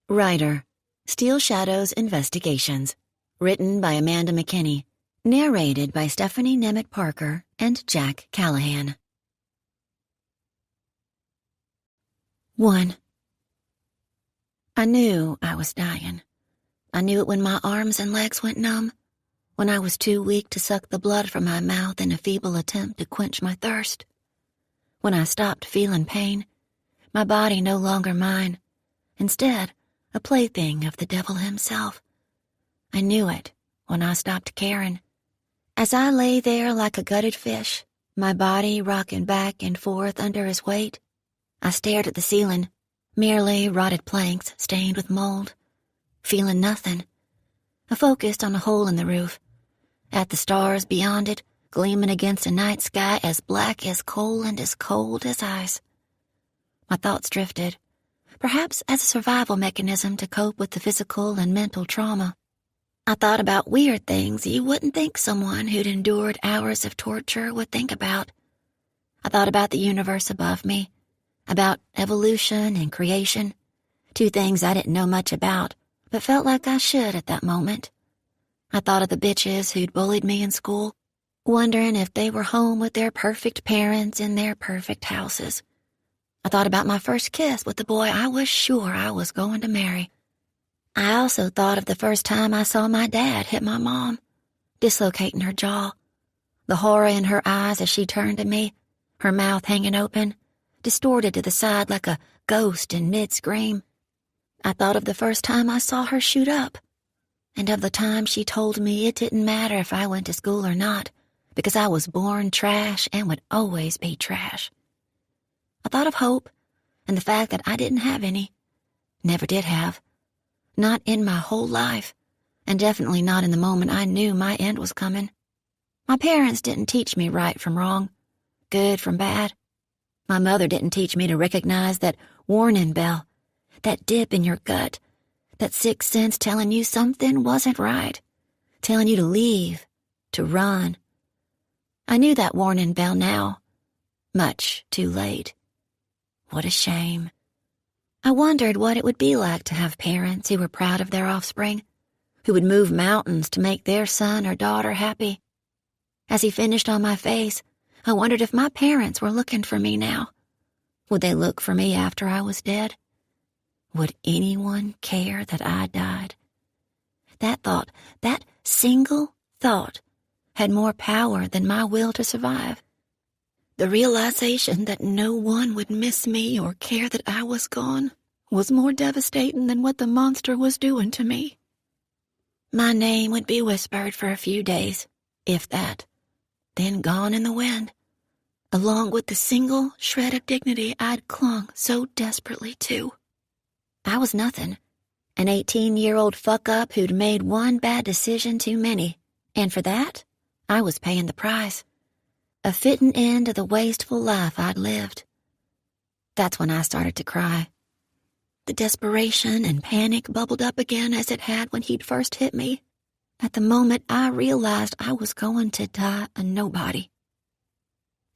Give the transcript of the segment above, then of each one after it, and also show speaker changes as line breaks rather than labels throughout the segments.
Writer, Steel Shadows Investigations. Written by Amanda McKinney. Narrated by Stephanie Nemeth Parker and Jack Callahan. 1. I knew I was dying. I knew it when my arms and legs went numb, when I was too weak to suck the blood from my mouth in a feeble attempt to quench my thirst. When I stopped feeling pain, my body no longer mine, instead a plaything of the devil himself. I knew it when I stopped caring. As I lay there like a gutted fish, my body rocking back and forth under his weight, I stared at the ceiling, merely rotted planks stained with mold, feeling nothing. I focused on a hole in the roof, at the stars beyond it, gleaming against a night sky as black as coal and as cold as ice. My thoughts drifted, perhaps as a survival mechanism to cope with the physical and mental trauma. I thought about weird things you wouldn't think someone who'd endured hours of torture would think about. I thought about the universe above me, about evolution and creation, two things I didn't know much about, but felt like I should at that moment. I thought of the bitches who'd bullied me in school, wondering if they were home with their perfect parents in their perfect houses. I thought about my first kiss with the boy I was sure I was going to marry. I also thought of the first time I saw my dad hit my mom, dislocating her jaw, the horror in her eyes as she turned to me, her mouth hanging open, distorted to the side like a ghost in mid-scream. I thought of the first time I saw her shoot up, and of the time she told me it didn't matter if I went to school or not, because I was born trash and would always be trash. I thought of hope and the fact that I didn't have any, never did have. Not in my whole life, and definitely not in the moment I knew my end was coming. My parents didn't teach me right from wrong, good from bad. My mother didn't teach me to recognize that warning bell, that dip in your gut, that sixth sense telling you something wasn't right, telling you to leave, to run. I knew that warning bell now, much too late. What a shame. I wondered what it would be like to have parents who were proud of their offspring, who would move mountains to make their son or daughter happy. As he finished on my face, I wondered if my parents were looking for me now. Would they look for me after I was dead? Would anyone care that I died? That thought, that single thought, had more power than my will to survive. The realization that no one would miss me or care that I was gone was more devastating than what the monster was doing to me. My name would be whispered for a few days, if that, then gone in the wind, along with the single shred of dignity I'd clung so desperately to. I was nothing, an 18-year-old fuck-up who'd made one bad decision too many, and for that, I was paying the price. A fitting end to the wasteful life I'd lived. That's when I started to cry. The desperation and panic bubbled up again as it had when he'd first hit me. At the moment I realized I was going to die a nobody.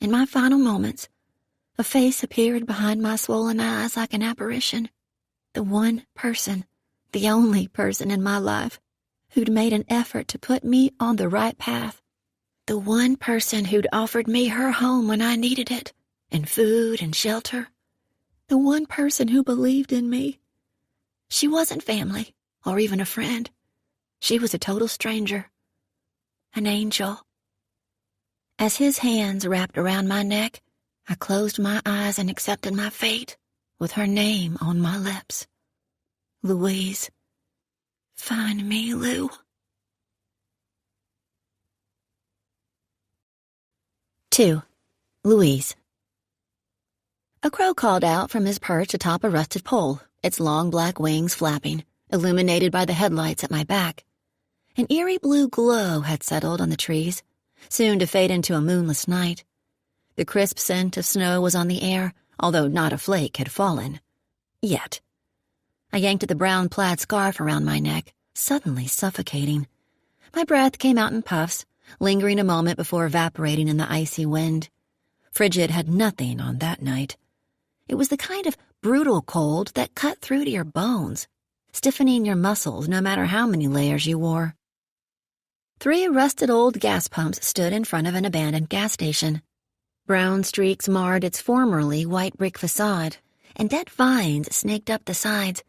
In my final moments, a face appeared behind my swollen eyes like an apparition. The one person, the only person in my life, who'd made an effort to put me on the right path. The one person who'd offered me her home when I needed it, and food and shelter. The one person who believed in me. She wasn't family, or even a friend. She was a total stranger. An angel. As his hands wrapped around my neck, I closed my eyes and accepted my fate, with her name on my lips. Louise. Find me, Lou. 2. Louise. A crow called out from his perch atop a rusted pole, its long black wings flapping, illuminated by the headlights at my back. An eerie blue glow had settled on the trees, soon to fade into a moonless night. The crisp scent of snow was on the air, although not a flake had fallen. Yet. I yanked at the brown plaid scarf around my neck, suddenly suffocating. My breath came out in puffs, lingering a moment before evaporating in the icy wind. Frigid had nothing on that night. It was the kind of brutal cold that cut through to your bones, stiffening your muscles no matter how many layers you wore. 3 rusted old gas pumps stood in front of an abandoned gas station. Brown streaks marred its formerly white brick facade, and dead vines snaked up the sides.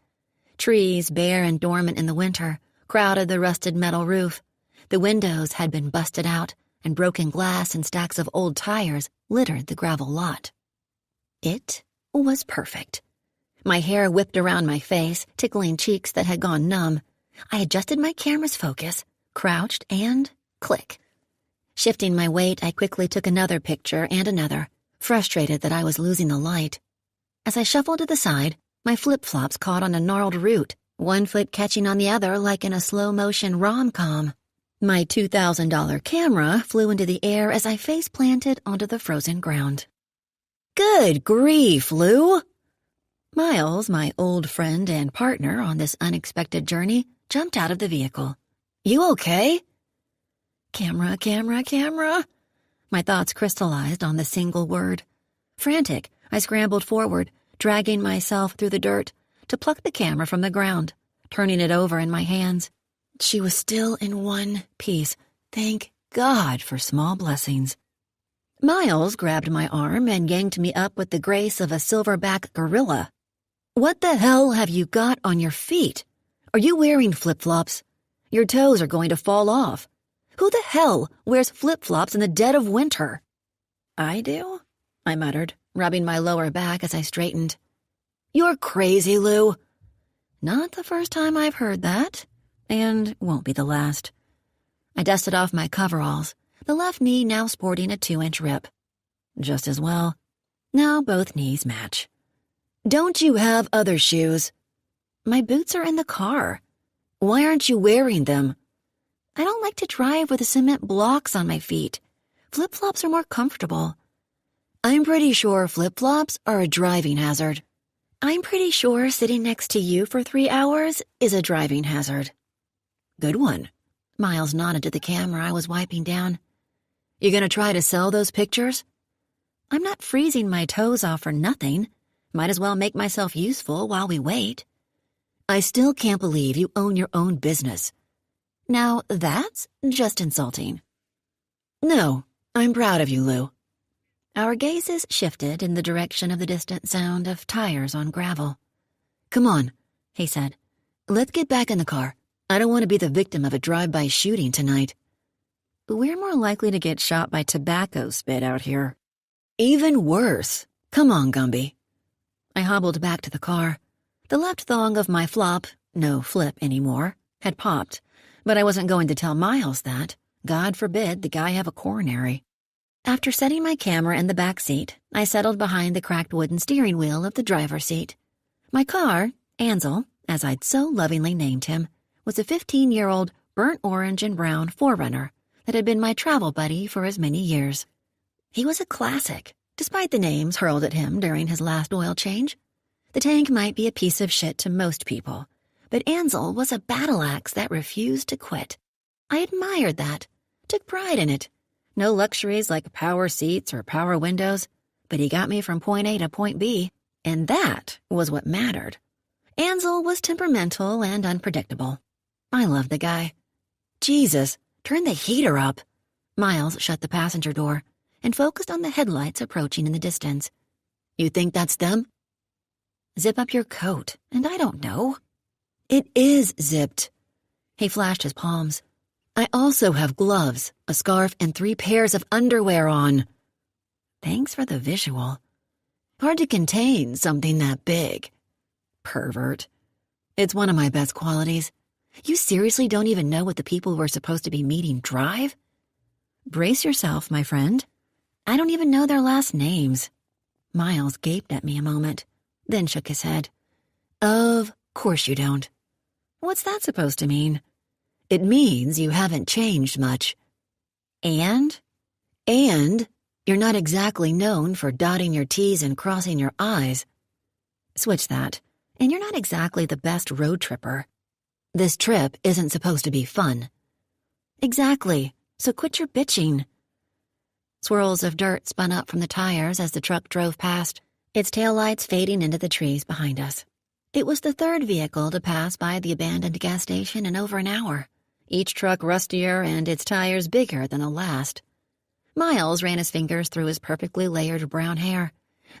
Trees, bare and dormant in the winter, crowded the rusted metal roof. The windows had been busted out, and broken glass and stacks of old tires littered the gravel lot. It was perfect. My hair whipped around my face, tickling cheeks that had gone numb. I adjusted my camera's focus, crouched, and click. Shifting my weight, I quickly took another picture and another, frustrated that I was losing the light. As I shuffled to the side, my flip-flops caught on a gnarled root, one foot catching on the other like in a slow-motion rom-com. My $2,000 camera flew into the air as I face-planted onto the frozen ground. Good grief, Lou! Miles, my old friend and partner on this unexpected journey, jumped out of the vehicle. You okay? Camera, camera, camera. My thoughts crystallized on the single word. Frantic, I scrambled forward, dragging myself through the dirt, to pluck the camera from the ground, turning it over in my hands. She was still in one piece. Thank God for small blessings. Miles grabbed my arm and yanked me up with the grace of a silverback gorilla. What the hell have you got on your feet? Are you wearing flip-flops? Your toes are going to fall off. Who the hell wears flip-flops in the dead of winter? I do, I muttered, rubbing my lower back as I straightened. You're crazy, Lou. Not the first time I've heard that, and won't be the last. I dusted off my coveralls, the left knee now sporting a 2-inch rip. Just as well. Now both knees match. Don't you have other shoes? My boots are in the car. Why aren't you wearing them? I don't like to drive with cement blocks on my feet. Flip-flops are more comfortable. I'm pretty sure flip-flops are a driving hazard. I'm pretty sure sitting next to you for 3 hours is a driving hazard. Good one. Miles nodded to the camera I was wiping down. You gonna try to sell those pictures? I'm not freezing my toes off for nothing. Might as well make myself useful while we wait. I still can't believe you own your own business. Now, that's just insulting. No, I'm proud of you, Lou. Our gazes shifted in the direction of the distant sound of tires on gravel. Come on, he said. Let's get back in the car. I don't want to be the victim of a drive-by shooting tonight. We're more likely to get shot by tobacco spit out here. Even worse. Come on, Gumby. I hobbled back to the car. The left thong of my flop, no flip anymore, had popped, but I wasn't going to tell Miles that. God forbid the guy have a coronary. After setting my camera in the back seat, I settled behind the cracked wooden steering wheel of the driver's seat. My car, Ansel, as I'd so lovingly named him, was a 15-year-old burnt orange and brown 4Runner that had been my travel buddy for as many years. He was a classic, despite the names hurled at him during his last oil change. The tank might be a piece of shit to most people, but Ansel was a battle axe that refused to quit. I admired that, took pride in it. No luxuries like power seats or power windows, but he got me from point A to point B, and that was what mattered. Ansel was temperamental and unpredictable. I loved the guy. Jesus, turn the heater up. Miles shut the passenger door and focused on the headlights approaching in the distance. You think that's them? Zip up your coat, and I don't know. It is zipped. He flashed his palms. I also have gloves, a scarf, and 3 pairs of underwear on. Thanks for the visual. Hard to contain something that big. Pervert. It's one of my best qualities. You seriously don't even know what the people we're supposed to be meeting drive? Brace yourself, my friend. I don't even know their last names. Miles gaped at me a moment, then shook his head. Of course you don't. What's that supposed to mean? It means you haven't changed much. And you're not exactly known for dotting your T's and crossing your I's. Switch that, and you're not exactly the best road tripper. This trip isn't supposed to be fun. Exactly, so quit your bitching. Swirls of dirt spun up from the tires as the truck drove past, its taillights fading into the trees behind us. It was the third vehicle to pass by the abandoned gas station in over an hour, each truck rustier and its tires bigger than the last. Miles ran his fingers through his perfectly layered brown hair,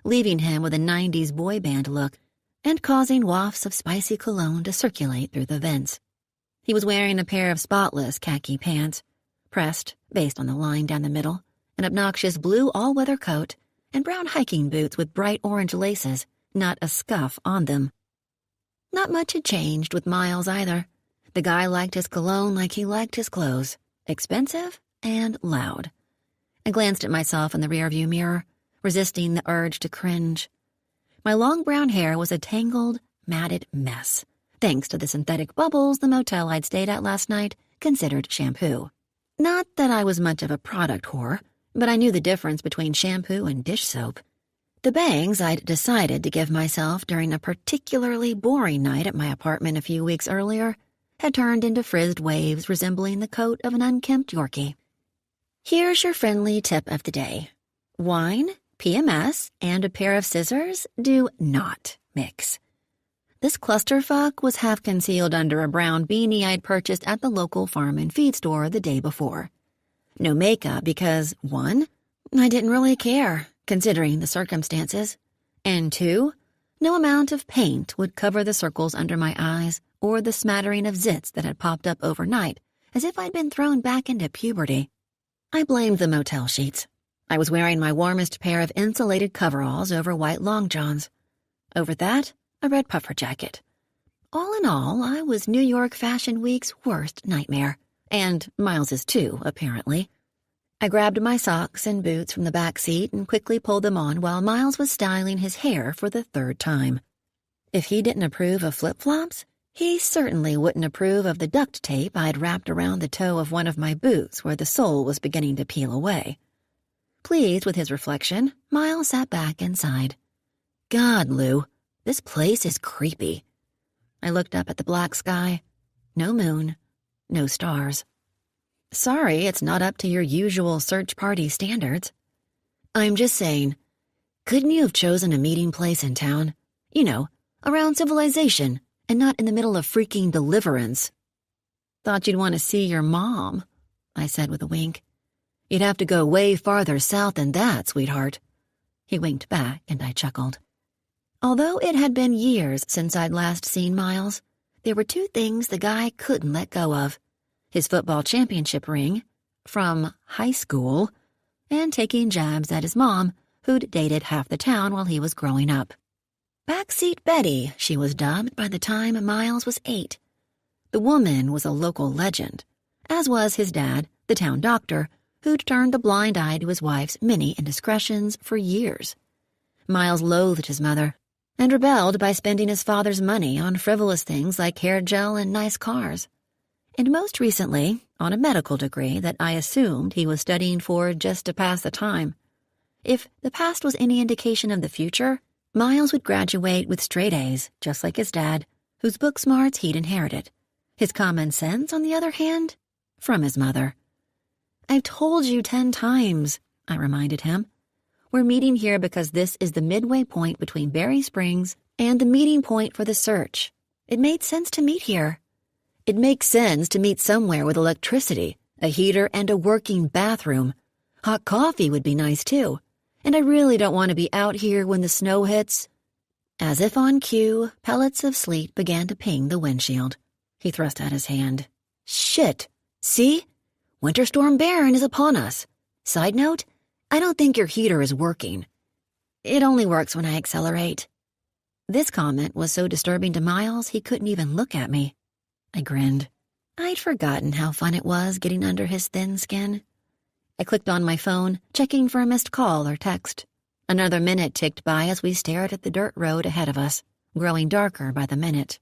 leaving him with a 90s boy band look and causing wafts of spicy cologne to circulate through the vents. He was wearing a pair of spotless khaki pants, pressed, based on the line down the middle, an obnoxious blue all-weather coat, and brown hiking boots with bright orange laces, not a scuff on them. Not much had changed with Miles either. The guy liked his cologne like he liked his clothes, expensive and loud. I glanced at myself in the rearview mirror, resisting the urge to cringe. My long brown hair was a tangled, matted mess, thanks to the synthetic bubbles the motel I'd stayed at last night considered shampoo. Not that I was much of a product whore, but I knew the difference between shampoo and dish soap. The bangs I'd decided to give myself during a particularly boring night at my apartment a few weeks earlier had turned into frizzed waves resembling the coat of an unkempt Yorkie. Here's your friendly tip of the day. Wine, PMS, and a pair of scissors do not mix. This clusterfuck was half concealed under a brown beanie I'd purchased at the local farm and feed store the day before. No makeup because, 1, I didn't really care, considering the circumstances, and 2, no amount of paint would cover the circles under my eyes or the smattering of zits that had popped up overnight as if I'd been thrown back into puberty. I blamed the motel sheets. I was wearing my warmest pair of insulated coveralls over white long johns. Over that, a red puffer jacket. All in all, I was New York Fashion Week's worst nightmare, and Miles's too, apparently. I grabbed my socks and boots from the back seat and quickly pulled them on while Miles was styling his hair for the third time. If he didn't approve of flip-flops, he certainly wouldn't approve of the duct tape I'd wrapped around the toe of one of my boots where the sole was beginning to peel away. Pleased with his reflection, Miles sat back and sighed. God, Lou, this place is creepy. I looked up at the black sky. No moon, no stars. Sorry, it's not up to your usual search party standards. I'm just saying, couldn't you have chosen a meeting place in town? You know, around civilization, and not in the middle of freaking Deliverance. Thought you'd want to see your mom, I said with a wink. You'd have to go way farther south than that, sweetheart. He winked back, and I chuckled. Although it had been years since I'd last seen Miles, there were 2 things the guy couldn't let go of. His football championship ring, from high school, and taking jabs at his mom, who'd dated half the town while he was growing up. Backseat Betty, she was dubbed by the time Miles was 8. The woman was a local legend, as was his dad, the town doctor, who'd turned a blind eye to his wife's many indiscretions for years. Miles loathed his mother, and rebelled by spending his father's money on frivolous things like hair gel and nice cars. And most recently, on a medical degree that I assumed he was studying for just to pass the time. If the past was any indication of the future, Miles would graduate with straight A's, just like his dad, whose book smarts he'd inherited. His common sense, on the other hand, from his mother. I've told you 10 times, I reminded him. We're meeting here because this is the midway point between Berry Springs and the meeting point for the search. It made sense to meet here. It makes sense to meet somewhere with electricity, a heater, and a working bathroom. Hot coffee would be nice, too. And I really don't want to be out here when the snow hits. As if on cue, pellets of sleet began to ping the windshield. He thrust out his hand. Shit! See? Winter Storm Barron is upon us. Side note, I don't think your heater is working. It only works when I accelerate. This comment was so disturbing to Miles he couldn't even look at me. I grinned. I'd forgotten how fun it was getting under his thin skin. I clicked on my phone, checking for a missed call or text. Another minute ticked by as we stared at the dirt road ahead of us, growing darker by the minute.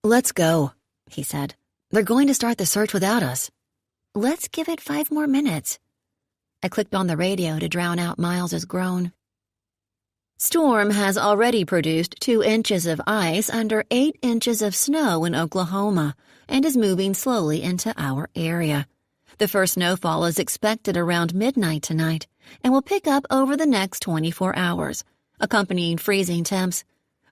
Let's go, he said. They're going to start the search without us. Let's give it 5 more minutes. I clicked on the radio to drown out Miles's groan. Storm has already produced 2 inches of ice under 8 inches of snow in Oklahoma and is moving slowly into our area. The first snowfall is expected around midnight tonight and will pick up over the next 24 hours, accompanying freezing temps.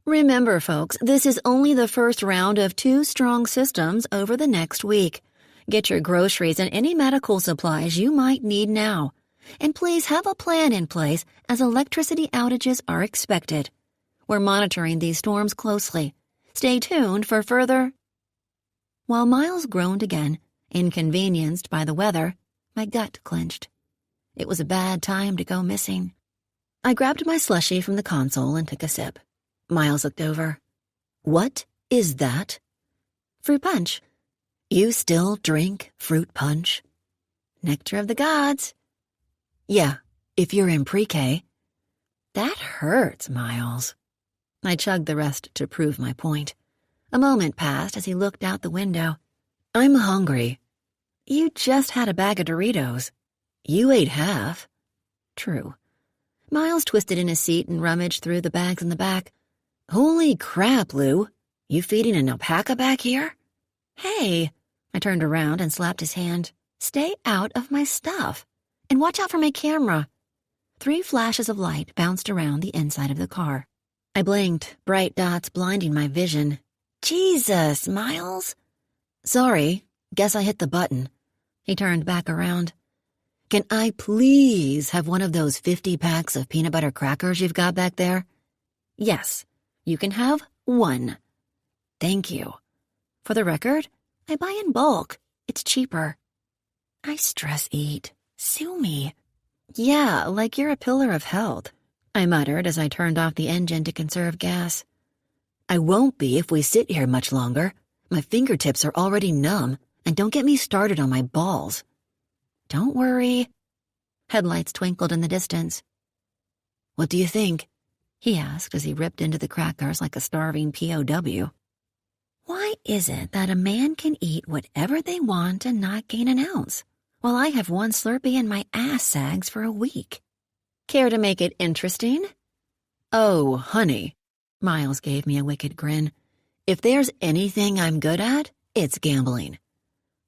Remember, folks, this is only the first round of 2 strong systems over the next week. Get your groceries and any medical supplies you might need now. And please have a plan in place as electricity outages are expected. We're monitoring these storms closely. Stay tuned for further... While Miles groaned again, inconvenienced by the weather, my gut clenched. It was a bad time to go missing. I grabbed my slushie from the console and took a sip. Miles looked over. "What is that?" "Fruit punch." "You still drink fruit punch?" "Nectar of the gods." "Yeah, if you're in pre-K." "That hurts, Miles." I chugged the rest to prove my point. A moment passed as he looked out the window. "I'm hungry." "You just had a bag of Doritos." "You ate half." "True." Miles twisted in his seat and rummaged through the bags in the back. "Holy crap, Lou. You feeding an alpaca back here?" "Hey." I turned around and slapped his hand. "Stay out of my stuff. And watch out for my camera." 3 flashes of light bounced around the inside of the car. I blinked, bright dots blinding my vision. "Jesus, Miles." "Sorry, guess I hit the button." He turned back around. "Can I please have one of those 50 packs of peanut butter crackers you've got back there?" "Yes, you can have 1. "Thank you. For the record, I buy in bulk. It's cheaper." "I stress eat. Sue me." "Yeah, like you're a pillar of health," I muttered as I turned off the engine to conserve gas. "I won't be if we sit here much longer. My fingertips are already numb, and don't get me started on my balls." "Don't worry." Headlights twinkled in the distance. "What do you think?" he asked as he ripped into the crackers like a starving POW. Why is it that a man can eat whatever they want and not gain an ounce, while I have 1 Slurpee and my ass sags for a week? Care to make it interesting? "Oh, honey," Miles gave me a wicked grin. "If there's anything I'm good at, it's gambling."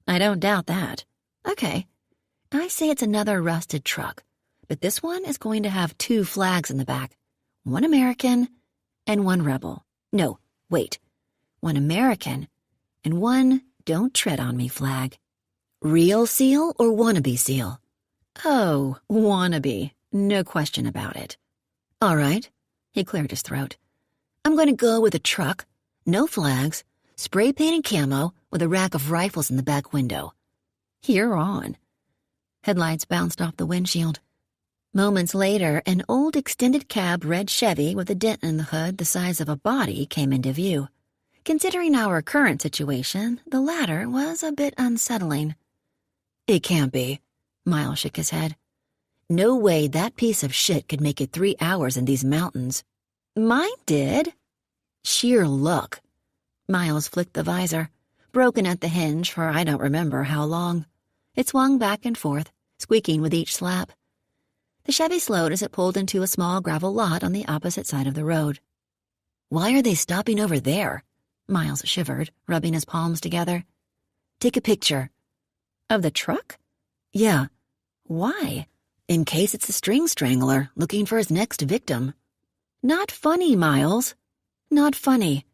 "I don't doubt that." "Okay. I say it's another rusted truck, but this one is going to have 2 flags in the back. 1 American and 1 rebel. No, wait. 1 American and 1 don't tread on me flag." "Real seal or wannabe seal?" "Oh, wannabe. No question about it." "All right." He cleared his throat. "I'm going to go with a truck, no flags, spray painted camo with a rack of rifles in the back window." "You're on." Headlights bounced off the windshield. Moments later, an old extended cab red Chevy with a dent in the hood the size of a body came into view. Considering our current situation, the latter was a bit unsettling. "It can't be." Miles shook his head. "No way that piece of shit could make it 3 hours in these mountains." "Mine did." "Sheer luck." Miles flicked the visor, broken at the hinge for I don't remember how long. It swung back and forth, squeaking with each slap. The Chevy slowed as it pulled into a small gravel lot on the opposite side of the road. "Why are they stopping over there?" Miles shivered, rubbing his palms together. "Take a picture." "Of the truck?" "Yeah." "Why?" "In case it's a string strangler looking for his next victim." "Not funny, Miles. Not funny."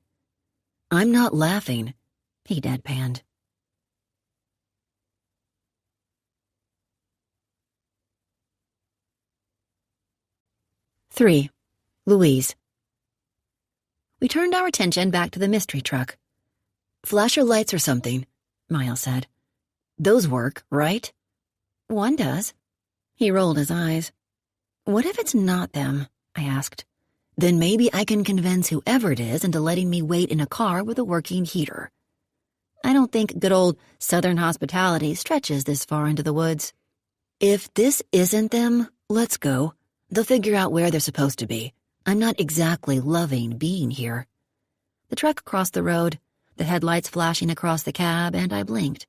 "I'm not laughing," he deadpanned. Three. Louise. We turned our attention back to the mystery truck. "Flash your lights or something," Miles said. "Those work, right?" "One does." He rolled his eyes. "What if it's not them?" I asked. "Then maybe I can convince whoever it is into letting me wait in a car with a working heater." I don't think good old Southern hospitality stretches this far into the woods. "If this isn't them, let's go. They'll figure out where they're supposed to be. I'm not exactly loving being here." The truck crossed the road, the headlights flashing across the cab, and I blinked.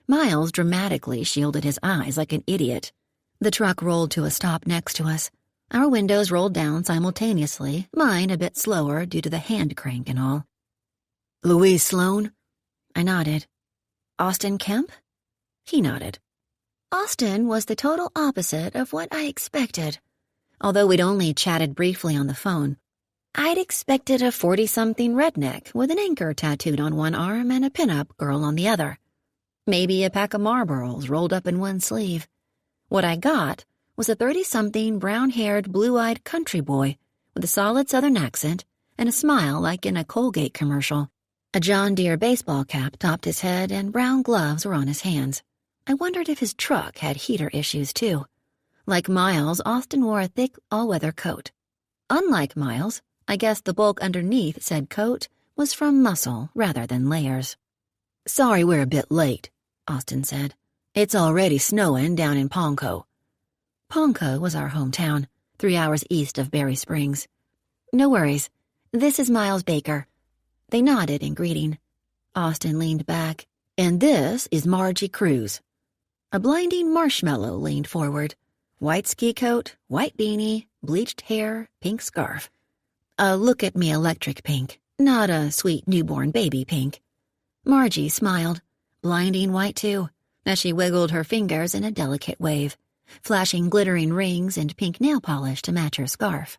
Miles dramatically shielded his eyes like an idiot. The truck rolled to a stop next to us. Our windows rolled down simultaneously, mine a bit slower due to the hand crank and all. "Louise Sloan?" I nodded. "Austin Kemp?" He nodded. Austin was the total opposite of what I expected. Although we'd only chatted briefly on the phone, I'd expected a 40-something redneck with an anchor tattooed on one arm and a pinup girl on the other. Maybe a pack of Marlboros rolled up in one sleeve. What I got was a 30-something brown-haired, blue-eyed country boy with a solid Southern accent and a smile like in a Colgate commercial. A John Deere baseball cap topped his head and brown gloves were on his hands. I wondered if his truck had heater issues, too. Like Miles, Austin wore a thick, all-weather coat. Unlike Miles, I guess the bulk underneath said coat was from muscle rather than layers. "Sorry we're a bit late," Austin said. "It's already snowing down in Ponco." Ponco was our hometown, 3 hours east of Berry Springs. "No worries. This is Miles Baker." They nodded in greeting. Austin leaned back. "And this is Margie Cruz." A blinding marshmallow leaned forward. White ski coat, white beanie, bleached hair, pink scarf. A look-at-me electric pink, not a sweet newborn baby pink. Margie smiled, blinding white too, as she wiggled her fingers in a delicate wave, flashing glittering rings and pink nail polish to match her scarf.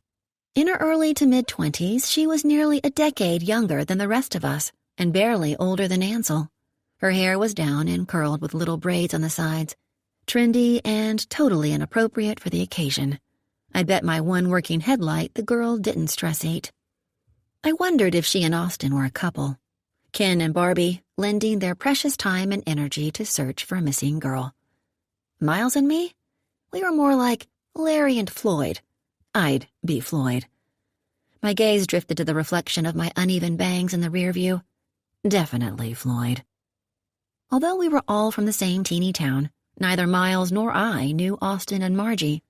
In her early to mid-20s, she was nearly a decade younger than the rest of us, and barely older than Ansel. Her hair was down and curled with little braids on the sides, trendy and totally inappropriate for the occasion. I bet my one working headlight the girl didn't stress eat. I wondered if she and Austin were a couple. Ken and Barbie lending their precious time and energy to search for a missing girl. Miles and me? We were more like Larry and Floyd. I'd be Floyd. My gaze drifted to the reflection of my uneven bangs in the rear view. Definitely Floyd. Although we were all from the same teeny town, neither Miles nor I knew Austin and Margie.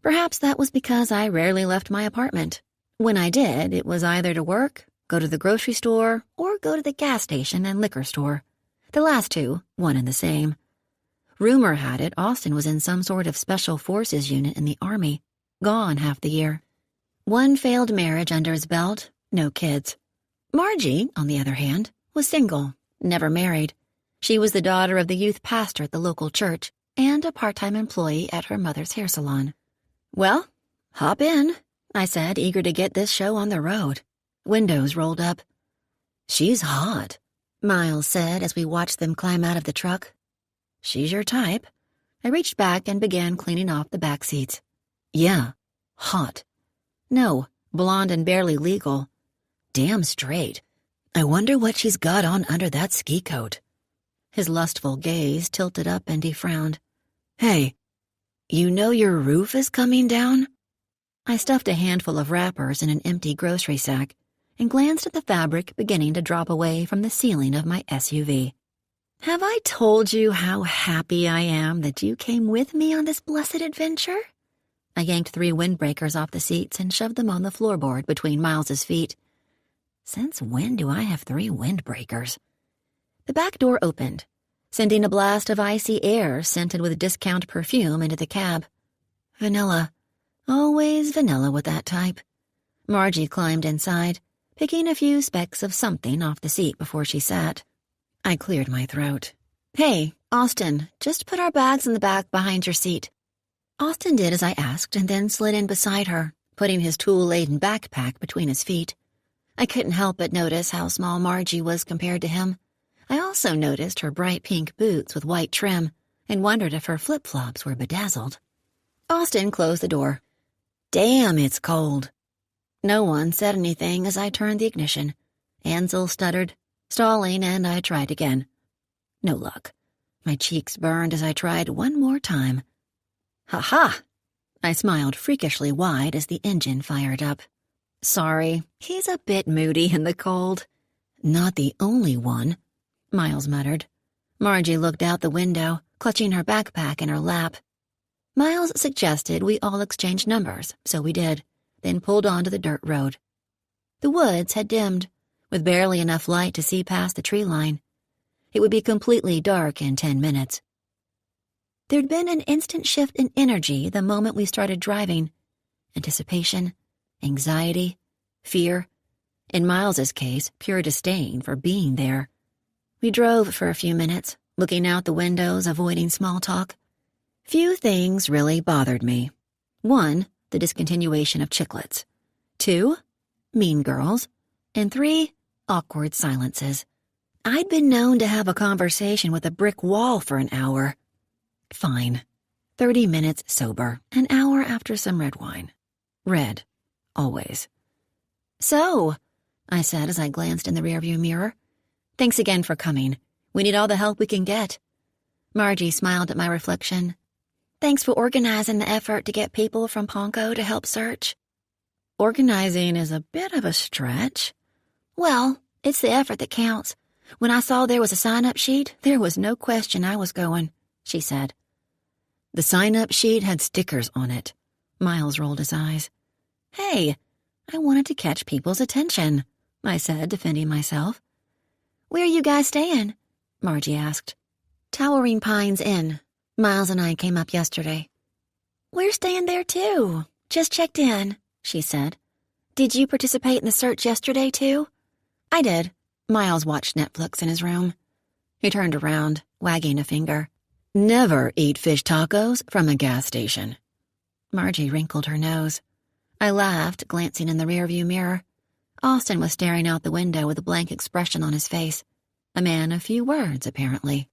Perhaps that was because I rarely left my apartment. When I did, it was either to work, go to the grocery store, or go to the gas station and liquor store. The last two, one and the same. Rumor had it Austin was in some sort of special forces unit in the Army, gone half the year. One failed marriage under his belt, no kids. Margie, on the other hand, was single, never married. She was the daughter of the youth pastor at the local church and a part-time employee at her mother's hair salon. "Well, hop in," I said, eager to get this show on the road. Windows rolled up. "She's hot," Miles said as we watched them climb out of the truck. "She's your type." I reached back and began cleaning off the back seats. "Yeah, hot." "No, blonde and barely legal." "Damn straight. I wonder what she's got on under that ski coat." His lustful gaze tilted up and he frowned. "Hey, you know your roof is coming down?" I stuffed a handful of wrappers in an empty grocery sack and glanced at the fabric beginning to drop away from the ceiling of my SUV. "Have I told you how happy I am that you came with me on this blessed adventure?" I yanked 3 windbreakers off the seats and shoved them on the floorboard between Miles's feet. Since when do I have 3 windbreakers? The back door opened, sending a blast of icy air scented with discount perfume into the cab. Vanilla. Always vanilla with that type. Margie climbed inside, picking a few specks of something off the seat before she sat. I cleared my throat. "Hey, Austin, just put our bags in the back behind your seat." Austin did as I asked and then slid in beside her, putting his tool-laden backpack between his feet. I couldn't help but notice how small Margie was compared to him. I also noticed her bright pink boots with white trim and wondered if her flip-flops were bedazzled. Austin closed the door. "Damn, it's cold." No one said anything as I turned the ignition. Ansel stuttered, stalling, and I tried again. No luck. My cheeks burned as I tried one more time. "Ha-ha!" I smiled freakishly wide as the engine fired up. "Sorry, he's a bit moody in the cold." "Not the only one," Miles muttered. Margie looked out the window, clutching her backpack in her lap. Miles suggested we all exchange numbers, so we did, then pulled onto the dirt road. The woods had dimmed, with barely enough light to see past the tree line. It would be completely dark in 10 minutes. There'd been an instant shift in energy the moment we started driving. Anticipation, anxiety, fear. In Miles's case, pure disdain for being there. We drove for a few minutes, looking out the windows, avoiding small talk. Few things really bothered me. 1, the discontinuation of chiclets. 2, mean girls, and 3 awkward silences. I'd been known to have a conversation with a brick wall for an hour. Fine. 30 minutes sober, an hour after some red wine. Red. Always. "So," I said as I glanced in the rearview mirror. "Thanks again for coming. We need all the help we can get." Margie smiled at my reflection. "Thanks for organizing the effort to get people from Ponco to help search." "Organizing is a bit of a stretch." "Well, it's the effort that counts. When I saw there was a sign-up sheet, there was no question I was going," she said. The sign-up sheet had stickers on it. Miles rolled his eyes. "Hey, I wanted to catch people's attention," I said, defending myself. "Where are you guys staying?" Margie asked. "Towering Pines Inn. Miles and I came up yesterday." "We're staying there too. Just checked in," she said. "Did you participate in the search yesterday too?" "I did." Miles watched Netflix in his room. He turned around, wagging a finger. "Never eat fish tacos from a gas station." Margie wrinkled her nose. I laughed, glancing in the rearview mirror. Austin was staring out the window with a blank expression on his face. A man of few words, apparently.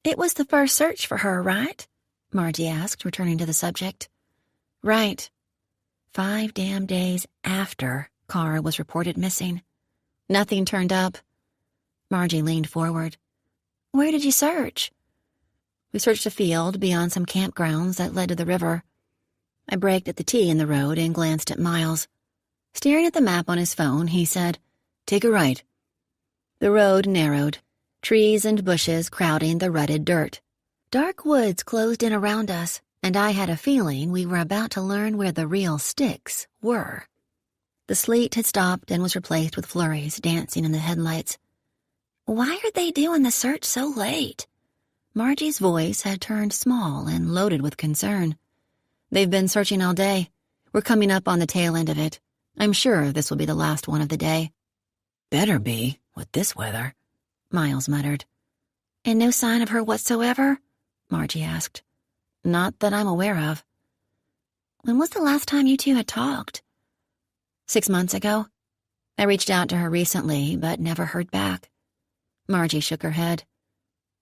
"It was the first search for her, right?" Margie asked, returning to the subject. "Right. 5 damn days after Cara was reported missing. Nothing turned up." Margie leaned forward. "Where did you search?" "We searched a field beyond some campgrounds that led to the river." I braked at the T in the road and glanced at Miles. Staring at the map on his phone, he said, "Take a right." The road narrowed, trees and bushes crowding the rutted dirt. Dark woods closed in around us, and I had a feeling we were about to learn where the real sticks were. The sleet had stopped and was replaced with flurries dancing in the headlights. "Why are they doing the search so late?" Margie's voice had turned small and loaded with concern. "They've been searching all day. We're coming up on the tail end of it. I'm sure this will be the last one of the day." "Better be, with this weather," Miles muttered. "And no sign of her whatsoever?" Margie asked. "Not that I'm aware of." "When was the last time you two had talked?" 6 months ago. I reached out to her recently, but never heard back." Margie shook her head.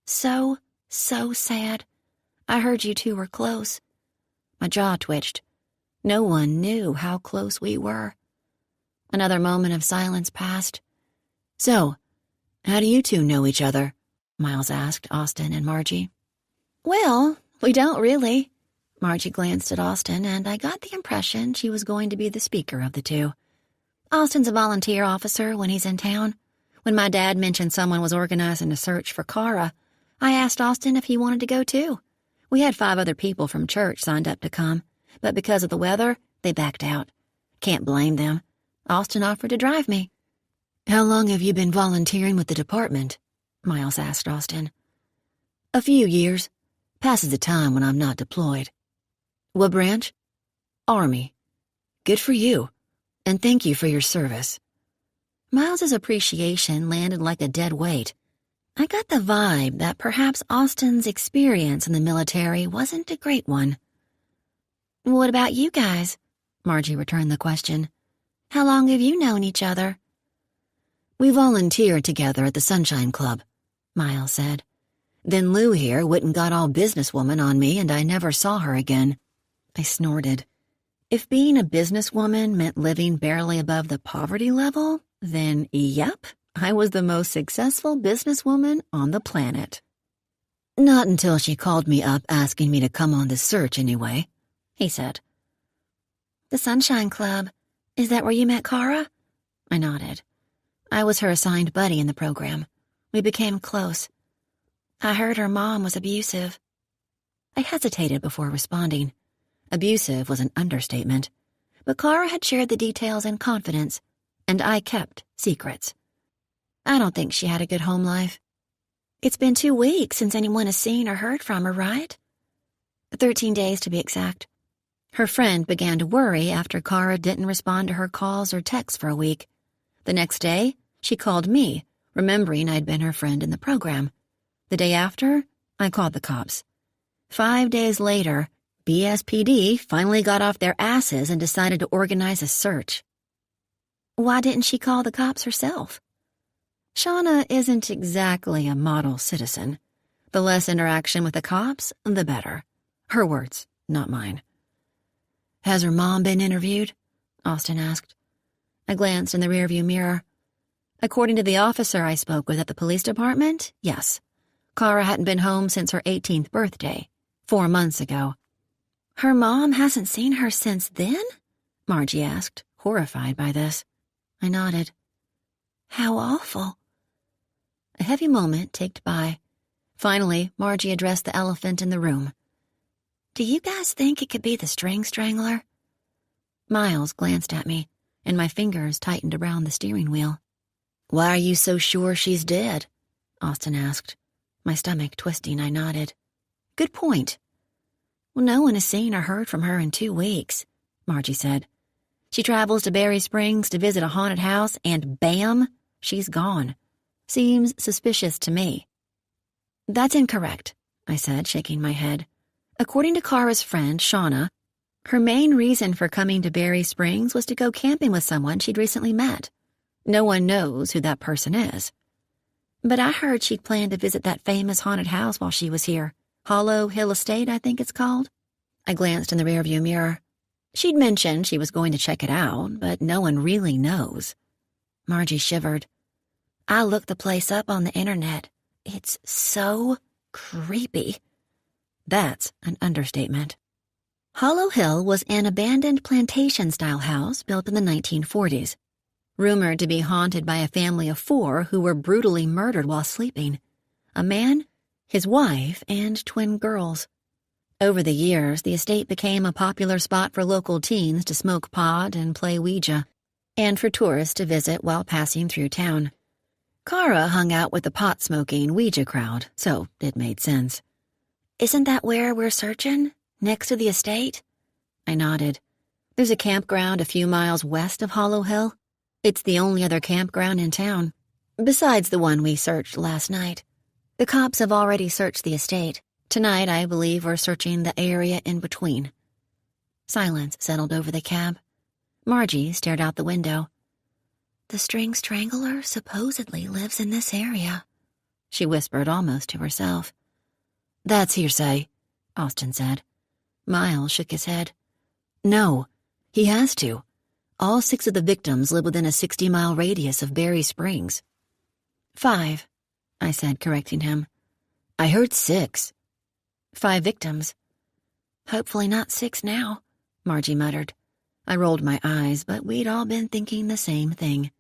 So sad. I heard you two were close." My jaw twitched. No one knew how close we were. Another moment of silence passed. "So, how do you two know each other?" Miles asked Austin and Margie. "Well, we don't really." Margie glanced at Austin, and I got the impression she was going to be the speaker of the two. "Austin's a volunteer officer when he's in town. When my dad mentioned someone was organizing a search for Cara, I asked Austin if he wanted to go too. We had 5 other people from church signed up to come, but because of the weather, they backed out. Can't blame them. Austin offered to drive me." "How long have you been volunteering with the department?" Miles asked Austin. "A few years. Passes the time when I'm not deployed." "What branch?" "Army." "Good for you, and thank you for your service." Miles's appreciation landed like a dead weight. I got the vibe that perhaps Austin's experience in the military wasn't a great one. "What about you guys?" Margie returned the question. "How long have you known each other?" "We volunteered together at the Sunshine Club," Miles said. "Then Lou here went and got all businesswoman on me, and I never saw her again." I snorted. If being a businesswoman meant living barely above the poverty level, then yep, I was the most successful businesswoman on the planet. "Not until she called me up asking me to come on the search anyway," he said. "The Sunshine Club. Is that where you met Cara?" I nodded. I was her assigned buddy in the program. We became close. "I heard her mom was abusive." I hesitated before responding. Abusive was an understatement. But Cara had shared the details in confidence, and I kept secrets. I don't think she had a good home life. "It's been 2 weeks since anyone has seen or heard from her, right?" 13 days to be exact. Her friend began to worry after Cara didn't respond to her calls or texts for a week. The next day, she called me, remembering I'd been her friend in the program. The day after, I called the cops. 5 days later, BSPD finally got off their asses and decided to organize a search. Why didn't she call the cops herself? Shauna isn't exactly a model citizen. The less interaction with the cops, the better. Her words, not mine. Has her mom been interviewed? Austin asked. I glanced in the rearview mirror. According to the officer I spoke with at the police department, yes. Kara hadn't been home since her 18th birthday, 4 months ago. Her mom hasn't seen her since then? Margie asked, horrified by this. I nodded. How awful. A heavy moment ticked by. Finally, Margie addressed the elephant in the room. Do you guys think it could be the string strangler? Miles glanced at me, and my fingers tightened around the steering wheel. Why are you so sure she's dead? Austin asked. My stomach twisting, I nodded. Good point. Well, no one has seen or heard from her in 2 weeks, Margie said. She travels to Berry Springs to visit a haunted house, and bam, she's gone. Seems suspicious to me. That's incorrect, I said, shaking my head. According to Kara's friend, Shauna, her main reason for coming to Berry Springs was to go camping with someone she'd recently met. No one knows who that person is. But I heard she'd planned to visit that famous haunted house while she was here. Hollow Hill Estate, I think it's called. I glanced in the rearview mirror. She'd mentioned she was going to check it out, but no one really knows. Margie shivered. I looked the place up on the internet. It's so creepy. That's an understatement. Hollow Hill was an abandoned plantation-style house built in the 1940s, rumored to be haunted by a family of 4 who were brutally murdered while sleeping. A man, his wife, and twin girls. Over the years, the estate became a popular spot for local teens to smoke pot and play Ouija, and for tourists to visit while passing through town. Kara hung out with the pot-smoking Ouija crowd, so it made sense. Isn't that where we're searching? Next to the estate? I nodded. There's a campground a few miles west of Hollow Hill. It's the only other campground in town, besides the one we searched last night. The cops have already searched the estate. Tonight, I believe we're searching the area in between. Silence settled over the cab. Margie stared out the window. The string strangler supposedly lives in this area, she whispered almost to herself. That's hearsay, Austin said. Miles shook his head. No, he has to. All 6 of the victims live within a 60-mile radius of Berry Springs. 5, I said, correcting him. I heard 6. 5 victims. Hopefully not 6 now, Margie muttered. I rolled my eyes, but we'd all been thinking the same thing.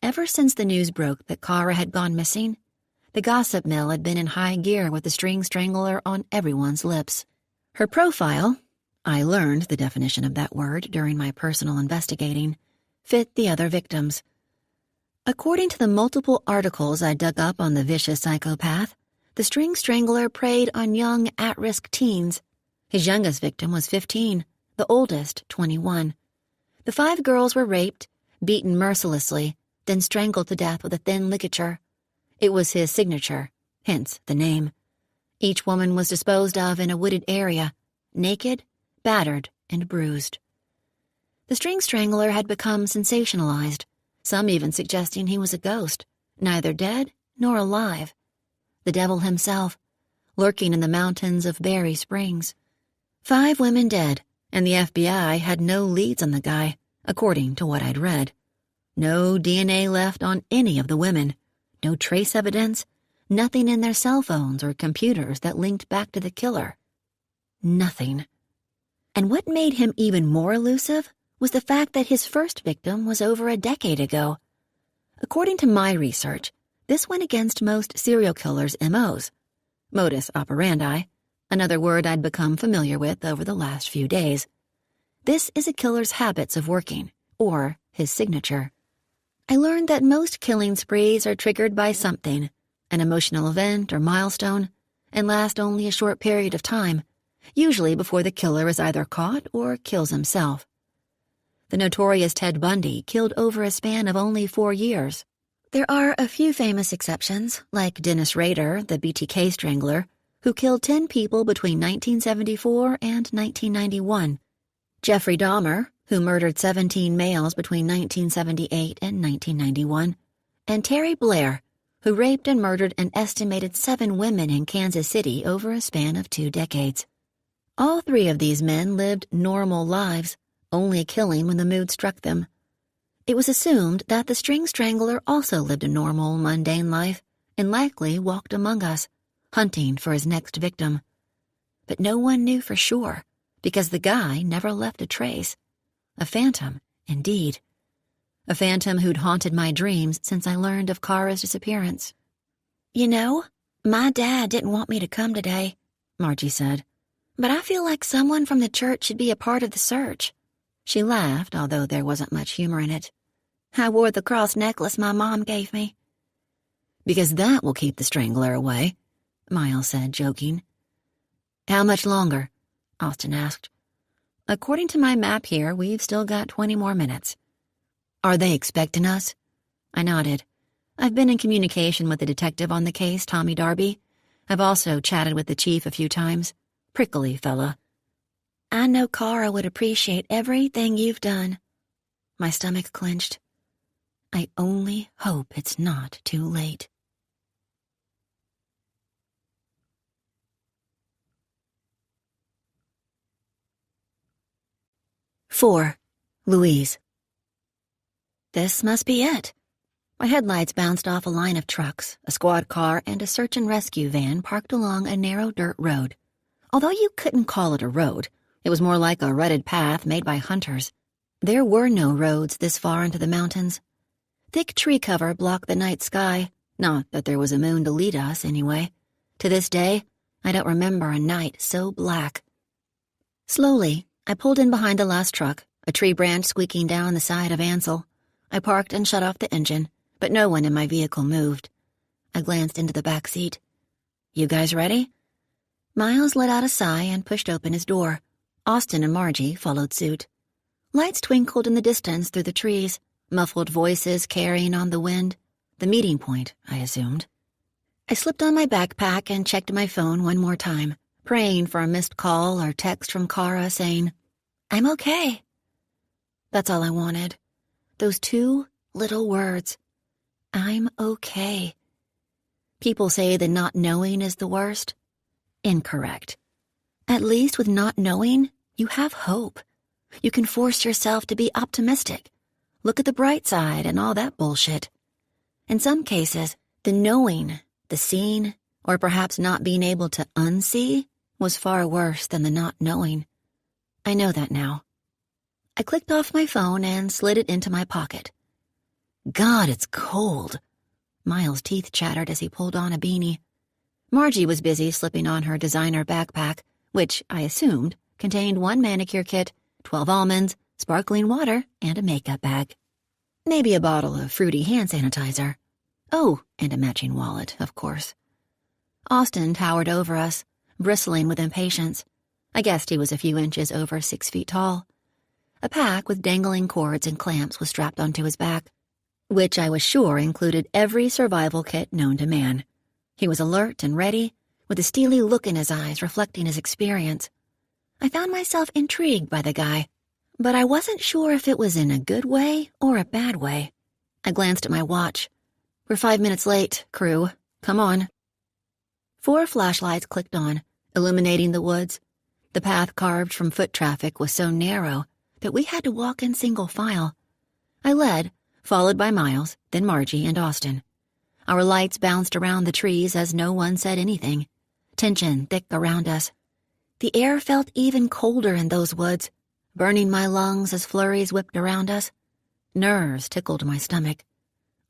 Ever since the news broke that Kara had gone missing, the gossip mill had been in high gear with the string strangler on everyone's lips. Her profile, I learned the definition of that word during my personal investigating, fit the other victims. According to the multiple articles I dug up on the vicious psychopath, the string strangler preyed on young, at-risk teens. His youngest victim was 15, the oldest 21. The 5 girls were raped, beaten mercilessly, then strangled to death with a thin ligature. It was his signature, hence the name. Each woman was disposed of in a wooded area, naked, battered, and bruised. The string strangler had become sensationalized, some even suggesting he was a ghost, neither dead nor alive. The devil himself, lurking in the mountains of Berry Springs. 5 women dead, and the FBI had no leads on the guy, according to what I'd read. No DNA left on any of the women, no trace evidence, nothing in their cell phones or computers that linked back to the killer. Nothing. And what made him even more elusive was the fact that his first victim was over a decade ago. According to my research, this went against most serial killers' MOs. Modus operandi, another word I'd become familiar with over the last few days. This is a killer's habits of working, or his signature. I learned that most killing sprees are triggered by something, an emotional event or milestone, and last only a short period of time, usually before the killer is either caught or kills himself. The notorious Ted Bundy killed over a span of only 4 years. There are a few famous exceptions, like Dennis Rader, the BTK strangler, who killed 10 people between 1974 and 1991. Jeffrey Dahmer, who murdered 17 males between 1978 and 1991, and Terry Blair, who raped and murdered an estimated 7 women in Kansas City over a span of 2 decades. All 3 of these men lived normal lives, only killing when the mood struck them. It was assumed that the string strangler also lived a normal, mundane life and likely walked among us, hunting for his next victim. But no one knew for sure, because the guy never left a trace. A phantom, indeed. A phantom who'd haunted my dreams since I learned of Kara's disappearance. "You know, my dad didn't want me to come today," Margie said. "But I feel like someone from the church should be a part of the search." She laughed, although there wasn't much humor in it. "I wore the cross necklace my mom gave me." "Because that will keep the strangler away," Miles said, joking. "How much longer?" Austin asked. "According to my map here, we've still got 20 more minutes." "Are they expecting us?" I nodded. "I've been in communication with the detective on the case, Tommy Darby. I've also chatted with the chief a few times. Prickly fella." "I know Kara would appreciate everything you've done." My stomach clenched. I only hope it's not too late. "4. Louise." This must be it. My headlights bounced off a line of trucks, a squad car, and a search and rescue van parked along a narrow dirt road. Although you couldn't call it a road, it was more like a rutted path made by hunters. There were no roads this far into the mountains. Thick tree cover blocked the night sky, not that there was a moon to lead us, anyway. To this day, I don't remember a night so black. Slowly, I pulled in behind the last truck, a tree branch squeaking down the side of Ansel. I parked and shut off the engine, but no one in my vehicle moved. I glanced into the back seat. "You guys ready?" Miles let out a sigh and pushed open his door. Austin and Margie followed suit. Lights twinkled in the distance through the trees, muffled voices carrying on the wind. The meeting point, I assumed. I slipped on my backpack and checked my phone one more time, praying for a missed call or text from Kara saying, "I'm okay." That's all I wanted. Those 2 little words. I'm okay. People say that not knowing is the worst. Incorrect. At least with not knowing, you have hope. You can force yourself to be optimistic. Look at the bright side and all that bullshit. In some cases, the knowing, the seeing, or perhaps not being able to unsee was far worse than the not knowing. I know that now. I clicked off my phone and slid it into my pocket. God, it's cold. Miles' teeth chattered as he pulled on a beanie. Margie was busy slipping on her designer backpack, which, I assumed, contained 1 manicure kit, 12 almonds, sparkling water, and a makeup bag. Maybe a bottle of fruity hand sanitizer. Oh, and a matching wallet, of course. Austin towered over us, bristling with impatience. I guessed he was a few inches over 6 feet tall. A pack with dangling cords and clamps was strapped onto his back, which I was sure included every survival kit known to man. He was alert and ready, with a steely look in his eyes reflecting his experience. I found myself intrigued by the guy, but I wasn't sure if it was in a good way or a bad way. I glanced at my watch. "We're 5 minutes late, crew. Come on." 4 flashlights clicked on, illuminating the woods. The path carved from foot traffic was so narrow that we had to walk in single file. I led, followed by Miles, then Margie and Austin. Our lights bounced around the trees as no one said anything. Tension thick around us. The air felt even colder in those woods, burning my lungs as flurries whipped around us. Nerves tickled my stomach.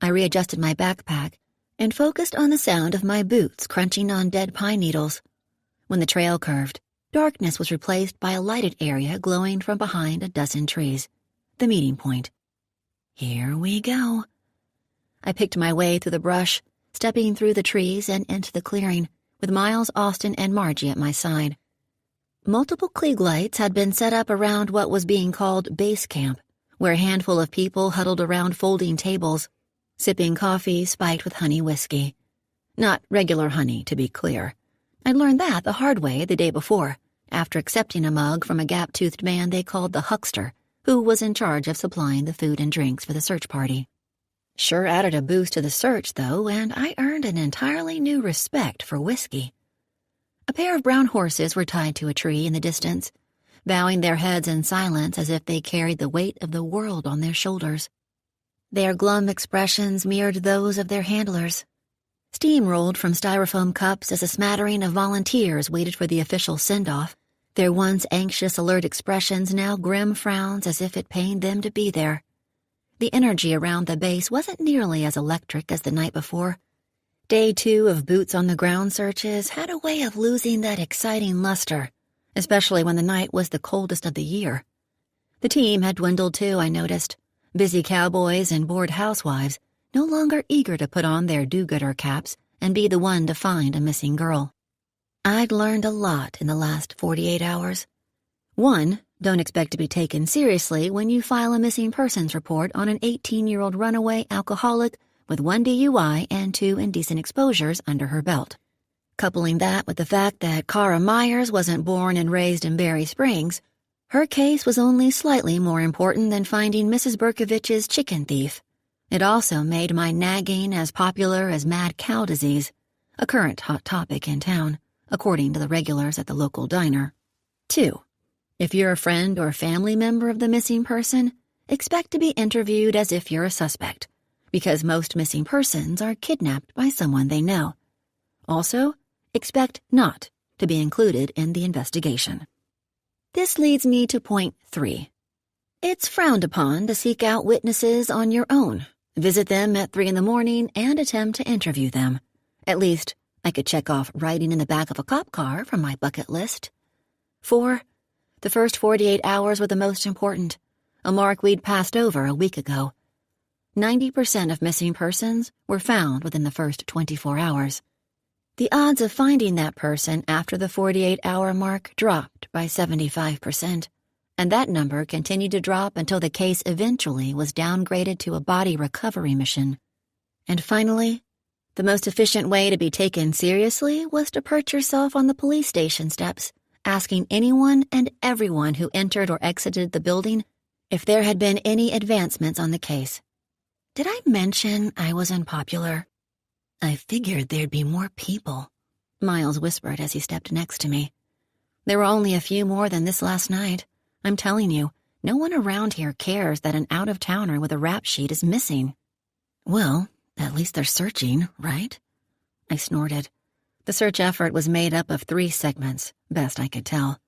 I readjusted my backpack and focused on the sound of my boots crunching on dead pine needles. When the trail curved, darkness was replaced by a lighted area glowing from behind a dozen trees. The meeting point. Here we go. I picked my way through the brush, stepping through the trees and into the clearing, with Miles, Austin, and Margie at my side. Multiple Klieg lights had been set up around what was being called base camp, where a handful of people huddled around folding tables, sipping coffee spiked with honey whiskey. Not regular honey, to be clear. I'd learned that the hard way the day before, after accepting a mug from a gap-toothed man they called the huckster, who was in charge of supplying the food and drinks for the search party. Sure added a boost to the search, though, and I earned an entirely new respect for whiskey. A pair of brown horses were tied to a tree in the distance, bowing their heads in silence as if they carried the weight of the world on their shoulders. Their glum expressions mirrored those of their handlers. Steam rolled from styrofoam cups as a smattering of volunteers waited for the official send-off, their once anxious, alert expressions now grim frowns as if it pained them to be there. The energy around the base wasn't nearly as electric as the night before. Day 2 of boots-on-the-ground searches had a way of losing that exciting luster, especially when the night was the coldest of the year. The team had dwindled too, I noticed. Busy cowboys and bored housewives, no longer eager to put on their do-gooder caps and be the one to find a missing girl. I'd learned a lot in the last 48 hours. 1, don't expect to be taken seriously when you file a missing persons report on an 18-year-old runaway alcoholic with 1 DUI and 2 indecent exposures under her belt. Coupling that with the fact that Cara Myers wasn't born and raised in Berry Springs, her case was only slightly more important than finding Mrs. Berkovich's chicken thief. It also made my nagging as popular as mad cow disease, a current hot topic in town, according to the regulars at the local diner. 2, if you're a friend or family member of the missing person, expect to be interviewed as if you're a suspect, because most missing persons are kidnapped by someone they know. Also, expect not to be included in the investigation. This leads me to point 3. It's frowned upon to seek out witnesses on your own, visit them at 3 a.m, and attempt to interview them. At least, I could check off riding in the back of a cop car from my bucket list. 4, the first 48 hours were the most important, a mark we'd passed over a week ago. 90% of missing persons were found within the first 24 hours. The odds of finding that person after the 48-hour mark dropped by 75%, and that number continued to drop until the case eventually was downgraded to a body recovery mission. And finally, the most efficient way to be taken seriously was to perch yourself on the police station steps, asking anyone and everyone who entered or exited the building if there had been any advancements on the case. Did I mention I was unpopular? I figured there'd be more people, Miles whispered as he stepped next to me. There were only a few more than this last night. I'm telling you, no one around here cares that an out-of-towner with a rap sheet is missing. Well, at least they're searching, right? I snorted. The search effort was made up of 3 segments, best I could tell.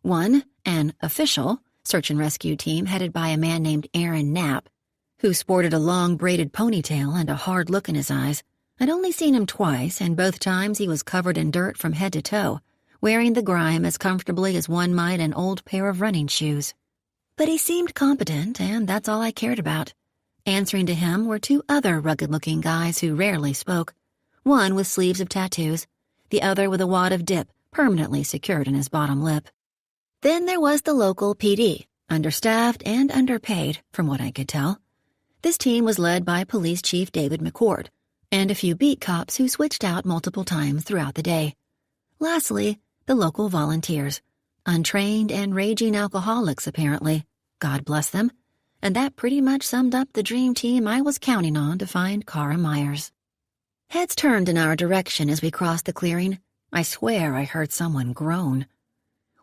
1, an official search and rescue team headed by a man named Aaron Knapp, who sported a long braided ponytail and a hard look in his eyes. I'd only seen him twice, and both times he was covered in dirt from head to toe, wearing the grime as comfortably as one might an old pair of running shoes. But he seemed competent, and that's all I cared about. Answering to him were 2 other rugged-looking guys who rarely spoke, one with sleeves of tattoos, the other with a wad of dip permanently secured in his bottom lip. Then there was the local PD, understaffed and underpaid, from what I could tell. This team was led by Police Chief David McCord, and a few beat cops who switched out multiple times throughout the day. Lastly, the local volunteers, untrained and raging alcoholics apparently, God bless them, and that pretty much summed up the dream team I was counting on to find Cara Myers. Heads turned in our direction as we crossed the clearing. I swear I heard someone groan.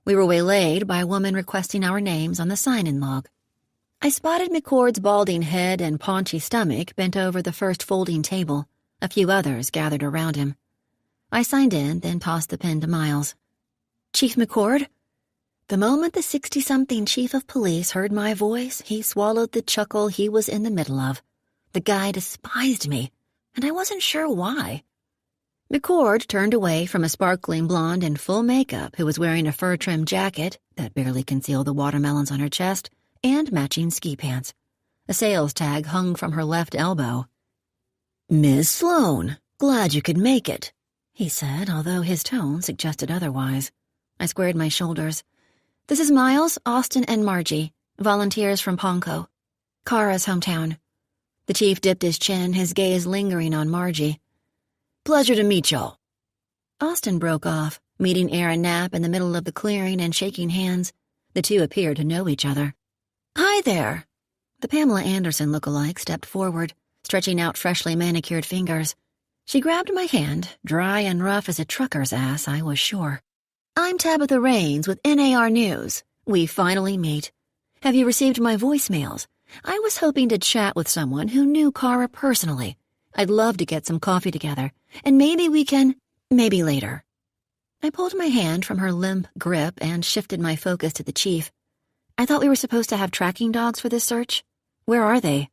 We were waylaid by a woman requesting our names on the sign-in log. I spotted McCord's balding head and paunchy stomach bent over the first folding table. A few others gathered around him. I signed in, then tossed the pen to Miles. Chief McCord? The moment the 60-something chief of police heard my voice, he swallowed the chuckle he was in the middle of. The guy despised me, and I wasn't sure why. McCord turned away from a sparkling blonde in full makeup who was wearing a fur-trimmed jacket that barely concealed the watermelons on her chest and matching ski pants. A sales tag hung from her left elbow. Miss Sloane, glad you could make it, he said, although his tone suggested otherwise. I squared my shoulders. This is Miles, Austin, and Margie, volunteers from Ponco, Cara's hometown. The chief dipped his chin, his gaze lingering on Margie. Pleasure to meet y'all. Austin broke off, meeting Aaron Knapp in the middle of the clearing and shaking hands. The two appeared to know each other. Hi there. The Pamela Anderson lookalike stepped forward, stretching out freshly manicured fingers. She grabbed my hand, dry and rough as a trucker's ass, I was sure. I'm Tabitha Raines with NAR News. We finally meet. Have you received my voicemails? I was hoping to chat with someone who knew Kara personally. I'd love to get some coffee together, and maybe maybe later. I pulled my hand from her limp grip and shifted my focus to the chief. I thought we were supposed to have tracking dogs for this search. Where are they?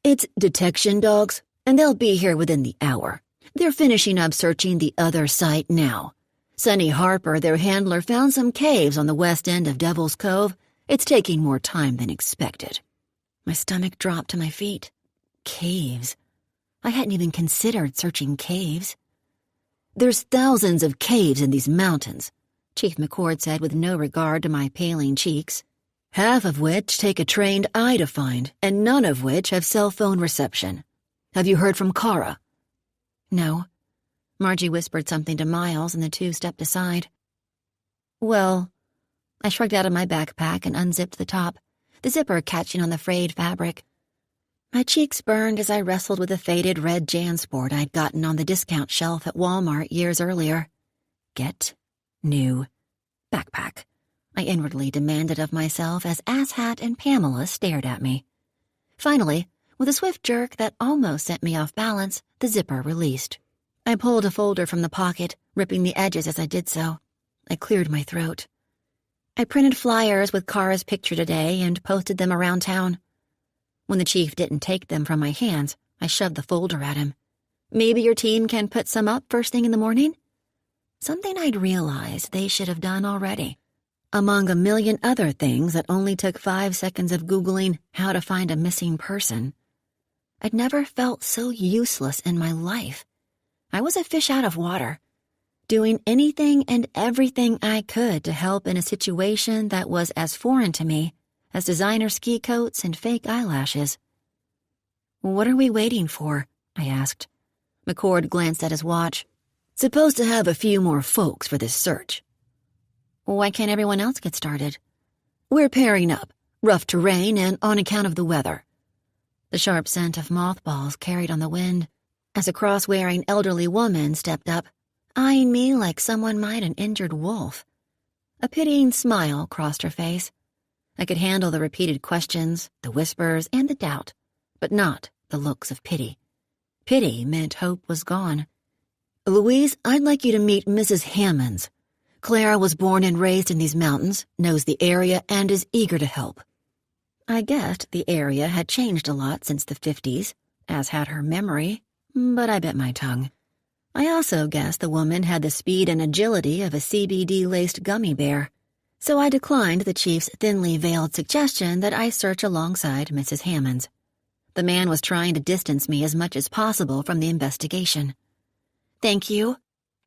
It's detection dogs, and they'll be here within the hour. They're finishing up searching the other site now. Sonny Harper, their handler, found some caves on the west end of Devil's Cove. It's taking more time than expected. My stomach dropped to my feet. Caves. I hadn't even considered searching caves. There's thousands of caves in these mountains, Chief McCord said with no regard to my paling cheeks, half of which take a trained eye to find, and none of which have cell phone reception. Have you heard from Kara? No. Margie whispered something to Miles, and the two stepped aside. Well, I shrugged out of my backpack and unzipped the top, the zipper catching on the frayed fabric. My cheeks burned as I wrestled with a faded red JanSport I'd gotten on the discount shelf at Walmart years earlier. Get new backpack, I inwardly demanded of myself as Asshat and Pamela stared at me. Finally, with a swift jerk that almost sent me off balance, the zipper released. I pulled a folder from the pocket, ripping the edges as I did so. I cleared my throat. I printed flyers with Kara's picture today and posted them around town. When the chief didn't take them from my hands, I shoved the folder at him. Maybe your team can put some up first thing in the morning? Something I'd realized they should have done already. Among a million other things that only took 5 seconds of Googling how to find a missing person. I'd never felt so useless in my life. I was a fish out of water, doing anything and everything I could to help in a situation that was as foreign to me as designer ski coats and fake eyelashes. What are we waiting for? I asked. McCord glanced at his watch. Supposed to have a few more folks for this search. Why can't everyone else get started? We're pairing up, rough terrain and on account of the weather. The sharp scent of mothballs carried on the wind as a cross-wearing elderly woman stepped up, eyeing me like someone might an injured wolf. A pitying smile crossed her face. I could handle the repeated questions, the whispers, and the doubt, but not the looks of pity. Pity meant hope was gone. Louise, I'd like you to meet Mrs. Hammonds. Clara was born and raised in these mountains, knows the area, and is eager to help. I guessed the area had changed a lot since the 50s, as had her memory, but I bit my tongue. I also guessed the woman had the speed and agility of a CBD-laced gummy bear, so I declined the chief's thinly veiled suggestion that I search alongside Mrs. Hammonds. The man was trying to distance me as much as possible from the investigation. Thank you.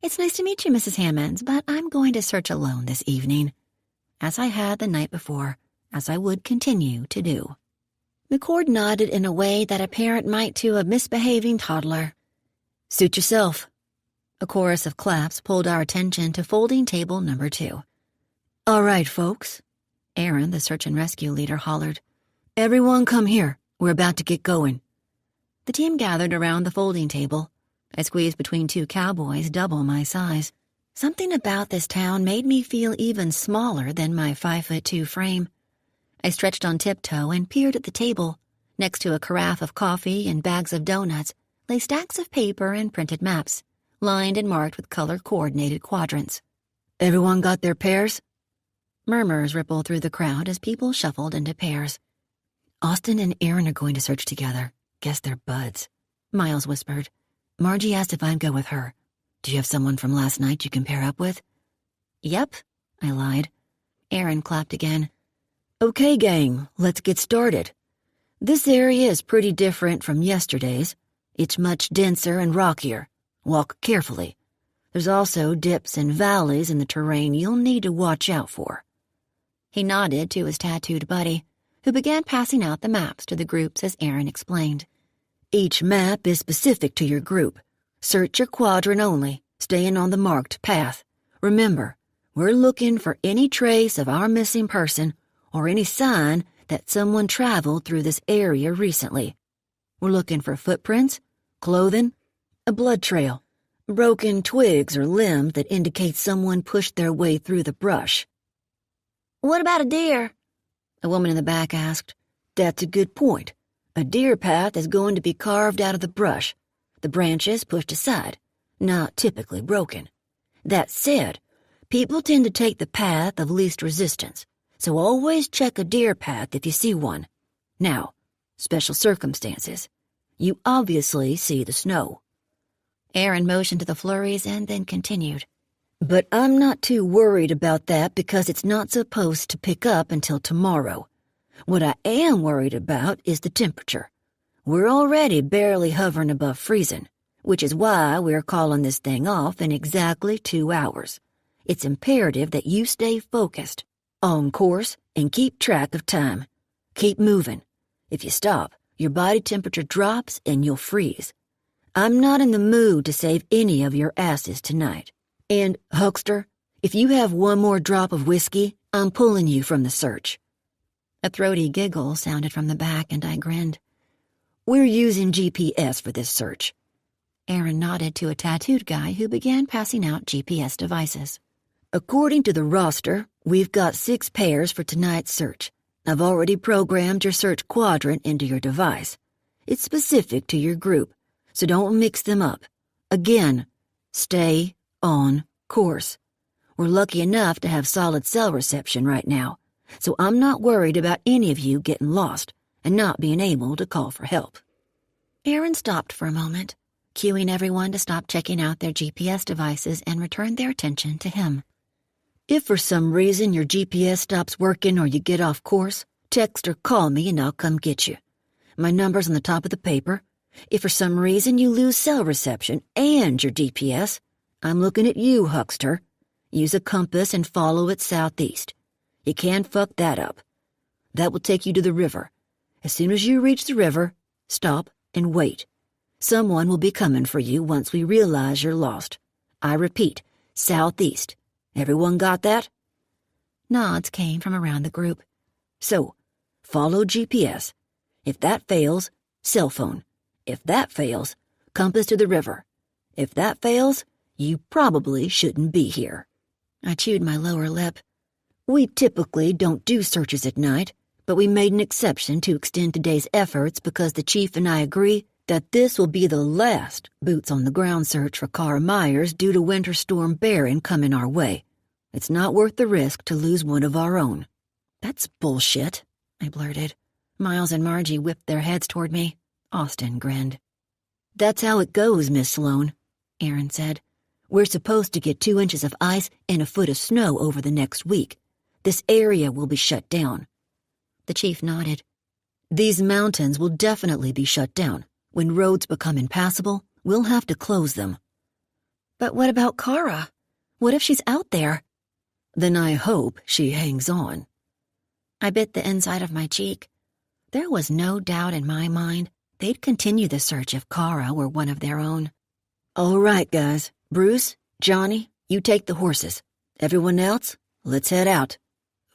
It's nice to meet you, Mrs. Hammonds, but I'm going to search alone this evening, as I had the night before, as I would continue to do. McCord nodded in a way that a parent might to a misbehaving toddler. Suit yourself. A chorus of claps pulled our attention to folding table number 2. All right, folks, Aaron, the search and rescue leader, hollered. Everyone come here. We're about to get going. The team gathered around the folding table. I squeezed between 2 cowboys double my size. Something about this town made me feel even smaller than my 5'2" frame. I stretched on tiptoe and peered at the table. Next to a carafe of coffee and bags of donuts lay stacks of paper and printed maps, lined and marked with color-coordinated quadrants. Everyone got their pairs? Murmurs rippled through the crowd as people shuffled into pairs. Austin and Aaron are going to search together. Guess they're buds, Miles whispered. Margie asked if I'd go with her. Do you have someone from last night you can pair up with? Yep, I lied. Aaron clapped again. Okay, gang, let's get started. This area is pretty different from yesterday's. It's much denser and rockier. Walk carefully. There's also dips and valleys in the terrain you'll need to watch out for. He nodded to his tattooed buddy, who began passing out the maps to the groups as Aaron explained. Each map is specific to your group. Search your quadrant only, staying on the marked path. Remember, we're looking for any trace of our missing person or any sign that someone traveled through this area recently. We're looking for footprints, clothing, a blood trail, broken twigs or limbs that indicate someone pushed their way through the brush.
What about a deer?
A woman in the back asked. That's a good point. A deer path is going to be carved out of the brush, the branches pushed aside, not typically broken. That said, people tend to take the path of least resistance, so always check a deer path if you see one. Now, special circumstances. You obviously see the snow.
Aaron motioned to the flurries and then continued.
But I'm not too worried about that because it's not supposed to pick up until tomorrow. What I am worried about is the temperature. We're already barely hovering above freezing, which is why we're calling this thing off in exactly 2 hours. It's imperative that you stay focused, on course, and keep track of time. Keep moving. If you stop, your body temperature drops and you'll freeze. I'm not in the mood to save any of your asses tonight. And, Huckster, if you have one more drop of whiskey, I'm pulling you from the search.
A throaty giggle sounded from the back, and I grinned.
We're using GPS for this search.
Aaron nodded to a tattooed guy who began passing out GPS devices.
According to the roster, we've got 6 pairs for tonight's search. I've already programmed your search quadrant into your device. It's specific to your group, so don't mix them up. Again, stay on course. We're lucky enough to have solid cell reception right now, so I'm not worried about any of you getting lost and not being able to call for help.
Aaron stopped for a moment, cueing everyone to stop checking out their GPS devices and return their attention to him.
If for some reason your GPS stops working or you get off course, text or call me and I'll come get you. My number's on the top of the paper. If for some reason you lose cell reception and your GPS, I'm looking at you, Huckster. Use a compass and follow it southeast. You can't fuck that up. That will take you to the river. As soon as you reach the river, stop and wait. Someone will be coming for you once we realize you're lost. I repeat, southeast. Everyone got that?
Nods came from around the group.
So, follow GPS. If that fails, cell phone. If that fails, compass to the river. If that fails, you probably shouldn't be here.
I chewed my lower lip.
We typically don't do searches at night, but we made an exception to extend today's efforts because the chief and I agree that this will be the last boots-on-the-ground search for Cara Myers due to Winter Storm Barron coming our way. It's not worth the risk to lose one of our own.
That's bullshit, I blurted. Miles and Margie whipped their heads toward me. Austin grinned.
That's how it goes, Miss Sloane, Aaron said. We're supposed to get 2 inches of ice and a foot of snow over the next week. This area will be shut down.
The chief nodded.
These mountains will definitely be shut down. When roads become impassable, we'll have to close them.
But what about Cara? What if she's out there?
Then I hope she hangs on.
I bit the inside of my cheek. There was no doubt in my mind they'd continue the search if Cara were one of their own.
All right, guys. Bruce, Johnny, you take the horses. Everyone else, let's head out.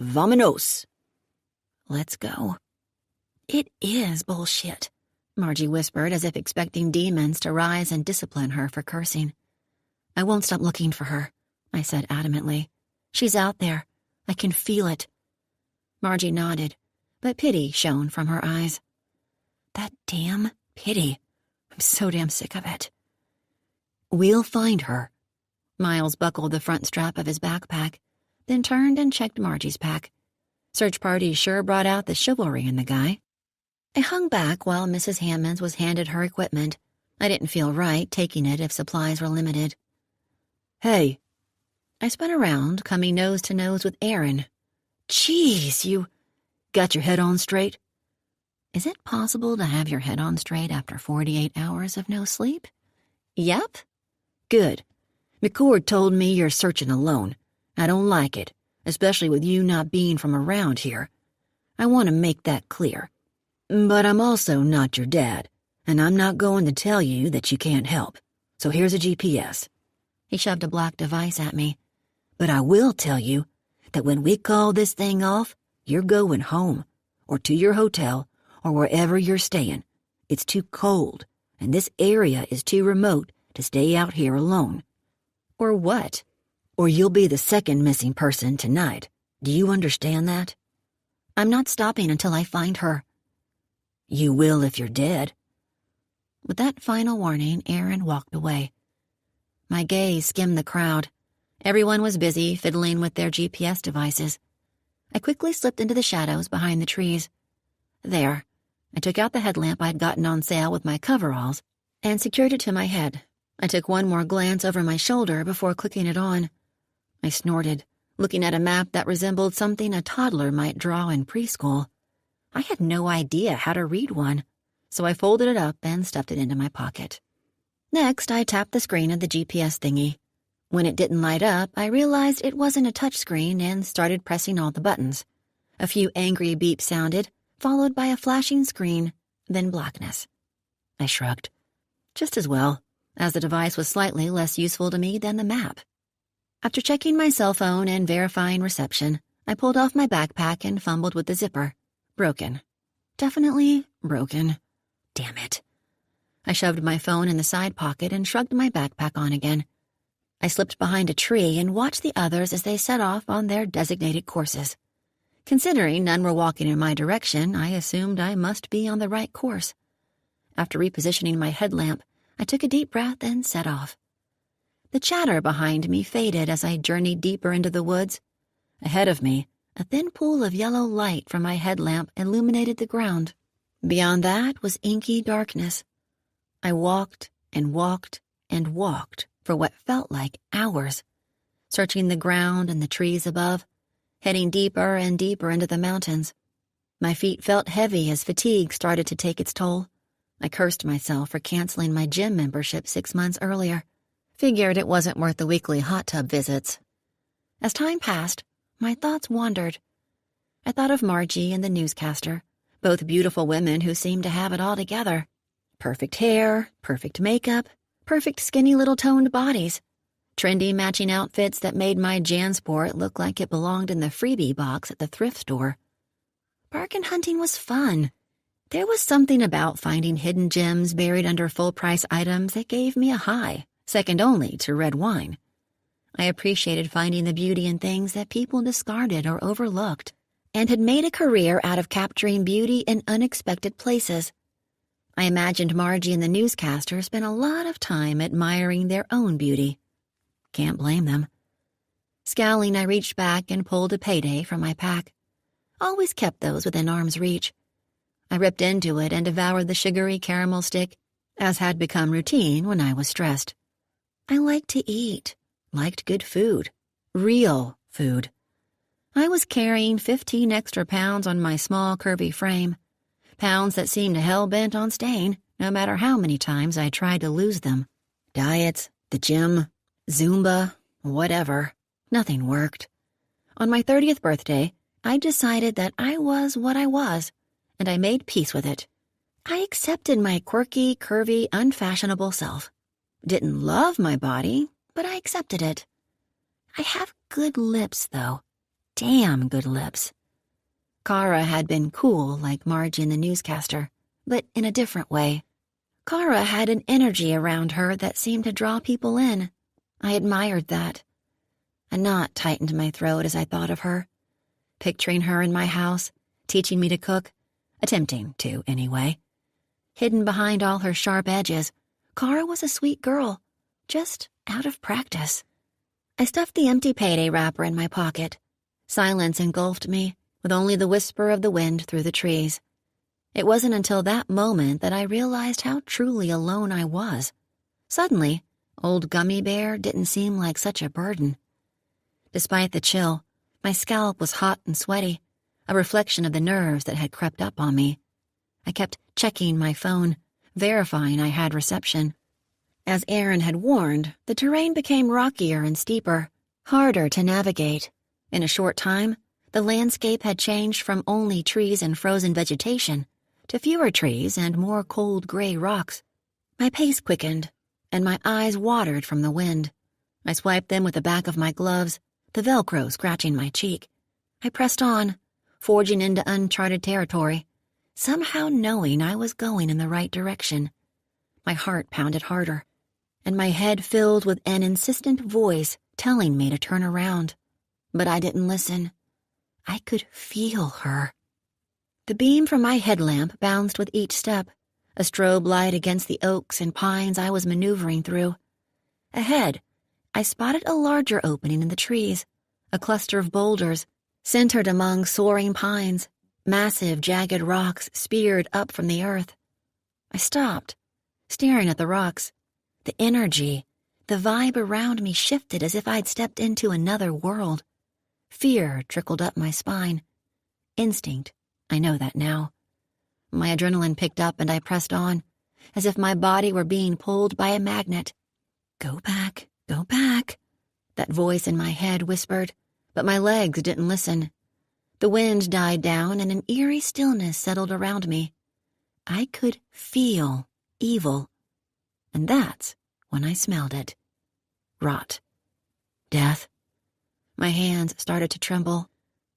Vamonos.
Let's go. It is bullshit, Margie whispered as if expecting demons to rise and discipline her for cursing. I won't stop looking for her, I said adamantly. She's out there. I can feel it. Margie nodded, but pity shone from her eyes. That damn pity. I'm so damn sick of it.
We'll find her.
Miles buckled the front strap of his backpack, then turned and checked Margie's pack. Search parties sure brought out the chivalry in the guy. I hung back while Mrs. Hammonds was handed her equipment. I didn't feel right taking it if supplies were limited.
Hey.
I spun around, coming nose to nose with Aaron.
Jeez, you got your head on straight?
Is it possible to have your head on straight after 48 hours of no sleep? Yep.
Good. McCord told me you're searching alone. I don't like it, especially with you not being from around here. I want to make that clear. But I'm also not your dad, and I'm not going to tell you that you can't help. So here's a GPS.
He shoved a black device at me.
But I will tell you that when we call this thing off, you're going home.
or to your hotel, or wherever you're staying. It's too cold, and this area is too remote to stay out here alone." "Or what?" "Or you'll be the second missing person tonight. Do you understand that?" "I'm not stopping until I find her." "You will if you're dead." With that final warning, Aaron walked away. My gaze skimmed the crowd. Everyone was busy fiddling with their GPS devices. I quickly slipped into the shadows behind the trees. There, I took out the headlamp I'd gotten on sale with my coveralls and secured it to my head. I took one more glance over my shoulder before clicking it on. I snorted, looking at a map that resembled something a toddler might draw in preschool. I had no idea how to read one, so I folded it up and stuffed it into my pocket. Next, I tapped the screen of the GPS thingy. When it didn't light up, I realized it wasn't a touchscreen and started pressing all the buttons. A few angry beeps sounded, followed by a flashing screen, then blackness. I shrugged. Just as well, as the device was slightly less useful to me than the map. After checking my cell phone and verifying reception, I pulled off my backpack and fumbled with the zipper. Broken. Definitely broken. Damn it. I shoved my phone in the side pocket and shrugged my backpack on again. I slipped behind a tree and watched the others as they set off on their designated courses. Considering none were walking in my direction, I assumed I must be on the right course. After repositioning my headlamp, I took a deep breath and set off. The chatter behind me faded as I journeyed deeper into the woods. Ahead of me, a thin pool of yellow light from my headlamp illuminated the ground. Beyond that was inky darkness. I walked and walked and walked for what felt like hours, searching the ground and the trees above, heading deeper and deeper into the mountains. My feet felt heavy as fatigue started to take its toll. I cursed myself for canceling my gym membership 6 months earlier. Figured it wasn't worth the weekly hot tub visits. As time passed, my thoughts wandered. I thought of Margie and the newscaster, both beautiful women who seemed to have it all together. Perfect hair, perfect makeup, perfect skinny little toned bodies. Trendy matching outfits that made my JanSport look like it belonged in the freebie box at the thrift store. Bargain hunting was fun. There was something about finding hidden gems buried under full-price items that gave me a high, second only to red wine. I appreciated finding the beauty in things that people discarded or overlooked, and had made a career out of capturing beauty in unexpected places. I imagined Margie and the newscaster spent a lot of time admiring their own beauty. Can't blame them. Scowling, I reached back and pulled a payday from my pack. Always kept those within arm's reach. I ripped into it and devoured the sugary caramel stick, as had become routine when I was stressed. I liked to eat, liked good food, real food. I was carrying 15 extra pounds on my small, curvy frame, pounds that seemed hell-bent on staying, no matter how many times I tried to lose them. Diets, the gym, Zumba, whatever. Nothing worked. On my 30th birthday, I decided that I was what I was, and I made peace with it. I accepted my quirky, curvy, unfashionable self. Didn't love my body, but I accepted it. I have good lips, though. Damn good lips. Kara had been cool like Margie and the newscaster, but in a different way. Kara had an energy around her that seemed to draw people in. I admired that. A knot tightened my throat as I thought of her. Picturing her in my house, teaching me to cook, attempting to, anyway. Hidden behind all her sharp edges, Kara was a sweet girl, just out of practice. I stuffed the empty payday wrapper in my pocket. Silence engulfed me, with only the whisper of the wind through the trees. It wasn't until that moment that I realized how truly alone I was. Suddenly, old Gummy Bear didn't seem like such a burden. Despite the chill, my scalp was hot and sweaty, a reflection of the nerves that had crept up on me. I kept checking my phone, verifying I had reception. As Aaron had warned, the terrain became rockier and steeper, harder to navigate. In a short time, the landscape had changed from only trees and frozen vegetation to fewer trees and more cold gray rocks. My pace quickened, and my eyes watered from the wind. I swiped them with the back of my gloves, the Velcro scratching my cheek. I pressed on, forging into uncharted territory, somehow knowing I was going in the right direction. My heart pounded harder, and my head filled with an insistent voice telling me to turn around. But I didn't listen. I could feel her. The beam from my headlamp bounced with each step, a strobe light against the oaks and pines I was maneuvering through. Ahead, I spotted a larger opening in the trees, a cluster of boulders, centered among soaring pines, massive, jagged rocks speared up from the earth. I stopped, staring at the rocks. The energy, the vibe around me shifted as if I'd stepped into another world. Fear trickled up my spine. Instinct, I know that now. My adrenaline picked up and I pressed on, as if my body were being pulled by a magnet. Go back, that voice in my head whispered, but my legs didn't listen. The wind died down and an eerie stillness settled around me. I could feel evil, and that's when I smelled it. Rot. Death. My hands started to tremble.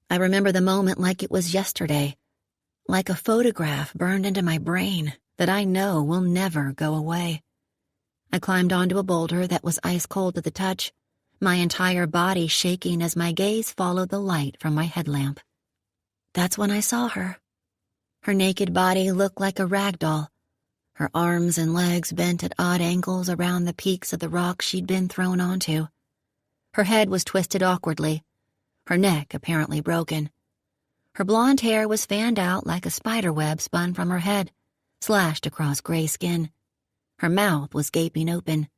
I remember the moment like it was yesterday, like a photograph burned into my brain that I know will never go away. I climbed onto a boulder that was ice cold to the touch, my entire body shaking as my gaze followed the light from my headlamp. That's when I saw her. Her naked body looked like a rag doll, her arms and legs bent at odd angles around the peaks of the rocks she'd been thrown onto. Her head was twisted awkwardly, her neck apparently broken. Her blonde hair was fanned out like a spider web spun from her head, slashed across gray skin. Her mouth was gaping open.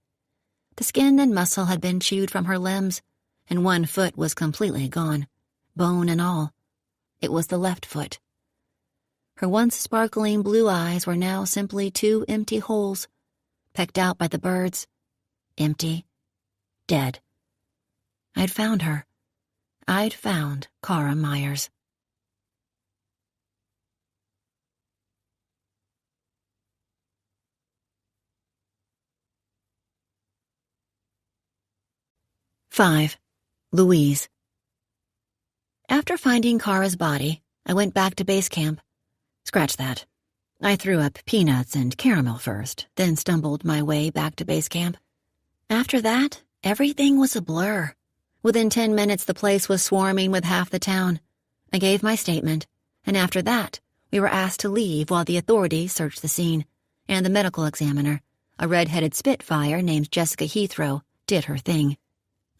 The skin and muscle had been chewed from her limbs, and one foot was completely gone, bone and all. It was the left foot. Her once sparkling blue eyes were now simply two empty holes, pecked out by the birds. Empty. Dead. I'd found her. I'd found Kara Myers. Five. Louise. After finding Kara's body, I went back to base camp. Scratch that. I threw up peanuts and caramel first, then stumbled my way back to base camp. After that, everything was a blur. Within 10 minutes, the place was swarming with half the town. I gave my statement, and after that, we were asked to leave while the authorities searched the scene, and the medical examiner, a red-headed spitfire named Jessica Heathrow, did her thing.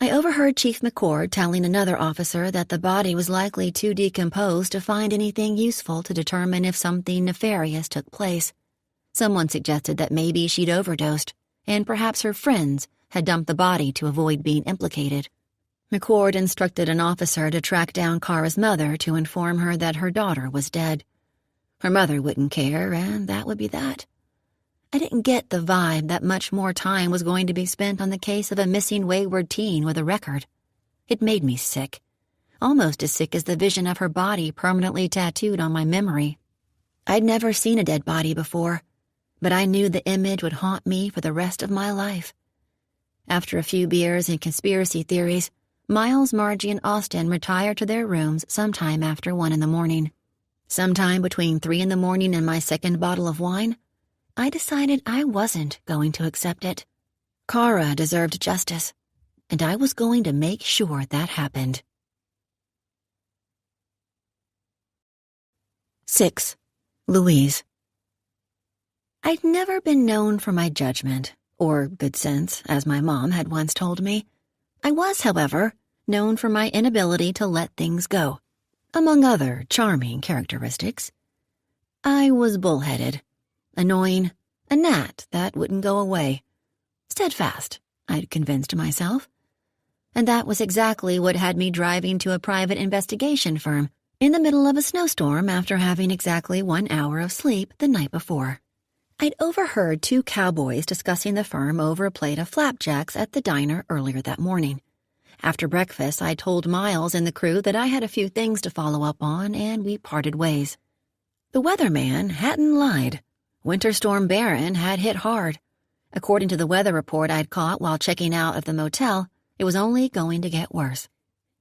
I overheard Chief McCord telling another officer that the body was likely too decomposed to find anything useful to determine if something nefarious took place. Someone suggested that maybe she'd overdosed, and perhaps her friends had dumped the body to avoid being implicated. McCord instructed an officer to track down Kara's mother to inform her that her daughter was dead. Her mother wouldn't care, and that would be that. I didn't get the vibe that much more time was going to be spent on the case of a missing wayward teen with a record. It made me sick, almost as sick as the vision of her body permanently tattooed on my memory. I'd never seen a dead body before, but I knew the image would haunt me for the rest of my life. After a few beers and conspiracy theories, Miles, Margie, and Austin retired to their rooms sometime after 1 a.m. Sometime between 3 a.m. and my second bottle of wine, I decided I wasn't going to accept it. Kara deserved justice, and I was going to make sure that happened. 6. Louise. I'd never been known for my judgment, or good sense, as my mom had once told me. I was, however, known for my inability to let things go, among other charming characteristics. I was bullheaded. Annoying, a gnat that wouldn't go away. Steadfast, I'd convinced myself. And that was exactly what had me driving to a private investigation firm in the middle of a snowstorm after having exactly 1 hour of sleep the night before. I'd overheard 2 cowboys discussing the firm over a plate of flapjacks at the diner earlier that morning. After breakfast, I told Miles and the crew that I had a few things to follow up on, and we parted ways. The weatherman hadn't lied. Winter Storm Barron had hit hard. According to the weather report I'd caught while checking out of the motel, it was only going to get worse.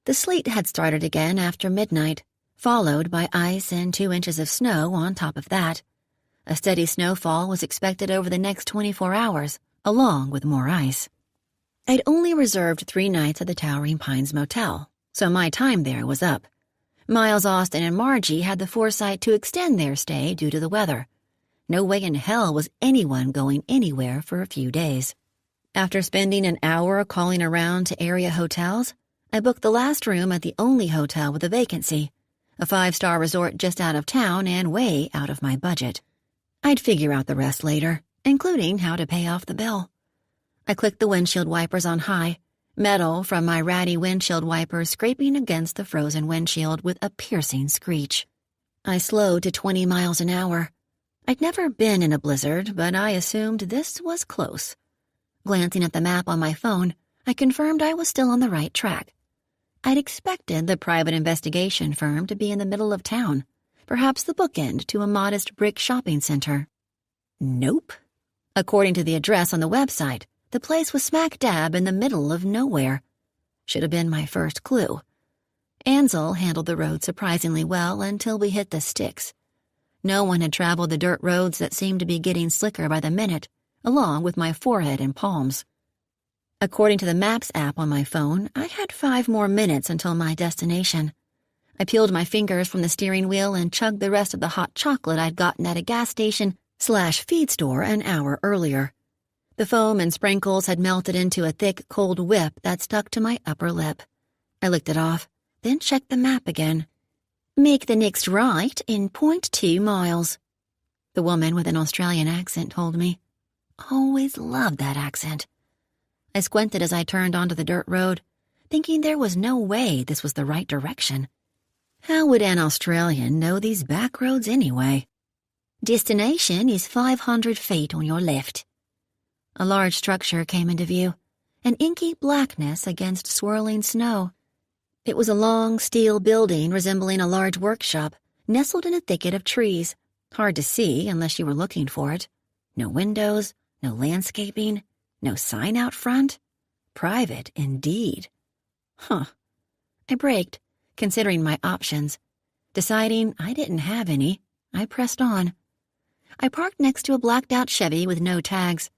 The sleet had started again after midnight, followed by ice and 2 inches of snow on top of that. A steady snowfall was expected over the next 24 hours, along with more ice. I'd only reserved 3 nights at the Towering Pines Motel, so my time there was up. Miles, Austin, and Margie had the foresight to extend their stay due to the weather. No way in hell was anyone going anywhere for a few days. After spending an hour calling around to area hotels, I booked the last room at the only hotel with a vacancy, a 5-star resort just out of town and way out of my budget. I'd figure out the rest later, including how to pay off the bill. I clicked the windshield wipers on high, metal from my ratty windshield wipers scraping against the frozen windshield with a piercing screech. I slowed to 20 miles an hour. I'd never been in a blizzard, but I assumed this was close. Glancing at the map on my phone, I confirmed I was still on the right track. I'd expected the private investigation firm to be in the middle of town, perhaps the bookend to a modest brick shopping center. Nope. According to the address on the website, the place was smack dab in the middle of nowhere. Should have been my first clue. Ansel handled the road surprisingly well until we hit the sticks. No one had traveled the dirt roads that seemed to be getting slicker by the minute, along with my forehead and palms. According to the Maps app on my phone, I had 5 more minutes until my destination. I peeled my fingers from the steering wheel and chugged the rest of the hot chocolate I'd gotten at a gas station/feed store an hour earlier. The foam and sprinkles had melted into a thick, cold whip that stuck to my upper lip. I licked it off, then checked the map again. Make the next right in 0.2 miles. The woman with an Australian accent told me. Always loved that accent. I squinted as I turned onto the dirt road, thinking there was no way this was the right direction. How would an Australian know these back roads anyway? Destination is 500 feet on your left. A large structure came into view, an inky blackness against swirling snow. It was a long steel building resembling a large workshop, nestled in a thicket of trees, hard to see unless you were looking for it. No windows, no landscaping, no sign out front. Private, indeed. Huh. I braked, considering my options. Deciding I didn't have any, I pressed on. I parked next to a blacked-out Chevy with no tags.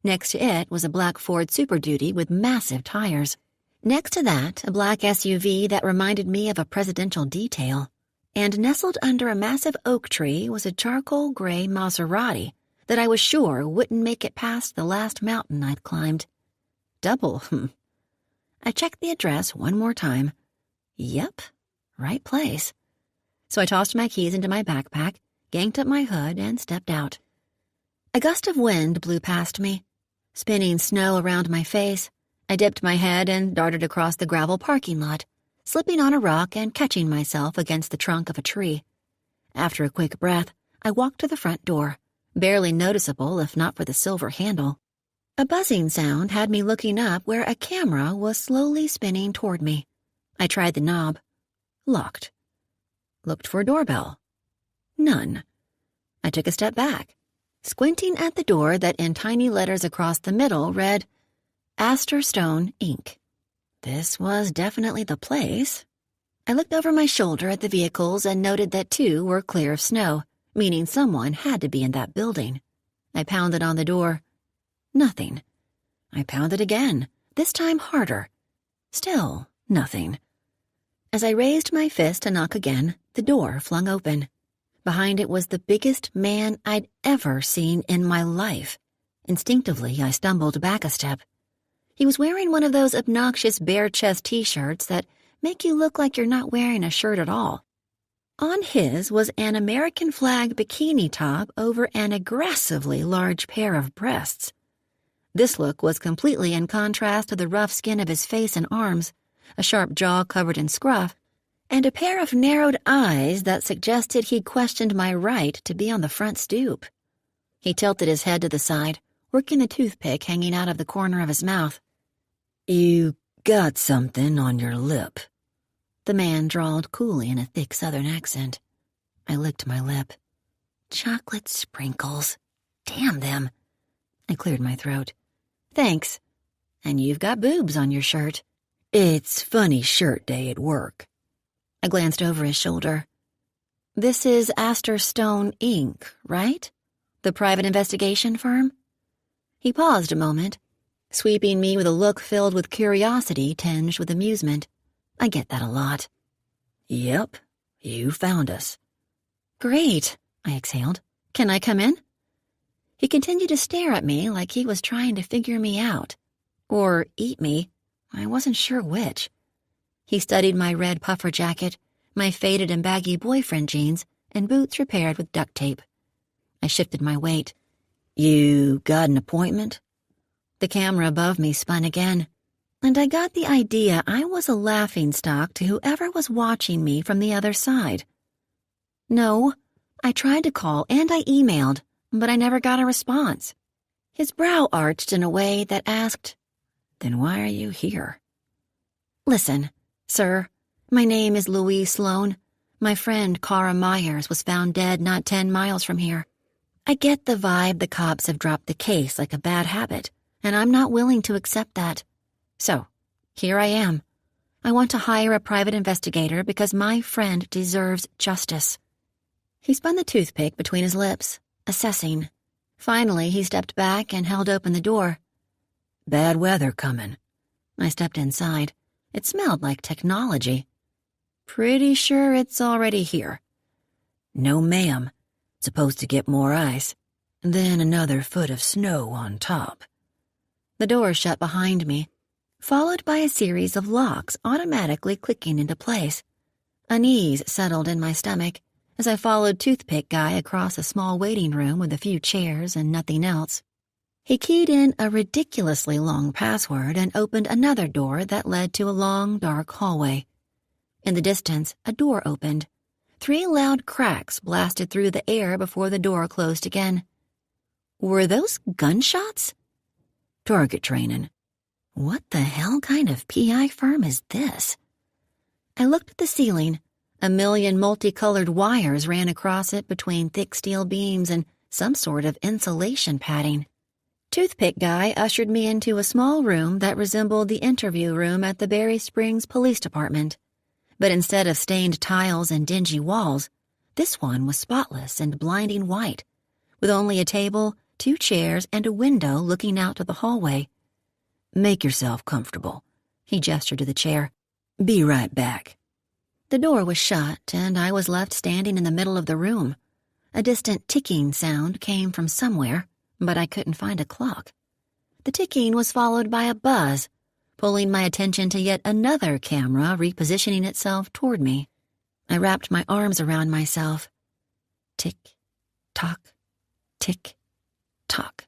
Next to it was a black Ford Super Duty with massive tires. Next to that, a black SUV that reminded me of a presidential detail. And nestled under a massive oak tree was a charcoal gray Maserati that I was sure wouldn't make it past the last mountain I'd climbed. Double, I checked the address one more time. Yep, right place. So I tossed my keys into my backpack, yanked up my hood, and stepped out. A gust of wind blew past me, spinning snow around my face. I dipped my head and darted across the gravel parking lot, slipping on a rock and catching myself against the trunk of a tree. After a quick breath, I walked to the front door, barely noticeable if not for the silver handle. A buzzing sound had me looking up where a camera was slowly spinning toward me. I tried the knob. Locked. Looked for a doorbell. None. I took a step back, squinting at the door that in tiny letters across the middle read, Astor Stone, Inc. This was definitely the place. I looked over my shoulder at the vehicles and noted that 2 were clear of snow, meaning someone had to be in that building. I pounded on the door. Nothing. I pounded again, this time harder. Still nothing. As I raised my fist to knock again, the door flung open. Behind it was the biggest man I'd ever seen in my life. Instinctively, I stumbled back a step. He was wearing one of those obnoxious bare-chest t-shirts that make you look like you're not wearing a shirt at all. On his was an American flag bikini top over an aggressively large pair of breasts. This look was completely in contrast to the rough skin of his face and arms, a sharp jaw covered in scruff, and a pair of narrowed eyes that suggested he questioned my right to be on the front stoop. He tilted his head to the side, working a toothpick hanging out of the corner of his mouth. You got something on your lip, the man drawled coolly in a thick southern accent. I licked my lip. Chocolate sprinkles. Damn them. I cleared my throat. Thanks. And you've got boobs on your shirt. It's funny shirt day at work. I glanced over his shoulder. This is Astor Stone, Inc., right? The private investigation firm? He paused a moment, sweeping me with a look filled with curiosity tinged with amusement. I get that a lot.
Yep, you found us.
Great, I exhaled. Can I come in? He continued to stare at me like he was trying to figure me out. Or eat me. I wasn't sure which. He studied my red puffer jacket, my faded and baggy boyfriend jeans, and boots repaired with duct tape. I shifted my weight.
You got an appointment?
The camera above me spun again, and I got the idea I was a laughingstock to whoever was watching me from the other side. No, I tried to call and I emailed, but I never got a response. His brow arched in a way that asked,
Then why are you here?
Listen, sir, my name is Louise Sloane. My friend Cara Myers was found dead not 10 miles from here. I get the vibe the cops have dropped the case like a bad habit, and I'm not willing to accept that. So, here I am. I want to hire a private investigator because my friend deserves justice. He spun the toothpick between his lips, assessing. Finally, he stepped back and held open the door.
Bad weather coming.
I stepped inside. It smelled like technology. Pretty sure it's already here.
No, ma'am. Supposed to get more ice, and then another foot of snow on top.
The door shut behind me, followed by a series of locks automatically clicking into place. Unease settled in my stomach as I followed Toothpick Guy across a small waiting room with a few chairs and nothing else. He keyed in a ridiculously long password and opened another door that led to a long, dark hallway. In the distance, a door opened. 3 loud cracks blasted through the air before the door closed again. Were those gunshots?
Target training.
What the hell kind of PI firm is this? I looked at the ceiling. A million multicolored wires ran across it between thick steel beams and some sort of insulation padding. Toothpick Guy ushered me into a small room that resembled the interview room at the Berry Springs Police Department. But instead of stained tiles and dingy walls, this one was spotless and blinding white, with only a table, 2 chairs, and a window looking out to the hallway.
Make yourself comfortable.
He gestured to the chair.
Be right back.
The door was shut, and I was left standing in the middle of the room. A distant ticking sound came from somewhere, but I couldn't find a clock. The ticking was followed by a buzz, pulling my attention to yet another camera repositioning itself toward me. I wrapped my arms around myself. Tick, tock, tick, tock.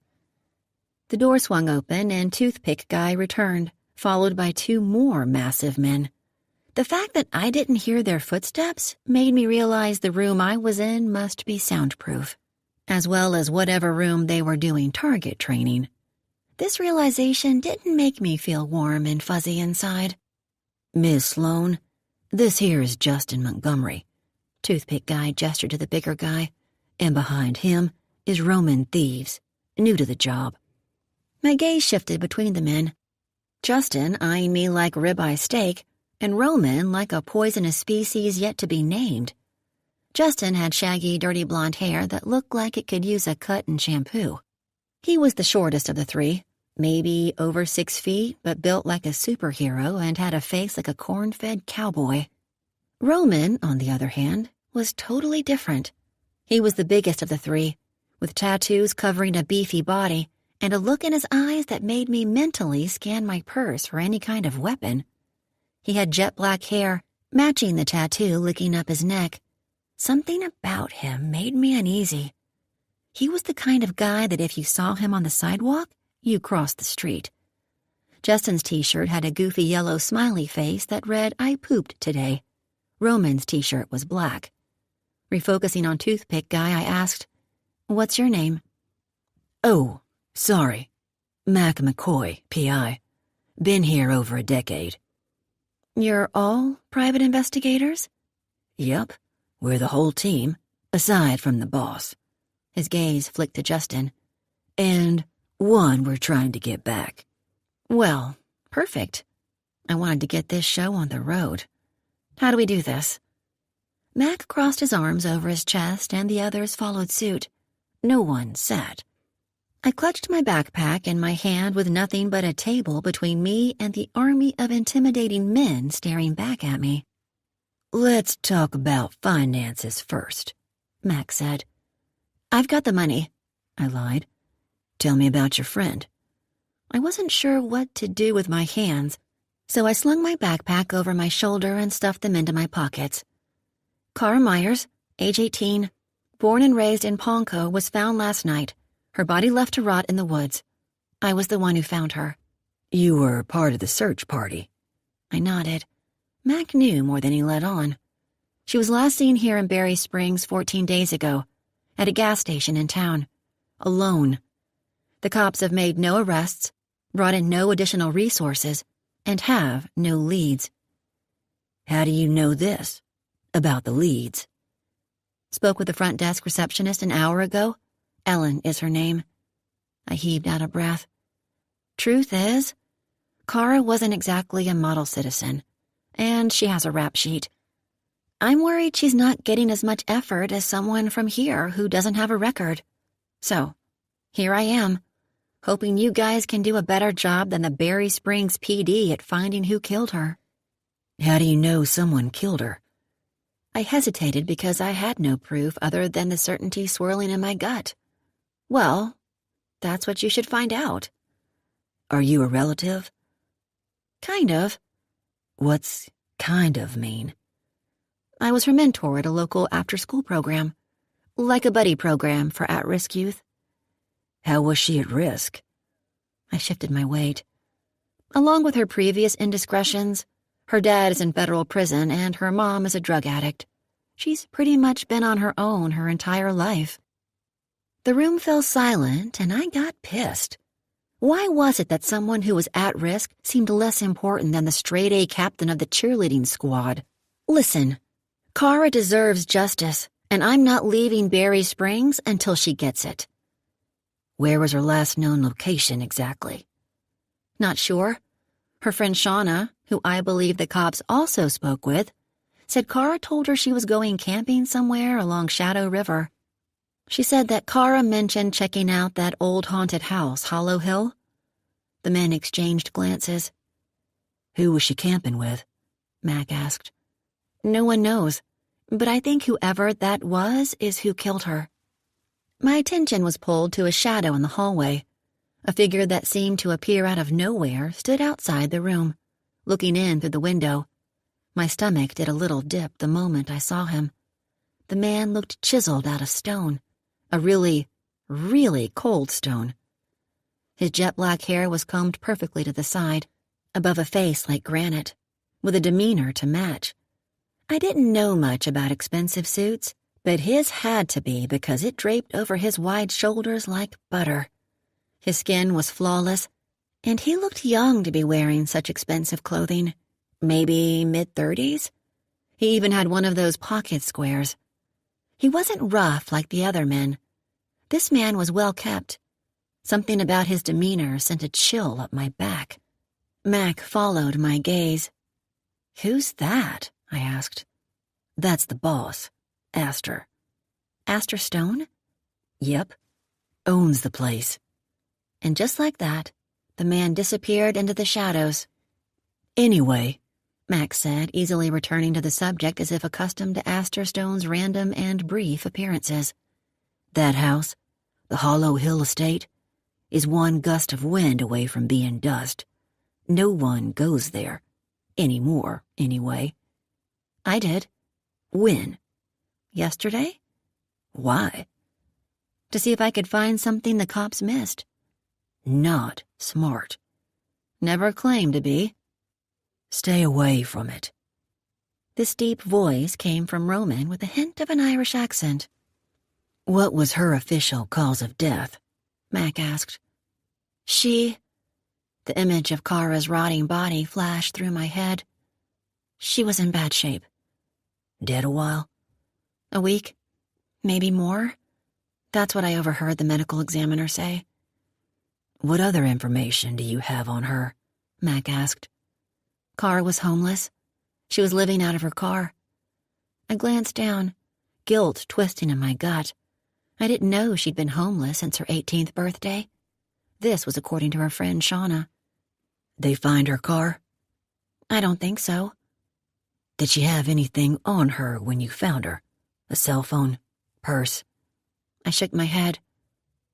The door swung open and Toothpick Guy returned, followed by 2 more massive men. The fact that I didn't hear their footsteps made me realize the room I was in must be soundproof, as well as whatever room they were doing target training. This realization didn't make me feel warm and fuzzy inside.
Miss Sloane, this here is Justin Montgomery.
Toothpick Guy gestured to the bigger guy.
And behind him is Roman Thieves, new to the job.
My gaze shifted between the men. Justin eyeing me like ribeye steak, and Roman like a poisonous species yet to be named. Justin had shaggy, dirty blonde hair that looked like it could use a cut and shampoo. He was the shortest of the 3, maybe over 6 feet, but built like a superhero and had a face like a corn-fed cowboy. Roman, on the other hand, was totally different. He was the biggest of the 3, with tattoos covering a beefy body and a look in his eyes that made me mentally scan my purse for any kind of weapon. He had jet black hair, matching the tattoo licking up his neck. Something about him made me uneasy. He was the kind of guy that if you saw him on the sidewalk, you crossed the street. Justin's t-shirt had a goofy yellow smiley face that read, "I pooped today." Roman's t-shirt was black. Refocusing on Toothpick Guy, I asked, "What's your name?"
Oh, sorry. Mac McCoy, PI. Been here over a decade.
You're all private investigators?
Yup, we're the whole team, aside from the boss.
His gaze flicked to Justin.
And one we're trying to get back.
Well, perfect. I wanted to get this show on the road. How do we do this? Mac crossed his arms over his chest, and the others followed suit. No one sat. I clutched my backpack in my hand with nothing but a table between me and the army of intimidating men staring back at me.
"Let's talk about finances first," Mac said.
"I've got the money," I lied.
"Tell me about your friend."
I wasn't sure what to do with my hands, so I slung my backpack over my shoulder and stuffed them into my pockets. Cara Myers, age 18, born and raised in Ponco, was found last night, her body left to rot in the woods. I was the one who found her.
"You were part of the search party."
I nodded. Mac knew more than he let on. She was last seen here in Berry Springs 14 days ago, at a gas station in town, alone. The cops have made no arrests, brought in no additional resources, and have no leads.
"How do you know this? About the leads?"
"Spoke with the front desk receptionist an hour ago. Ellen is her name." I heaved out a breath. Truth is, Cara wasn't exactly a model citizen, and she has a rap sheet. I'm worried she's not getting as much effort as someone from here who doesn't have a record. So, here I am, hoping you guys can do a better job than the Berry Springs PD at finding who killed her."
"How do you know someone killed her?"
I hesitated because I had no proof other than the certainty swirling in my gut. "Well, that's what you should find out."
"Are you a relative?"
"Kind of."
"What's kind of mean?"
"I was her mentor at a local after-school program, like a buddy program for at-risk youth."
"How was she at risk?"
I shifted my weight. Along with her previous indiscretions, her dad is in federal prison and her mom is a drug addict. She's pretty much been on her own her entire life. The room fell silent, and I got pissed. Why was it that someone who was at risk seemed less important than the straight-A captain of the cheerleading squad? Listen, Cara deserves justice, and I'm not leaving Berry Springs until she gets it.
"Where was her last known location exactly?"
"Not sure. Her friend Shauna, who I believe the cops also spoke with, said Cara told her she was going camping somewhere along Shadow River. She said that Cara mentioned checking out that old haunted house, Hollow Hill." The men exchanged glances.
"Who was she camping with?"
Mac asked. "No one knows, but I think whoever that was is who killed her." My attention was pulled to a shadow in the hallway. A figure that seemed to appear out of nowhere stood outside the room, looking in through the window. My stomach did a little dip the moment I saw him. The man looked chiseled out of stone, a really, really cold stone. His jet-black hair was combed perfectly to the side, above a face like granite, with a demeanor to match. I didn't know much about expensive suits, but his had to be because it draped over his wide shoulders like butter. His skin was flawless, and he looked young to be wearing such expensive clothing, maybe mid-30s. He even had one of those pocket squares. He wasn't rough like the other men. This man was well kept. Something about his demeanor sent a chill up my back. Mac followed my gaze. "Who's that?" I asked.
"That's the boss, Astor."
"Astor Stone?"
"Yep. Owns the place."
And just like that, the man disappeared into the shadows.
"Anyway,"
Mac said, easily returning to the subject as if accustomed to Astor Stone's random and brief appearances.
"that house, the Hollow Hill estate, is one gust of wind away from being dust. No one goes there. Anymore, anyway."
"I did."
"When?"
"Yesterday."
"Why?"
"To see if I could find something the cops missed."
"Not smart."
"Never claimed to be."
"Stay away from it."
This deep voice came from Roman with a hint of an Irish accent.
"What was her official cause of death?"
Mac asked. The image of Cara's rotting body flashed through my head. She was in bad shape.
"Dead a while?"
"A week, maybe more. That's what I overheard the medical examiner say."
"What other information do you have on her?"
Mac asked. "Cara was homeless. She was living out of her car. I glanced down, guilt twisting in my gut. I didn't know she'd been homeless since her 18th birthday. This was according to her friend Shauna.
They find her car?
I don't think so.
Did she have anything on her when you found her? A cell phone? Purse?
I shook my head.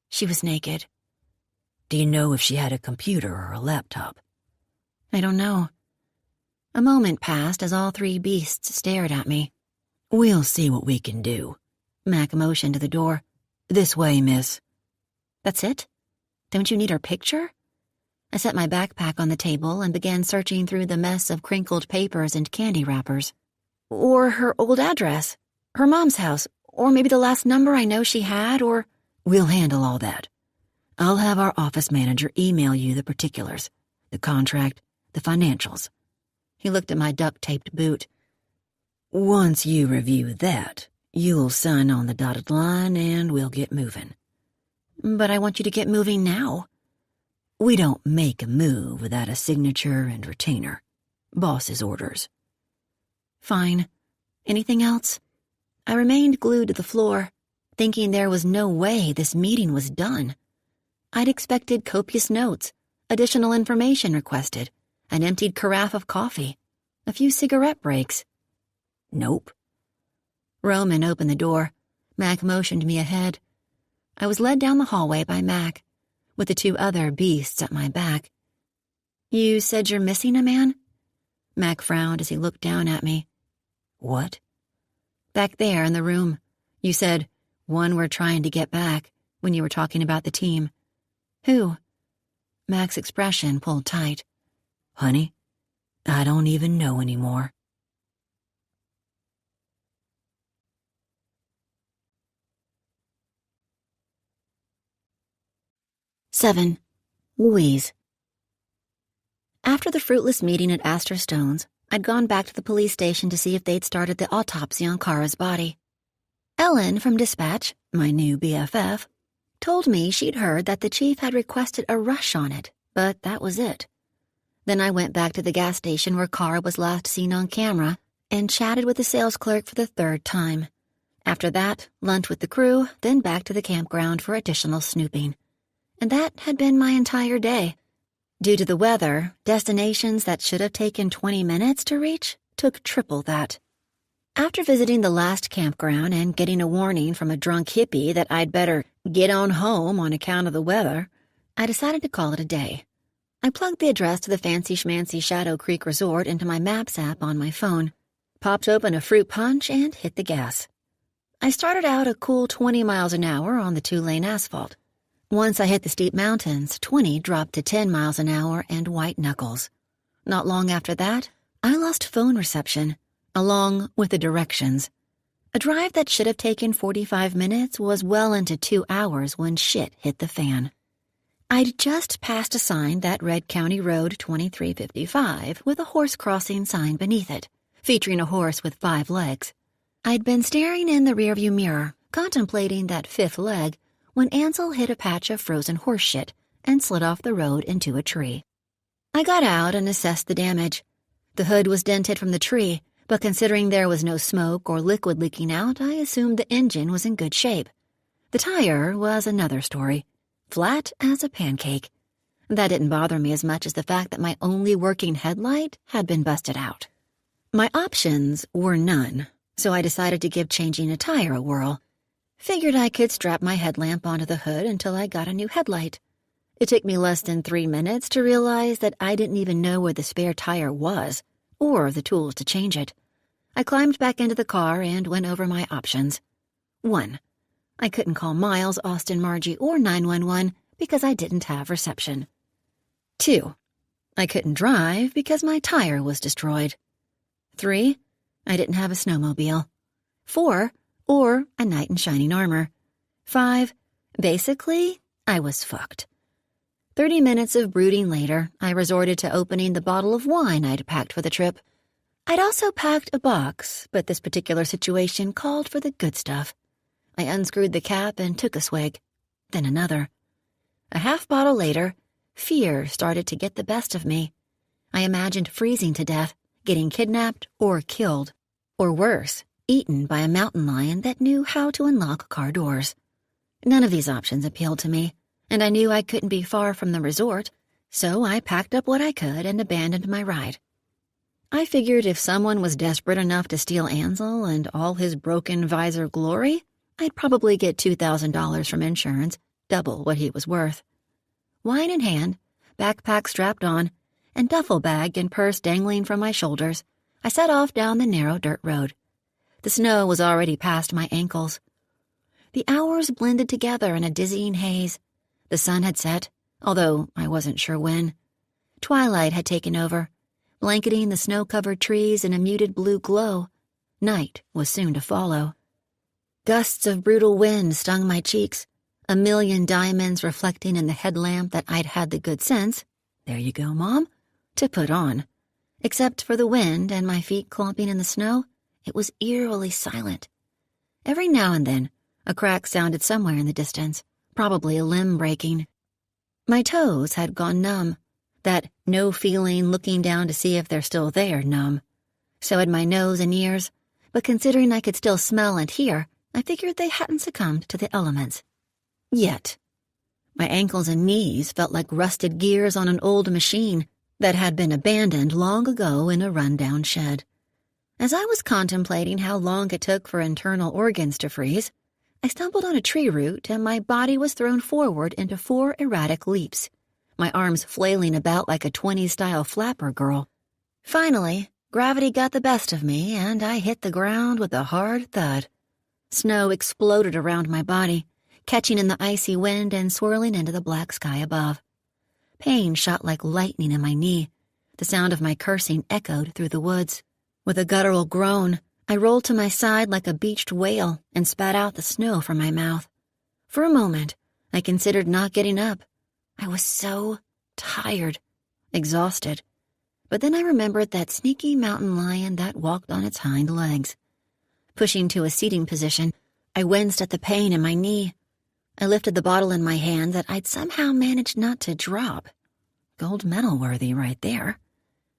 She was naked.
Do you know if she had a computer or a laptop?
I don't know. A moment passed as all three beasts stared at me.
We'll see what we can do.
Mac motioned to the door.
This way, miss.
That's it? Don't you need her picture? I set my backpack on the table and began searching through the mess of crinkled papers and candy wrappers. Or her old address, her mom's house, or maybe the last number I know she had, or...
We'll handle all that. I'll have our office manager email you the particulars, the contract, the financials.
He looked at my duct-taped boot.
Once you review that, you'll sign on the dotted line and we'll get moving.
But I want you to get moving now.
We don't make a move without a signature and retainer. Boss's orders.
Fine. Anything else? I remained glued to the floor, thinking there was no way this meeting was done. I'd expected copious notes, additional information requested, an emptied carafe of coffee, a few cigarette breaks.
Nope.
Roman opened the door. Mac motioned me ahead. I was led down the hallway by Mac, with the two other beasts at my back. You said you're missing a man? Mac frowned as he looked down at me.
What?
Back there in the room. You said, one we're trying to get back, when you were talking about the team. Who? Mac's expression pulled tight.
Honey, I don't even know anymore.
Seven. Louise. After the fruitless meeting at Astor Stone's, I'd gone back to the police station to see if they'd started the autopsy on Kara's body. Ellen from Dispatch, my new BFF, told me she'd heard that the chief had requested a rush on it, but that was it. Then I went back to the gas station where Kara was last seen on camera and chatted with the sales clerk for the third time. After that, lunch with the crew, then back to the campground for additional snooping. And that had been my entire day. Due to the weather, destinations that should have taken 20 minutes to reach took triple that. After visiting the last campground and getting a warning from a drunk hippie that I'd better get on home on account of the weather, I decided to call it a day. I plugged the address to the fancy-schmancy Shadow Creek Resort into my Maps app on my phone, popped open a fruit punch, and hit the gas. I started out a cool 20 miles an hour on the 2-lane asphalt. Once I hit the steep mountains, 20 dropped to 10 miles an hour and white knuckles. Not long after that, I lost phone reception, along with the directions. A drive that should have taken 45 minutes was well into 2 hours when shit hit the fan. I'd just passed a sign that read County Road 2355 with a horse crossing sign beneath it, featuring a horse with 5 legs. I'd been staring in the rearview mirror, contemplating that 5th leg, when Ansel hit a patch of frozen horse shit and slid off the road into a tree. I got out and assessed the damage. The hood was dented from the tree, but considering there was no smoke or liquid leaking out, I assumed the engine was in good shape. The tire was another story, flat as a pancake. That didn't bother me as much as the fact that my only working headlight had been busted out. My options were none, so I decided to give changing a tire a whirl. Figured I could strap my headlamp onto the hood until I got a new headlight. It took me less than 3 minutes to realize that I didn't even know where the spare tire was, or the tools to change it. I climbed back into the car and went over my options. 1. I couldn't call Miles, Austin, Margie, or 911 because I didn't have reception. 2. I couldn't drive because my tire was destroyed. 3. I didn't have a snowmobile. 4. Or a knight in shining armor. 5. Basically, I was fucked. 30 minutes of brooding later, I resorted to opening the bottle of wine I'd packed for the trip. I'd also packed a box, but this particular situation called for the good stuff. I unscrewed the cap and took a swig, then another. A half bottle later, fear started to get the best of me. I imagined freezing to death, getting kidnapped or killed, or worse, eaten by a mountain lion that knew how to unlock car doors. None of these options appealed to me, and I knew I couldn't be far from the resort, so I packed up what I could and abandoned my ride. I figured if someone was desperate enough to steal Ansel and all his broken visor glory, I'd probably get $2,000 from insurance, double what he was worth. Wine in hand, backpack strapped on, and duffel bag and purse dangling from my shoulders, I set off down the narrow dirt road. The snow was already past my ankles. The hours blended together in a dizzying haze. The sun had set, although I wasn't sure when. Twilight had taken over, blanketing the snow-covered trees in a muted blue glow. Night was soon to follow. Gusts of brutal wind stung my cheeks, a million diamonds reflecting in the headlamp that I'd had the good sense, there you go, Mom, to put on. Except for the wind and my feet clomping in the snow, it was eerily silent. Every now and then, a crack sounded somewhere in the distance, probably a limb breaking. My toes had gone numb, that no-feeling looking down to see if they're still there numb. So had my nose and ears, but considering I could still smell and hear, I figured they hadn't succumbed to the elements. Yet. My ankles and knees felt like rusted gears on an old machine that had been abandoned long ago in a run-down shed. As I was contemplating how long it took for internal organs to freeze, I stumbled on a tree root and my body was thrown forward into 4 erratic leaps, my arms flailing about like a 20s-style flapper girl. Finally, gravity got the best of me and I hit the ground with a hard thud. Snow exploded around my body, catching in the icy wind and swirling into the black sky above. Pain shot like lightning in my knee. The sound of my cursing echoed through the woods. With a guttural groan, I rolled to my side like a beached whale and spat out the snow from my mouth. For a moment, I considered not getting up. I was so tired, exhausted. But then I remembered that sneaky mountain lion that walked on its hind legs. Pushing to a seating position, I winced at the pain in my knee. I lifted the bottle in my hand that I'd somehow managed not to drop. Gold medal worthy right there.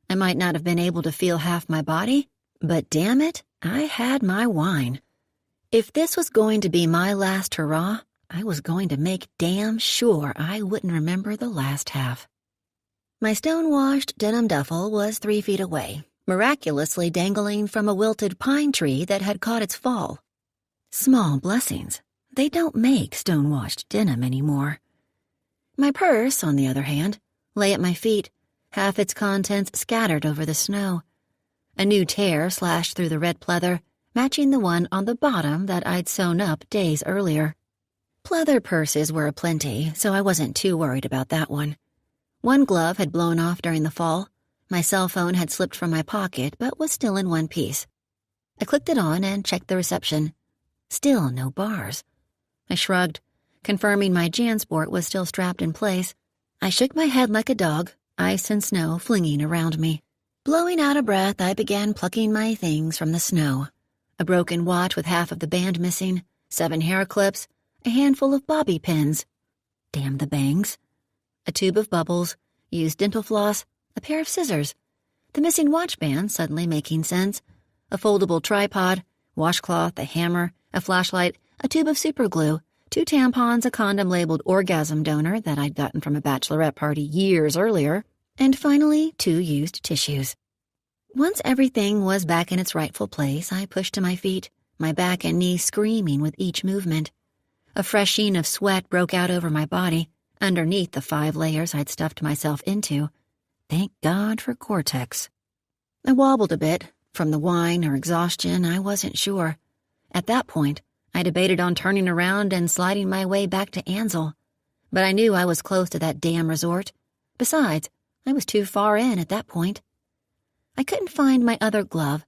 I might not have been able to feel half my body, but damn it, I had my wine. If this was going to be my last hurrah, I was going to make damn sure I wouldn't remember the last half. My stone-washed denim duffel was 3 feet away, miraculously dangling from a wilted pine tree that had caught its fall. Small blessings. They don't make stone-washed denim anymore. My purse, on the other hand, lay at my feet, half its contents scattered over the snow. A new tear slashed through the red pleather, matching the one on the bottom that I'd sewn up days earlier. Pleather purses were aplenty, so I wasn't too worried about that one. One glove had blown off during the fall. My cell phone had slipped from my pocket, but was still in one piece. I clicked it on and checked the reception. Still no bars. I shrugged, confirming my JanSport was still strapped in place. I shook my head like a dog, ice and snow flinging around me. Blowing out of breath, I began plucking my things from the snow. A broken watch with half of the band missing, 7 hair clips, a handful of bobby pins. Damn the bangs. A tube of bubbles, used dental floss, a pair of scissors. The missing watch band suddenly making sense. A foldable tripod, washcloth, a hammer, a flashlight, a tube of superglue, 2 tampons, a condom labeled orgasm donor that I'd gotten from a bachelorette party years earlier, and finally 2 used tissues. Once everything was back in its rightful place, I pushed to my feet, my back and knees screaming with each movement. A fresh sheen of sweat broke out over my body, underneath the 5 layers I'd stuffed myself into. Thank God for Cortex. I wobbled a bit. From the wine or exhaustion, I wasn't sure. At that point, I debated on turning around and sliding my way back to Ansel. But I knew I was close to that damn resort. Besides, I was too far in at that point. I couldn't find my other glove,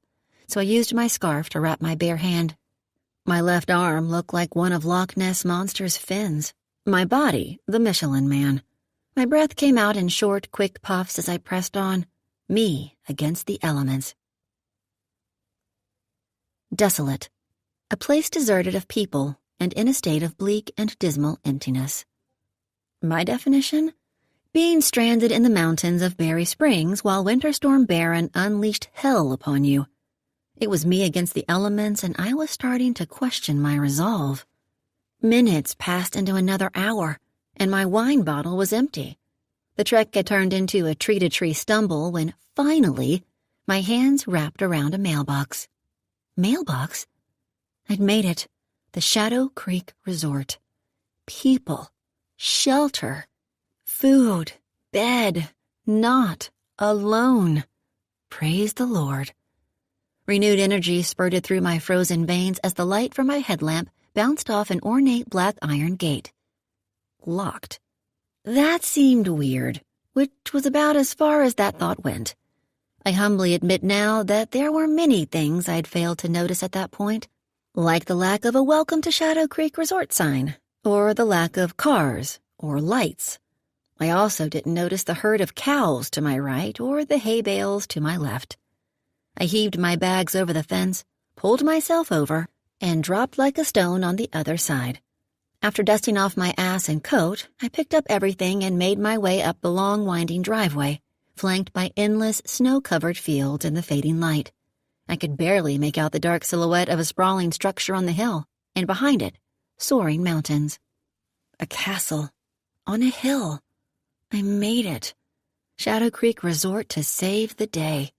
so I used my scarf to wrap my bare hand. My left arm looked like one of Loch Ness Monster's fins. My body, the Michelin Man. My breath came out in short, quick puffs as I pressed on. Me against the elements. Desolate. A place deserted of people and in a state of bleak and dismal emptiness. My definition? Being stranded in the mountains of Berry Springs while Winter Storm Baron unleashed hell upon you. It was me against the elements, and I was starting to question my resolve. Minutes passed into another hour, and my wine bottle was empty. The trek had turned into a tree-to-tree stumble when, finally, my hands wrapped around a mailbox. Mailbox? I'd made it. The Shadow Creek Resort. People. Shelter. Food. Bed. Not alone. Praise the Lord. Renewed energy spurted through my frozen veins as the light from my headlamp bounced off an ornate black iron gate. Locked. That seemed weird, which was about as far as that thought went. I humbly admit now that there were many things I'd failed to notice at that point, like the lack of a Welcome to Shadow Creek Resort sign, or the lack of cars or lights. I also didn't notice the herd of cows to my right or the hay bales to my left. I heaved my bags over the fence, pulled myself over, and dropped like a stone on the other side. After dusting off my ass and coat, I picked up everything and made my way up the long, winding driveway, flanked by endless, snow-covered fields in the fading light. I could barely make out the dark silhouette of a sprawling structure on the hill, and behind it, soaring mountains. A castle. On a hill. I made it. Shadow Creek Resort to save the day.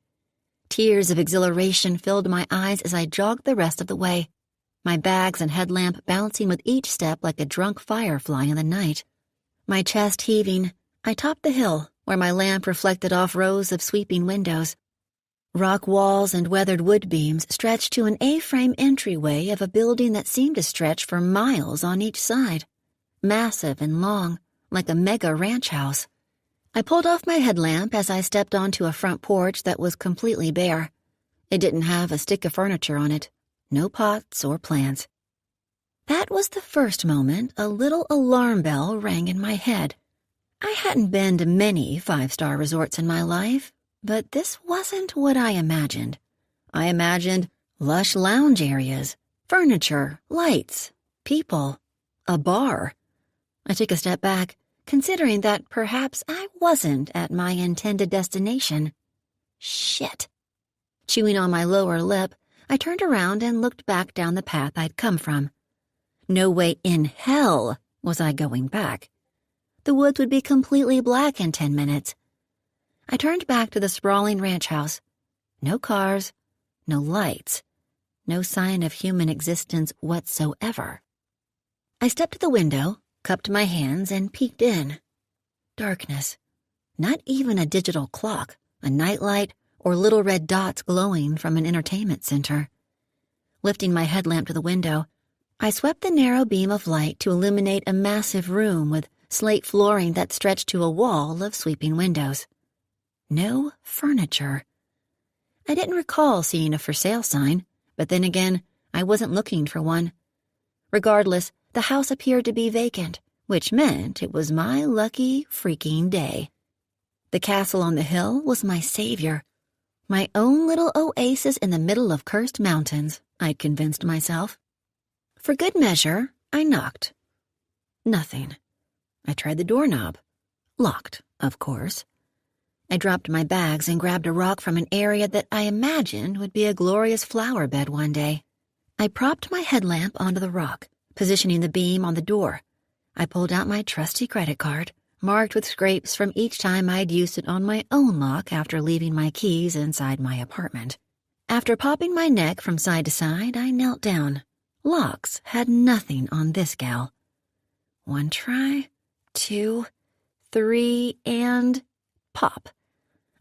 Tears of exhilaration filled my eyes as I jogged the rest of the way, my bags and headlamp bouncing with each step like a drunk firefly in the night. My chest heaving, I topped the hill, where my lamp reflected off rows of sweeping windows. Rock walls and weathered wood beams stretched to an A-frame entryway of a building that seemed to stretch for miles on each side, massive and long, like a mega ranch house. I pulled off my headlamp as I stepped onto a front porch that was completely bare. It didn't have a stick of furniture on it, no pots or plants. That was the first moment a little alarm bell rang in my head. I hadn't been to many five-star resorts in my life, but this wasn't what I imagined. I imagined lush lounge areas, furniture, lights, people, a bar. I took a step back, considering that perhaps I wasn't at my intended destination. Shit. Chewing on my lower lip, I turned around and looked back down the path I'd come from. No way in hell was I going back. The woods would be completely black in 10 minutes. I turned back to the sprawling ranch house. No cars, no lights, no sign of human existence whatsoever. I stepped to the window, cupped my hands, and peeked in. Darkness. Not even a digital clock, a nightlight, or little red dots glowing from an entertainment center. Lifting my headlamp to the window, I swept the narrow beam of light to illuminate a massive room with slate flooring that stretched to a wall of sweeping windows. No furniture. I didn't recall seeing a for sale sign, but then again, I wasn't looking for one. Regardless, the house appeared to be vacant, which meant it was my lucky freaking day. The castle on the hill was my savior. My own little oasis in the middle of cursed mountains, I'd convinced myself. For good measure, I knocked. Nothing. I tried the doorknob. Locked, of course. I dropped my bags and grabbed a rock from an area that I imagined would be a glorious flower bed one day. I propped my headlamp onto the rock, positioning the beam on the door. I pulled out my trusty credit card, marked with scrapes from each time I'd used it on my own lock after leaving my keys inside my apartment. After popping my neck from side to side, I knelt down. Locks had nothing on this gal. 1 try, 2, 3, and pop.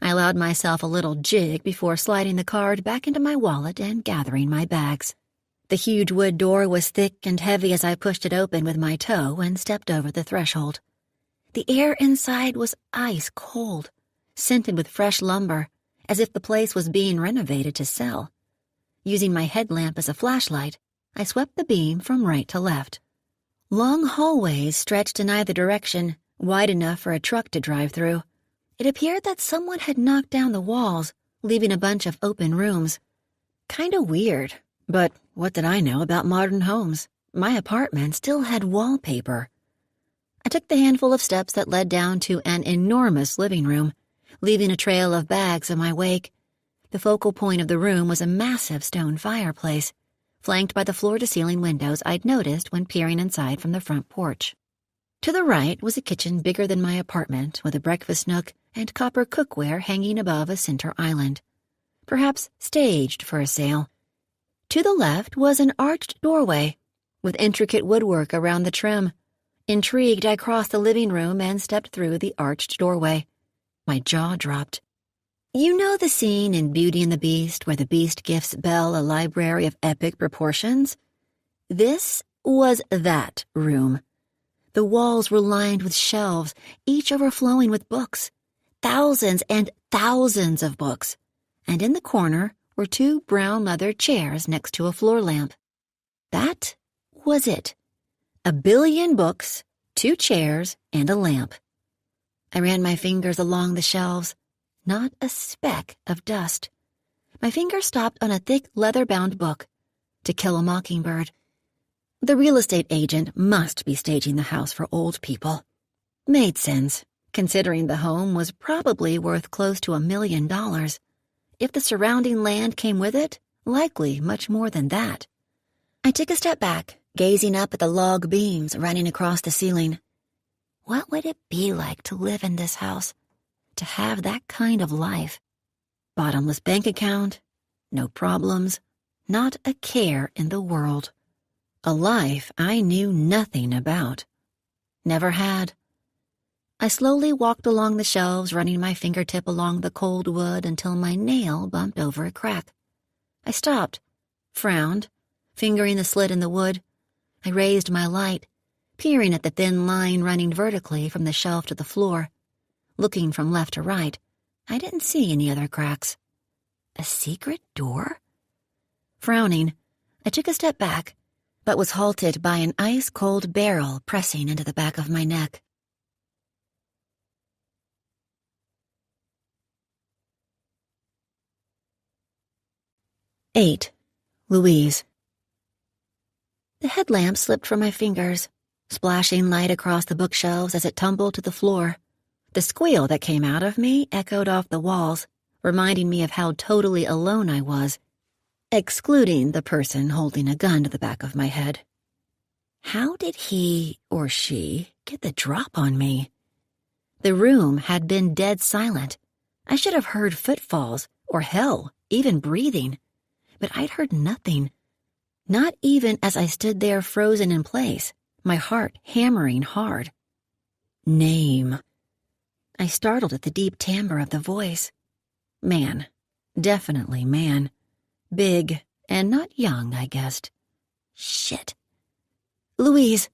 I allowed myself a little jig before sliding the card back into my wallet and gathering my bags. The huge wood door was thick and heavy as I pushed it open with my toe and stepped over the threshold. The air inside was ice cold, scented with fresh lumber, as if the place was being renovated to sell. Using my headlamp as a flashlight, I swept the beam from right to left. Long hallways stretched in either direction, wide enough for a truck to drive through. It appeared that someone had knocked down the walls, leaving a bunch of open rooms. Kinda weird, but what did I know about modern homes? My apartment still had wallpaper. I took the handful of steps that led down to an enormous living room, leaving a trail of bags in my wake. The focal point of the room was a massive stone fireplace, flanked by the floor-to-ceiling windows I'd noticed when peering inside from the front porch. To the right was a kitchen bigger than my apartment, with a breakfast nook and copper cookware hanging above a center island, perhaps staged for a sale. To the left was an arched doorway, with intricate woodwork around the trim. Intrigued, I crossed the living room and stepped through the arched doorway. My jaw dropped. You know the scene in Beauty and the Beast where the Beast gifts Belle a library of epic proportions? This was that room. The walls were lined with shelves, each overflowing with books. Thousands and thousands of books. And in the corner were 2 brown leather chairs next to a floor lamp. That was it. 1 billion books, 2 chairs, and a lamp. I ran my fingers along the shelves. Not a speck of dust. My finger stopped on a thick leather-bound book, To Kill a Mockingbird. The real estate agent must be staging the house for old people. Made sense, considering the home was probably worth close to $1 million. If the surrounding land came with it, likely much more than that. I took a step back, gazing up at the log beams running across the ceiling. What would it be like to live in this house? To have that kind of life? Bottomless bank account, no problems, not a care in the world. A life I knew nothing about. Never had. I slowly walked along the shelves, running my fingertip along the cold wood until my nail bumped over a crack. I stopped, frowned, fingering the slit in the wood. I raised my light, peering at the thin line running vertically from the shelf to the floor. Looking from left to right, I didn't see any other cracks. A secret door? Frowning, I took a step back, but was halted by an ice-cold barrel pressing into the back of my neck. Eight. Louise. The headlamp slipped from my fingers, splashing light across the bookshelves as it tumbled to the floor. The squeal that came out of me echoed off the walls, reminding me of how totally alone I was, excluding the person holding a gun to the back of my head. How did he or she get the drop on me? The room had been dead silent. I should have heard footfalls, or hell, even breathing. But I'd heard nothing. Not even as I stood there frozen in place, my heart hammering hard. Name. I startled at the deep timbre of the voice. Man. Definitely man. Big and not young, I guessed. Shit. Louise.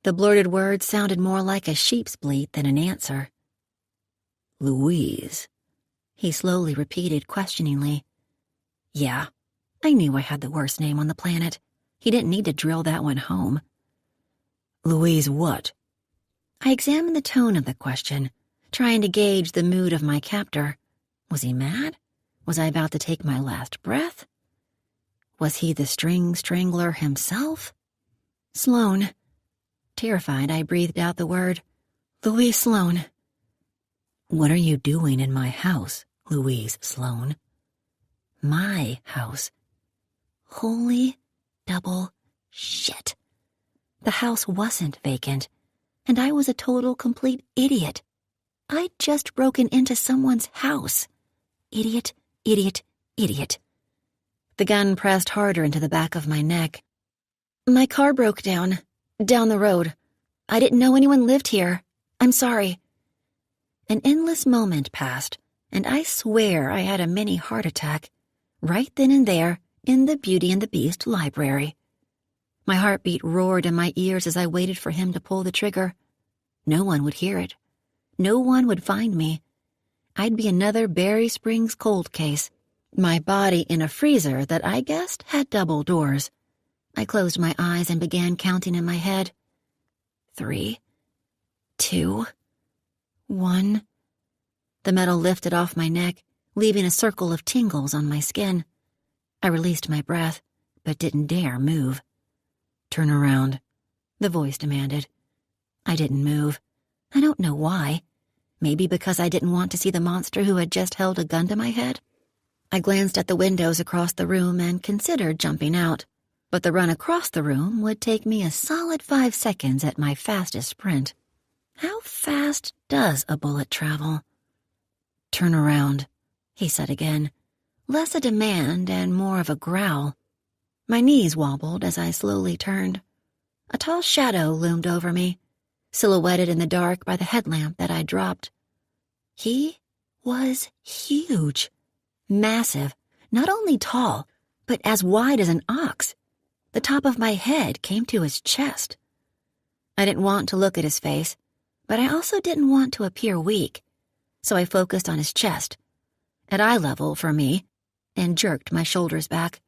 The blurted words sounded more like a sheep's bleat than an answer. Louise. He slowly repeated questioningly. Yeah, I knew I had the worst name on the planet. He didn't need to drill that one home. Louise what? I examined the tone of the question, trying to gauge the mood of my captor. Was he mad? Was I about to take my last breath? Was he the string strangler himself? Sloane. Terrified, I breathed out the word. Louise Sloane. What are you doing in my house, Louise Sloane? My house. Holy double shit. The house wasn't vacant, and I was a total, complete idiot. I'd just broken into someone's house. Idiot, idiot, idiot. The gun pressed harder into the back of my neck. My car broke down the road. I didn't know anyone lived here. I'm sorry. An endless moment passed, and I swear I had a mini heart attack, right then and there in the Beauty and the Beast library. My heartbeat roared in my ears as I waited for him to pull the trigger. No one would hear it. No one would find me. I'd be another Berry Springs cold case, my body in a freezer that I guessed had double doors. I closed my eyes and began counting in my head. 3, 2, 1. The metal lifted off my neck, leaving a circle of tingles on my skin. I released my breath, but didn't dare move. Turn around, the voice demanded. I didn't move. I don't know why. Maybe because I didn't want to see the monster who had just held a gun to my head? I glanced at the windows across the room and considered jumping out, but the run across the room would take me a solid 5 seconds at my fastest sprint. How fast does a bullet travel? "Turn around," he said again, less a demand and more of a growl. My knees wobbled as I slowly turned. A tall shadow loomed over me, silhouetted in the dark by the headlamp that I dropped. He was huge, massive, not only tall, but as wide as an ox. The top of my head came to his chest. I didn't want to look at his face, but I also didn't want to appear weak, so I focused on his chest, at eye level for me, and jerked my shoulders back.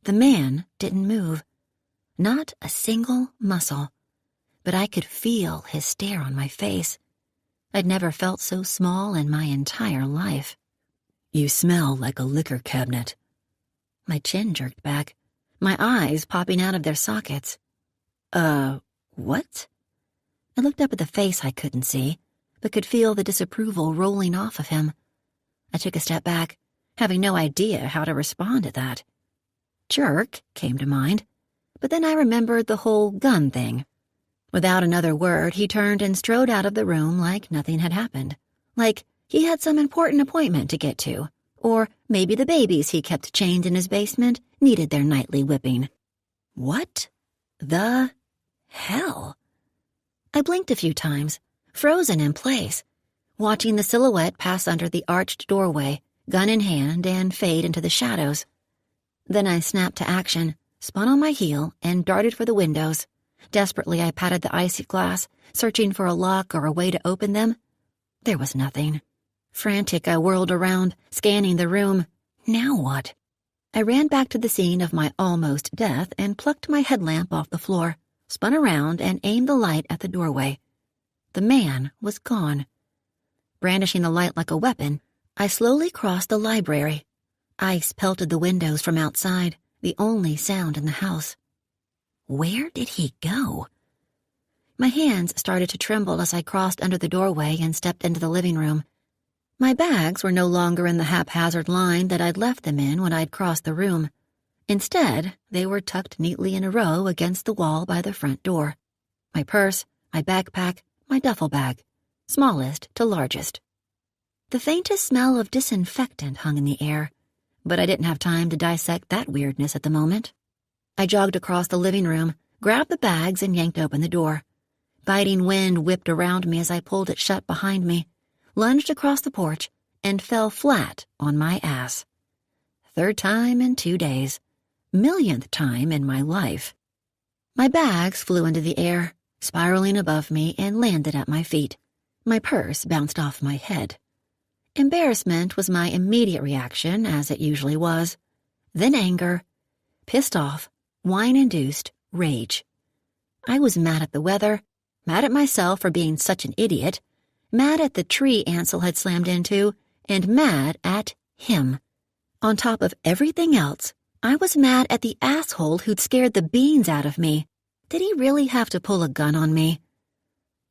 The man didn't move, not a single muscle, but I could feel his stare on my face. I'd never felt so small in my entire life. "You smell like a liquor cabinet." My chin jerked back, my eyes popping out of their sockets. What?" I looked up at the face I couldn't see, but could feel the disapproval rolling off of him. I took a step back, having no idea how to respond to that. Jerk came to mind, but then I remembered the whole gun thing. Without another word, he turned and strode out of the room like nothing had happened, like he had some important appointment to get to, or maybe the babies he kept chained in his basement needed their nightly whipping. What the hell? I blinked a few times, frozen in place, watching the silhouette pass under the arched doorway, gun in hand, and fade into the shadows. Then I snapped to action, spun on my heel, and darted for the windows. Desperately, I patted the icy glass, searching for a lock or a way to open them. There was nothing. Frantic, I whirled around, scanning the room. Now what? I ran back to the scene of my almost death and plucked my headlamp off the floor, spun around, and aimed the light at the doorway. The man was gone. Brandishing the light like a weapon, I slowly crossed the library. Ice pelted the windows from outside, the only sound in the house. Where did he go? My hands started to tremble as I crossed under the doorway and stepped into the living room. My bags were no longer in the haphazard line that I'd left them in when I'd crossed the room. Instead, they were tucked neatly in a row against the wall by the front door. My purse, my backpack, my duffel bag, smallest to largest. The faintest smell of disinfectant hung in the air, but I didn't have time to dissect that weirdness at the moment. I jogged across the living room, grabbed the bags, and yanked open the door. Biting wind whipped around me as I pulled it shut behind me, lunged across the porch, and fell flat on my ass. 3rd time in 2 days. 1,000,000th time in my life. My bags flew into the air, spiraling above me, and landed at my feet. My purse bounced off my head. Embarrassment was my immediate reaction, as it usually was. Then anger, pissed off, wine-induced rage. I was mad at the weather, mad at myself for being such an idiot, mad at the tree Ansel had slammed into, and mad at him. On top of everything else, I was mad at the asshole who'd scared the beans out of me. Did he really have to pull a gun on me?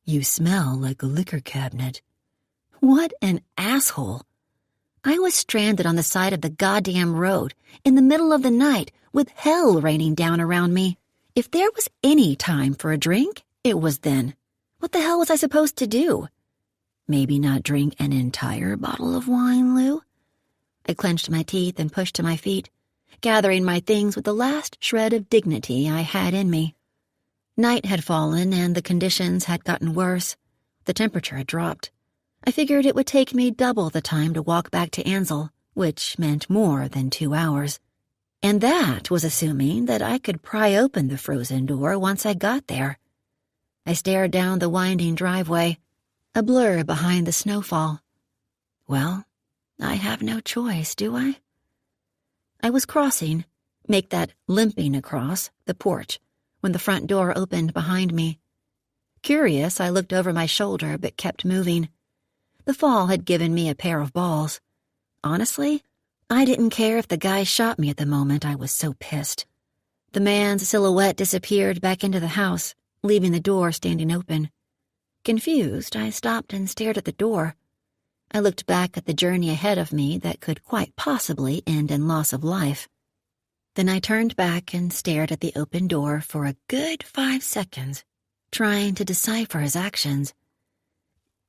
"You smell like a liquor cabinet." What an asshole. I was stranded on the side of the goddamn road, in the middle of the night, with hell raining down around me. If there was any time for a drink, it was then. What the hell was I supposed to do? Maybe not drink an entire bottle of wine, Lou? I clenched my teeth and pushed to my feet, gathering my things with the last shred of dignity I had in me. Night had fallen and the conditions had gotten worse. The temperature had dropped. I figured it would take me double the time to walk back to Ansel, which meant more than 2 hours. And that was assuming that I could pry open the frozen door once I got there. I stared down the winding driveway, a blur behind the snowfall. Well, I have no choice, do I? I was crossing, make that limping across, the porch, when the front door opened behind me. Curious, I looked over my shoulder but kept moving. The fall had given me a pair of balls. Honestly, I didn't care if the guy shot me at the moment. I was so pissed. The man's silhouette disappeared back into the house, leaving the door standing open. Confused, I stopped and stared at the door. I looked back at the journey ahead of me that could quite possibly end in loss of life. Then I turned back and stared at the open door for a good 5 seconds, trying to decipher his actions.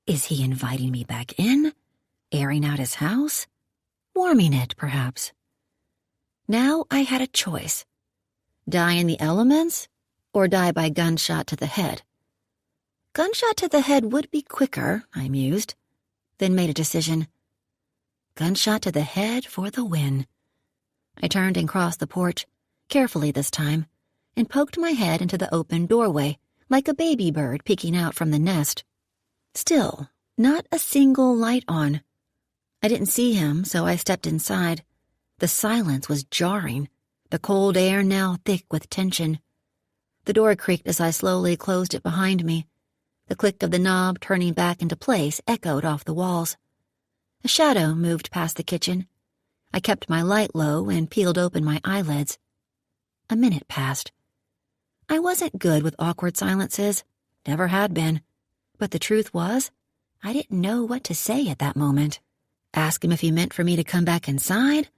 Is he inviting me back in? Airing out his house? Warming it, perhaps? Now I had a choice. Die in the elements, or die by gunshot to the head. Gunshot to the head would be quicker, I mused, then made a decision. Gunshot to the head for the win. I turned and crossed the porch, carefully this time, and poked my head into the open doorway, like a baby bird peeking out from the nest. Still, not a single light on. I didn't see him, so I stepped inside. The silence was jarring, the cold air now thick with tension. The door creaked as I slowly closed it behind me. The click of the knob turning back into place echoed off the walls. A shadow moved past the kitchen. I kept my light low and peeled open my eyelids. A minute passed. I wasn't good with awkward silences, never had been. But the truth was, I didn't know what to say at that moment. Ask him if he meant for me to come back inside?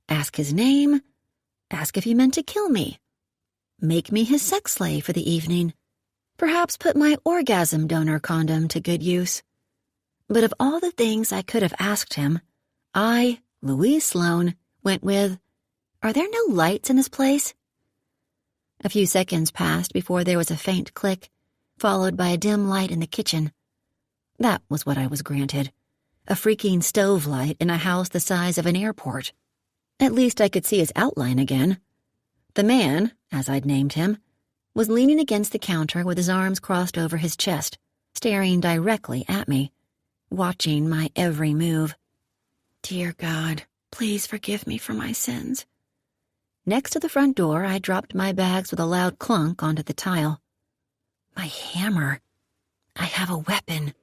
Ask his name? Ask if he meant to kill me? Make me his sex slave for the evening? Perhaps put my orgasm donor condom to good use? But of all the things I could have asked him, I, Louise Sloane, went with, "Are there no lights in this place?" A few seconds passed before there was a faint click, followed by a dim light in the kitchen. That was what I was granted. A freaking stove light in a house the size of an airport. At least I could see his outline again. The man, as I'd named him, was leaning against the counter with his arms crossed over his chest, staring directly at me, watching my every move. Dear God, please forgive me for my sins. Next to the front door, I dropped my bags with a loud clunk onto the tile. My hammer. I have a weapon.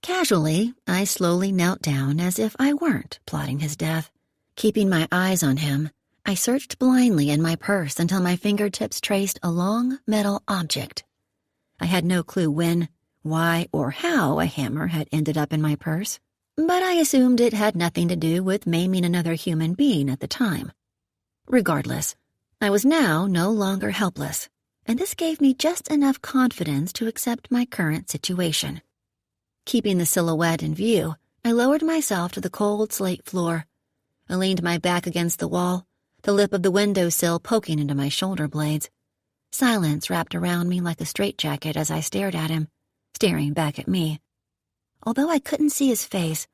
Casually, I slowly knelt down as if I weren't plotting his death. Keeping my eyes on him, I searched blindly in my purse until my fingertips traced a long metal object. I had no clue when, why, or how a hammer had ended up in my purse, but I assumed it had nothing to do with maiming another human being at the time. Regardless, I was now no longer helpless, and this gave me just enough confidence to accept my current situation. Keeping the silhouette in view, I lowered myself to the cold slate floor. I leaned my back against the wall, the lip of the windowsill poking into my shoulder blades. Silence wrapped around me like a straitjacket as I stared at him, staring back at me. Although I couldn't see his face,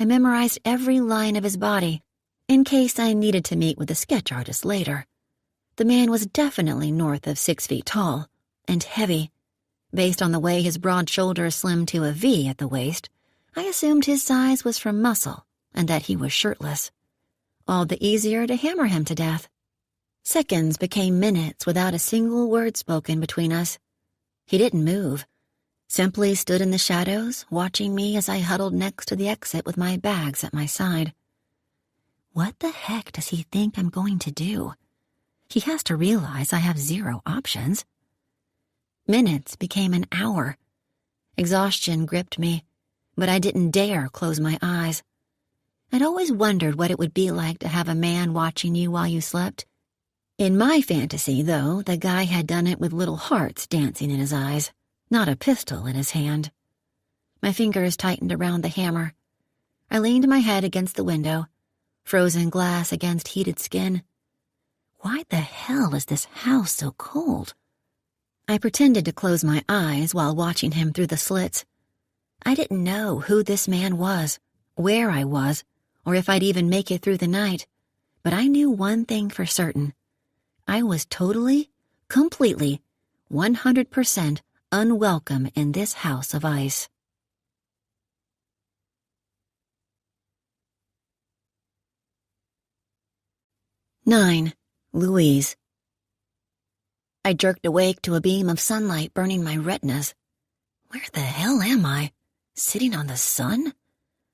I memorized every line of his body, in case I needed to meet with a sketch artist later. The man was definitely north of 6 feet tall, and heavy. Based on the way his broad shoulders slimmed to a V at the waist, I assumed his size was from muscle and that he was shirtless. All the easier to hammer him to death. Seconds became minutes without a single word spoken between us. He didn't move, simply stood in the shadows, watching me as I huddled next to the exit with my bags at my side. What the heck does he think I'm going to do? He has to realize I have 0 options. Minutes became an hour. Exhaustion gripped me, but I didn't dare close my eyes. I'd always wondered what it would be like to have a man watching you while you slept. In my fantasy, though, the guy had done it with little hearts dancing in his eyes, not a pistol in his hand. My fingers tightened around the hammer. I leaned my head against the window, frozen glass against heated skin. Why the hell is this house so cold? I pretended to close my eyes while watching him through the slits. I didn't know who this man was, where I was, or if I'd even make it through the night, but I knew one thing for certain. I was totally, completely, 100% unwelcome in this house of ice. 9. Louise. I jerked awake to a beam of sunlight burning my retinas. Where the hell am I? Sitting on the sun?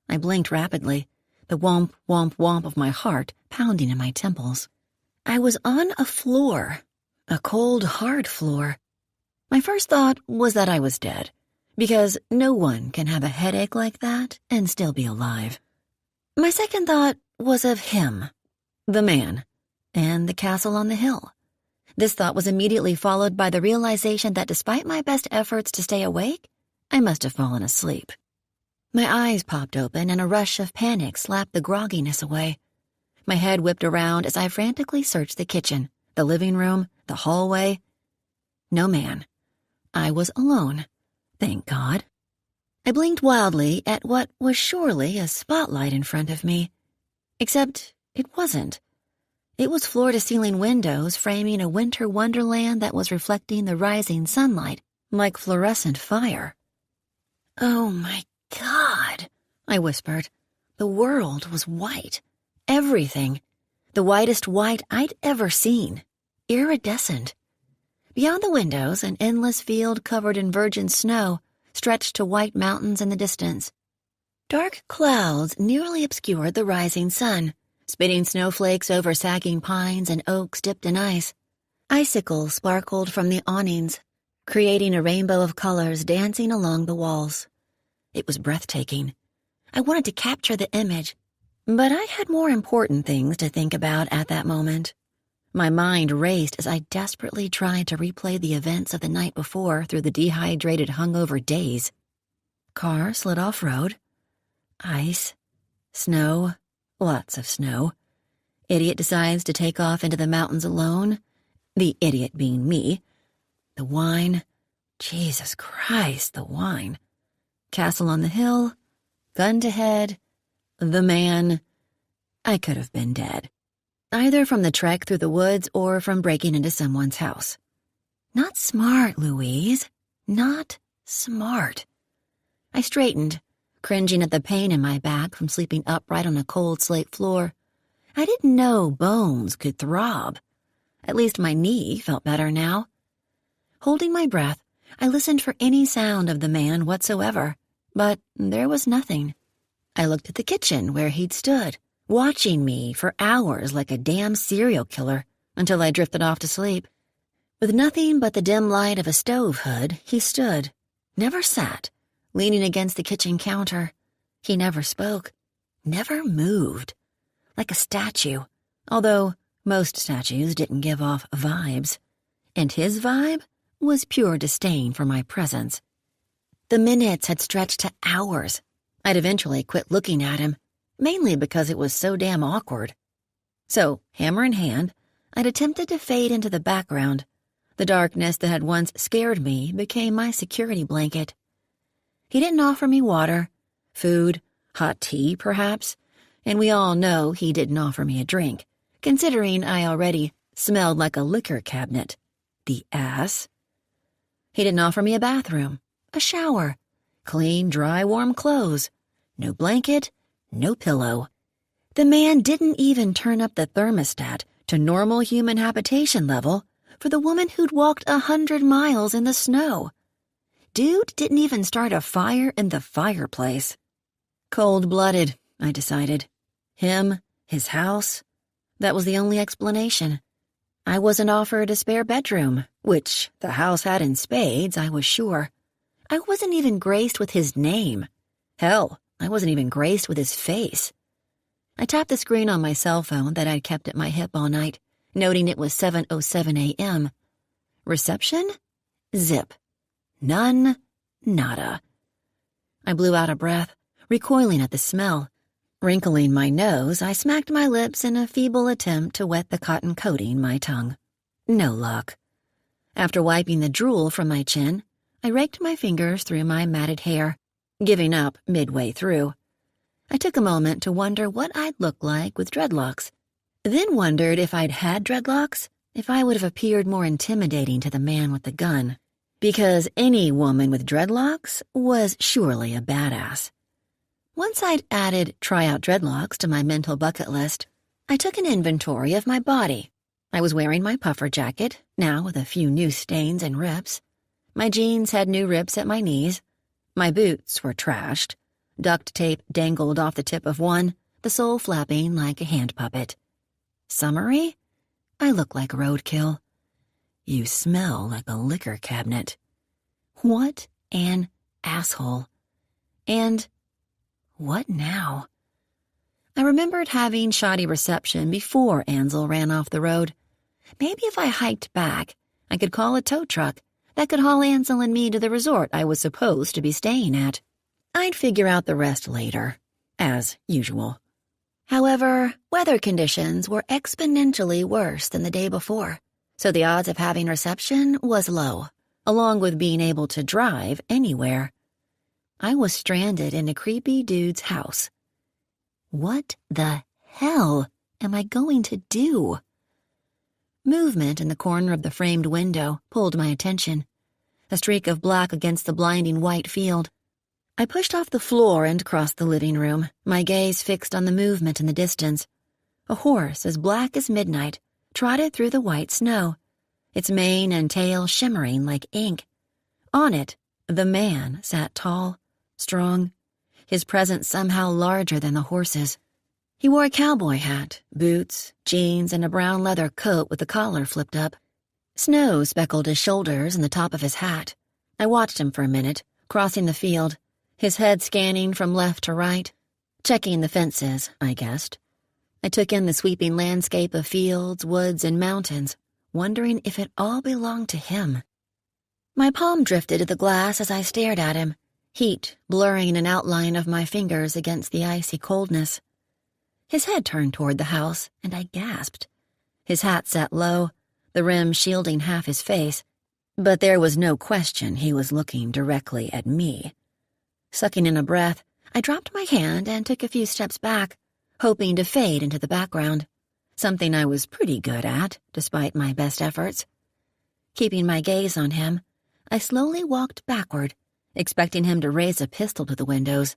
I blinked rapidly, the womp, womp, womp of my heart pounding in my temples. I was on a floor, a cold, hard floor. My first thought was that I was dead, Because no one can have a headache like that and still be alive. My second thought was of him, the man, and the castle on the hill. This thought was immediately followed by the realization that despite my best efforts to stay awake, I must have fallen asleep. My eyes popped open and a rush of panic slapped the grogginess away. My head whipped around as I frantically searched the kitchen, the living room, the hallway. No man. I was alone. Thank God. I blinked wildly at what was surely a spotlight in front of me. Except it wasn't. It was floor-to-ceiling windows framing a winter wonderland that was reflecting the rising sunlight like fluorescent fire. Oh my God, I whispered. The world was white. Everything. The whitest white I'd ever seen. Iridescent. Beyond the windows, an endless field covered in virgin snow stretched to white mountains in the distance. Dark clouds nearly obscured the rising sun, spitting snowflakes over sagging pines and oaks dipped in ice. Icicles sparkled from the awnings, creating a rainbow of colors dancing along the walls. It was breathtaking. I wanted to capture the image, but I had more important things to think about at that moment. My mind raced as I desperately tried to replay the events of the night before through the dehydrated, hungover days. Car slid off-road. Ice. Snow. Lots of snow. Idiot decides to take off into the mountains alone. The idiot being me. The wine. Jesus Christ, the wine. Castle on the hill. Gun to head. The man. I could have been dead. Either from the trek through the woods or from breaking into someone's house. Not smart, Louise. Not smart. I straightened, cringing at the pain in my back from sleeping upright on a cold slate floor. I didn't know bones could throb. At least my knee felt better now. Holding my breath, I listened for any sound of the man whatsoever, but there was nothing. I looked at the kitchen where he'd stood, watching me for hours like a damn serial killer until I drifted off to sleep. With nothing but the dim light of a stove hood, he stood, never sat, leaning against the kitchen counter. He never spoke, never moved, like a statue, although most statues didn't give off vibes. And his vibe was pure disdain for my presence. The minutes had stretched to hours. I'd eventually quit looking at him, mainly because it was so damn awkward. So, hammer in hand, I'd attempted to fade into the background. The darkness that had once scared me became my security blanket. He didn't offer me water, food, hot tea, perhaps, and we all know he didn't offer me a drink, considering I already smelled like a liquor cabinet. The ass. He didn't offer me a bathroom, a shower, clean, dry, warm clothes, no blanket, no pillow. The man didn't even turn up the thermostat to normal human habitation level for the woman who'd walked 100 miles in the snow. Dude didn't even start a fire in the fireplace. Cold-blooded, I decided. Him, his house. That was the only explanation. I wasn't offered a spare bedroom, which the house had in spades, I was sure. I wasn't even graced with his name. Hell, I wasn't even graced with his face. I tapped the screen on my cell phone that I'd kept at my hip all night, noting it was 7:07 a.m. Reception? Zip. None. Nada. I blew out a breath, recoiling at the smell. Wrinkling my nose, I smacked my lips in a feeble attempt to wet the cotton coating my tongue. No luck. After wiping the drool from my chin, I raked my fingers through my matted hair, giving up midway through. I took a moment to wonder what I'd look like with dreadlocks, then wondered if I'd had dreadlocks, if I would have appeared more intimidating to the man with the gun, because any woman with dreadlocks was surely a badass. Once I'd added try-out dreadlocks to my mental bucket list, I took an inventory of my body. I was wearing my puffer jacket, now with a few new stains and rips. My jeans had new rips at my knees. My boots were trashed. Duct tape dangled off the tip of one, the sole flapping like a hand puppet. Summary? I look like roadkill. You smell like a liquor cabinet. What an asshole. And what now? I remembered having shoddy reception before Ansel ran off the road. Maybe if I hiked back, I could call a tow truck that could haul Ansel and me to the resort I was supposed to be staying at. I'd figure out the rest later, as usual. However, weather conditions were exponentially worse than the day before, so the odds of having reception was low, along with being able to drive anywhere. I was stranded in a creepy dude's house. What the hell am I going to do? Movement in the corner of the framed window pulled my attention, a streak of black against the blinding white field. I pushed off the floor and crossed the living room, my gaze fixed on the movement in the distance. A horse as black as midnight trotted through the white snow, its mane and tail shimmering like ink. On it, the man sat tall, strong, his presence somehow larger than the horse's. He wore a cowboy hat, boots, jeans, and a brown leather coat with the collar flipped up. Snow speckled his shoulders and the top of his hat. I watched him for a minute, crossing the field, his head scanning from left to right, checking the fences, I guessed. I took in the sweeping landscape of fields, woods, and mountains, wondering if it all belonged to him. My palm drifted to the glass as I stared at him, heat blurring an outline of my fingers against the icy coldness. His head turned toward the house, and I gasped. His hat sat low, the rim shielding half his face, but there was no question he was looking directly at me. Sucking in a breath, I dropped my hand and took a few steps back, hoping to fade into the background, something I was pretty good at, despite my best efforts. Keeping my gaze on him, I slowly walked backward, expecting him to raise a pistol to the windows.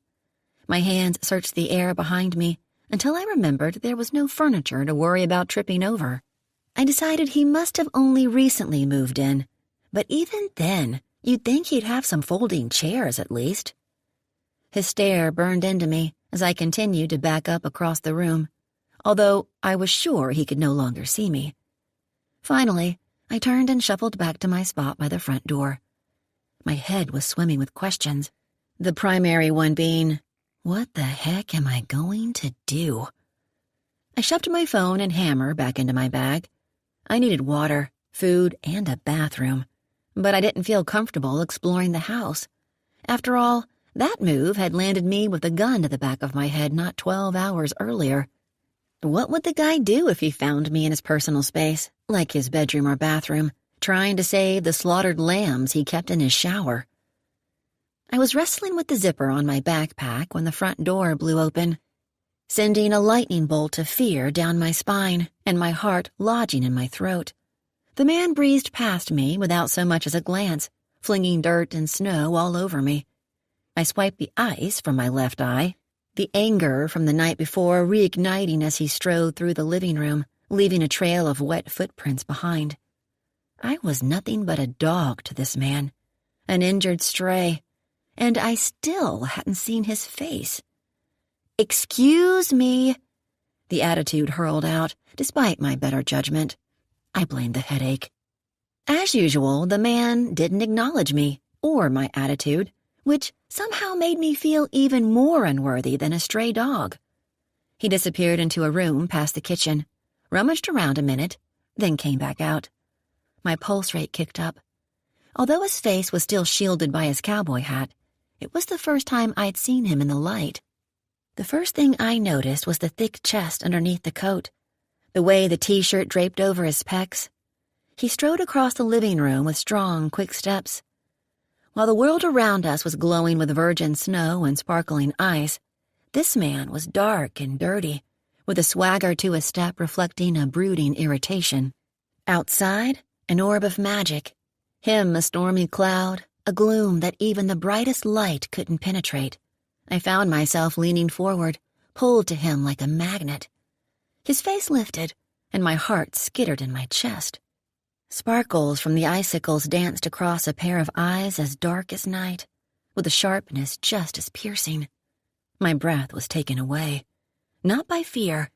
My hands searched the air behind me until I remembered there was no furniture to worry about tripping over. I decided he must have only recently moved in, but even then, you'd think he'd have some folding chairs at least. His stare burned into me as I continued to back up across the room, although I was sure he could no longer see me. Finally, I turned and shuffled back to my spot by the front door. My head was swimming with questions, the primary one being, what the heck am I going to do? I shoved my phone and hammer back into my bag. I needed water, food, and a bathroom, but I didn't feel comfortable exploring the house. After all, that move had landed me with a gun to the back of my head not 12 hours earlier. What would the guy do if he found me in his personal space, like his bedroom or bathroom, trying to save the slaughtered lambs he kept in his shower? I was wrestling with the zipper on my backpack when the front door blew open, sending a lightning bolt of fear down my spine and my heart lodging in my throat. The man breezed past me without so much as a glance, flinging dirt and snow all over me. I swiped the ice from my left eye, the anger from the night before reigniting as he strode through the living room, leaving a trail of wet footprints behind. I was nothing but a dog to this man, an injured stray, and I still hadn't seen his face. "Excuse me," the attitude hurled out, despite my better judgment. I blamed the headache. As usual, the man didn't acknowledge me or my attitude, which somehow made me feel even more unworthy than a stray dog. He disappeared into a room past the kitchen, rummaged around a minute, then came back out. My pulse rate kicked up. Although his face was still shielded by his cowboy hat, it was the first time I'd seen him in the light. The first thing I noticed was the thick chest underneath the coat, the way the t-shirt draped over his pecs. He strode across the living room with strong, quick steps. While the world around us was glowing with virgin snow and sparkling ice, this man was dark and dirty, with a swagger to his step reflecting a brooding irritation. Outside, an orb of magic. Him a stormy cloud, a gloom that even the brightest light couldn't penetrate. I found myself leaning forward, pulled to him like a magnet. His face lifted, and my heart skittered in my chest. Sparkles from the icicles danced across a pair of eyes as dark as night, with a sharpness just as piercing. My breath was taken away, not by fear,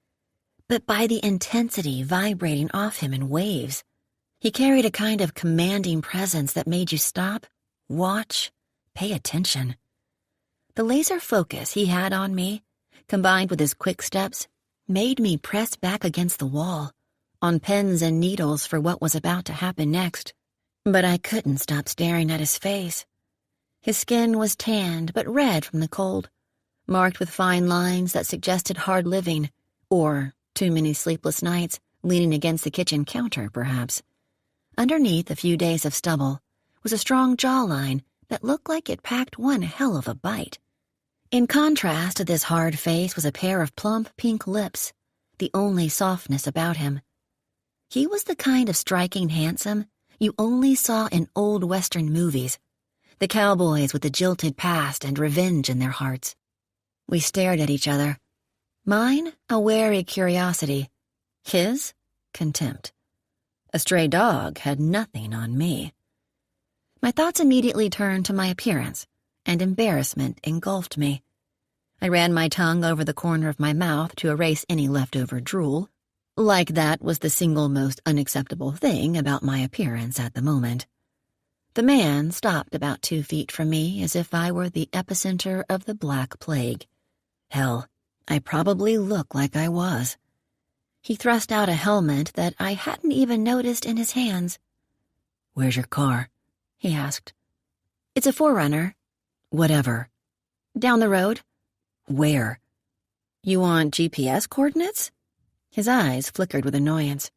but by the intensity vibrating off him in waves. He carried a kind of commanding presence that made you stop, watch, pay attention. The laser focus he had on me, combined with his quick steps, made me press back against the wall, on pins and needles for what was about to happen next. But I couldn't stop staring at his face. His skin was tanned but red from the cold, marked with fine lines that suggested hard living, or too many sleepless nights leaning against the kitchen counter, perhaps. Underneath a few days of stubble was a strong jawline that looked like it packed one hell of a bite. In contrast to this hard face was a pair of plump pink lips, the only softness about him. He was the kind of striking handsome you only saw in old Western movies, the cowboys with the jilted past and revenge in their hearts. We stared at each other. Mine, a wary curiosity. His, contempt. A stray dog had nothing on me. My thoughts immediately turned to my appearance, and embarrassment engulfed me. I ran my tongue over the corner of my mouth to erase any leftover drool, like that was the single most unacceptable thing about my appearance at the moment. The man stopped about 2 feet from me as if I were the epicenter of the Black Plague. Hell, I probably looked like I was. He thrust out a helmet that I hadn't even noticed in his hands. "Where's your car?" he asked. "It's a 4Runner. "Whatever." "Down the road." "Where?" "You want GPS coordinates?" His eyes flickered with annoyance.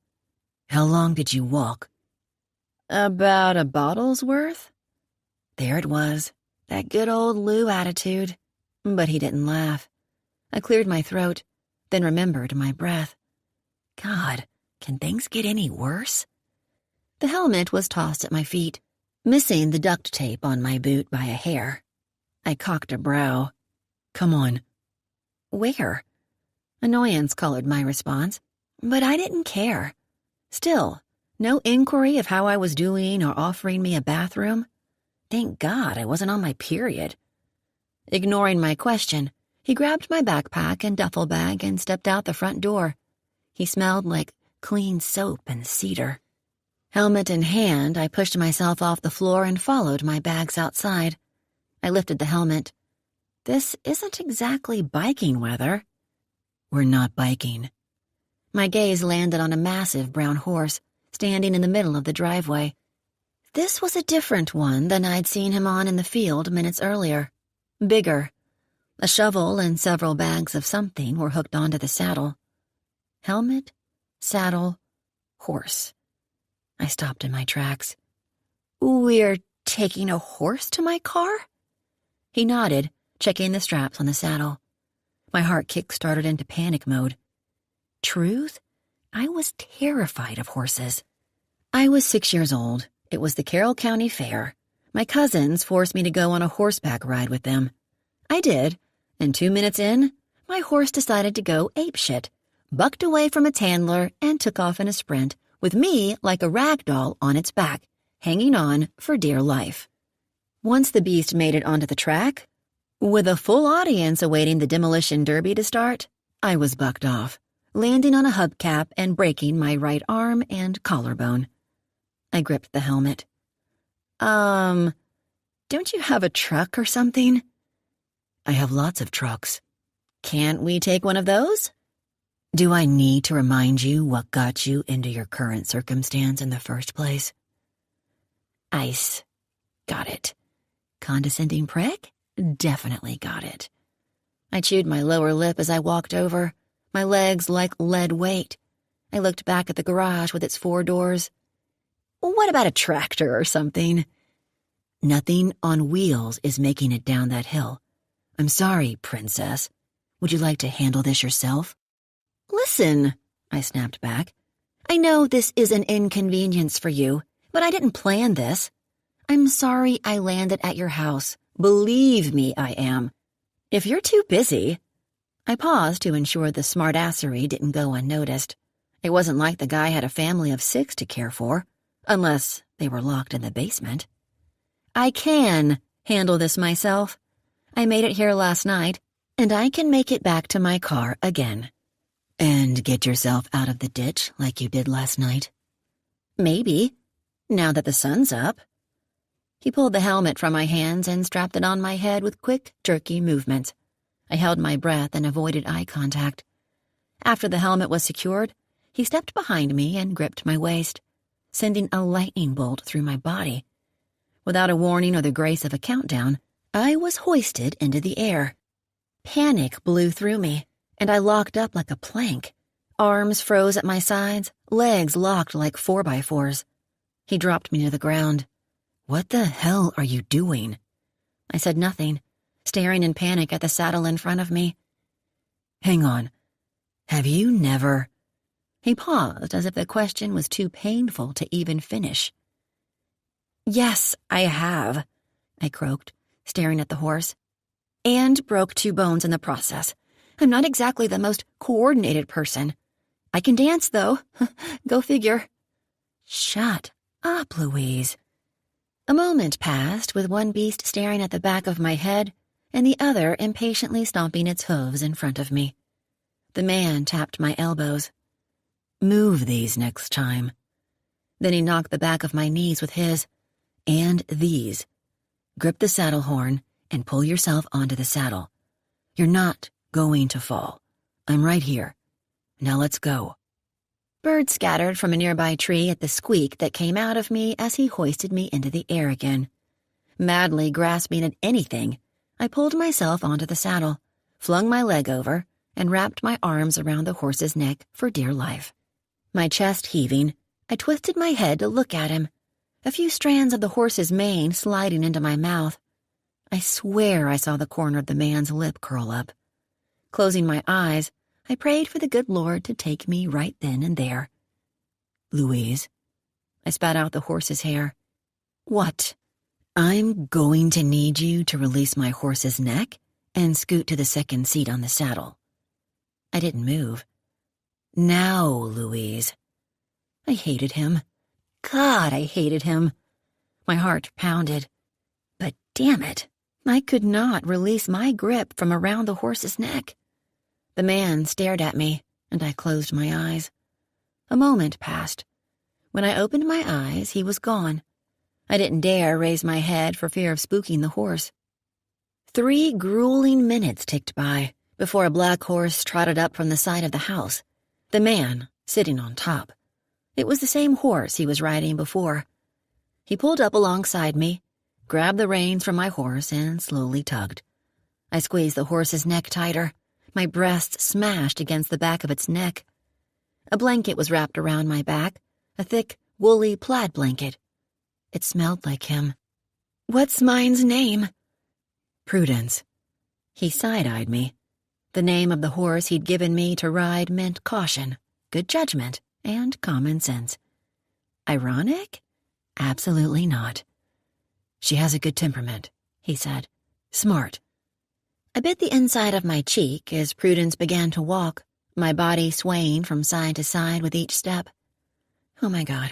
"How long did you walk?" "About a bottle's worth." There it was, that good old Lou attitude. But he didn't laugh. I cleared my throat, then remembered my breath. God, can things get any worse? The helmet was tossed at my feet, missing the duct tape on my boot by a hair. I cocked a brow. "Come on." "Where?" Annoyance colored my response, but I didn't care. Still, no inquiry of how I was doing or offering me a bathroom. Thank God I wasn't on my period. Ignoring my question, he grabbed my backpack and duffel bag and stepped out the front door. He smelled like clean soap and cedar. Helmet in hand, I pushed myself off the floor and followed my bags outside. I lifted the helmet. This isn't exactly biking weather. We're not biking. My gaze landed on a massive brown horse standing in the middle of the driveway. This was a different one than I'd seen him on in the field minutes earlier. Bigger. A shovel and several bags of something were hooked onto the saddle. Helmet, saddle, horse. I stopped in my tracks. "We're taking a horse to my car?" He nodded, checking the straps on the saddle. My heart kick-started into panic mode. Truth? I was terrified of horses. I was 6 years old. It was the Carroll County Fair. My cousins forced me to go on a horseback ride with them. I did, and 2 minutes in, my horse decided to go apeshit, bucked away from its handler, and took off in a sprint, with me like a rag doll on its back, hanging on for dear life. Once the beast made it onto the track, with a full audience awaiting the demolition derby to start, I was bucked off, landing on a hubcap and breaking my right arm and collarbone. I gripped the helmet. Don't you have a truck or something?" "I have lots of trucks." "Can't we take one of those?" "Do I need to remind you what got you into your current circumstance in the first place?" Ice. Got it. Condescending prick? Definitely got it. I chewed my lower lip as I walked over, my legs like lead weight. I looked back at the garage with its 4 doors. "What about a tractor or something?" "Nothing on wheels is making it down that hill. I'm sorry, princess. Would you like to handle this yourself?" "Listen," I snapped back. "I know this is an inconvenience for you, but I didn't plan this. I'm sorry I landed at your house. Believe me, I am. If you're too busy—" I paused to ensure the smartassery didn't go unnoticed. It wasn't like the guy had a family of 6 to care for, unless they were locked in the basement. "I can handle this myself. I made it here last night, and I can make it back to my car again." "And get yourself out of the ditch like you did last night?" "Maybe, now that the sun's up." He pulled the helmet from my hands and strapped it on my head with quick, jerky movements. I held my breath and avoided eye contact. After the helmet was secured, he stepped behind me and gripped my waist, sending a lightning bolt through my body. Without a warning or the grace of a countdown, I was hoisted into the air. Panic blew through me, and I locked up like a plank. Arms froze at my sides, legs locked like 4x4s. He dropped me to the ground. "What the hell are you doing?" I said nothing, staring in panic at the saddle in front of me. "Hang on. Have you never—" He paused as if the question was too painful to even finish. "Yes, I have," I croaked, staring at the horse. "And broke 2 bones in the process. I'm not exactly the most coordinated person. I can dance, though. Go figure." "Shut up, Louise." A moment passed with one beast staring at the back of my head and the other impatiently stomping its hooves in front of me. The man tapped my elbows. "Move these next time." Then he knocked the back of my knees with his. "And these. Grip the saddle horn and pull yourself onto the saddle. You're not going to fall. I'm right here. Now let's go." Birds scattered from a nearby tree at the squeak that came out of me as he hoisted me into the air again. Madly grasping at anything, I pulled myself onto the saddle, flung my leg over, and wrapped my arms around the horse's neck for dear life. My chest heaving, I twisted my head to look at him, a few strands of the horse's mane sliding into my mouth. I swear I saw the corner of the man's lip curl up. Closing my eyes, I prayed for the good Lord to take me right then and there. "Louise." I spat out the horse's hair. "What?" "I'm going to need you to release my horse's neck and scoot to the second seat on the saddle." I didn't move. "Now, Louise." I hated him. God, I hated him. My heart pounded. But damn it, I could not release my grip from around the horse's neck. The man stared at me, and I closed my eyes. A moment passed. When I opened my eyes, he was gone. I didn't dare raise my head for fear of spooking the horse. 3 grueling minutes ticked by before a black horse trotted up from the side of the house, the man sitting on top. It was the same horse he was riding before. He pulled up alongside me, grabbed the reins from my horse, and slowly tugged. I squeezed the horse's neck tighter, my breast smashed against the back of its neck. A blanket was wrapped around my back, a thick, woolly plaid blanket. It smelled like him. "What's mine's name?" "Prudence." He side-eyed me. The name of the horse he'd given me to ride meant caution, good judgment, and common sense. Ironic? Absolutely not. "She has a good temperament," he said. "Smart." I bit the inside of my cheek as Prudence began to walk, my body swaying from side to side with each step. Oh my God,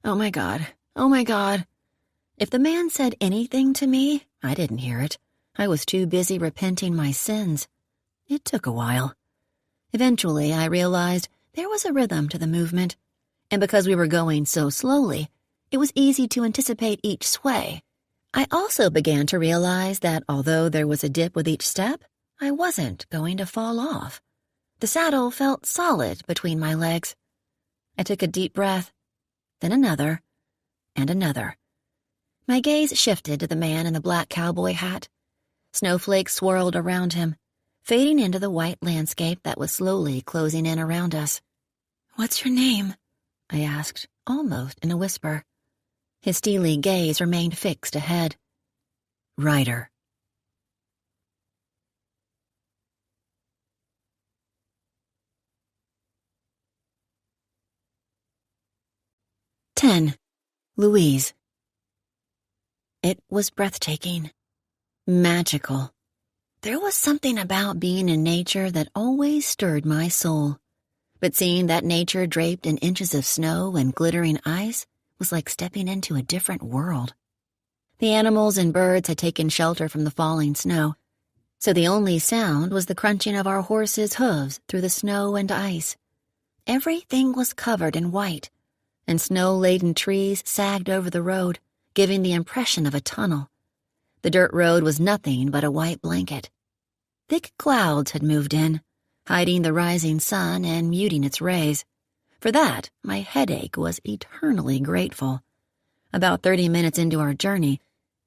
oh my God, oh my God. If the man said anything to me, I didn't hear it. I was too busy repenting my sins. It took a while. Eventually, I realized there was a rhythm to the movement, and because we were going so slowly, it was easy to anticipate each sway. I also began to realize that although there was a dip with each step, I wasn't going to fall off. The saddle felt solid between my legs. I took a deep breath, then another, and another. My gaze shifted to the man in the black cowboy hat. Snowflakes swirled around him, fading into the white landscape that was slowly closing in around us. "What's your name?" I asked, almost in a whisper. His steely gaze remained fixed ahead. "Ryder." Louise. It was breathtaking, magical. There was something about being in nature that always stirred my soul. But seeing that nature draped in inches of snow and glittering ice was like stepping into a different world. The animals and birds had taken shelter from the falling snow, so the only sound was the crunching of our horses' hooves through the snow and ice. Everything was covered in white, and snow-laden trees sagged over the road, giving the impression of a tunnel. The dirt road was nothing but a white blanket. Thick clouds had moved in, hiding the rising sun and muting its rays. For that, my headache was eternally grateful. About 30 minutes into our journey,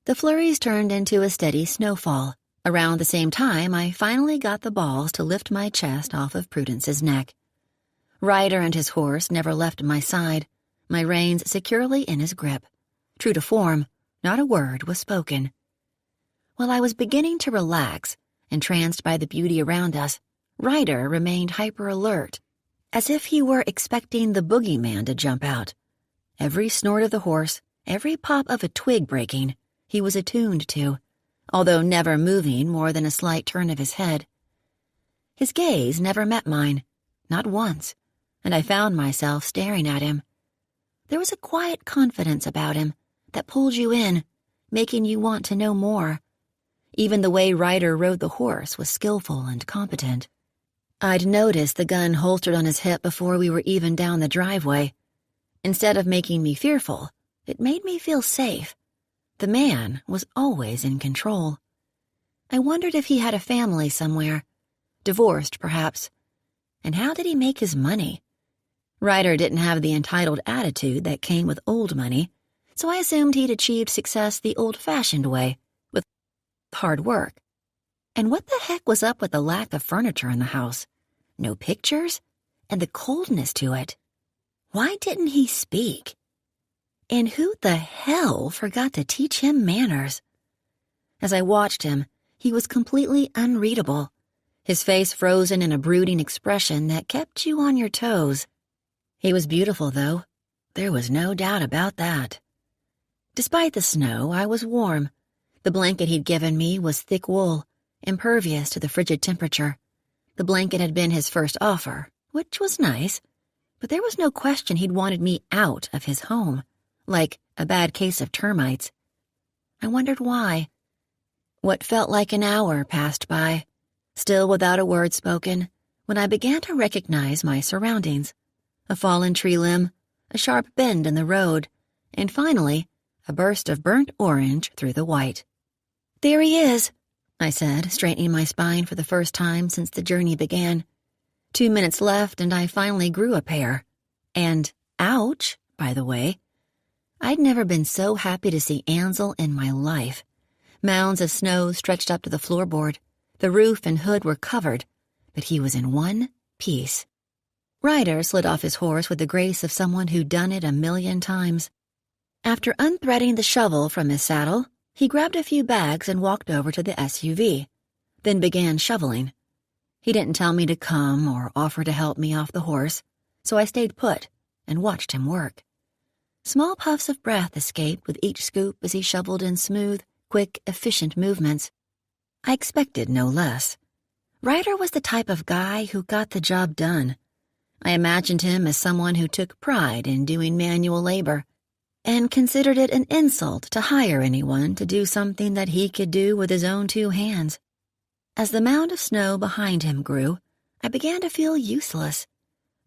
the flurries turned into a steady snowfall. Around the same time, I finally got the balls to lift my chest off of Prudence's neck. Ryder and his horse never left my side, my reins securely in his grip. True to form, not a word was spoken. While I was beginning to relax, entranced by the beauty around us, Ryder remained hyper-alert, as if he were expecting the boogeyman to jump out. Every snort of the horse, every pop of a twig breaking, he was attuned to, although never moving more than a slight turn of his head. His gaze never met mine, not once, and I found myself staring at him. There was a quiet confidence about him that pulled you in, making you want to know more. Even the way Ryder rode the horse was skillful and competent. I'd noticed the gun holstered on his hip before we were even down the driveway. Instead of making me fearful, it made me feel safe. The man was always in control. I wondered if he had a family somewhere, divorced perhaps. And how did he make his money? Ryder didn't have the entitled attitude that came with old money, so I assumed he'd achieved success the old-fashioned way, with hard work. And what the heck was up with the lack of furniture in the house? No pictures? And the coldness to it. Why didn't he speak? And who the hell forgot to teach him manners? As I watched him, he was completely unreadable, his face frozen in a brooding expression that kept you on your toes. He was beautiful, though. There was no doubt about that. Despite the snow, I was warm. The blanket he'd given me was thick wool, impervious to the frigid temperature. The blanket had been his first offer, which was nice, but there was no question he'd wanted me out of his home, like a bad case of termites. I wondered why. What felt like an hour passed by, still without a word spoken, when I began to recognize my surroundings. A fallen tree limb, a sharp bend in the road, and finally, a burst of burnt orange through the white. "There he is," I said, straightening my spine for the first time since the journey began. 2 minutes left, and I finally grew a pair. And ouch, by the way. I'd never been so happy to see Ansel in my life. Mounds of snow stretched up to the floorboard. The roof and hood were covered, but he was in one piece. Ryder slid off his horse with the grace of someone who'd done it 1,000,000 times. After unthreading the shovel from his saddle, he grabbed a few bags and walked over to the SUV, then began shoveling. He didn't tell me to come or offer to help me off the horse, so I stayed put and watched him work. Small puffs of breath escaped with each scoop as he shoveled in smooth, quick, efficient movements. I expected no less. Ryder was the type of guy who got the job done. I imagined him as someone who took pride in doing manual labor and considered it an insult to hire anyone to do something that he could do with his own 2 hands. As the mound of snow behind him grew, I began to feel useless.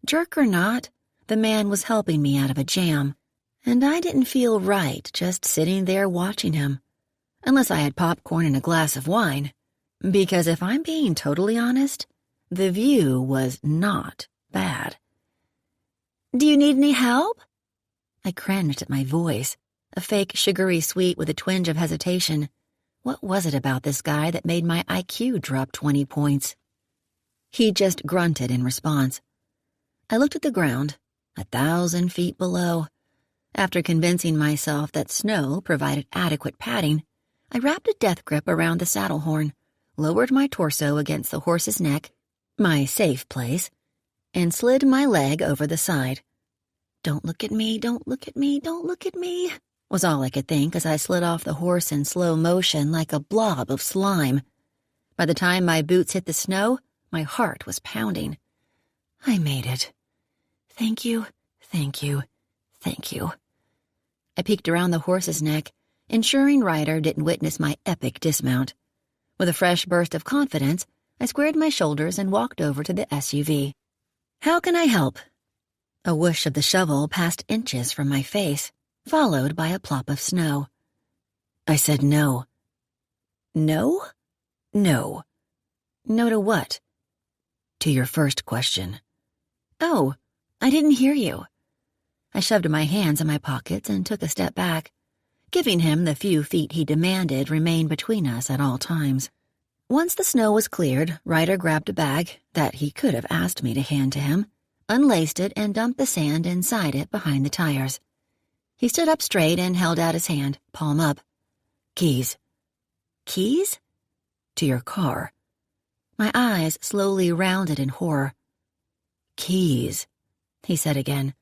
Jerk or not, the man was helping me out of a jam, and I didn't feel right just sitting there watching him, unless I had popcorn and a glass of wine, because if I'm being totally honest, the view was not bad. "Do you need any help?" I cringed at my voice, a fake sugary sweet with a twinge of hesitation. What was it about this guy that made my IQ drop 20 points? He just grunted in response. I looked at the ground, 1,000 feet below. After convincing myself that snow provided adequate padding, I wrapped a death grip around the saddle horn, lowered my torso against the horse's neck, my safe place, and slid my leg over the side. "Don't look at me, don't look at me, don't look at me," was all I could think as I slid off the horse in slow motion like a blob of slime. By the time my boots hit the snow, my heart was pounding. I made it. Thank you, thank you, thank you. I peeked around the horse's neck, ensuring Ryder didn't witness my epic dismount. With a fresh burst of confidence, I squared my shoulders and walked over to the SUV. "How can I help?" A whoosh of the shovel passed inches from my face. followed by a plop of snow. I said no. No? No. No to what? To your first question. Oh, I didn't hear you. I shoved my hands in my pockets and took a step back. Giving him the few feet he demanded remained between us at all times. Once the snow was cleared, Ryder grabbed a bag that he could have asked me to hand to him, unlaced it, and dumped the sand inside it behind the tires. He stood up straight and held out his hand, palm up. Keys. Keys? To your car. My eyes slowly rounded in horror. Keys, he said again.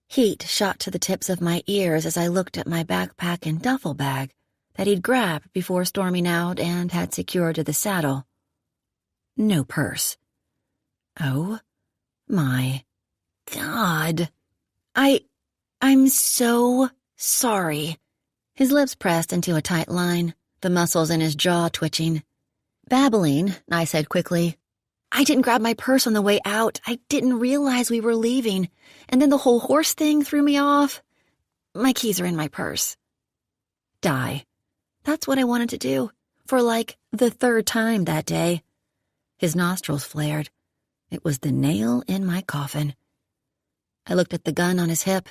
Heat shot to the tips of my ears as I looked at my backpack and duffel bag that he'd grabbed before storming out and had secured to the saddle. No purse. Oh, my God. I'm so sorry. His lips pressed into a tight line, the muscles in his jaw twitching. Babbling, I said quickly, I didn't grab my purse on the way out. I didn't realize we were leaving, and then the whole horse thing threw me off. My keys are in my purse. Die. That's what I wanted to do, for like the third time that day. His nostrils flared. It was the nail in my coffin. I looked at the gun on his hip.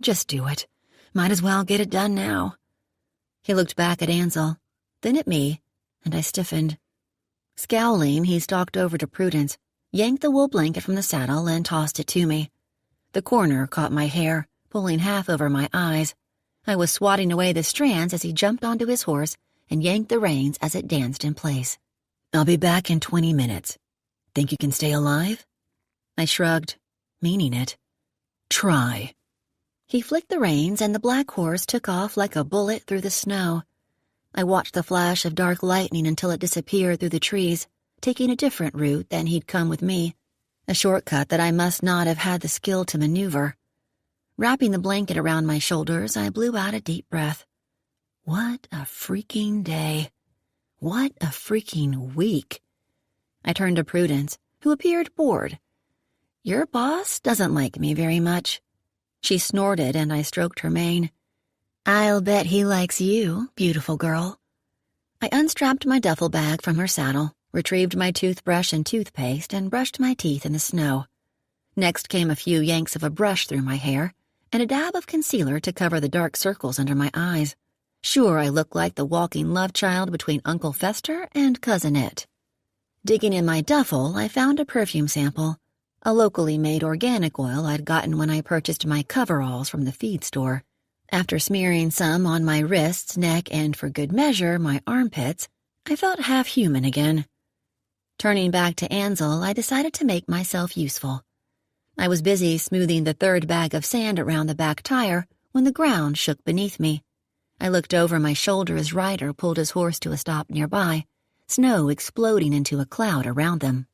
Just do it. Might as well get it done now. He looked back at Ansel, then at me, and I stiffened. Scowling, he stalked over to Prudence, yanked the wool blanket from the saddle, and tossed it to me. The corner caught my hair, pulling half over my eyes. I was swatting away the strands as he jumped onto his horse and yanked the reins as it danced in place. I'll be back in 20 minutes. Think you can stay alive? I shrugged, meaning it. Try. He flicked the reins, and the black horse took off like a bullet through the snow. I watched the flash of dark lightning until it disappeared through the trees, taking a different route than he'd come with me, a shortcut that I must not have had the skill to maneuver. Wrapping the blanket around my shoulders, I blew out a deep breath. What a freaking day. What a freaking week. I turned to Prudence, who appeared bored. Your boss doesn't like me very much. She snorted, and I stroked her mane. I'll bet he likes you, beautiful girl. I unstrapped my duffel bag from her saddle, retrieved my toothbrush and toothpaste, and brushed my teeth in the snow. Next came a few yanks of a brush through my hair, and a dab of concealer to cover the dark circles under my eyes. Sure, I looked like the walking love child between Uncle Fester and Cousin It. Digging in my duffel, I found a perfume sample, a locally made organic oil I'd gotten when I purchased my coveralls from the feed store. After smearing some on my wrists, neck, and for good measure, my armpits, I felt half human again. Turning back to Ansel, I decided to make myself useful. I was busy smoothing the third bag of sand around the back tire when the ground shook beneath me. I looked over my shoulder as Ryder pulled his horse to a stop nearby, snow exploding into a cloud around them.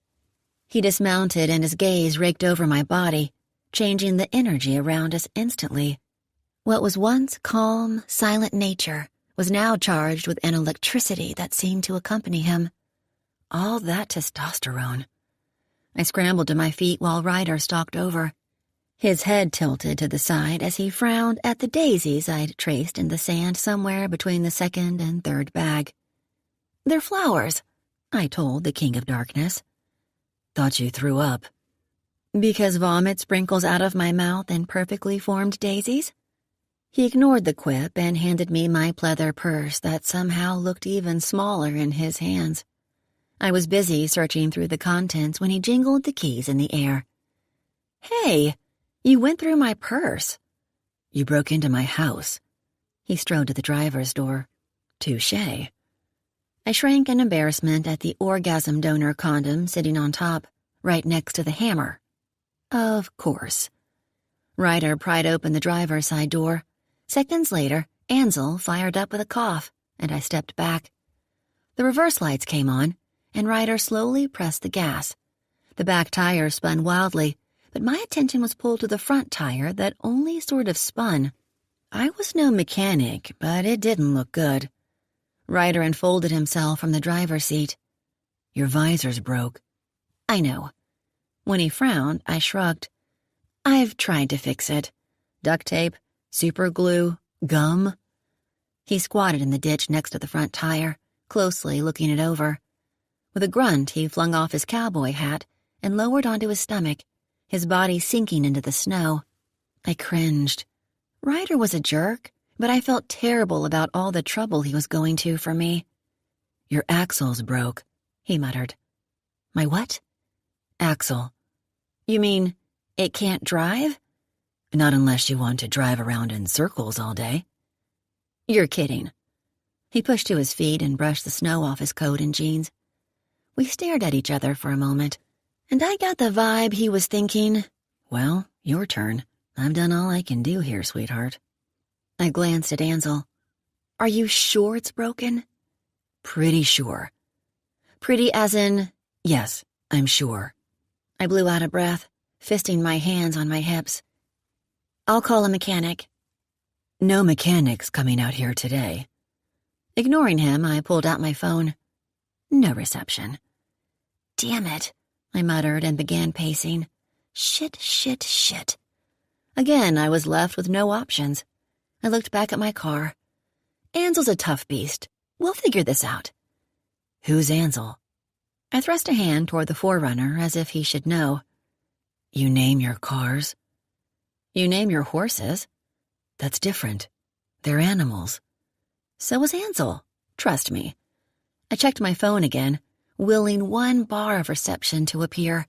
He dismounted and his gaze raked over my body, changing the energy around us instantly. What was once calm, silent nature was now charged with an electricity that seemed to accompany him. All that testosterone. I scrambled to my feet while Ryder stalked over. His head tilted to the side as he frowned at the daisies I'd traced in the sand somewhere between the second and third bag. They're flowers, I told the King of Darkness. Thought you threw up. Because vomit sprinkles out of my mouth in perfectly formed daisies? He ignored the quip and handed me my pleather purse that somehow looked even smaller in his hands. I was busy searching through the contents when he jingled the keys in the air. Hey, you went through my purse. You broke into my house. He strode to the driver's door. Touché. I shrank in embarrassment at the orgasm donor condom sitting on top, right next to the hammer. Of course. Ryder pried open the driver's side door. Seconds later, Ansel fired up with a cough, and I stepped back. The reverse lights came on, and Ryder slowly pressed the gas. The back tire spun wildly, but my attention was pulled to the front tire that only sort of spun. I was no mechanic, but it didn't look good. Ryder unfolded himself from the driver's seat. Your visor's broke. I know. When he frowned, I shrugged. I've tried to fix it. Duct tape, Super glue? Gum? He squatted in the ditch next to the front tire, closely looking it over. With a grunt, he flung off his cowboy hat and lowered onto his stomach, his body sinking into the snow. I cringed. Ryder was a jerk, but I felt terrible about all the trouble he was going to for me. "Your axle's broke," he muttered. "My what?" "Axle." "You mean it can't drive?" "Not unless you want to drive around in circles all day." "You're kidding." He pushed to his feet and brushed the snow off his coat and jeans. We stared at each other for a moment, and I got the vibe he was thinking, "Well, your turn. I've done all I can do here, sweetheart." I glanced at Ansel. "Are you sure it's broken?" "Pretty sure." "Pretty as in?" "Yes, I'm sure." I blew out of breath, fisting my hands on my hips. "I'll call a mechanic." "No mechanics coming out here today." Ignoring him, I pulled out my phone. No reception. "Damn it," I muttered and began pacing. Shit. Again, I was left with no options. I looked back at my car. Ansel's a tough beast. We'll figure this out. "Who's Ansel?" I thrust a hand toward the Forerunner as if he should know. "You name your cars?" "You name your horses." "That's different. They're animals." "So is Ansel. Trust me." I checked my phone again, willing one bar of reception to appear.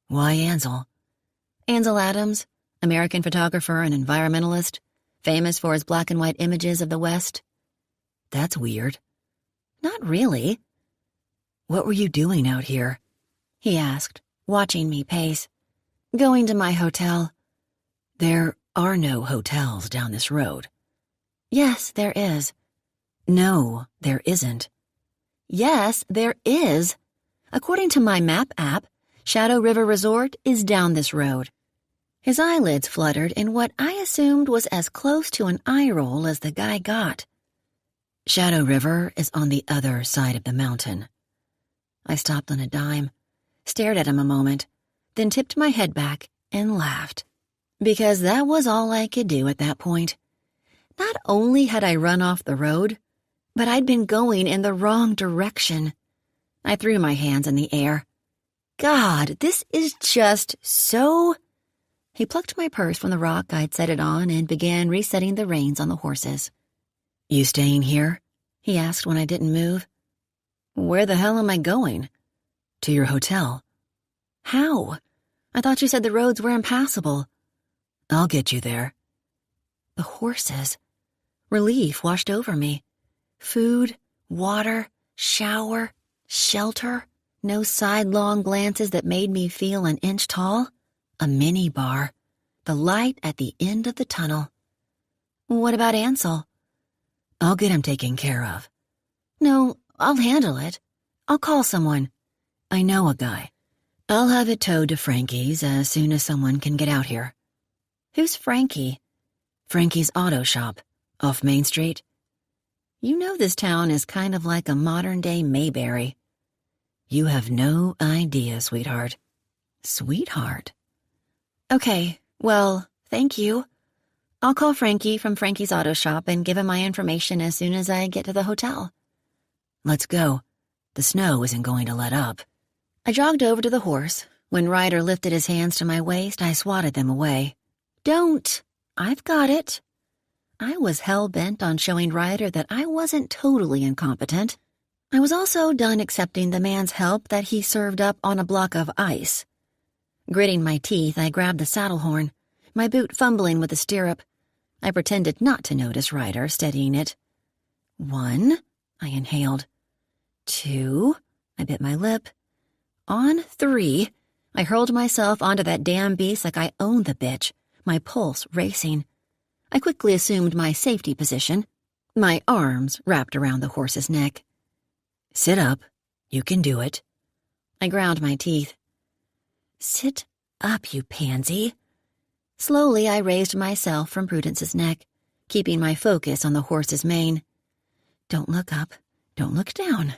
"Why Ansel?" "Ansel Adams, American photographer and environmentalist, famous for his black and white images of the West." "That's weird." "Not really." "What were you doing out here?" he asked, watching me pace. "Going to my hotel." "There are no hotels down this road." "Yes, there is." "No, there isn't." "Yes, there is. According to my map app, Shadow River Resort is down this road." His eyelids fluttered in what I assumed was as close to an eye roll as the guy got. "Shadow River is on the other side of the mountain." I stopped on a dime, stared at him a moment, then tipped my head back and laughed. Because that was all I could do at that point. Not only had I run off the road, but I'd been going in the wrong direction. I threw my hands in the air. "God, this is just so—" He plucked my purse from the rock I'd set it on and began resetting the reins on the horses. "You staying here?" he asked when I didn't move. "Where the hell am I going?" "To your hotel." "How? I thought you said the roads were impassable." "I'll get you there." The horses. Relief washed over me. Food, water, shower, shelter, no sidelong glances that made me feel an inch tall. A mini bar. The light at the end of the tunnel. "What about Ansel?" "I'll get him taken care of." "No, I'll handle it. I'll call someone." "I know a guy. I'll have it towed to Frankie's as soon as someone can get out here." "Who's Frankie?" "Frankie's auto shop, off Main Street." You know this town is kind of like a modern-day Mayberry. You have no idea, sweetheart. Sweetheart? Okay, well, thank you. I'll call Frankie from Frankie's auto shop and give him my information as soon as I get to the hotel. Let's go. The snow isn't going to let up. I jogged over to the horse. When Ryder lifted his hands to my waist, I swatted them away. Don't! I've got it. I was hell-bent on showing Ryder that I wasn't totally incompetent. I was also done accepting the man's help that he served up on a block of ice. Gritting my teeth, I grabbed the saddle horn, my boot fumbling with the stirrup. I pretended not to notice Ryder steadying it. 1, I inhaled. 2, I bit my lip. On 3, I hurled myself onto that damn beast like I owned the bitch, my pulse racing. I quickly assumed my safety position, my arms wrapped around the horse's neck. Sit up. You can do it. I ground my teeth. Sit up, you pansy. Slowly, I raised myself from Prudence's neck, keeping my focus on the horse's mane. Don't look up. Don't look down.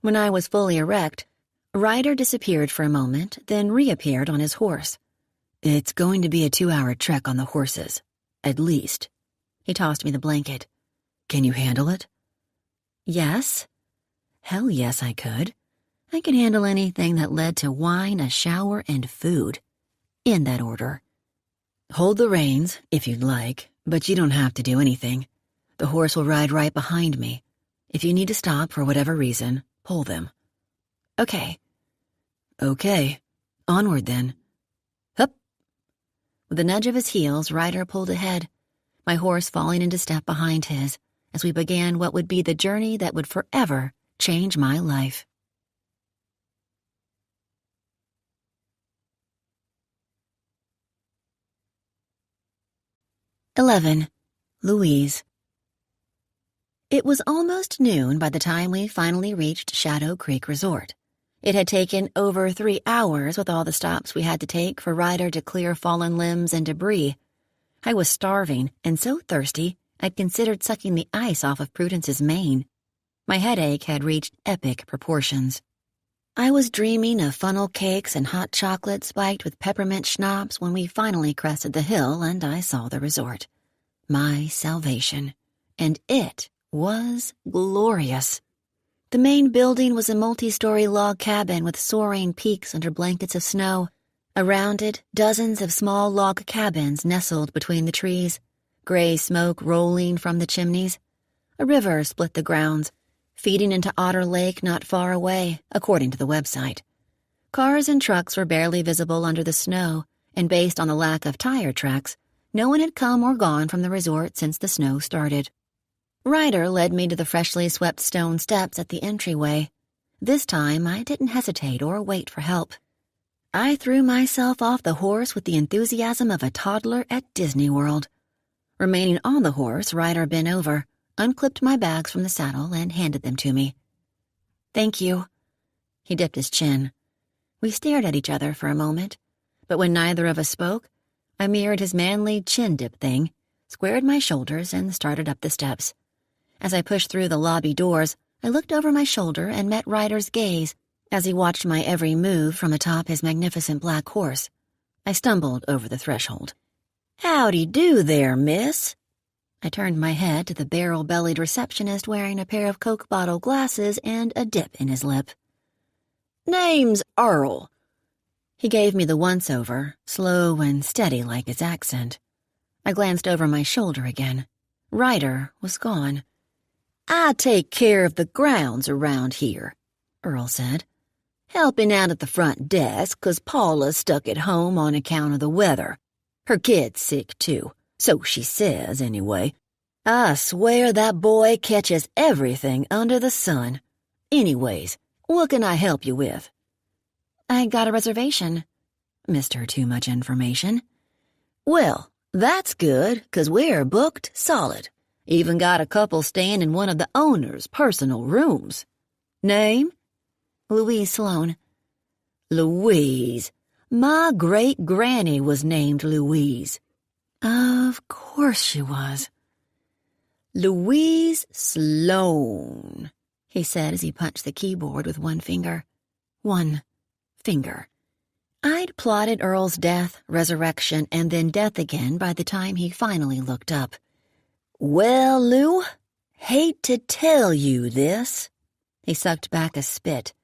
When I was fully erect, Ryder disappeared for a moment, then reappeared on his horse. It's going to be a 2-hour trek on the horses. At least. He tossed me the blanket. Can you handle it? Yes. Hell yes, I could. I could handle anything that led to wine, a shower, and food. In that order. Hold the reins, if you'd like, but you don't have to do anything. The horse will ride right behind me. If you need to stop for whatever reason, pull them. Okay. Okay. Onward then. Hup! With a nudge of his heels, Ryder pulled ahead, my horse falling into step behind his, as we began what would be the journey that would forever change my life. Louise. It was almost noon by the time we finally reached Shadow Creek Resort. It had taken over 3 hours with all the stops we had to take for Ryder to clear fallen limbs and debris. I was starving and so thirsty I'd considered sucking the ice off of Prudence's mane. My headache had reached epic proportions. I was dreaming of funnel cakes and hot chocolate spiked with peppermint schnapps when we finally crested the hill and I saw the resort. My salvation. And it was glorious. The main building was a multi-story log cabin with soaring peaks under blankets of snow. Around it, dozens of small log cabins nestled between the trees, gray smoke rolling from the chimneys. A river split the grounds, feeding into Otter Lake not far away, according to the website. Cars and trucks were barely visible under the snow, and based on the lack of tire tracks, no one had come or gone from the resort since the snow started. Ryder led me to the freshly swept stone steps at the entryway. This time, I didn't hesitate or wait for help. I threw myself off the horse with the enthusiasm of a toddler at Disney World. Remaining on the horse, Ryder bent over, unclipped my bags from the saddle, and handed them to me. Thank you. He dipped his chin. We stared at each other for a moment, but when neither of us spoke, I mirrored his manly chin dip thing, squared my shoulders, and started up the steps. As I pushed through the lobby doors, I looked over my shoulder and met Ryder's gaze as he watched my every move from atop his magnificent black horse. I stumbled over the threshold. Howdy do there, miss. I turned my head to the barrel-bellied receptionist wearing a pair of Coke bottle glasses and a dip in his lip. Name's Earl. He gave me the once-over, slow and steady like his accent. I glanced over my shoulder again. Ryder was gone. I take care of the grounds around here, Earl said. Helping out at the front desk 'cause Paula's stuck at home on account of the weather. Her kid's sick, too, so she says, anyway. I swear that boy catches everything under the sun. Anyways, what can I help you with? I got a reservation. Mr. Too Much Information. Well, that's good, 'cause we're booked solid. Even got a couple staying in one of the owner's personal rooms. Name? Louise Sloane. Louise. My great-granny was named Louise. Of course she was. Louise Sloane, he said as he punched the keyboard with one finger. One finger. I'd plotted Earl's death, resurrection, and then death again by the time he finally looked up. Well, Lou, hate to tell you this. He sucked back a spit.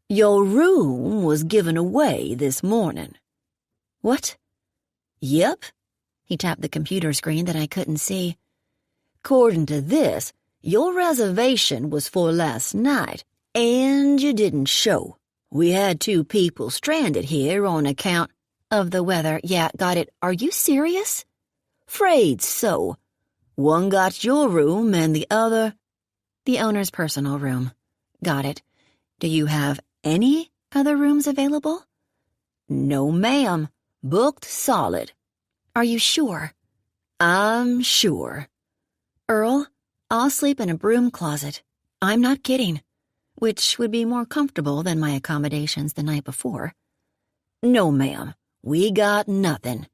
Your room was given away this morning. What? Yep. He tapped the computer screen that I couldn't see. According to this, your reservation was for last night, and you didn't show. We had 2 people stranded here on account of the weather. Yeah, got it. Are you serious? 'Fraid so. One got your room and the other... The owner's personal room. Got it. Do you have any other rooms available? No, ma'am. Booked solid. Are you sure? I'm sure. Earl, I'll sleep in a broom closet. I'm not kidding. Which would be more comfortable than my accommodations the night before. No, ma'am. We got nothing.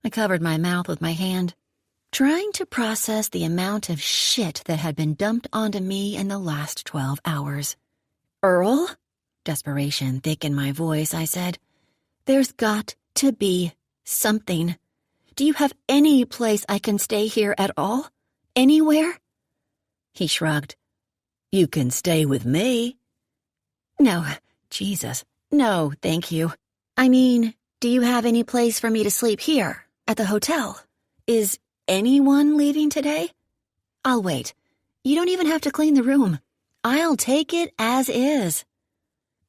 I covered my mouth with my hand, trying to process the amount of shit that had been dumped onto me in the last 12 hours. Earl? Desperation thick in my voice, I said. There's got to be something.
Do you have any place I can stay here at all? Anywhere?" He shrugged.
"You can stay with me."
"No, Jesus, no, thank you. I mean, do you have any place for me to sleep here, at the hotel? Is anyone leaving today? I'll wait. You don't even have to clean the room. I'll take it as is."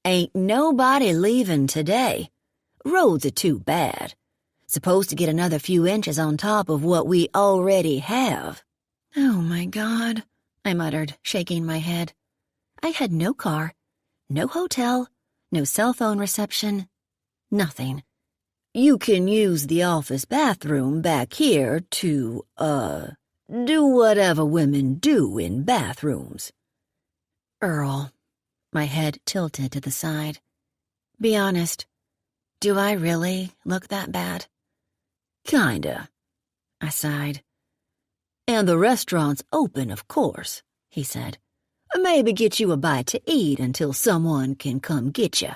"Ain't nobody leaving today. Roads are too bad. Supposed to get another few inches on top of what we already have."
"Oh, my God," I muttered, shaking my head. I had no car, no hotel, no cell phone reception, nothing.
"You can use the office bathroom back here to, do whatever women do in bathrooms."
"Earl," my head tilted to the side. "Be honest, do I really look that bad?"
"Kinda," I sighed. "And the restaurant's open, of course," he said. "Maybe get you a bite to eat until someone can come get you."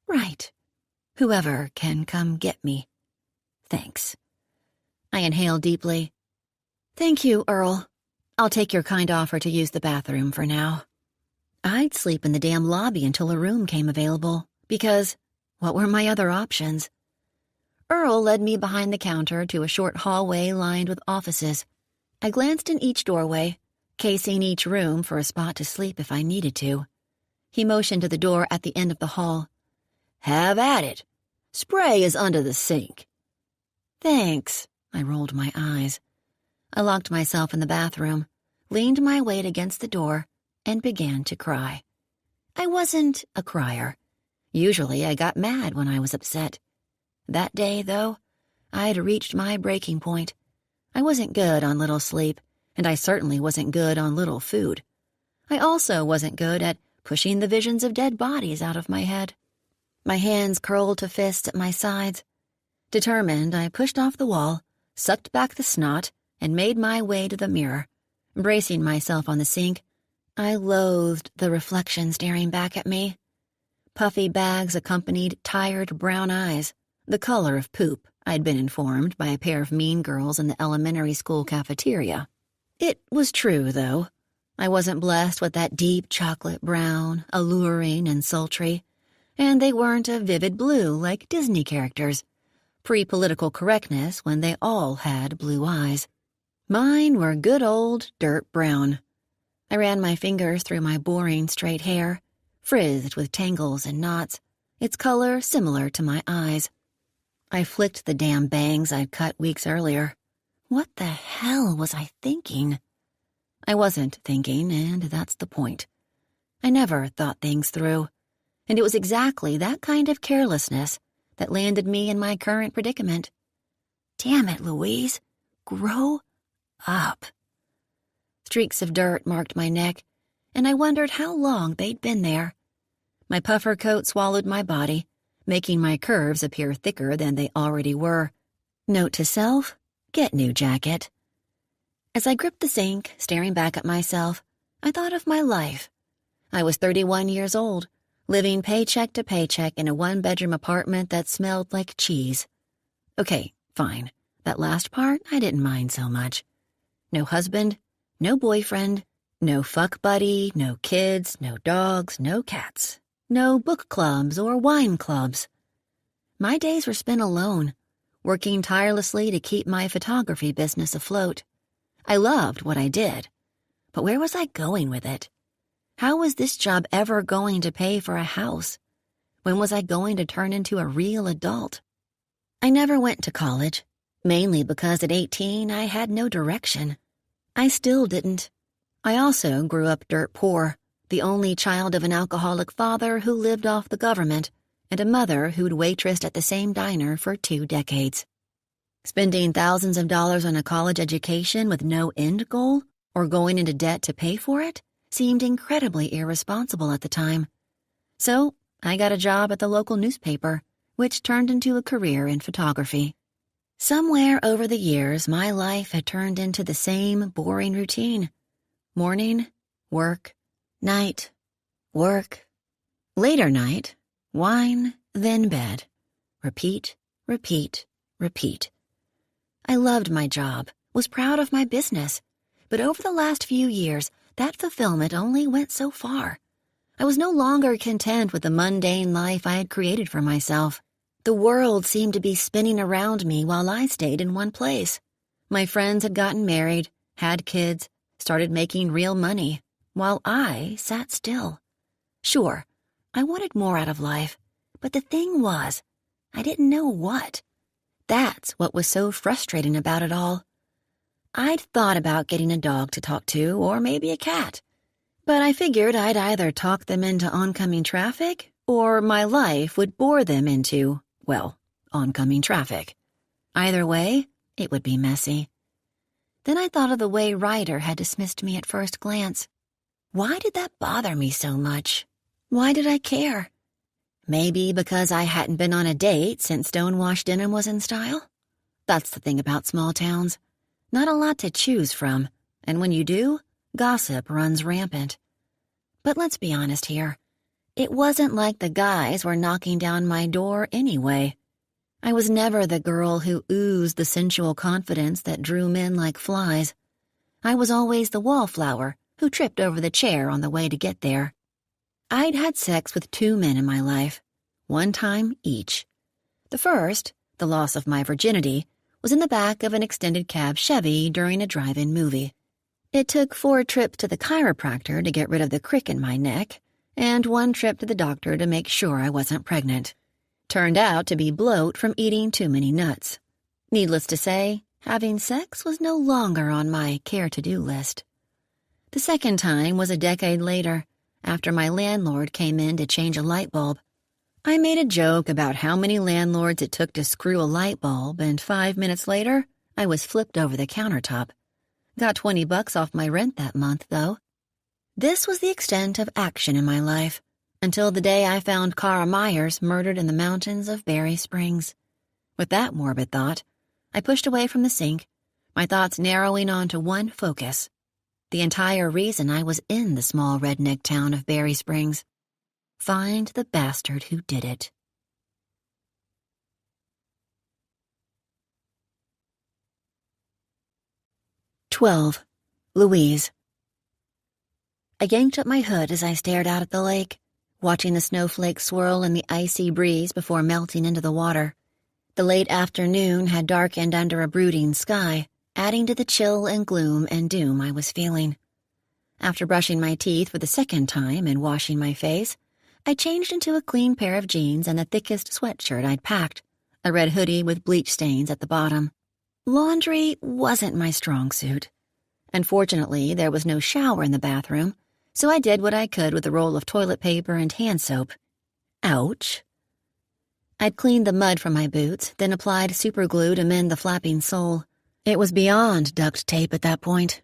"Right. Whoever can come get me. Thanks." I inhaled deeply. "Thank you, Earl. I'll take your kind offer to use the bathroom for now. I'd sleep in the damn lobby until a room came available, because what were my other options?" Earl led me behind the counter to a short hallway lined with offices. I glanced in each doorway, casing each room for a spot to sleep if I needed to. He motioned to the door at the end of the hall.
"Have at it. Spray is under the sink."
"Thanks," I rolled my eyes. I locked myself in the bathroom, leaned my weight against the door, and began to cry. I wasn't a crier. Usually I got mad when I was upset. That day, though, I'd reached my breaking point. I wasn't good on little sleep, and I certainly wasn't good on little food. I also wasn't good at pushing the visions of dead bodies out of my head. My hands curled to fists at my sides. Determined, I pushed off the wall, sucked back the snot, and made my way to the mirror. Bracing myself on the sink, I loathed the reflection staring back at me. Puffy bags accompanied tired brown eyes, the color of poop, I'd been informed by a pair of mean girls in the elementary school cafeteria. It was true, though. I wasn't blessed with that deep chocolate brown, alluring and sultry, and they weren't a vivid blue like Disney characters, pre-political correctness when they all had blue eyes. Mine were good old dirt brown. I ran my fingers through my boring straight hair, frizzed with tangles and knots, its color similar to my eyes. I flicked the damn bangs I'd cut weeks earlier. What the hell was I thinking? I wasn't thinking, and that's the point. I never thought things through, and it was exactly that kind of carelessness that landed me in my current predicament. Damn it, Louise. Grow up. Streaks of dirt marked my neck, and I wondered how long they'd been there. My puffer coat swallowed my body, making my curves appear thicker than they already were. Note to self, get new jacket. As I gripped the sink, staring back at myself, I thought of my life. I was 31 years old, living paycheck to paycheck in a one-bedroom apartment that smelled like cheese. Okay, fine. That last part I didn't mind so much. No husband, no boyfriend, no fuck buddy, no kids, no dogs, no cats. No book clubs or wine clubs. My days were spent alone, working tirelessly to keep my photography business afloat. I loved what I did, but where was I going with it? How was this job ever going to pay for a house? When was I going to turn into a real adult? I never went to college, mainly because at 18 I had no direction. I still didn't. I also grew up dirt poor, the only child of an alcoholic father who lived off the government, and a mother who'd waitressed at the same diner for 2 decades. Spending thousands of dollars on a college education with no end goal, or going into debt to pay for it, seemed incredibly irresponsible at the time. So, I got a job at the local newspaper, which turned into a career in photography. Somewhere over the years, my life had turned into the same boring routine. Morning, work, night, work, later night, wine, then bed. Repeat, repeat, repeat.
I loved my job, was proud of my business, but over the last few years, that fulfillment only went so far. I was no longer content with the mundane life I had created for myself. The world seemed to be spinning around me while I stayed in one place. My friends had gotten married, had kids, started making real money, while I sat still. Sure, I wanted more out of life, but the thing was, I didn't know what. That's what was so frustrating about it all. I'd thought about getting a dog to talk to, or maybe a cat. But I figured I'd either talk them into oncoming traffic, or my life would bore them into, well, oncoming traffic. Either way, it would be messy. Then I thought of the way Ryder had dismissed me at first glance. Why did that bother me so much? Why did I care? Maybe because I hadn't been on a date since stonewashed denim was in style? That's the thing about small towns. Not a lot to choose from, and when you do, gossip runs rampant. But let's be honest here. It wasn't like the guys were knocking down my door anyway. I was never the girl who oozed the sensual confidence that drew men like flies. I was always the wallflower who tripped over the chair on the way to get there. I'd had sex with 2 men in my life, 1 time each. The first, the loss of my virginity, was in the back of an extended cab Chevy during a drive-in movie. It took 4 trips to the chiropractor to get rid of the crick in my neck, and 1 trip to the doctor to make sure I wasn't pregnant. Turned out to be bloat from eating too many nuts. Needless to say, having sex was no longer on my care-to-do list. The second time was a decade later, after my landlord came in to change a light bulb. I made a joke about how many landlords it took to screw a light bulb, and 5 minutes later, I was flipped over the countertop. Got $20 off my rent that month, though. This was the extent of action in my life, until the day I found Cara Myers murdered in the mountains of Berry Springs. With that morbid thought, I pushed away from the sink, my thoughts narrowing onto one focus. The entire reason I was in the small redneck town of Berry Springs. Find the bastard who did it. "12. Louise." I yanked up my hood as I stared out at the lake, watching the snowflakes swirl in the icy breeze before melting into the water. The late afternoon had darkened under a brooding sky, adding to the chill and gloom and doom I was feeling. After brushing my teeth for the second time and washing my face, I changed into a clean pair of jeans and the thickest sweatshirt I'd packed, a red hoodie with bleach stains at the bottom. Laundry wasn't my strong suit. Unfortunately, there was no shower in the bathroom, so I did what I could with a roll of toilet paper and hand soap. Ouch. I'd cleaned the mud from my boots, then applied superglue to mend the flapping sole. It was beyond duct tape at that point.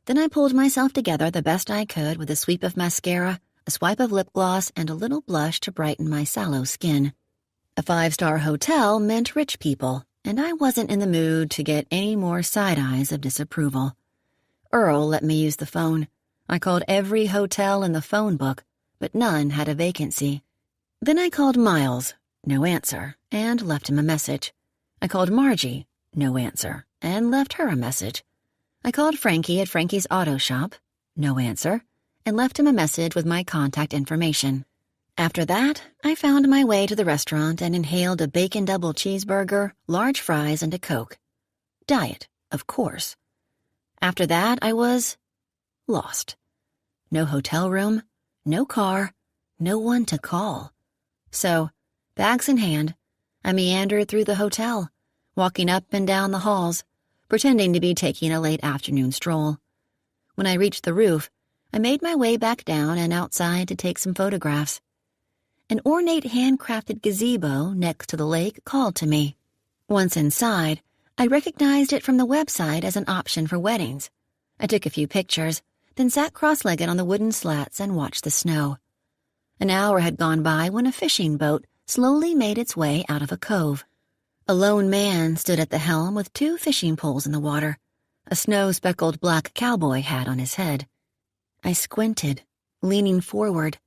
Then I pulled myself together the best I could with a sweep of mascara, a swipe of lip gloss, and a little blush to brighten my sallow skin. A 5-star hotel meant rich people, and I wasn't in the mood to get any more side eyes of disapproval. Earl let me use the phone. I called every hotel in the phone book, but none had a vacancy. Then I called Miles, no answer, and left him a message. I called Margie, no answer, and left her a message. I called Frankie at Frankie's auto shop, no answer, and left him a message with my contact information. After that, I found my way to the restaurant and inhaled a bacon double cheeseburger, large fries, and a Coke. Diet, of course. After that, I was lost. No hotel room, no car, no one to call. So, bags in hand, I meandered through the hotel, walking up and down the halls, pretending to be taking a late afternoon stroll. When I reached the roof, I made my way back down and outside to take some photographs. An ornate handcrafted gazebo next to the lake called to me. Once inside, I recognized it from the website as an option for weddings. I took a few pictures, then sat cross-legged on the wooden slats and watched the snow. An hour had gone by when a fishing boat slowly made its way out of a cove. A lone man stood at the helm with 2 fishing poles in the water, a snow-speckled black cowboy hat on his head. I squinted, leaning forward.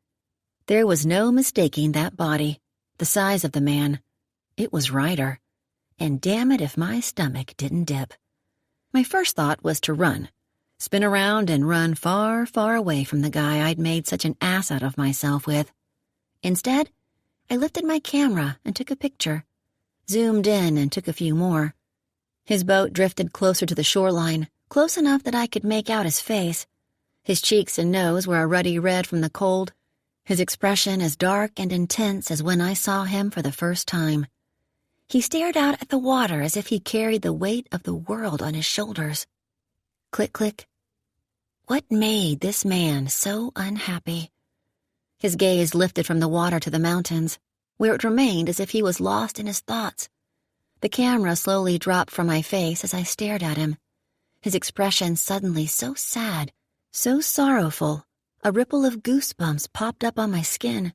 There was no mistaking that body, the size of the man. It was Ryder. and damn it if my stomach didn't dip. My first thought was to run, spin around and run far, far away from the guy I'd made such an ass out of myself with. Instead, I lifted my camera and took a picture, zoomed in and took a few more. His boat drifted closer to the shoreline, close enough that I could make out his face. His cheeks and nose were a ruddy red from the cold, his expression as dark and intense as when I saw him for the first time. He stared out at the water as if he carried the weight of the world on his shoulders. Click, click. What made this man so unhappy? His gaze lifted from the water to the mountains, where it remained as if he was lost in his thoughts. The camera slowly dropped from my face as I stared at him, his expression suddenly so sad, so sorrowful. A ripple of goosebumps popped up on my skin.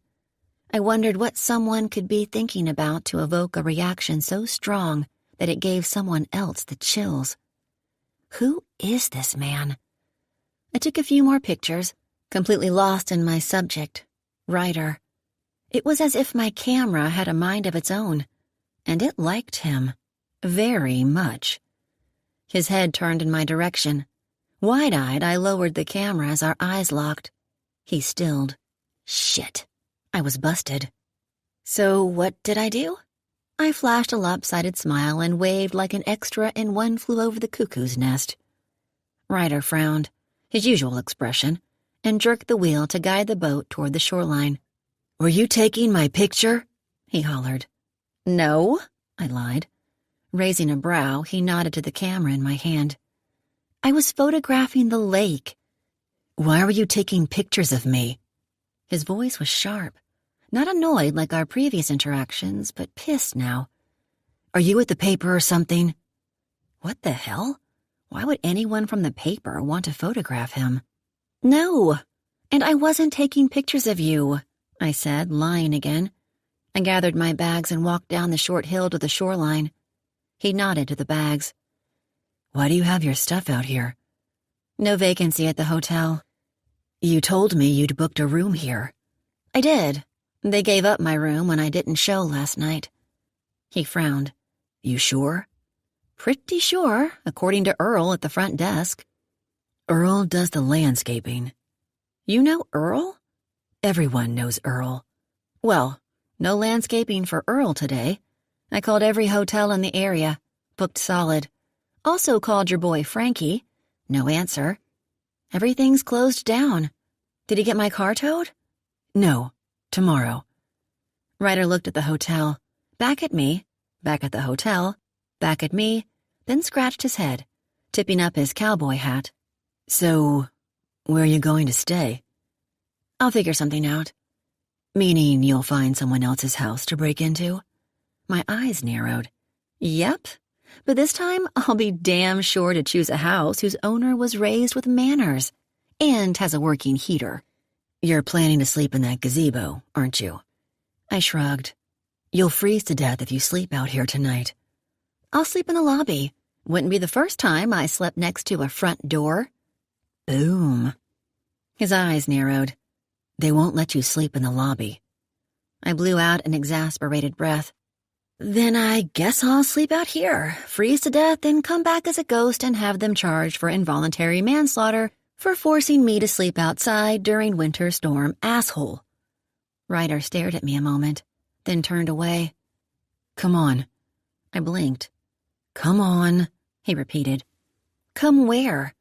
I wondered what someone could be thinking about to evoke a reaction so strong that it gave someone else the chills. Who is this man? I took a few more pictures, completely lost in my subject, Ryder. It was as if my camera had a mind of its own, and it liked him very much. His head turned in my direction. Wide-eyed, I lowered the camera as our eyes locked. He stilled. Shit. I was busted. So what did I do? I flashed a lopsided smile and waved like an extra in One Flew Over the Cuckoo's Nest. Ryder frowned, his usual expression, and jerked the wheel to guide the boat toward the shoreline. "Were you taking my picture?" he hollered. "No," I lied. Raising a brow, he nodded to the camera in my hand. "I was photographing the lake." "Why were you taking pictures of me?" His voice was sharp, not annoyed like our previous interactions, but pissed now. "Are you at the paper or something?" What the hell? Why would anyone from the paper want to photograph him? "No, and I wasn't taking pictures of you," I said, lying again. I gathered my bags and walked down the short hill to the shoreline. He nodded to the bags. "Why do you have your stuff out here?" "No vacancy at the hotel." "You told me you'd booked a room here." "I did. They gave up my room when I didn't show last night." He frowned. "You sure?" "Pretty sure, according to Earl at the front desk." "Earl does the landscaping." "You know Earl?" "Everyone knows Earl." "Well, no landscaping for Earl today. I called every hotel in the area, booked solid. Also called your boy Frankie. No answer. Everything's closed down. Did he get my car towed?" "No, tomorrow." Ryder looked at the hotel, back at me, back at the hotel, back at me, then scratched his head, tipping up his cowboy hat. "So, where are you going to stay?" "I'll figure something out." "Meaning you'll find someone else's house to break into?" My eyes narrowed. "Yep. But this time, I'll be damn sure to choose a house whose owner was raised with manners and has a working heater." "You're planning to sleep in that gazebo, aren't you?" I shrugged. "You'll freeze to death if you sleep out here tonight." "I'll sleep in the lobby. Wouldn't be the first time I slept next to a front door." Boom. His eyes narrowed. "They won't let you sleep in the lobby." I blew out an exasperated breath. "Then I guess I'll sleep out here, freeze to death, and come back as a ghost and have them charged for involuntary manslaughter for forcing me to sleep outside during winter storm, asshole." Ryder stared at me a moment, then turned away. "Come on." I blinked. "Come on," he repeated. "Come where?"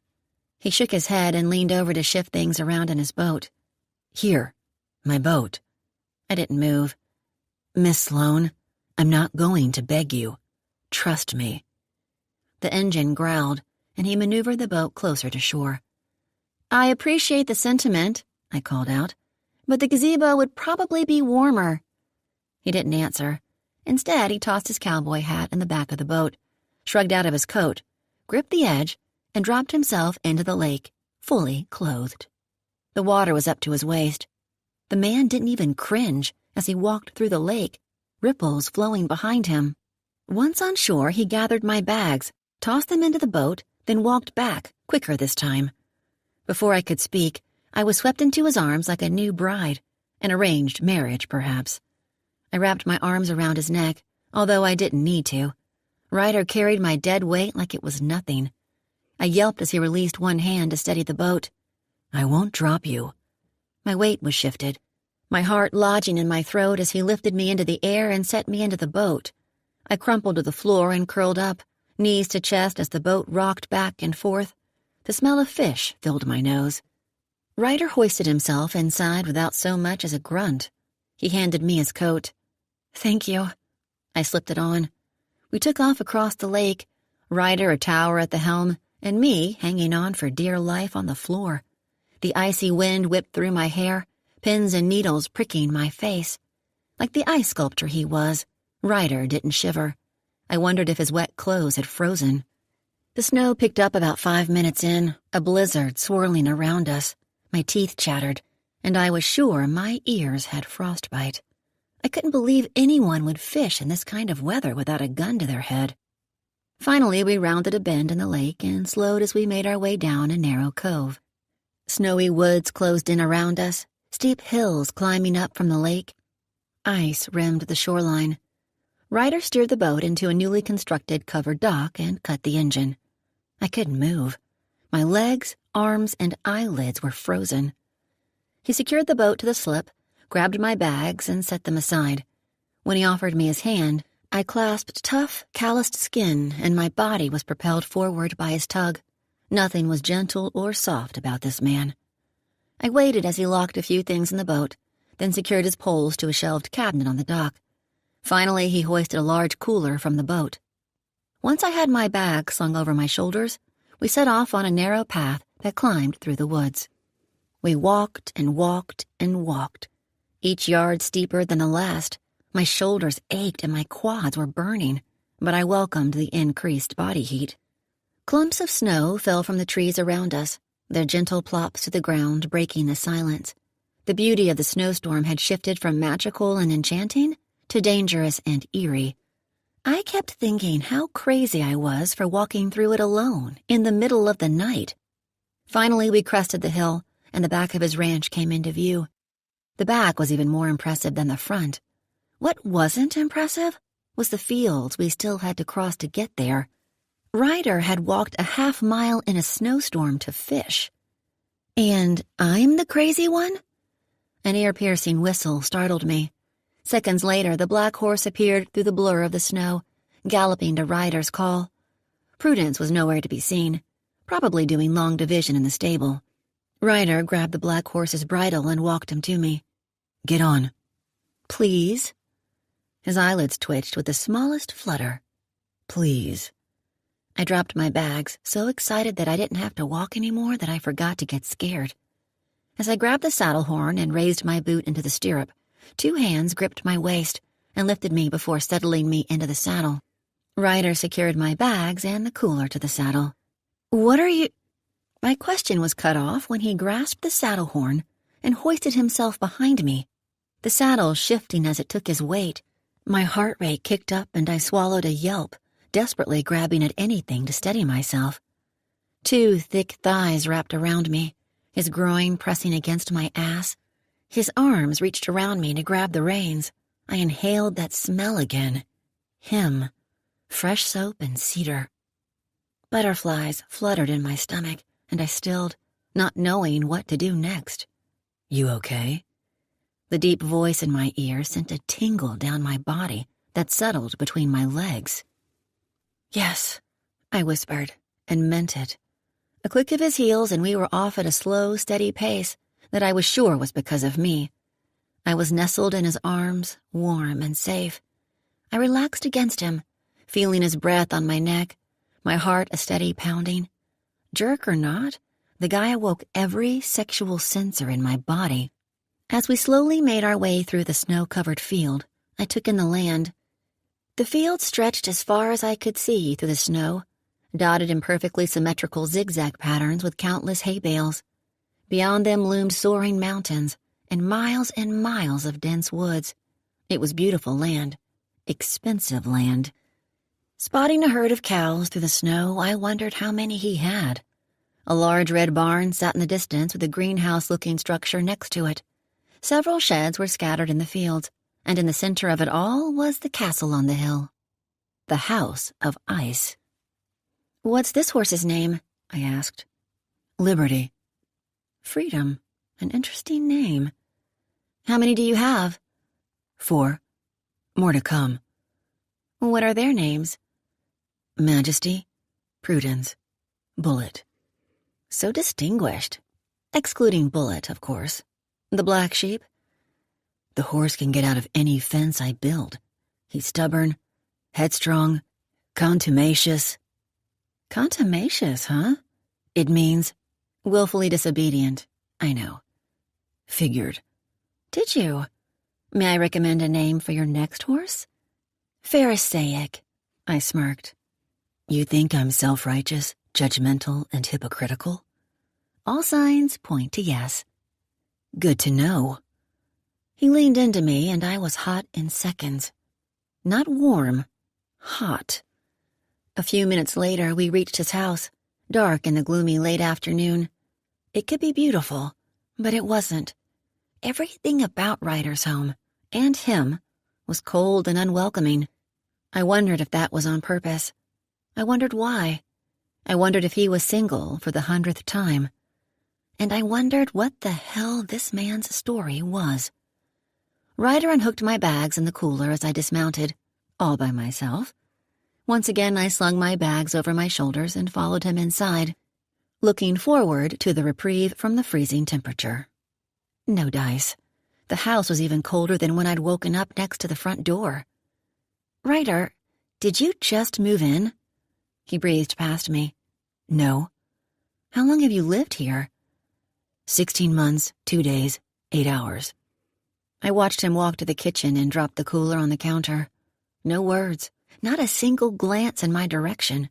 He shook his head and leaned over to shift things around in his boat. "Here, my boat." I didn't move. "Miss Sloane, I'm not going to beg you. Trust me." The engine growled, and he maneuvered the boat closer to shore. "I appreciate the sentiment," I called out, "but the gazebo would probably be warmer." He didn't answer. Instead, he tossed his cowboy hat in the back of the boat, shrugged out of his coat, gripped the edge, and dropped himself into the lake, fully clothed. The water was up to his waist. The man didn't even cringe as he walked through the lake, ripples flowing behind him. Once on shore, he gathered my bags, tossed them into the boat, then walked back, quicker this time. Before I could speak, I was swept into his arms like a new bride, an arranged marriage, perhaps. I wrapped my arms around his neck, although I didn't need to. Ryder carried my dead weight like it was nothing. I yelped as he released one hand to steady the boat. "I won't drop you." My weight was shifted, my heart lodging in my throat as he lifted me into the air and set me into the boat. I crumpled to the floor and curled up, knees to chest as the boat rocked back and forth. The smell of fish filled my nose. Ryder hoisted himself inside without so much as a grunt. He handed me his coat. "Thank you." I slipped it on. We took off across the lake, Ryder a tower at the helm, and me hanging on for dear life on the floor. The icy wind whipped through my hair, pins and needles pricking my face. Like the ice sculptor he was, Ryder didn't shiver. I wondered if his wet clothes had frozen. The snow picked up about 5 minutes in, a blizzard swirling around us. My teeth chattered, and I was sure my ears had frostbite. I couldn't believe anyone would fish in this kind of weather without a gun to their head. Finally, we rounded a bend in the lake and slowed as we made our way down a narrow cove. Snowy woods closed in around us, steep hills climbing up from the lake. Ice rimmed the shoreline. Ryder steered the boat into a newly constructed covered dock and cut the engine. I couldn't move. My legs, arms, and eyelids were frozen. He secured the boat to the slip, grabbed my bags, and set them aside. When he offered me his hand, I clasped tough, calloused skin, and my body was propelled forward by his tug. Nothing was gentle or soft about this man. I waited as he locked a few things in the boat, then secured his poles to a shelved cabinet on the dock. Finally, he hoisted a large cooler from the boat. Once I had my bag slung over my shoulders, we set off on a narrow path that climbed through the woods. We walked and walked and walked, each yard steeper than the last. My shoulders ached and my quads were burning, but I welcomed the increased body heat. Clumps of snow fell from the trees around us, their gentle plops to the ground breaking the silence. The beauty of the snowstorm had shifted from magical and enchanting to dangerous and eerie. I kept thinking how crazy I was for walking through it alone in the middle of the night. Finally, we crested the hill, and the back of his ranch came into view. The back was even more impressive than the front. What wasn't impressive was the fields we still had to cross to get there. Ryder had walked a half-mile in a snowstorm to fish. And I'm the crazy one? An ear-piercing whistle startled me. Seconds later, the black horse appeared through the blur of the snow, galloping to Ryder's call. Prudence was nowhere to be seen, probably doing long division in the stable. Ryder grabbed the black horse's bridle and walked him to me. "Get on." "Please?" His eyelids twitched with the smallest flutter. "Please." I dropped my bags, so excited that I didn't have to walk anymore that I forgot to get scared. As I grabbed the saddle horn and raised my boot into the stirrup, 2 hands gripped my waist and lifted me before settling me into the saddle. Ryder secured my bags and the cooler to the saddle. "What are you—" My question was cut off when he grasped the saddle horn and hoisted himself behind me, the saddle shifting as it took his weight. My heart rate kicked up and I swallowed a yelp, desperately grabbing at anything to steady myself. 2 thick thighs wrapped around me, his groin pressing against my ass. His arms reached around me to grab the reins. I inhaled that smell again. Him. Fresh soap and cedar. Butterflies fluttered in my stomach, and I stilled, not knowing what to do next. "You okay?" The deep voice in my ear sent a tingle down my body that settled between my legs. "Yes," I whispered, and meant it. A click of his heels and we were off at a slow, steady pace that I was sure was because of me. I was nestled in his arms, warm and safe. I relaxed against him, feeling his breath on my neck, my heart a steady pounding. Jerk or not, the guy awoke every sexual sensor in my body. As we slowly made our way through the snow-covered field, I took in the land. The field stretched as far as I could see through the snow, dotted in perfectly symmetrical zigzag patterns with countless hay bales. Beyond them loomed soaring mountains and miles of dense woods. It was beautiful land, expensive land. Spotting a herd of cows through the snow, I wondered how many he had. A large red barn sat in the distance with a greenhouse-looking structure next to it. Several sheds were scattered in the fields, and in the center of it all was the castle on the hill. The House of Ice. "What's this horse's name?" I asked. "Liberty." "Freedom. An interesting name. How many do you have?" "4. More to come." "What are their names?" "Majesty, Prudence, Bullet." So distinguished. Excluding Bullet, of course. The black sheep? "The horse can get out of any fence I build. He's stubborn, headstrong, contumacious." Contumacious, huh? It means willfully disobedient. I know. Figured. Did you? May I recommend a name for your next horse? Pharisaic. I smirked. You think I'm self-righteous, judgmental, and hypocritical? All signs point to yes. Good to know. He leaned into me, and I was hot in seconds. Not warm, hot. A few minutes later, we reached his house, dark in the gloomy late afternoon. It could be beautiful, but it wasn't. Everything about Ryder's home, and him, was cold and unwelcoming. I wondered if that was on purpose. I wondered why. I wondered if he was single for the 100th time. And I wondered what the hell this man's story was. Ryder unhooked my bags in the cooler as I dismounted, all by myself. Once again, I slung my bags over my shoulders and followed him inside, looking forward to the reprieve from the freezing temperature. No dice. The house was even colder than when I'd woken up next to the front door. Ryder, did you just move in? He breathed past me. No. How long have you lived here? 16 months, 2 days, 8 hours. I watched him walk to the kitchen and drop the cooler on the counter. No words, not a single glance in my direction.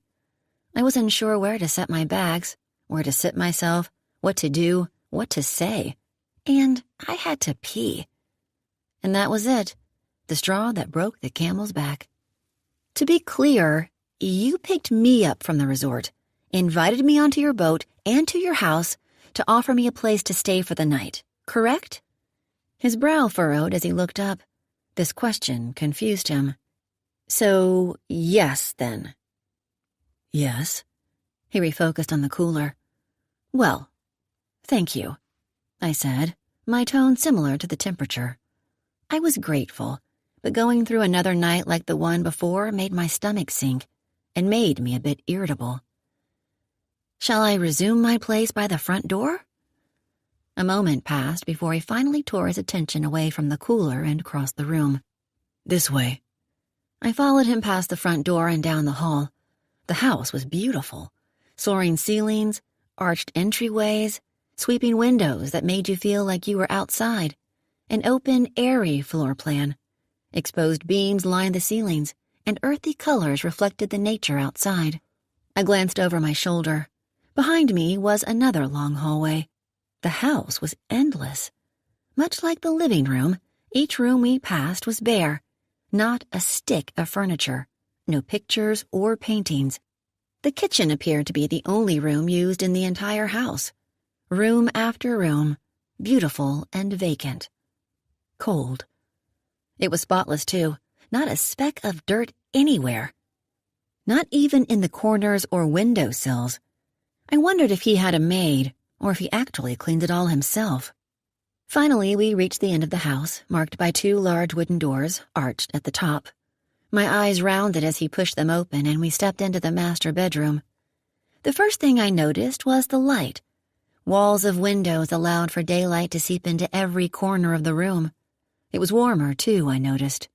I wasn't sure where to set my bags, where to sit myself, what to do, what to say. And I had to pee. And that was it, the straw that broke the camel's back. To be clear, you picked me up from the resort, invited me onto your boat and to your house to offer me a place to stay for the night, correct? His brow furrowed as he looked up. This question confused him. So, yes, then. Yes. He refocused on the cooler. Well, thank you, I said, my tone similar to the temperature. I was grateful, but going through another night like the one before made my stomach sink and made me a bit irritable. Shall I resume my place by the front door? A moment passed before he finally tore his attention away from the cooler and crossed the room. This way. I followed him past the front door and down the hall. The house was beautiful. Soaring ceilings, arched entryways, sweeping windows that made you feel like you were outside, an open, airy floor plan. Exposed beams lined the ceilings, and earthy colors reflected the nature outside. I glanced over my shoulder. Behind me was another long hallway. The house was endless. Much like the living room, each room we passed was bare. Not a stick of furniture, no pictures or paintings. The kitchen appeared to be the only room used in the entire house. Room after room, beautiful and vacant. Cold. It was spotless, too. Not a speck of dirt anywhere. Not even in the corners or windowsills. I wondered if he had a maid, or if he actually cleaned it all himself. Finally, we reached the end of the house, marked by 2 large wooden doors, arched at the top. My eyes rounded as he pushed them open, and we stepped into the master bedroom. The first thing I noticed was the light. Walls of windows allowed for daylight to seep into every corner of the room. It was warmer, too, I noticed.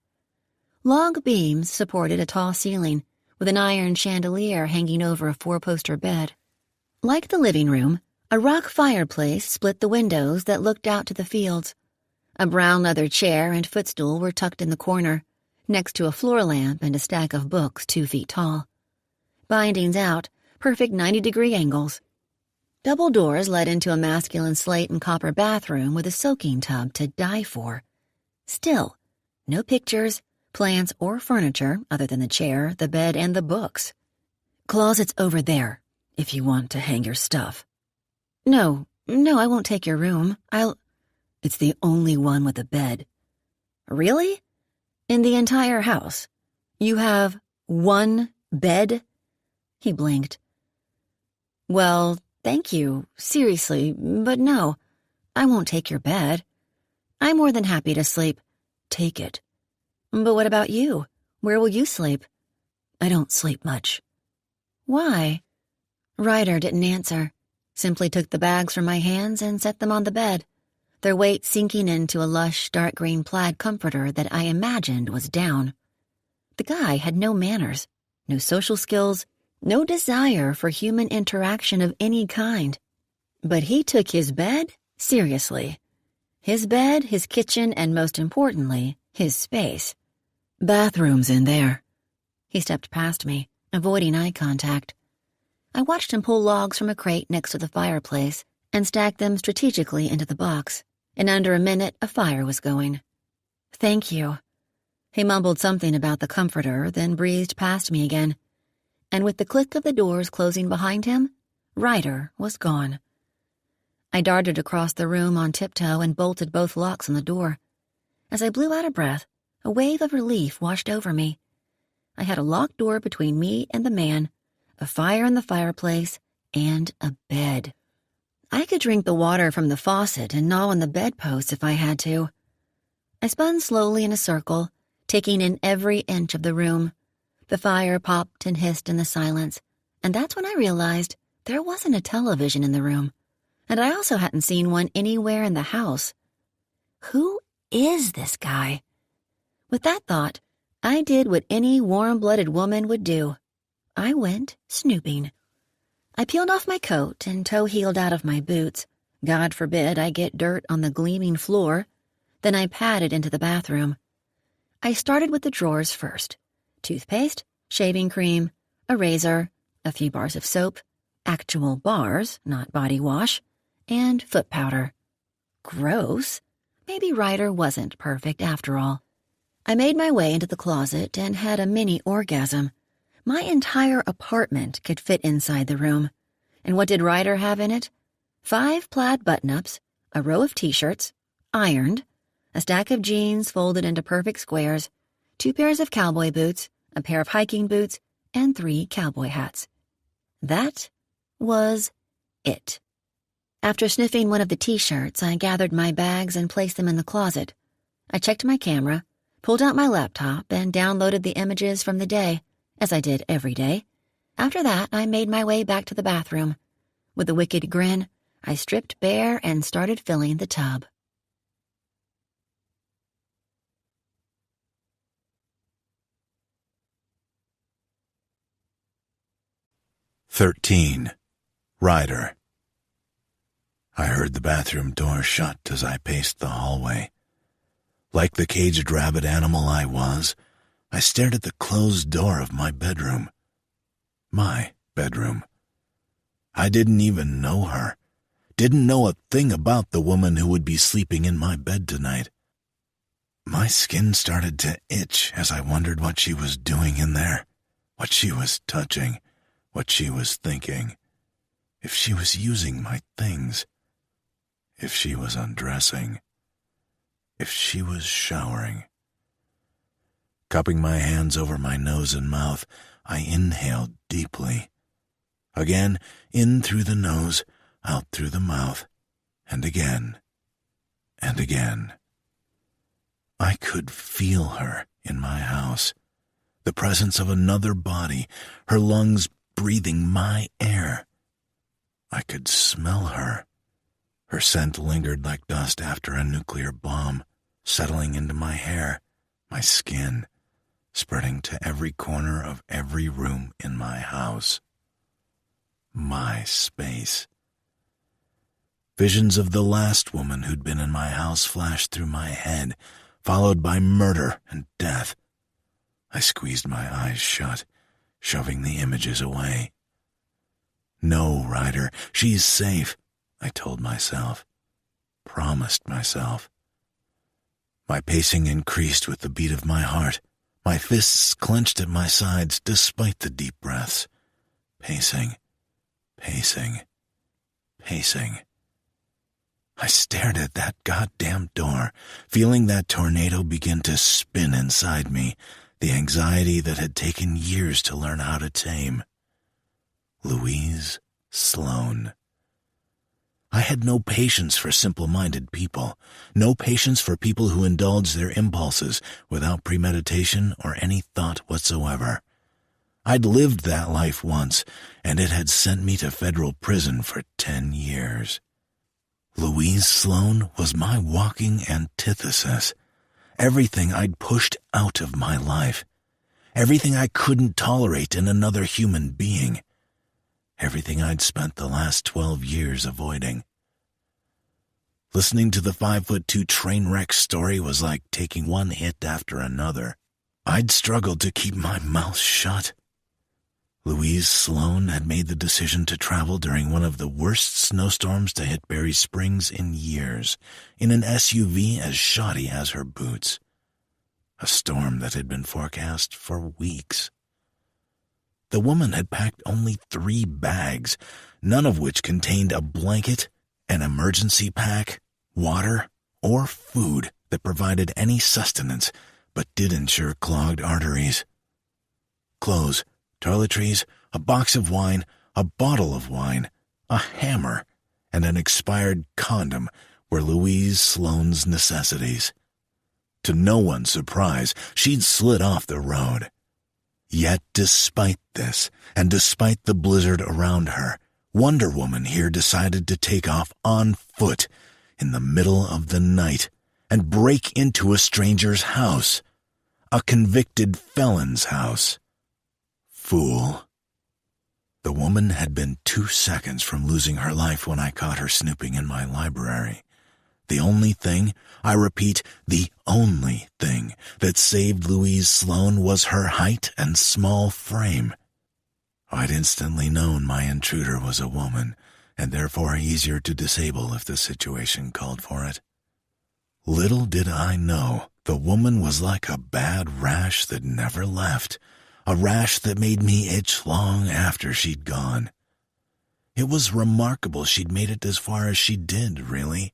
Long beams supported a tall ceiling, with an iron chandelier hanging over a 4-poster bed. Like the living room, a rock fireplace split the windows that looked out to the fields. A brown leather chair and footstool were tucked in the corner, next to a floor lamp and a stack of books 2 feet tall. Bindings out, perfect 90-degree angles. Double doors led into a masculine slate and copper bathroom with a soaking tub to die for. Still, no pictures, plants, or furniture other than the chair, the bed, and the books. Closet's over there, if you want to hang your stuff. No, I won't take your room. It's the only one with a bed. Really? In the entire house? You have 1 bed? He blinked. Well, thank you, seriously, but no, I won't take your bed. I'm more than happy to sleep. Take it. But what about you? Where will you sleep? I don't sleep much. Why? Ryder didn't answer, simply took the bags from my hands and set them on the bed, their weight sinking into a lush, dark green plaid comforter that I imagined was down. The guy had no manners, no social skills, no desire for human interaction of any kind. But he took his bed seriously. His bed, his kitchen, and most importantly, his space. Bathroom's in there. He stepped past me, avoiding eye contact. I watched him pull logs from a crate next to the fireplace and stack them strategically into the box. In under a minute, a fire was going. Thank you. He mumbled something about the comforter, then breezed past me again. And with the click of the doors closing behind him, Ryder was gone. I darted across the room on tiptoe and bolted both locks on the door. As I blew out of breath, a wave of relief washed over me. I had a locked door between me and the man, a fire in the fireplace, and a bed. I could drink the water from the faucet and gnaw on the bedpost if I had to. I spun slowly in a circle, taking in every inch of the room. The fire popped and hissed in the silence, and that's when I realized there wasn't a television in the room, and I also hadn't seen one anywhere in the house. Who is this guy? With that thought, I did what any warm-blooded woman would do. I went snooping. I peeled off my coat and toe-heeled out of my boots. God forbid I get dirt on the gleaming floor. Then I padded into the bathroom. I started with the drawers first. Toothpaste, shaving cream, a razor, a few bars of soap, actual bars, not body wash, and foot powder. Gross. Maybe Ryder wasn't perfect after all. I made my way into the closet and had a mini orgasm. My entire apartment could fit inside the room. And what did Ryder have in it? 5 plaid button-ups, a row of t-shirts, ironed, a stack of jeans folded into perfect squares, 2 pairs of cowboy boots, a pair of hiking boots, and 3 cowboy hats. That was it. After sniffing one of the t-shirts, I gathered my bags and placed them in the closet. I checked my camera, pulled out my laptop, and downloaded the images from the day, as I did every day. After that, I made my way back to the bathroom. With a wicked grin, I stripped bare and started filling the tub.
Ryder. I heard the bathroom door shut as I paced the hallway. Like the caged rabbit animal I was, I stared at the closed door of my bedroom. My bedroom. I didn't even know her. Didn't know a thing about the woman who would be sleeping in my bed tonight. My skin started to itch as I wondered what she was doing in there, what she was touching, what she was thinking, if she was using my things, if she was undressing, if she was showering. Cupping my hands over my nose and mouth, I inhaled deeply. Again, in through the nose, out through the mouth, and again, and again. I could feel her in my house, the presence of another body, her lungs breathing my air. I could smell her. Her scent lingered like dust after a nuclear bomb, settling into my hair, my skin, spreading to every corner of every room in my house. My space. Visions of the last woman who'd been in my house flashed through my head, followed by murder and death. I squeezed my eyes shut, shoving the images away. No, Ryder, she's safe, I told myself, promised myself. My pacing increased with the beat of my heart. My fists clenched at my sides despite the deep breaths. Pacing, pacing, pacing. I stared at that goddamn door, feeling that tornado begin to spin inside me, the anxiety that had taken years to learn how to tame. Louise Sloane. I had no patience for simple-minded people, no patience for people who indulge their impulses without premeditation or any thought whatsoever. I'd lived that life once, and it had sent me to federal prison for 10 years. Louise Sloane was my walking antithesis. Everything I'd pushed out of my life. Everything I couldn't tolerate in another human being. Everything I'd spent the last 12 years avoiding. Listening to the 5'2" train wreck story was like taking one hit after another. I'd struggled to keep my mouth shut. Louise Sloane had made the decision to travel during one of the worst snowstorms to hit Berry Springs in years, in an SUV as shoddy as her boots. A storm that had been forecast for weeks. The woman had packed only 3 bags, none of which contained a blanket, an emergency pack, water, or food that provided any sustenance but did ensure clogged arteries. Clothes, toiletries, a box of wine, a bottle of wine, a hammer, and an expired condom were Louise Sloane's necessities. To no one's surprise, she'd slid off the road. Yet despite this, and despite the blizzard around her, Wonder Woman here decided to take off on foot in the middle of the night and break into a stranger's house, a convicted felon's house. Fool. The woman had been 2 seconds from losing her life when I caught her snooping in my library. The only thing, I repeat, the only thing that saved Louise Sloane was her height and small frame. I'd instantly known my intruder was a woman, and therefore easier to disable if the situation called for it. Little did I know, the woman was like a bad rash that never left, a rash that made me itch long after she'd gone. It was remarkable she'd made it as far as she did, really.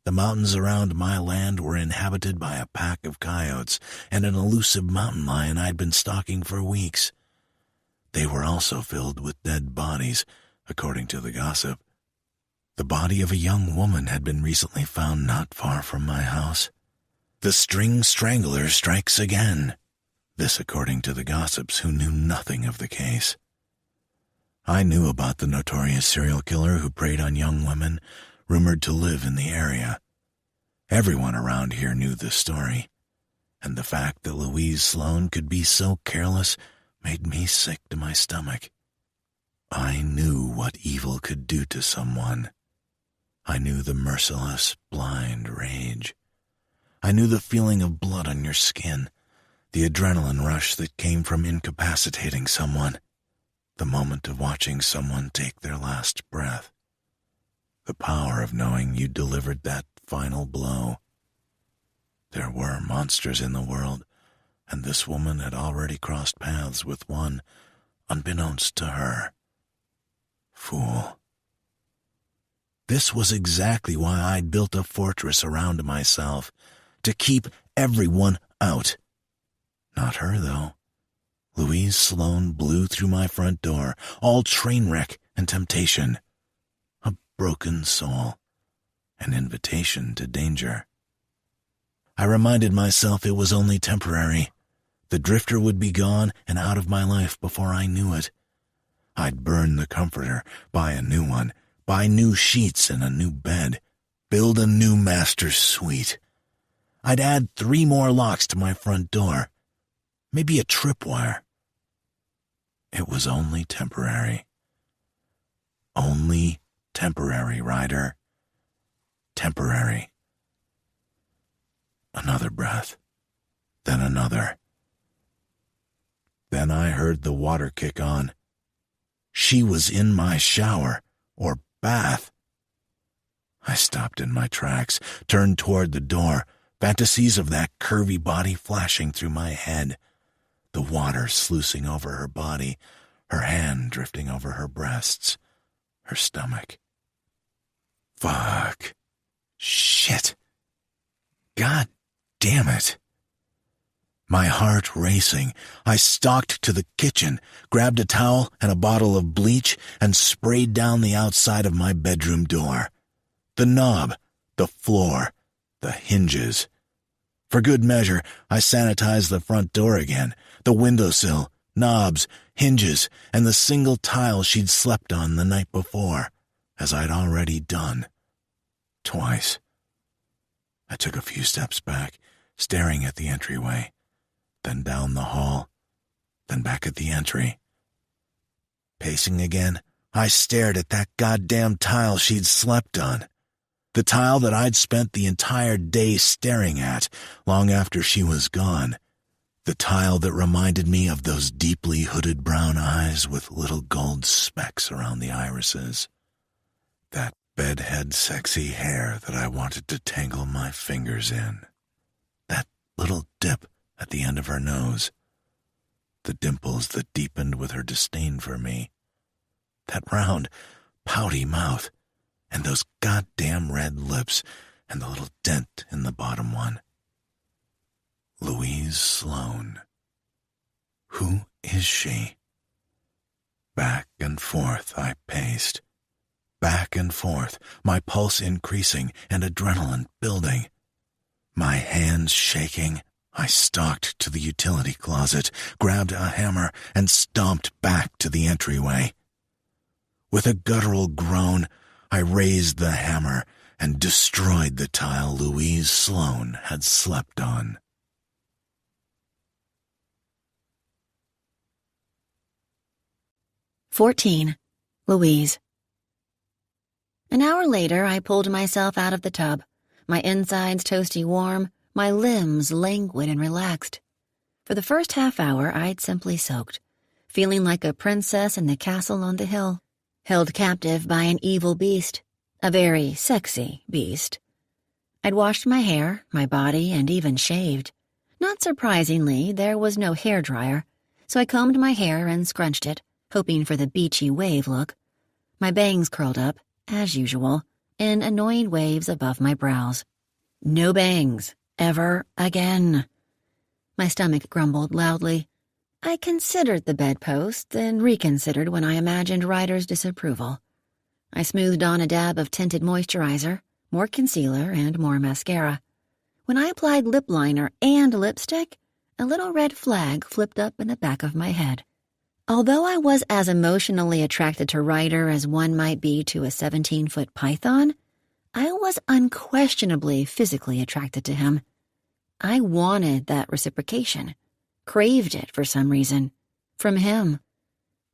The mountains around my land were inhabited by a pack of coyotes and an elusive mountain lion I'd been stalking for weeks. They were also filled with dead bodies, according to the gossip. The body of a young woman had been recently found not far from my house. The string strangler strikes again. This according to the gossips who knew nothing of the case. I knew about the notorious serial killer who preyed on young women, rumored to live in the area. Everyone around here knew the story, and the fact that Louise Sloane could be so careless made me sick to my stomach. I knew what evil could do to someone. I knew the merciless, blind rage. I knew the feeling of blood on your skin, the adrenaline rush that came from incapacitating someone, the moment of watching someone take their last breath. The power of knowing you delivered that final blow. There were monsters in the world, and this woman had already crossed paths with one, unbeknownst to her. Fool. This was exactly why I'd built a fortress around myself, to keep everyone out. Not her, though. Louise Sloane blew through my front door, all train wreck and temptation. A broken soul, an invitation to danger. I reminded myself it was only temporary. The drifter would be gone and out of my life before I knew it. I'd burn the comforter, buy a new one, buy new sheets and a new bed, build a new master suite. I'd add 3 more locks to my front door, maybe a tripwire. It was only temporary. Only temporary, Ryder. Temporary. Another breath, then another. Then I heard the water kick on. She was in my shower, or bath. I stopped in my tracks, turned toward the door, fantasies of that curvy body flashing through my head, the water sluicing over her body, her hand drifting over her breasts, her stomach. Fuck. Shit. God damn it. My heart racing, I stalked to the kitchen, grabbed a towel and a bottle of bleach, and sprayed down the outside of my bedroom door. The knob, the floor, the hinges. For good measure, I sanitized the front door again, the windowsill, knobs, hinges, and the single tile she'd slept on the night before, as I'd already done. Twice. I took a few steps back, staring at the entryway, then down the hall, then back at the entry. Pacing again, I stared at that goddamn tile she'd slept on. The tile that I'd spent the entire day staring at, long after she was gone. The tile that reminded me of those deeply hooded brown eyes with little gold specks around the irises. That bedhead sexy hair that I wanted to tangle my fingers in. That little dip at the end of her nose. The dimples that deepened with her disdain for me. That round, pouty mouth, and those goddamn red lips, and the little dent in the bottom one. Louise Sloane. Who is she? Back and forth I paced. Back and forth, my pulse increasing and adrenaline building. My hands shaking, I stalked to the utility closet, grabbed a hammer, and stomped back to the entryway. With a guttural groan, I raised the hammer and destroyed the tile Louise Sloane had slept on.
"14. Louise." An hour later, I pulled myself out of the tub, my insides toasty warm, my limbs languid and relaxed. For the first half hour, I'd simply soaked, feeling like a princess in the castle on the hill, held captive by an evil beast, a very sexy beast. I'd washed my hair, my body, and even shaved. Not surprisingly, there was no hairdryer, so I combed my hair and scrunched it, hoping for the beachy wave look. My bangs curled up, as usual, in annoying waves above my brows. No bangs, ever again. My stomach grumbled loudly. I considered the bedpost, then reconsidered when I imagined Ryder's disapproval. I smoothed on a dab of tinted moisturizer, more concealer, and more mascara. When I applied lip liner and lipstick, a little red flag flipped up in the back of my head. Although I was as emotionally attracted to Ryder as one might be to a 17-foot python, I was unquestionably physically attracted to him. I wanted that reciprocation, craved it for some reason, from him.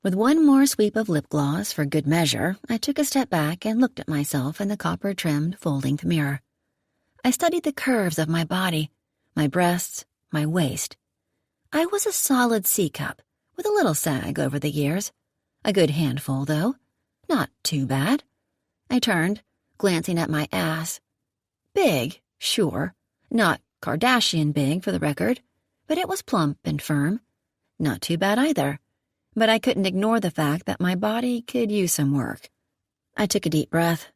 With one more sweep of lip gloss for good measure, I took a step back and looked at myself in the copper-trimmed full-length mirror. I studied the curves of my body, my breasts, my waist. I was a solid C-cup, with a little sag over the years. A good handful, though. Not too bad. I turned, glancing at my ass. Big, sure. Not Kardashian big, for the record, but it was plump and firm. Not too bad either. But I couldn't ignore the fact that my body could use some work. I took a deep breath.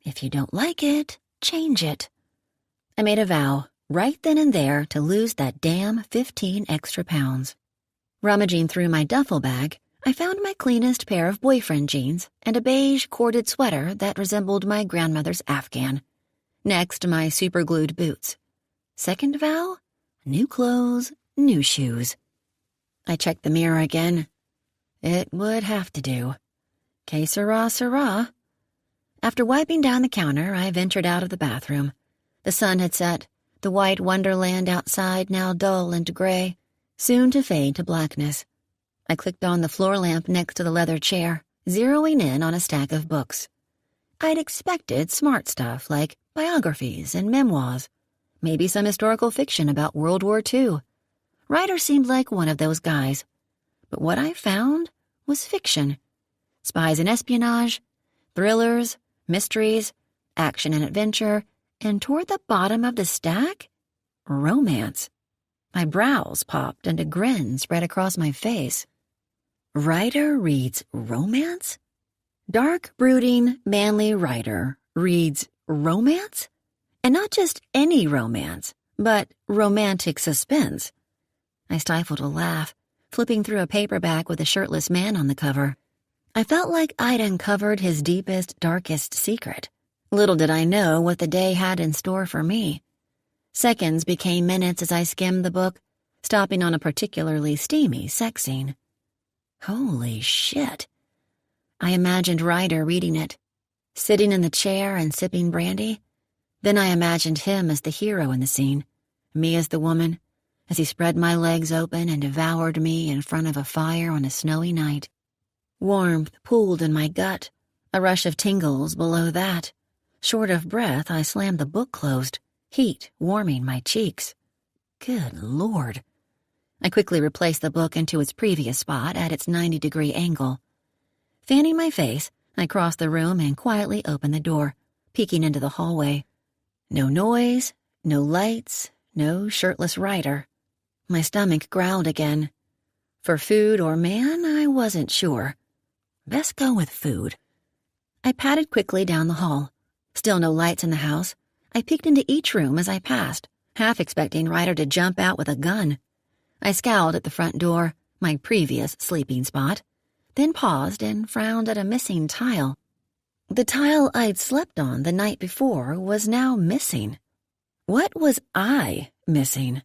If you don't like it, change it. I made a vow, right then and there, to lose that damn 15 extra pounds. Rummaging through my duffel bag, I found my cleanest pair of boyfriend jeans and a beige corded sweater that resembled my grandmother's Afghan. Next, my superglued boots. Second vow? New clothes, new shoes. I checked the mirror again. It would have to do. Que sera, sera. After wiping down the counter, I ventured out of the bathroom. The sun had set, the white wonderland outside now dull and gray, soon to fade to blackness. I clicked on the floor lamp next to the leather chair, zeroing in on a stack of books. I'd expected smart stuff like biographies and memoirs, maybe some historical fiction about World War II. Ryder seemed like one of those guys. But what I found was fiction. Spies and espionage, thrillers, mysteries, action and adventure, and toward the bottom of the stack, romance. My brows popped and a grin spread across my face. Ryder reads romance? Dark, brooding, manly Ryder reads romance? And not just any romance, but romantic suspense. I stifled a laugh, flipping through a paperback with a shirtless man on the cover. I felt like I'd uncovered his deepest, darkest secret. Little did I know what the day had in store for me. Seconds became minutes as I skimmed the book, stopping on a particularly steamy sex scene. Holy shit. I imagined Ryder reading it, sitting in the chair and sipping brandy. Then I imagined him as the hero in the scene, me as the woman, as he spread my legs open and devoured me in front of a fire on a snowy night. Warmth pooled in my gut, a rush of tingles below that. Short of breath, I slammed the book closed, heat warming my cheeks. Good Lord. I quickly replaced the book into its previous spot at its 90-degree angle. Fanning my face, I crossed the room and quietly opened the door, peeking into the hallway. No noise, no lights, no shirtless Ryder. My stomach growled again. For food or man, I wasn't sure. Best go with food. I padded quickly down the hall. Still no lights in the house. I peeked into each room as I passed, half expecting Ryder to jump out with a gun. I scowled at the front door, my previous sleeping spot, then paused and frowned at a missing tile. The tile I'd slept on the night before was now missing. What was I missing?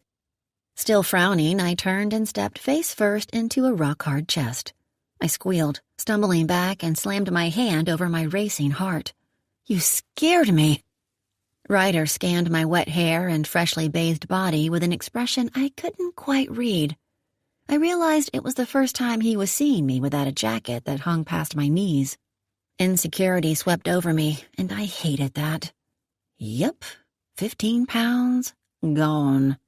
Still frowning, I turned and stepped face first into a rock-hard chest. I squealed, stumbling back, and slammed my hand over my racing heart. You scared me. Ryder scanned my wet hair and freshly bathed body with an expression I couldn't quite read. I realized it was the first time he was seeing me without a jacket that hung past my knees. Insecurity swept over me, and I hated that. Yep, 15 pounds, gone.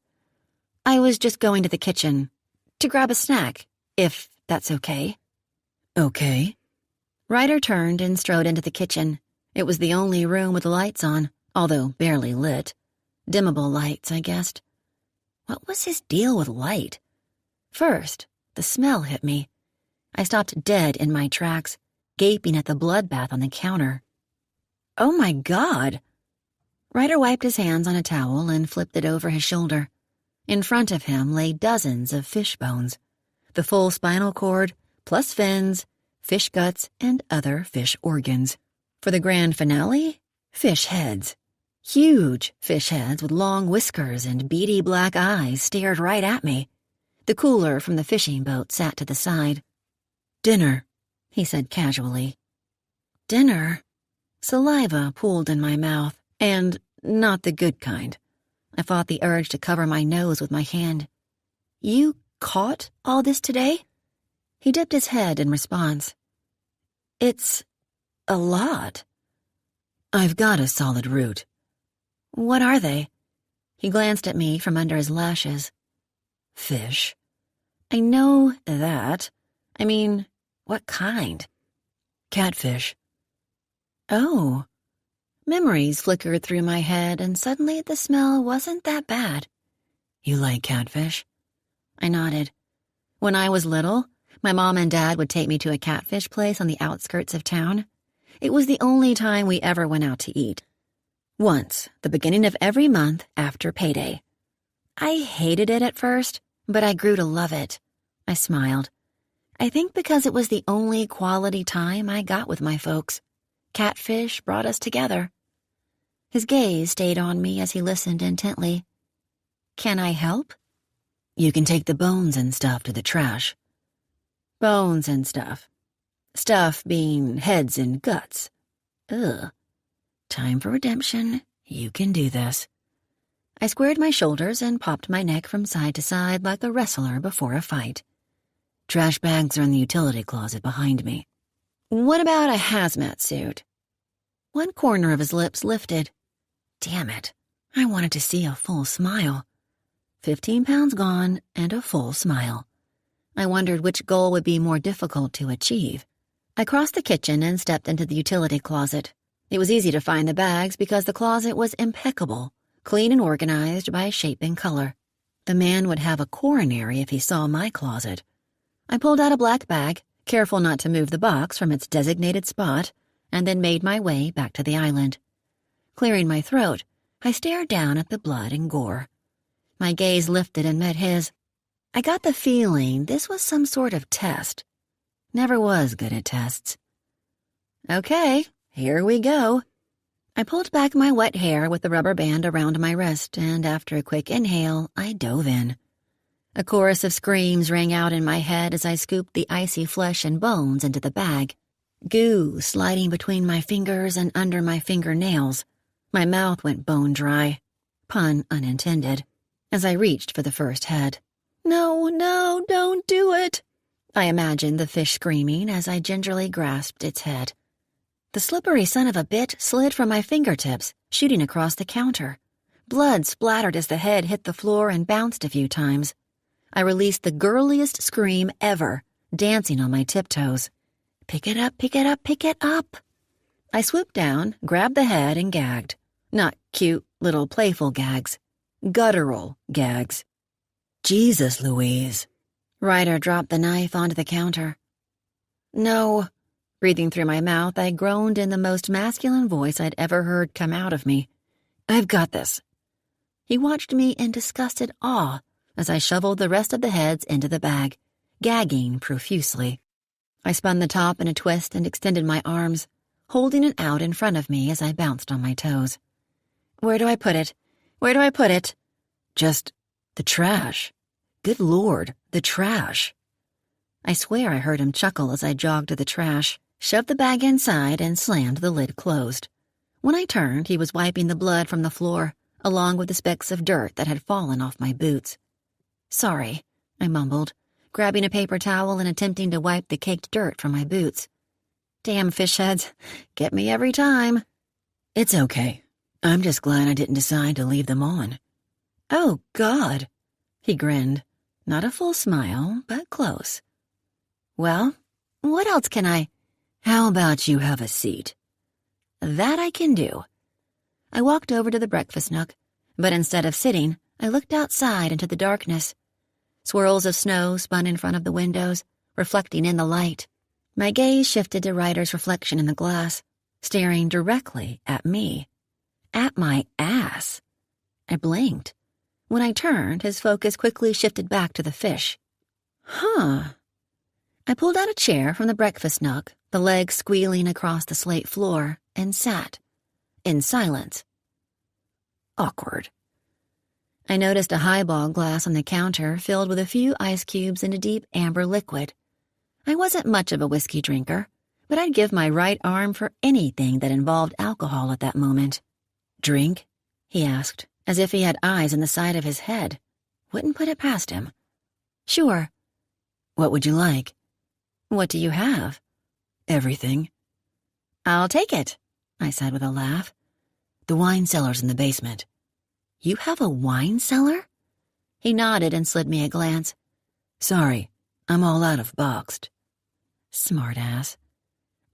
I was just going to the kitchen, to grab a snack, if that's okay. Okay. Ryder turned and strode into the kitchen. It was the only room with lights on, although barely lit. Dimmable lights, I guessed. What was his deal with light? First, the smell hit me. I stopped dead in my tracks, gaping at the bloodbath on the counter. Oh my God! Ryder wiped his hands on a towel and flipped it over his shoulder. In front of him lay dozens of fish bones, the full spinal cord, plus fins, fish guts, and other fish organs. For the grand finale, fish heads. Huge fish heads with long whiskers and beady black eyes stared right at me. The cooler from the fishing boat sat to the side. Dinner, he said casually. Dinner? Saliva pooled in my mouth, and not the good kind. I fought the urge to cover my nose with my hand. You caught all this today? He dipped his head in response. It's a lot. I've got a solid route. What are they? He glanced at me from under his lashes. Fish. I know that. I mean, what kind? Catfish. Oh. Memories flickered through my head, and suddenly the smell wasn't that bad. You like catfish? I nodded. When I was little, my mom and dad would take me to a catfish place on the outskirts of town. It was the only time we ever went out to eat. Once, the beginning of every month after payday. I hated it at first, but I grew to love it. I smiled. I think because it was the only quality time I got with my folks. Catfish brought us together. His gaze stayed on me as he listened intently. Can I help? You can take the bones and stuff to the trash. Bones and stuff. Stuff being heads and guts. Ugh. Time for redemption. You can do this. I squared my shoulders and popped my neck from side to side like a wrestler before a fight. Trash bags are in the utility closet behind me. What about a hazmat suit? One corner of his lips lifted. Damn it. I wanted to see a full smile. 15 pounds gone and a full smile. I wondered which goal would be more difficult to achieve. I crossed the kitchen and stepped into the utility closet. It was easy to find the bags because the closet was impeccable, clean and organized by shape and color. The man would have a coronary if he saw my closet. I pulled out a black bag, careful not to move the box from its designated spot, and then made my way back to the island. Clearing my throat, I stared down at the blood and gore. My gaze lifted and met his. I got the feeling this was some sort of test. Never was good at tests. Okay, here we go. I pulled back my wet hair with the rubber band around my wrist, and after a quick inhale, I dove in. A chorus of screams rang out in my head as I scooped the icy flesh and bones into the bag. Goo sliding between my fingers and under my fingernails. My mouth went bone dry. Pun unintended. As I reached for the first head. No, don't do it. I imagined the fish screaming as I gingerly grasped its head. The slippery son of a bitch slid from my fingertips, shooting across the counter. Blood splattered as the head hit the floor and bounced a few times. I released the girliest scream ever, dancing on my tiptoes. Pick it up, pick it up, pick it up. I swooped down, grabbed the head, and gagged. Not cute, little playful gags. Guttural gags. Jesus, Louise. Ryder dropped the knife onto the counter. No. Breathing through my mouth, I groaned in the most masculine voice I'd ever heard come out of me. I've got this. He watched me in disgusted awe as I shoveled the rest of the heads into the bag, gagging profusely. I spun the top in a twist and extended my arms, holding it out in front of me as I bounced on my toes. Where do I put it? Where do I put it? Just the trash. Good Lord, the trash. I swear I heard him chuckle as I jogged to the trash, shoved the bag inside, and slammed the lid closed. When I turned, he was wiping the blood from the floor, along with the specks of dirt that had fallen off my boots. Sorry, I mumbled, grabbing a paper towel and attempting to wipe the caked dirt from my boots. Damn fish heads, get me every time. It's okay. I'm just glad I didn't decide to leave them on. Oh, God. He grinned. Not a full smile, but close. Well, what else can I... How about you have a seat? That I can do. I walked over to the breakfast nook, but instead of sitting, I looked outside into the darkness. Swirls of snow spun in front of the windows, reflecting in the light. My gaze shifted to Ryder's reflection in the glass, staring directly at me. At my ass. I blinked. When I turned, his focus quickly shifted back to the fish. Huh. I pulled out a chair from the breakfast nook, the legs squealing across the slate floor, and sat. In silence. Awkward. I noticed a highball glass on the counter filled with a few ice cubes and a deep amber liquid. I wasn't much of a whiskey drinker, but I'd give my right arm for anything that involved alcohol at that moment. Drink? He asked, as if he had eyes in the side of his head. Wouldn't put it past him. Sure. What would you like? What do you have? Everything. I'll take it, I said with a laugh. The wine cellar's in the basement. You have a wine cellar? He nodded and slid me a glance. Sorry, I'm all out of boxed. Smartass.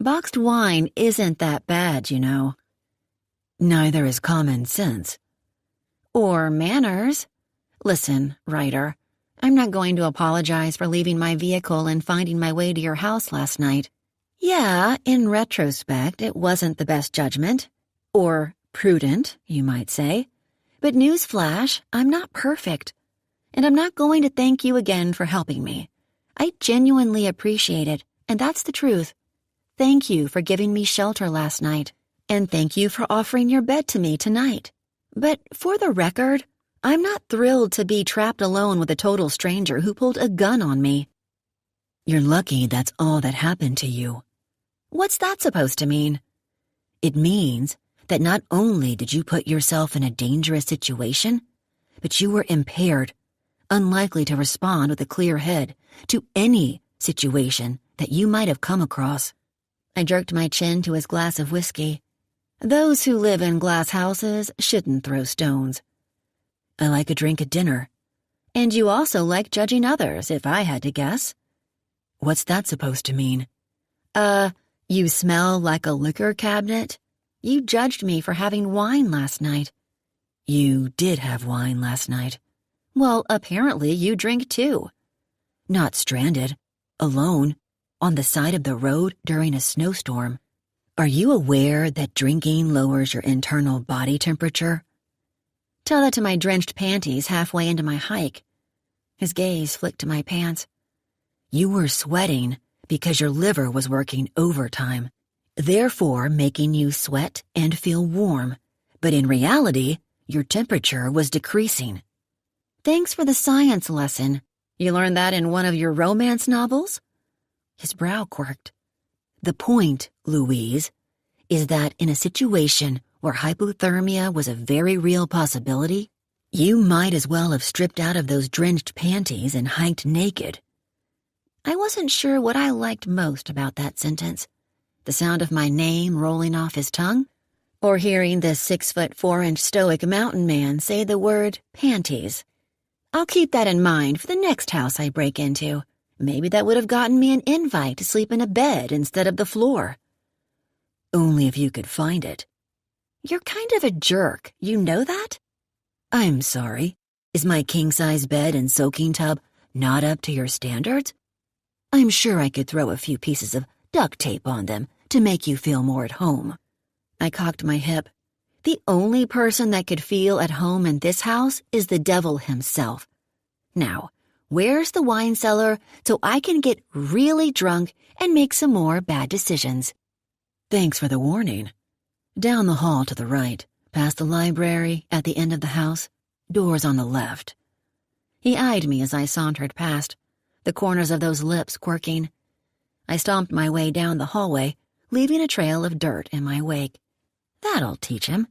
Boxed wine isn't that bad, you know. Neither is common sense. Or manners. Listen, Ryder, I'm not going to apologize for leaving my vehicle and finding my way to your house last night. Yeah, in retrospect, it wasn't the best judgment. Or prudent, you might say. But newsflash, I'm not perfect. And I'm not going to thank you again for helping me. I genuinely appreciate it, and that's the truth. Thank you for giving me shelter last night, and thank you for offering your bed to me tonight. But for the record, I'm not thrilled to be trapped alone with a total stranger who pulled a gun on me. You're lucky that's all that happened to you. What's that supposed to mean? It means that not only did you put yourself in a dangerous situation, but you were impaired, unlikely to respond with a clear head to any situation that you might have come across. I jerked my chin to his glass of whiskey. Those who live in glass houses shouldn't throw stones. I like a drink at dinner. And you also like judging others, if I had to guess. What's that supposed to mean? You smell like a liquor cabinet? You judged me for having wine last night. You did have wine last night. Well, apparently you drink too. Not stranded, alone, on the side of the road during a snowstorm. Are you aware that drinking lowers your internal body temperature? Tell that to my drenched panties halfway into my hike. His gaze flicked to my pants. "You were sweating because your liver was working overtime, therefore making you sweat and feel warm. But in reality, your temperature was decreasing." "Thanks for the science lesson. You learned that in one of your romance novels?" His brow quirked. "The point, Louise, is that in a situation where hypothermia was a very real possibility, you might as well have stripped out of those drenched panties and hiked naked." I wasn't sure what I liked most about that sentence. The sound of my name rolling off his tongue, or hearing the 6'4" stoic mountain man say the word panties. I'll keep that in mind for the next house I break into. Maybe that would have gotten me an invite to sleep in a bed instead of the floor. Only if you could find it. You're kind of a jerk, you know that? I'm sorry. Is my king-size bed and soaking tub not up to your standards? I'm sure I could throw a few pieces of duct tape on them to make you feel more at home. I cocked my hip. The only person that could feel at home in this house is the devil himself. Now, where's the wine cellar so I can get really drunk and make some more bad decisions? Thanks for the warning. Down the hall to the right, past the library, at the end of the house, doors on the left. He eyed me as I sauntered past, the corners of those lips quirking. I stomped my way down the hallway, leaving a trail of dirt in my wake. That'll teach him.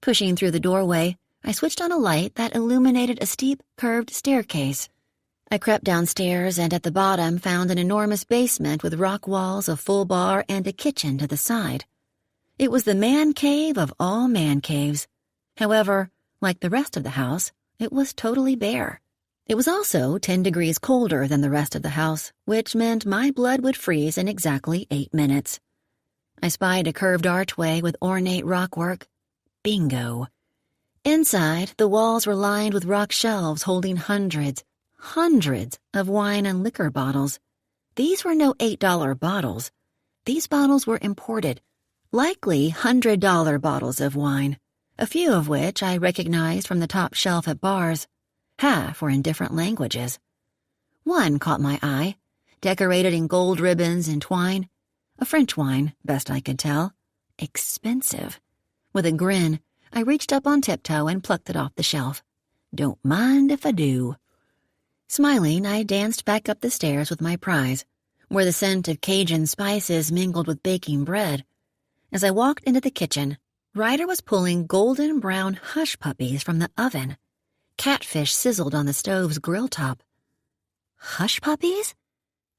Pushing through the doorway, I switched on a light that illuminated a steep, curved staircase. I crept downstairs and at the bottom found an enormous basement with rock walls, a full bar, and a kitchen to the side. It was the man cave of all man caves. However, like the rest of the house, it was totally bare. It was also 10 degrees colder than the rest of the house, which meant my blood would freeze in exactly 8 minutes. I spied a curved archway with ornate rockwork. Bingo. Inside, the walls were lined with rock shelves holding hundreds of wine and liquor bottles. These were no $8 bottles. These bottles were imported, likely $100 bottles of wine, a few of which I recognized from the top shelf at bars. Half were in different languages. One caught my eye, decorated in gold ribbons and twine. A French wine, best I could tell. Expensive. With a grin, I reached up on tiptoe and plucked it off the shelf. Don't mind if I do. Smiling, I danced back up the stairs with my prize, where the scent of Cajun spices mingled with baking bread. As I walked into the kitchen, Ryder was pulling golden brown hush puppies from the oven. Catfish sizzled on the stove's grill top. Hush puppies?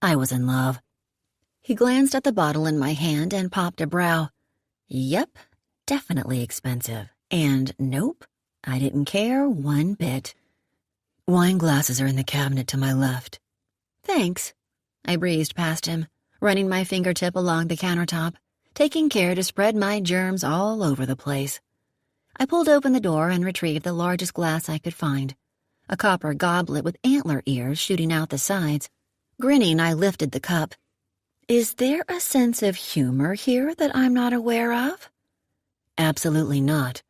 I was in love. He glanced at the bottle in my hand and popped a brow. Yep, definitely expensive. And nope, I didn't care one bit. Wine glasses are in the cabinet to my left. Thanks. I breezed past him, running my fingertip along the countertop, taking care to spread my germs all over the place. I pulled open the door and retrieved the largest glass I could find, a copper goblet with antler ears shooting out the sides. Grinning, I lifted the cup. Is there a sense of humor here that I'm not aware of? Absolutely not.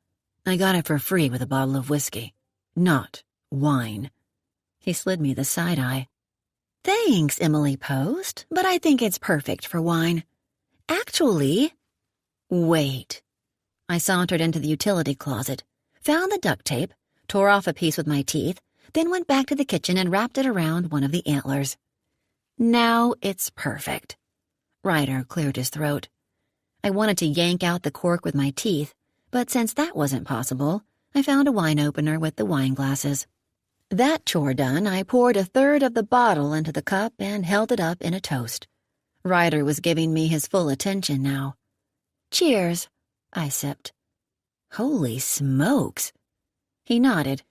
I got it for free with a bottle of whiskey. Not wine. He slid me the side eye. Thanks, Emily Post, but I think it's perfect for wine. Actually, wait. I sauntered into the utility closet, found the duct tape, tore off a piece with my teeth, then went back to the kitchen and wrapped it around one of the antlers. Now it's perfect. Ryder cleared his throat. I wanted to yank out the cork with my teeth, but since that wasn't possible, I found a wine opener with the wine glasses. That chore done, I poured a third of the bottle into the cup and held it up in a toast. Ryder was giving me his full attention now. Cheers, I sipped. Holy smokes. He nodded,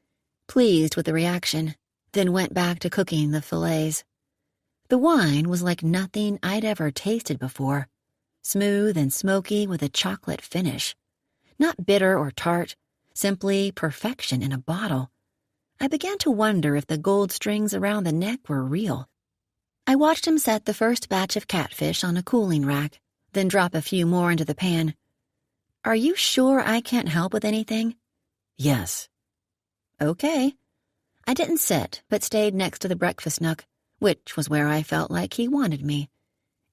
pleased with the reaction, then went back to cooking the fillets. The wine was like nothing I'd ever tasted before, smooth and smoky with a chocolate finish. Not bitter or tart, simply perfection in a bottle. I began to wonder if the gold strings around the neck were real. I watched him set the first batch of catfish on a cooling rack, then drop a few more into the pan. Are you sure I can't help with anything? Yes. Okay. I didn't sit, but stayed next to the breakfast nook, which was where I felt like he wanted me.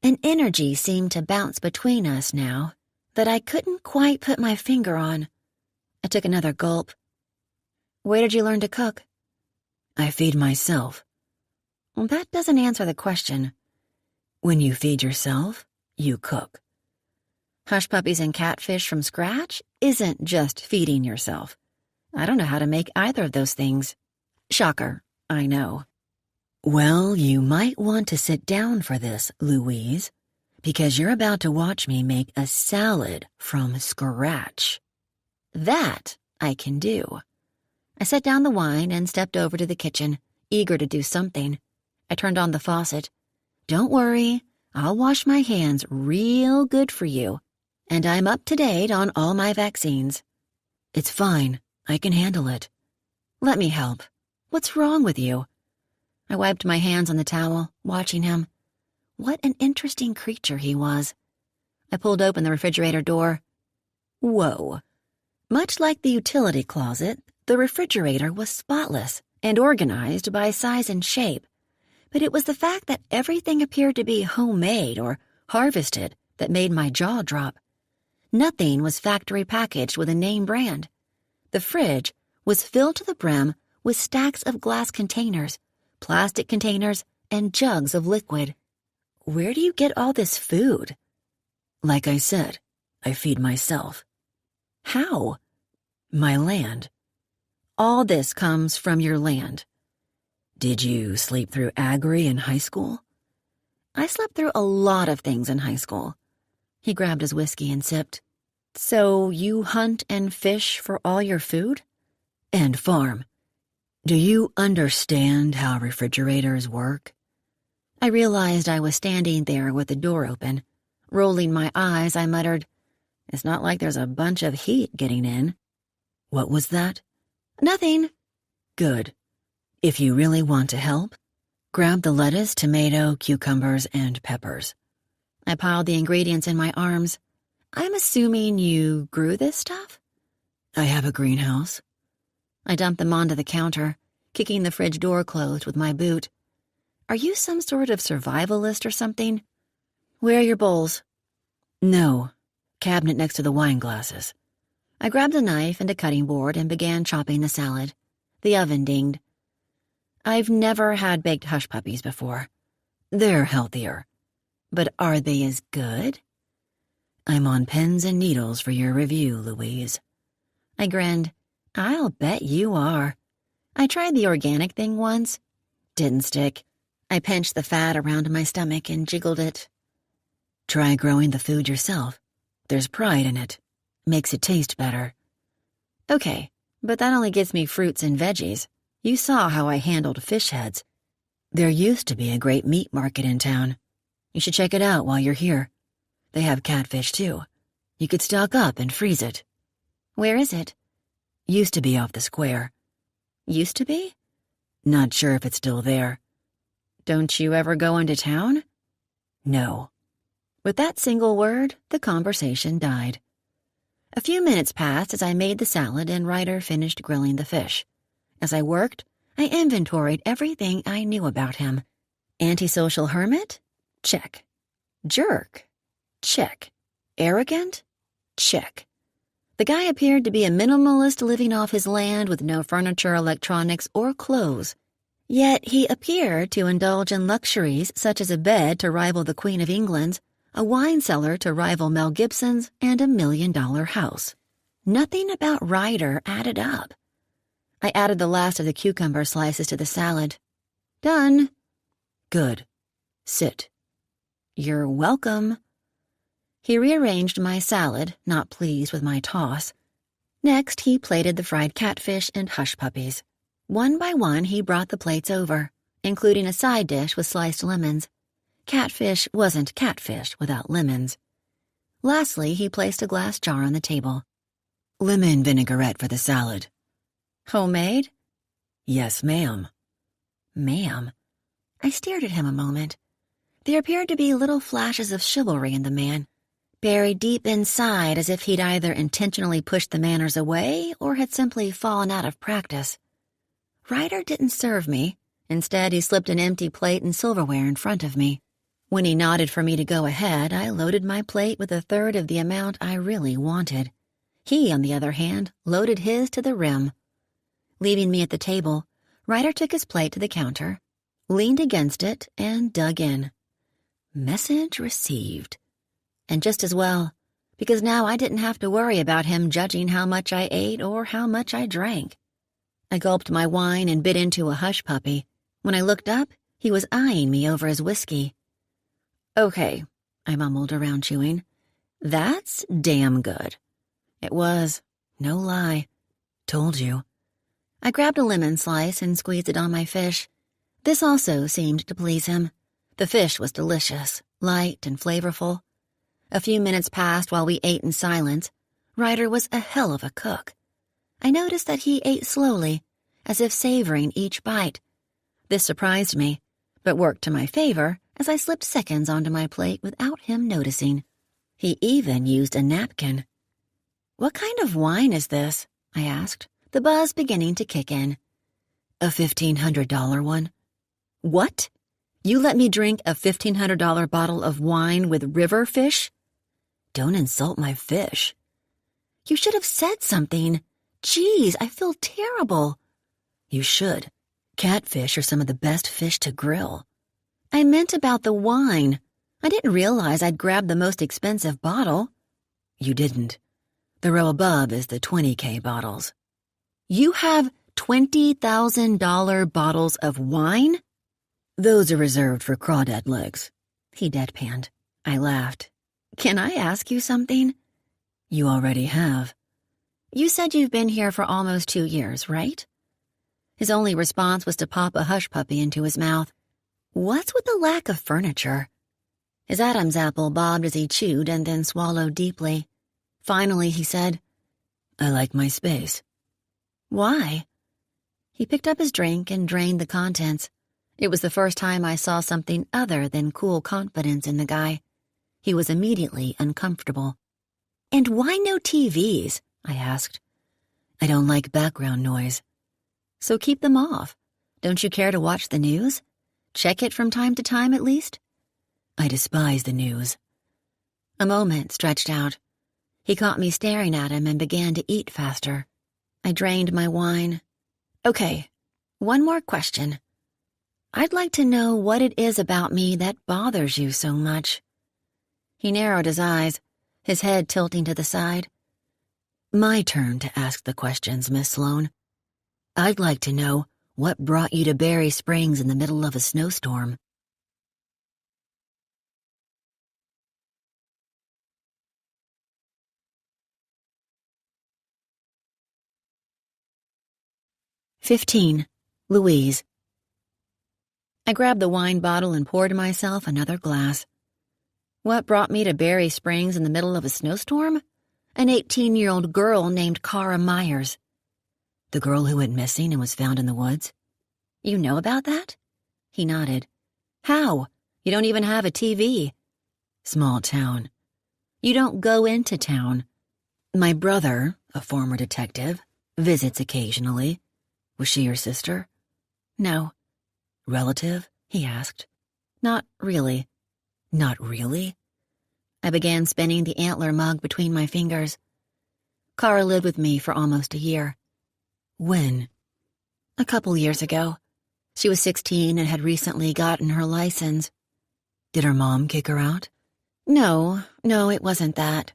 An energy seemed to bounce between us now that I couldn't quite put my finger on. I took another gulp. Where did you learn to cook?
I feed myself.
Well, that doesn't answer the question.
When you feed yourself, you cook.
Hush puppies and catfish from scratch isn't just feeding yourself. I don't know how to make either of those things. Shocker, I know.
Well, you might want to sit down for this, Louise, because you're about to watch me make a salad from scratch.
That I can do. I set down the wine and stepped over to the kitchen, eager to do something. I turned on the faucet. Don't worry, I'll wash my hands real good for you, and I'm up to date on all my vaccines.
It's fine. I can handle it.
Let me help. What's wrong with you? I wiped my hands on the towel, watching him. What an interesting creature he was. I pulled open the refrigerator door. Whoa. Much like the utility closet, the refrigerator was spotless and organized by size and shape. But it was the fact that everything appeared to be homemade or harvested that made my jaw drop. Nothing was factory packaged with a name brand. The fridge was filled to the brim with stacks of glass containers, plastic containers, and jugs of liquid. Where do you get all this food?
Like I said, I feed myself.
How?
My land.
All this comes from your land.
Did you sleep through agri in high school?
I slept through a lot of things in high school. He grabbed his whiskey and sipped. So you hunt and fish for all your food?
And farm. Do you understand how refrigerators work?
I realized I was standing there with the door open. Rolling my eyes, I muttered, "It's not like there's a bunch of heat getting in."
What was that?
Nothing.
Good. If you really want to help, grab the lettuce, tomato, cucumbers, and peppers.
I piled the ingredients in my arms. I'm assuming you grew this stuff?
I have a greenhouse.
I dumped them onto the counter, kicking the fridge door closed with my boot. Are you some sort of survivalist or something? Where are your bowls?
No. Cabinet next to the wine glasses.
I grabbed a knife and a cutting board and began chopping the salad. The oven dinged. I've never had baked hush puppies before.
They're healthier.
But are they as good?
I'm on pins and needles for your review, Louise.
I grinned. I'll bet you are. I tried the organic thing once. Didn't stick. I pinched the fat around my stomach and jiggled it.
Try growing the food yourself. There's pride in it. Makes it taste better.
Okay, but that only gets me fruits and veggies. You saw how I handled fish heads.
There used to be a great meat market in town. You should check it out while you're here. They have catfish, too. You could stock up and freeze it.
Where is it?
Used to be off the square.
Used to be?
Not sure if it's still there.
Don't you ever go into town?
No.
With that single word, the conversation died. A few minutes passed as I made the salad and Ryder finished grilling the fish. As I worked, I inventoried everything I knew about him. Antisocial hermit? Check. Jerk? Check. Arrogant? Check. The guy appeared to be a minimalist living off his land with no furniture, electronics, or clothes. Yet he appeared to indulge in luxuries such as a bed to rival the Queen of England's, a wine cellar to rival Mel Gibson's, and $1 million house. Nothing about Ryder added up. I added the last of the cucumber slices to the salad. Done.
Good. Sit.
You're welcome. He rearranged my salad, not pleased with my toss. Next, he plated the fried catfish and hush puppies. One by one, he brought the plates over, including a side dish with sliced lemons. Catfish wasn't catfish without lemons. Lastly, he placed a glass jar on the table.
Lemon vinaigrette for the salad.
Homemade?
Yes, ma'am.
Ma'am? I stared at him a moment. There appeared to be little flashes of chivalry in the man, buried deep inside as if he'd either intentionally pushed the manners away or had simply fallen out of practice. Ryder didn't serve me. Instead, he slipped an empty plate and silverware in front of me. When he nodded for me to go ahead, I loaded my plate with a third of the amount I really wanted. He, on the other hand, loaded his to the rim. Leaving me at the table, Ryder took his plate to the counter, leaned against it, and dug in. Message received. And just as well, because now I didn't have to worry about him judging how much I ate or how much I drank. I gulped my wine and bit into a hush puppy. When I looked up, he was eyeing me over his whiskey. "Okay," I mumbled around chewing. "That's damn good." It was, no lie. Told you. I grabbed a lemon slice and squeezed it on my fish. This also seemed to please him. The fish was delicious, light and flavorful. A few minutes passed while we ate in silence. Ryder was a hell of a cook. I noticed that he ate slowly, as if savoring each bite. This surprised me, but worked to my favor as I slipped seconds onto my plate without him noticing. He even used a napkin. "What kind of wine is this?" I asked, the buzz beginning to kick in. "A $1,500 one." "What? You let me drink a $1,500 bottle of wine with river fish?" "Don't insult my fish." "You should have said something. Geez, I feel terrible." "You should. Catfish are some of the best fish to grill." "I meant about the wine. I didn't realize I'd grabbed the most expensive bottle." "You didn't. The row above is the 20K bottles." "You have $20,000 bottles of wine?" "Those are reserved for crawdad legs," he deadpanned. I laughed. "Can I ask you something?" "You already have." "You said you've been here for almost 2 years, right?" His only response was to pop a hush puppy into his mouth. What's with the lack of furniture? His Adam's apple bobbed as he chewed and then swallowed deeply. Finally, he said, "I like my space." "Why?" He picked up his drink and drained the contents. It was the first time I saw something other than cool confidence in the guy. He was immediately uncomfortable. "And why no TVs?" I asked. "I don't like background noise." "So keep them off. Don't you care to watch the news? Check it from time to time, at least?" "I despise the news." A moment stretched out. He caught me staring at him and began to eat faster. I drained my wine. "Okay, one more question. I'd like to know what it is about me that bothers you so much." He narrowed his eyes, his head tilting to the side. "My turn to ask the questions, Miss Sloane. I'd like to know what brought you to Berry Springs in the middle of a snowstorm." "15. Louise." I grabbed the wine bottle and poured myself another glass. What brought me to Berry Springs in the middle of a snowstorm? An 18-year-old girl named Cara Myers. "The girl who went missing and was found in the woods?" "You know about that?" He nodded. "How? You don't even have a TV." "Small town." "You don't go into town." "My brother, a former detective, visits occasionally." "Was she your sister?" "No." "Relative?" he asked. "Not really." "Not really?" I began spinning the antler mug between my fingers. Cara lived with me for almost a year. "When?" "A couple years ago. She was 16 and had recently gotten her license." "Did her mom kick her out?" No, it wasn't that.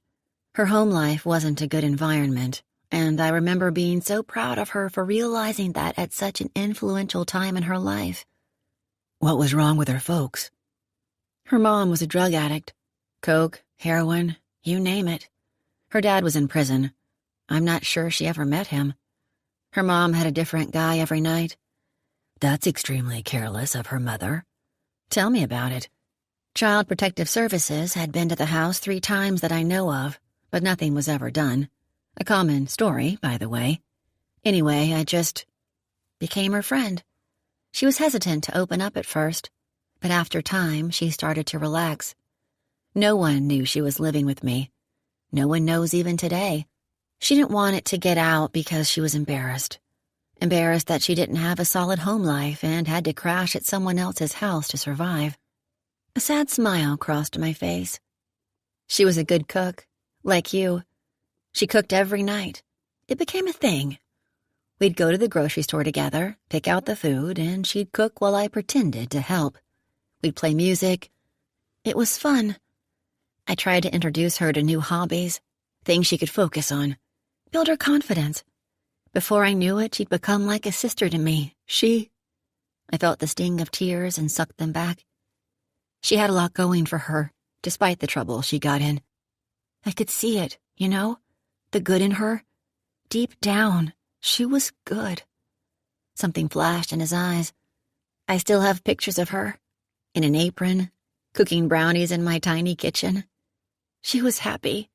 Her home life wasn't a good environment, and I remember being so proud of her for realizing that at such an influential time in her life. "What was wrong with her folks?" "Her mom was a drug addict. Coke, heroin, you name it. Her dad was in prison. I'm not sure she ever met him. Her mom had a different guy every night." "That's extremely careless of her mother." "Tell me about it." Child Protective Services had been to the house 3 times that I know of, but nothing was ever done. A common story, by the way. Anyway, I just became her friend. She was hesitant to open up at first, but after time, she started to relax. No one knew she was living with me. No one knows even today. She didn't want it to get out because she was embarrassed. embarrassed that she didn't have a solid home life and had to crash at someone else's house to survive. A sad smile crossed my face. She was a good cook, like you. She cooked every night. It became a thing. We'd go to the grocery store together, pick out the food, and she'd cook while I pretended to help. We'd play music. It was fun. I tried to introduce her to new hobbies, things she could focus on, build her confidence. Before I knew it, she'd become like a sister to me. I felt the sting of tears and sucked them back. She had a lot going for her, despite the trouble she got in. I could see it, the good in her. Deep down, she was good. Something flashed in his eyes. I still have pictures of her, in an apron, cooking brownies in my tiny kitchen. She was happy,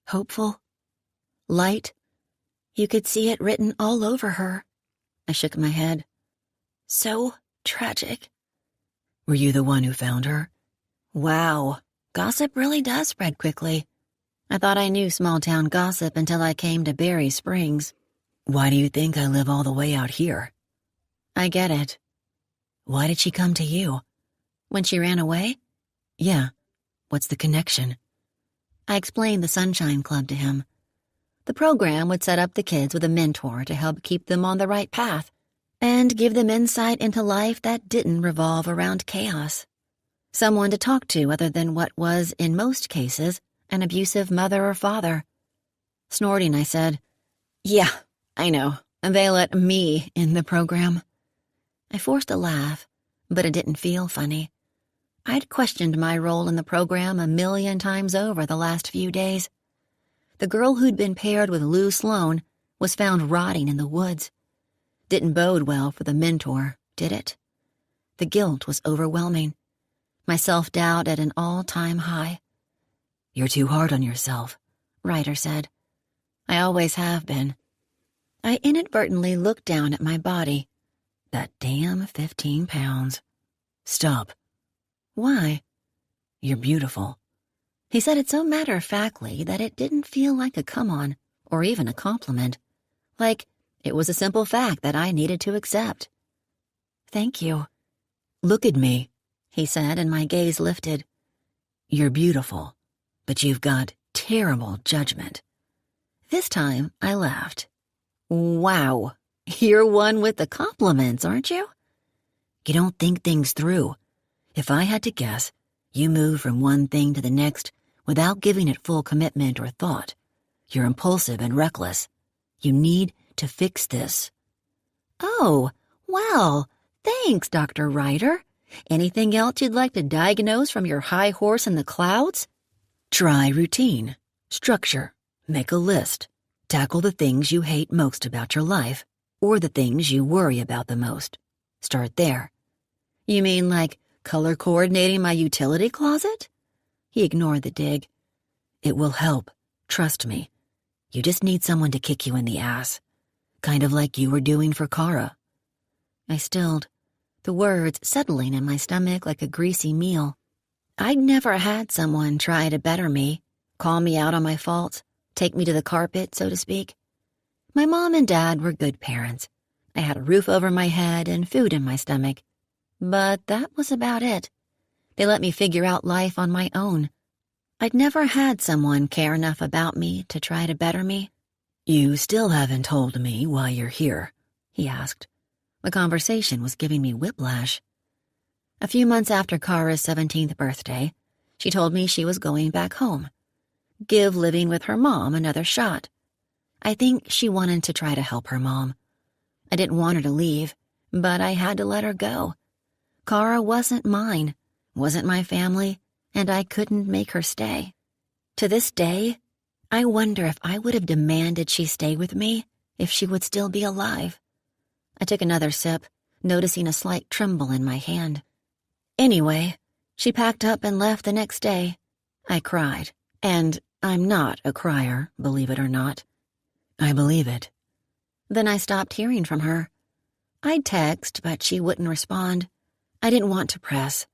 hopeful, light. You could see it written all over her. I shook my head. So tragic. Were you the one who found her? Wow, gossip really does spread quickly. I thought I knew small-town gossip until I came to Berry Springs. Why do you think I live all the way out here? I get it. Why did she come to you? When she ran away? Yeah. What's the connection? I explained the Sunshine Club to him. The program would set up the kids with a mentor to help keep them on the right path and give them insight into life that didn't revolve around chaos. Someone to talk to other than what was, in most cases, an abusive mother or father. Snorting, I said, Yeah, I know. They let me in the program. I forced a laugh, but it didn't feel funny. I'd questioned my role in the program 1,000,000 times over the last few days. The girl who'd been paired with Lou Sloan was found rotting in the woods. Didn't bode well for the mentor, did it? The guilt was overwhelming. My self-doubt at an all-time high. You're too hard on yourself, Ryder said. I always have been. I inadvertently looked down at my body. That damn 15 pounds. Stop. Why? You're beautiful. He said it so matter-of-factly that it didn't feel like a come-on or even a compliment. Like it was a simple fact that I needed to accept. Thank you. Look at me, he said, and my gaze lifted. You're beautiful, but you've got terrible judgment. This time, I laughed. Wow, you're one with the compliments, aren't you? You don't think things through. If I had to guess, you move from one thing to the next without giving it full commitment or thought. You're impulsive and reckless. You need to fix this. Oh, well, thanks, Dr. Ryder. Anything else you'd like to diagnose from your high horse in the clouds? Try routine, structure, make a list. Tackle the things you hate most about your life, or the things you worry about the most. Start there. You mean like color coordinating my utility closet? He ignored the dig. It will help, trust me. You just need someone to kick you in the ass. Kind of like you were doing for Kara. I stilled, the words settling in my stomach like a greasy meal. I'd never had someone try to better me, call me out on my faults, take me to the carpet, so to speak. My mom and dad were good parents. I had a roof over my head and food in my stomach. But that was about it. They let me figure out life on my own. I'd never had someone care enough about me to try to better me. You still haven't told me why you're here, he asked. The conversation was giving me whiplash. A few months after Kara's 17th birthday, she told me she was going back home. Give living with her mom another shot. I think she wanted to try to help her mom. I didn't want her to leave, but I had to let her go. Kara wasn't mine, wasn't my family, and I couldn't make her stay. To this day, I wonder if I would have demanded she stay with me if she would still be alive. I took another sip, noticing a slight tremble in my hand. Anyway, she packed up and left the next day. I cried, and I'm not a crier, believe it or not. I believe it. Then I stopped hearing from her. I'd text, but she wouldn't respond. I didn't want to press.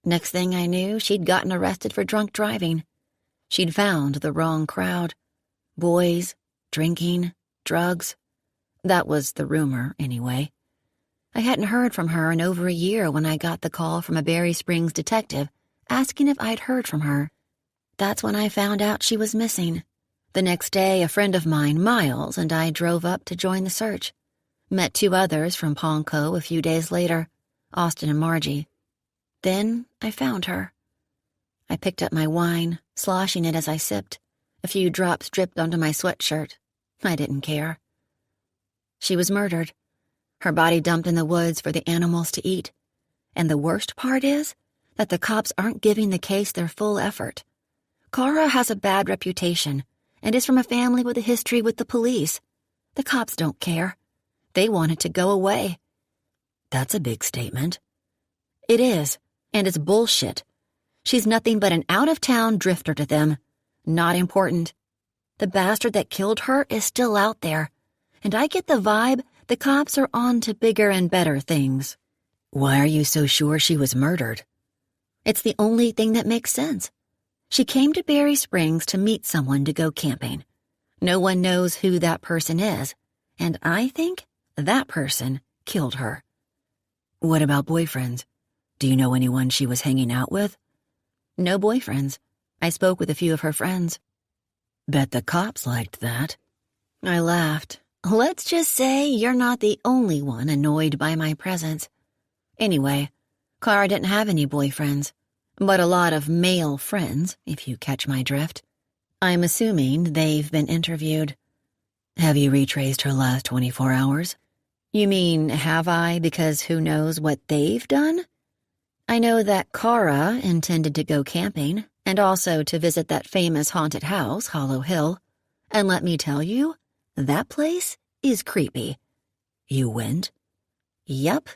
Next thing I knew, she'd gotten arrested for drunk driving. She'd found the wrong crowd. Boys, drinking, drugs. That was the rumor, anyway. I hadn't heard from her in over a year when I got the call from a Berry Springs detective asking if I'd heard from her. That's when I found out she was missing. The next day, a friend of mine, Miles, and I drove up to join the search. Met 2 others from Ponco a few days later, Austin and Margie. Then I found her. I picked up my wine, sloshing it as I sipped. A few drops dripped onto my sweatshirt. I didn't care. She was murdered. Her body dumped in the woods for the animals to eat. And the worst part is that the cops aren't giving the case their full effort. Cara has a bad reputation and is from a family with a history with the police. The cops don't care. They want it to go away.
That's a big statement.
It is, and it's bullshit. She's nothing but an out-of-town drifter to them. Not important. The bastard that killed her is still out there, and I get the vibe the cops are on to bigger and better things.
Why are you so sure she was murdered?
It's the only thing that makes sense. She came to Berry Springs to meet someone to go camping. No one knows who that person is, and I think that person killed her.
What about boyfriends? Do you know anyone she was hanging out with?
No boyfriends. I spoke with a few of her friends.
Bet the cops liked that.
I laughed. Let's just say you're not the only one annoyed by my presence. Anyway, Cara didn't have any boyfriends, but a lot of male friends, if you catch my drift. I'm assuming they've been interviewed.
Have you retraced her last 24 hours?
You mean, have I, because who knows what they've done? I know that Cara intended to go camping, and also to visit that famous haunted house, Hollow Hill. And let me tell you, that place is creepy.
You went?
Yep.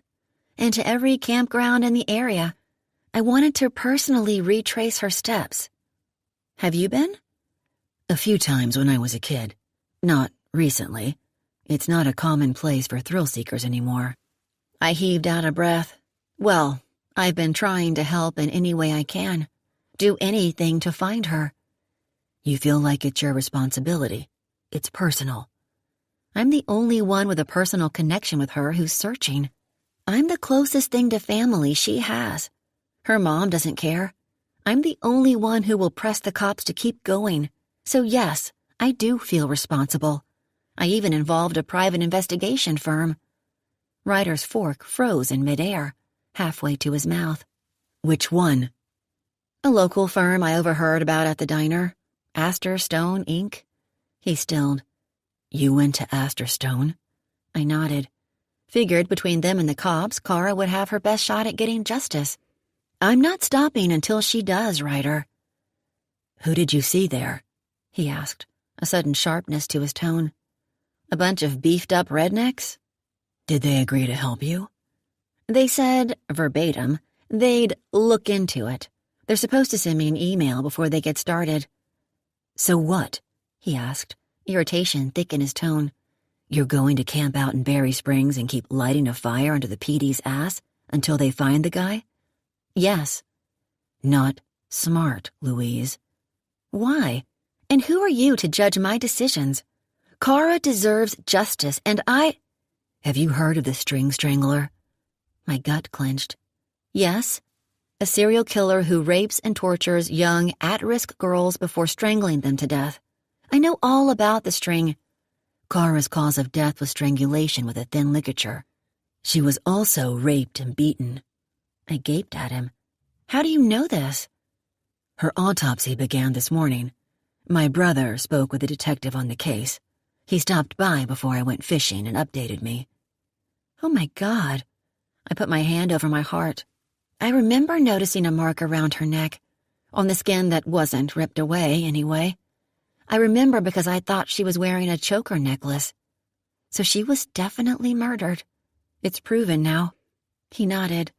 And to every campground in the area. I wanted to personally retrace her steps. Have you been?
A few times when I was a kid. Not recently. It's not a common place for thrill-seekers anymore.
I heaved out a breath. Well, I've been trying to help in any way I can. Do anything to find her.
You feel like it's your responsibility. It's personal.
I'm the only one with a personal connection with her who's searching. I'm the closest thing to family she has. Her mom doesn't care. I'm the only one who will press the cops to keep going. So yes, I do feel responsible. I even involved a private investigation firm. Ryder's fork froze in midair, halfway to his mouth.
Which one?
A local firm I overheard about at the diner. Astor Stone, Inc. He stilled.
You went to Astor Stone?
I nodded. Figured between them and the cops, Cara would have her best shot at getting justice. I'm not stopping until she does, Ryder.
Who did you see there?
He asked, a sudden sharpness to his tone. A bunch of beefed-up rednecks?
Did they agree to help you?
They said, verbatim, they'd look into it. They're supposed to send me an email before they get started.
So what?
He asked, irritation thick in his tone.
You're going to camp out in Berry Springs and keep lighting a fire under the PD's ass until they find the guy?
Yes.
Not smart, Louise.
Why? And who are you to judge my decisions? Cara deserves justice, and I—
Have you heard of the string strangler?
My gut clenched. Yes. A serial killer who rapes and tortures young, at-risk girls before strangling them to death. I know all about the string.
Cara's cause of death was strangulation with a thin ligature. She was also raped and beaten.
I gaped at him. How do you know this?
Her autopsy began this morning. My brother spoke with a detective on the case. He stopped by before I went fishing and updated me.
Oh my God. I put my hand over my heart. I remember noticing a mark around her neck, on the skin that wasn't ripped away anyway. I remember because I thought she was wearing a choker necklace. So she was definitely murdered. It's proven now. He nodded.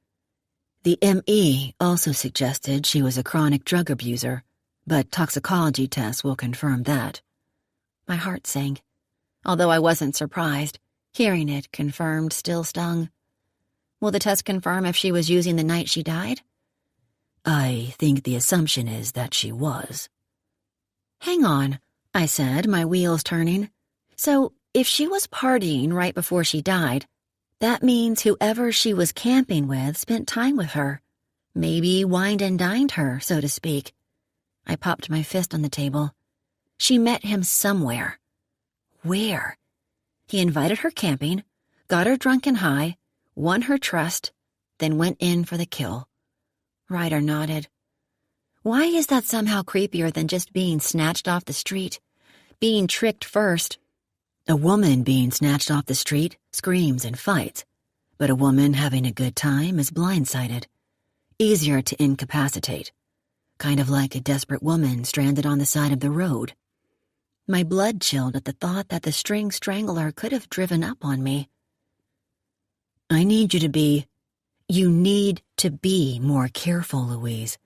The ME also suggested she was a chronic drug abuser, but toxicology tests will confirm that.
My heart sank. Although I wasn't surprised, hearing it confirmed still stung. Will the test confirm if she was using the night she died?
I think the assumption is that she was.
Hang on, I said, my wheels turning. So If she was partying right before she died, that means whoever she was camping with spent time with her. Maybe wined and dined her, so to speak. I popped my fist on the table. She met him somewhere. Where? He invited her camping, got her drunk and high, won her trust, then went in for the kill. Ryder nodded. Why is that somehow creepier than just being snatched off the street? Being tricked first. A woman being snatched off the street screams and fights, but a woman having a good time is blindsided. Easier to incapacitate. Kind of like a desperate woman stranded on the side of the road. My blood chilled at the thought that the string strangler could have driven up on me. You need to be more careful, Louise.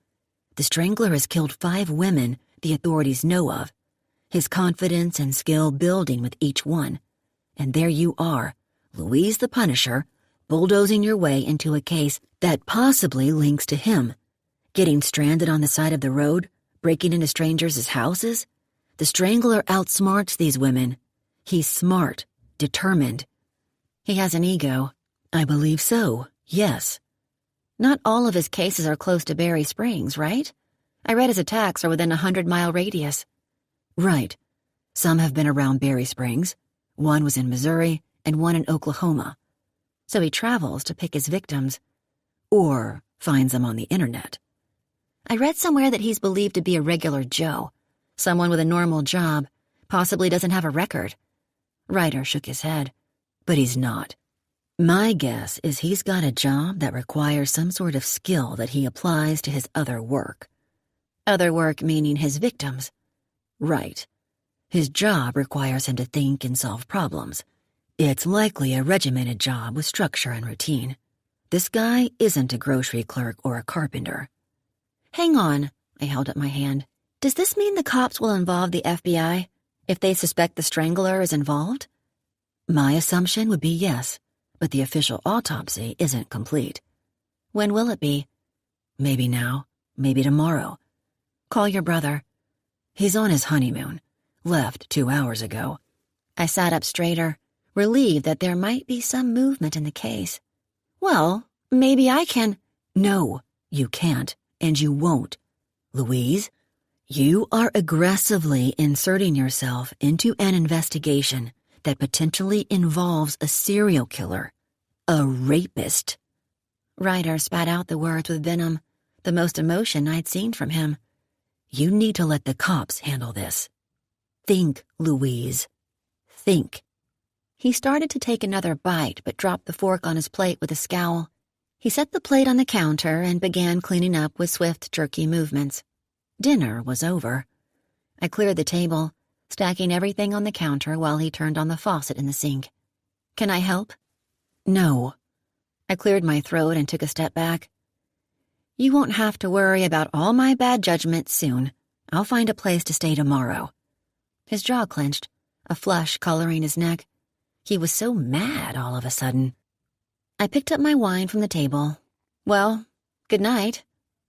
The strangler has killed 5 women the authorities know of, his confidence and skill building with each one. And there you are, Louise the Punisher, bulldozing your way into a case that possibly links to him. Getting stranded on the side of the road, breaking into strangers' houses. The strangler outsmarts these women. He's smart, determined. He has an ego. I believe so, yes. Not all of his cases are close to Berry Springs, right? I read his attacks are within a 100-mile radius. Right. Some have been around Berry Springs. One was in Missouri and one in Oklahoma. So he travels to pick his victims. Or finds them on the internet. I read somewhere that he's believed to be a regular Joe. Someone with a normal job, possibly doesn't have a record. Ryder shook his head. But he's not. My guess is he's got a job that requires some sort of skill that he applies to his other work. Other work meaning his victims. Right. His job requires him to think and solve problems. It's likely a regimented job with structure and routine. This guy isn't a grocery clerk or a carpenter. Hang on, I held up my hand. Does this mean the cops will involve the FBI if they suspect the strangler is involved? My assumption would be yes, but the official autopsy isn't complete. When will it be? Maybe now, maybe tomorrow. Call your brother. He's on his honeymoon. Left 2 hours ago. I sat up straighter, relieved that there might be some movement in the case. Well, maybe I can. No, you can't, and you won't. Louise, you are aggressively inserting yourself into an investigation that potentially involves a serial killer, a rapist. Ryder spat out the words with venom, the most emotion I'd seen from him. You need to let the cops handle this. Think, Louise. Think. He started to take another bite, but dropped the fork on his plate with a scowl. He set the plate on the counter and began cleaning up with swift, jerky movements. Dinner was over. I cleared the table, stacking everything on the counter while he turned on the faucet in the sink. Can I help? No. I cleared my throat and took a step back. You won't have to worry about all my bad judgment soon. I'll find a place to stay tomorrow. His jaw clenched, a flush coloring his neck. He was so mad all of a sudden. I picked up my wine from the table. Well, good night.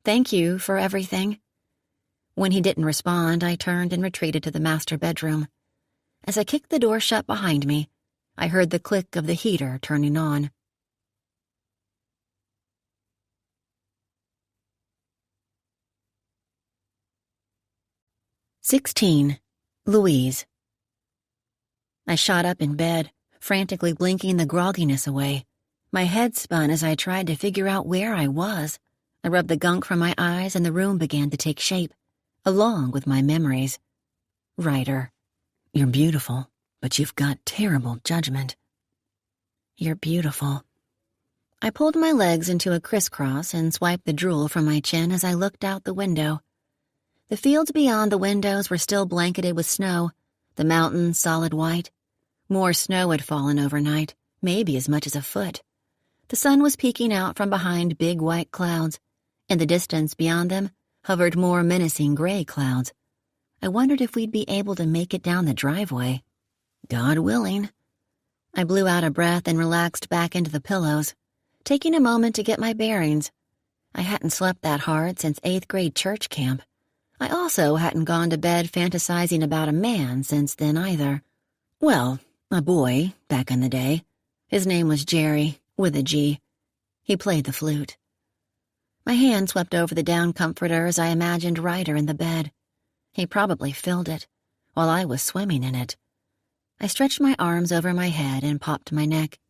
Thank you for everything. When he didn't respond, I turned and retreated to the master bedroom. As I kicked the door shut behind me, I heard the click of the heater turning on. "16. Louise." I shot up in bed, frantically blinking the grogginess away. My head spun as I tried to figure out where I was. I rubbed the gunk from my eyes and the room began to take shape, along with my memories. Ryder. You're beautiful, but you've got terrible judgment. You're beautiful. I pulled my legs into a crisscross and swiped the drool from my chin as I looked out the window. The fields beyond the windows were still blanketed with snow, the mountains solid white. More snow had fallen overnight, maybe as much as a foot. The sun was peeking out from behind big white clouds. In the distance beyond them hovered more menacing gray clouds. I wondered if we'd be able to make it down the driveway. God willing. I blew out a breath and relaxed back into the pillows, taking a moment to get my bearings. I hadn't slept that hard since 8th grade church camp. I also hadn't gone to bed fantasizing about a man since then either. Well, A boy, back in the day. His name was Jerry, with a G. He played the flute. My hand swept over the down comforter as I imagined Ryder in the bed. He probably filled it, while I was swimming in it. I stretched my arms over my head and popped my neck.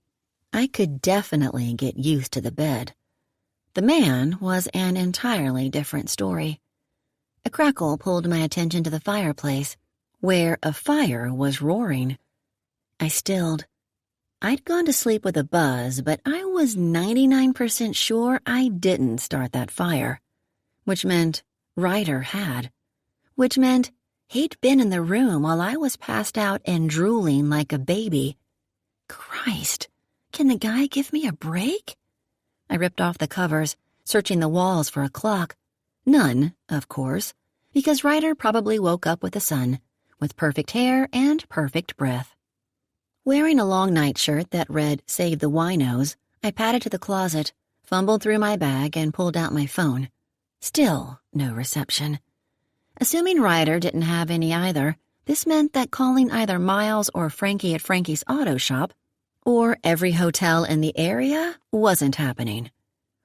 I could definitely get used to the bed. The man was an entirely different story. A crackle pulled my attention to the fireplace, where a fire was roaring. I stilled. I'd gone to sleep with a buzz, but I was 99% sure I didn't start that fire, which meant Ryder had, which meant he'd been in the room while I was passed out and drooling like a baby. Christ, can the guy give me a break? I ripped off the covers, searching the walls for a clock. None, of course, because Ryder probably woke up with the sun, with perfect hair and perfect breath. Wearing a long nightshirt that read, "Save the Winos," I padded to the closet, fumbled through my bag, and pulled out my phone. Still no reception. Assuming Ryder didn't have any either, this meant that calling either Miles or Frankie at Frankie's auto shop, or every hotel in the area, wasn't happening.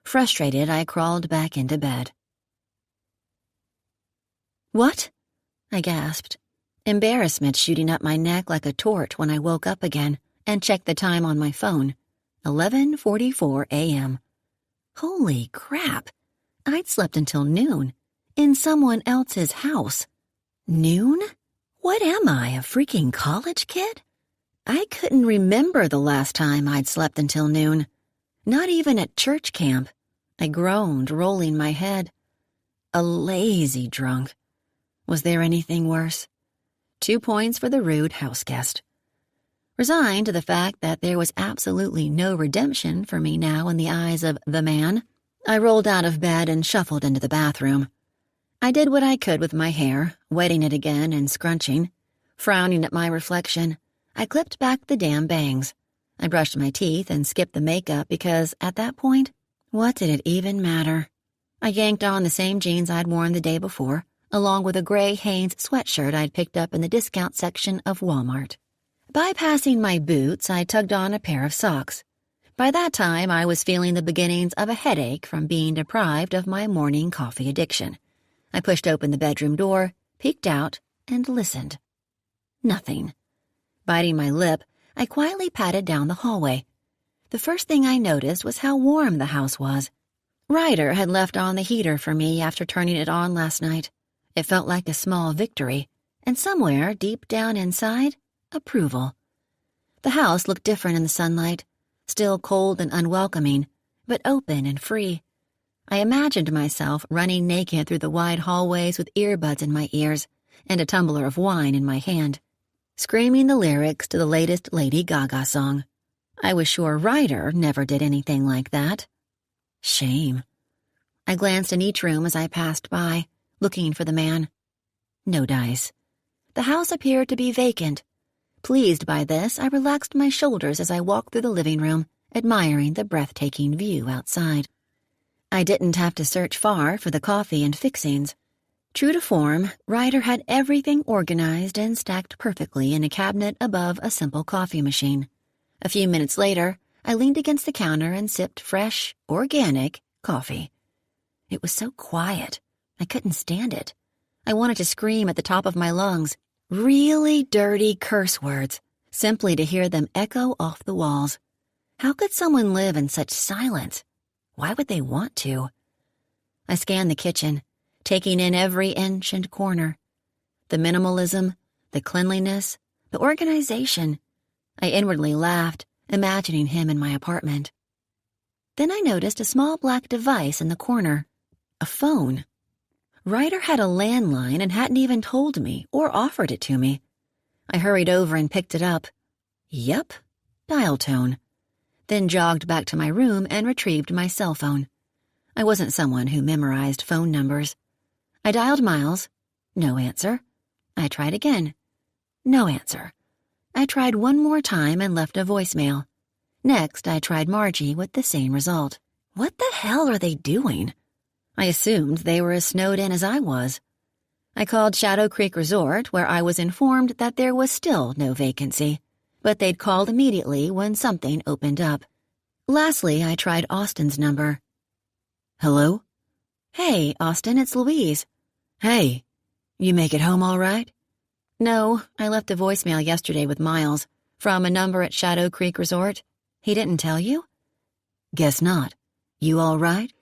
Frustrated, I crawled back into bed. "What?" I gasped, embarrassment shooting up my neck like a torch when I woke up again and checked the time on my phone. 11:44 a.m. Holy crap! I'd slept until noon, in someone else's house. Noon? What am I, a freaking college kid? I couldn't remember the last time I'd slept until noon. Not even at church camp. I groaned, rolling my head. A lazy drunk. Was there anything worse? 2 points for the rude houseguest. Resigned to the fact that there was absolutely no redemption for me now in the eyes of the man, I rolled out of bed and shuffled into the bathroom. I did what I could with my hair, wetting it again and scrunching. Frowning at my reflection, I clipped back the damn bangs. I brushed my teeth and skipped the makeup because, at that point, what did it even matter? I yanked on the same jeans I'd worn the day before, along with a gray Hanes sweatshirt I'd picked up in the discount section of Walmart. Bypassing my boots, I tugged on a pair of socks. By that time, I was feeling the beginnings of a headache from being deprived of my morning coffee addiction. I pushed open the bedroom door, peeked out, and listened. Nothing. Biting my lip, I quietly padded down the hallway. The first thing I noticed was how warm the house was. Ryder had left on the heater for me after turning it on last night. It felt like a small victory, and somewhere deep down inside, approval. The house looked different in the sunlight, still cold and unwelcoming, but open and free. I imagined myself running naked through the wide hallways with earbuds in my ears and a tumbler of wine in my hand, screaming the lyrics to the latest Lady Gaga song. I was sure Ryder never did anything like that. Shame. I glanced in each room as I passed by, looking for the man. No dice. The house appeared to be vacant. Pleased by this, I relaxed my shoulders as I walked through the living room, admiring the breathtaking view outside. I didn't have to search far for the coffee and fixings. True to form, Ryder had everything organized and stacked perfectly in a cabinet above a simple coffee machine. A few minutes later, I leaned against the counter and sipped fresh, organic coffee. It was so quiet. I couldn't stand it. I wanted to scream at the top of my lungs, really dirty curse words, simply to hear them echo off the walls. How could someone live in such silence? Why would they want to? I scanned the kitchen, taking in every inch and corner. The minimalism, the cleanliness, the organization. I inwardly laughed, imagining him in my apartment. Then I noticed a small black device in the corner. A phone. Ryder had a landline and hadn't even told me or offered it to me. I hurried over and picked it up. Yep, dial tone. Then jogged back to my room and retrieved my cell phone. I wasn't someone who memorized phone numbers. I dialed Miles. No answer. I tried again. No answer. I tried one more time and left a voicemail. Next, I tried Margie with the same result. What the hell are they doing? I assumed they were as snowed in as I was. I called Shadow Creek Resort, where I was informed that there was still no vacancy. but they'd called immediately when something opened up. Lastly, I tried Austin's number.
Hello?
Hey, Austin, it's Louise.
Hey, you make it home all right?
No, I left a voicemail yesterday with Miles from a number at Shadow Creek Resort. He didn't tell you?
Guess not. You all right?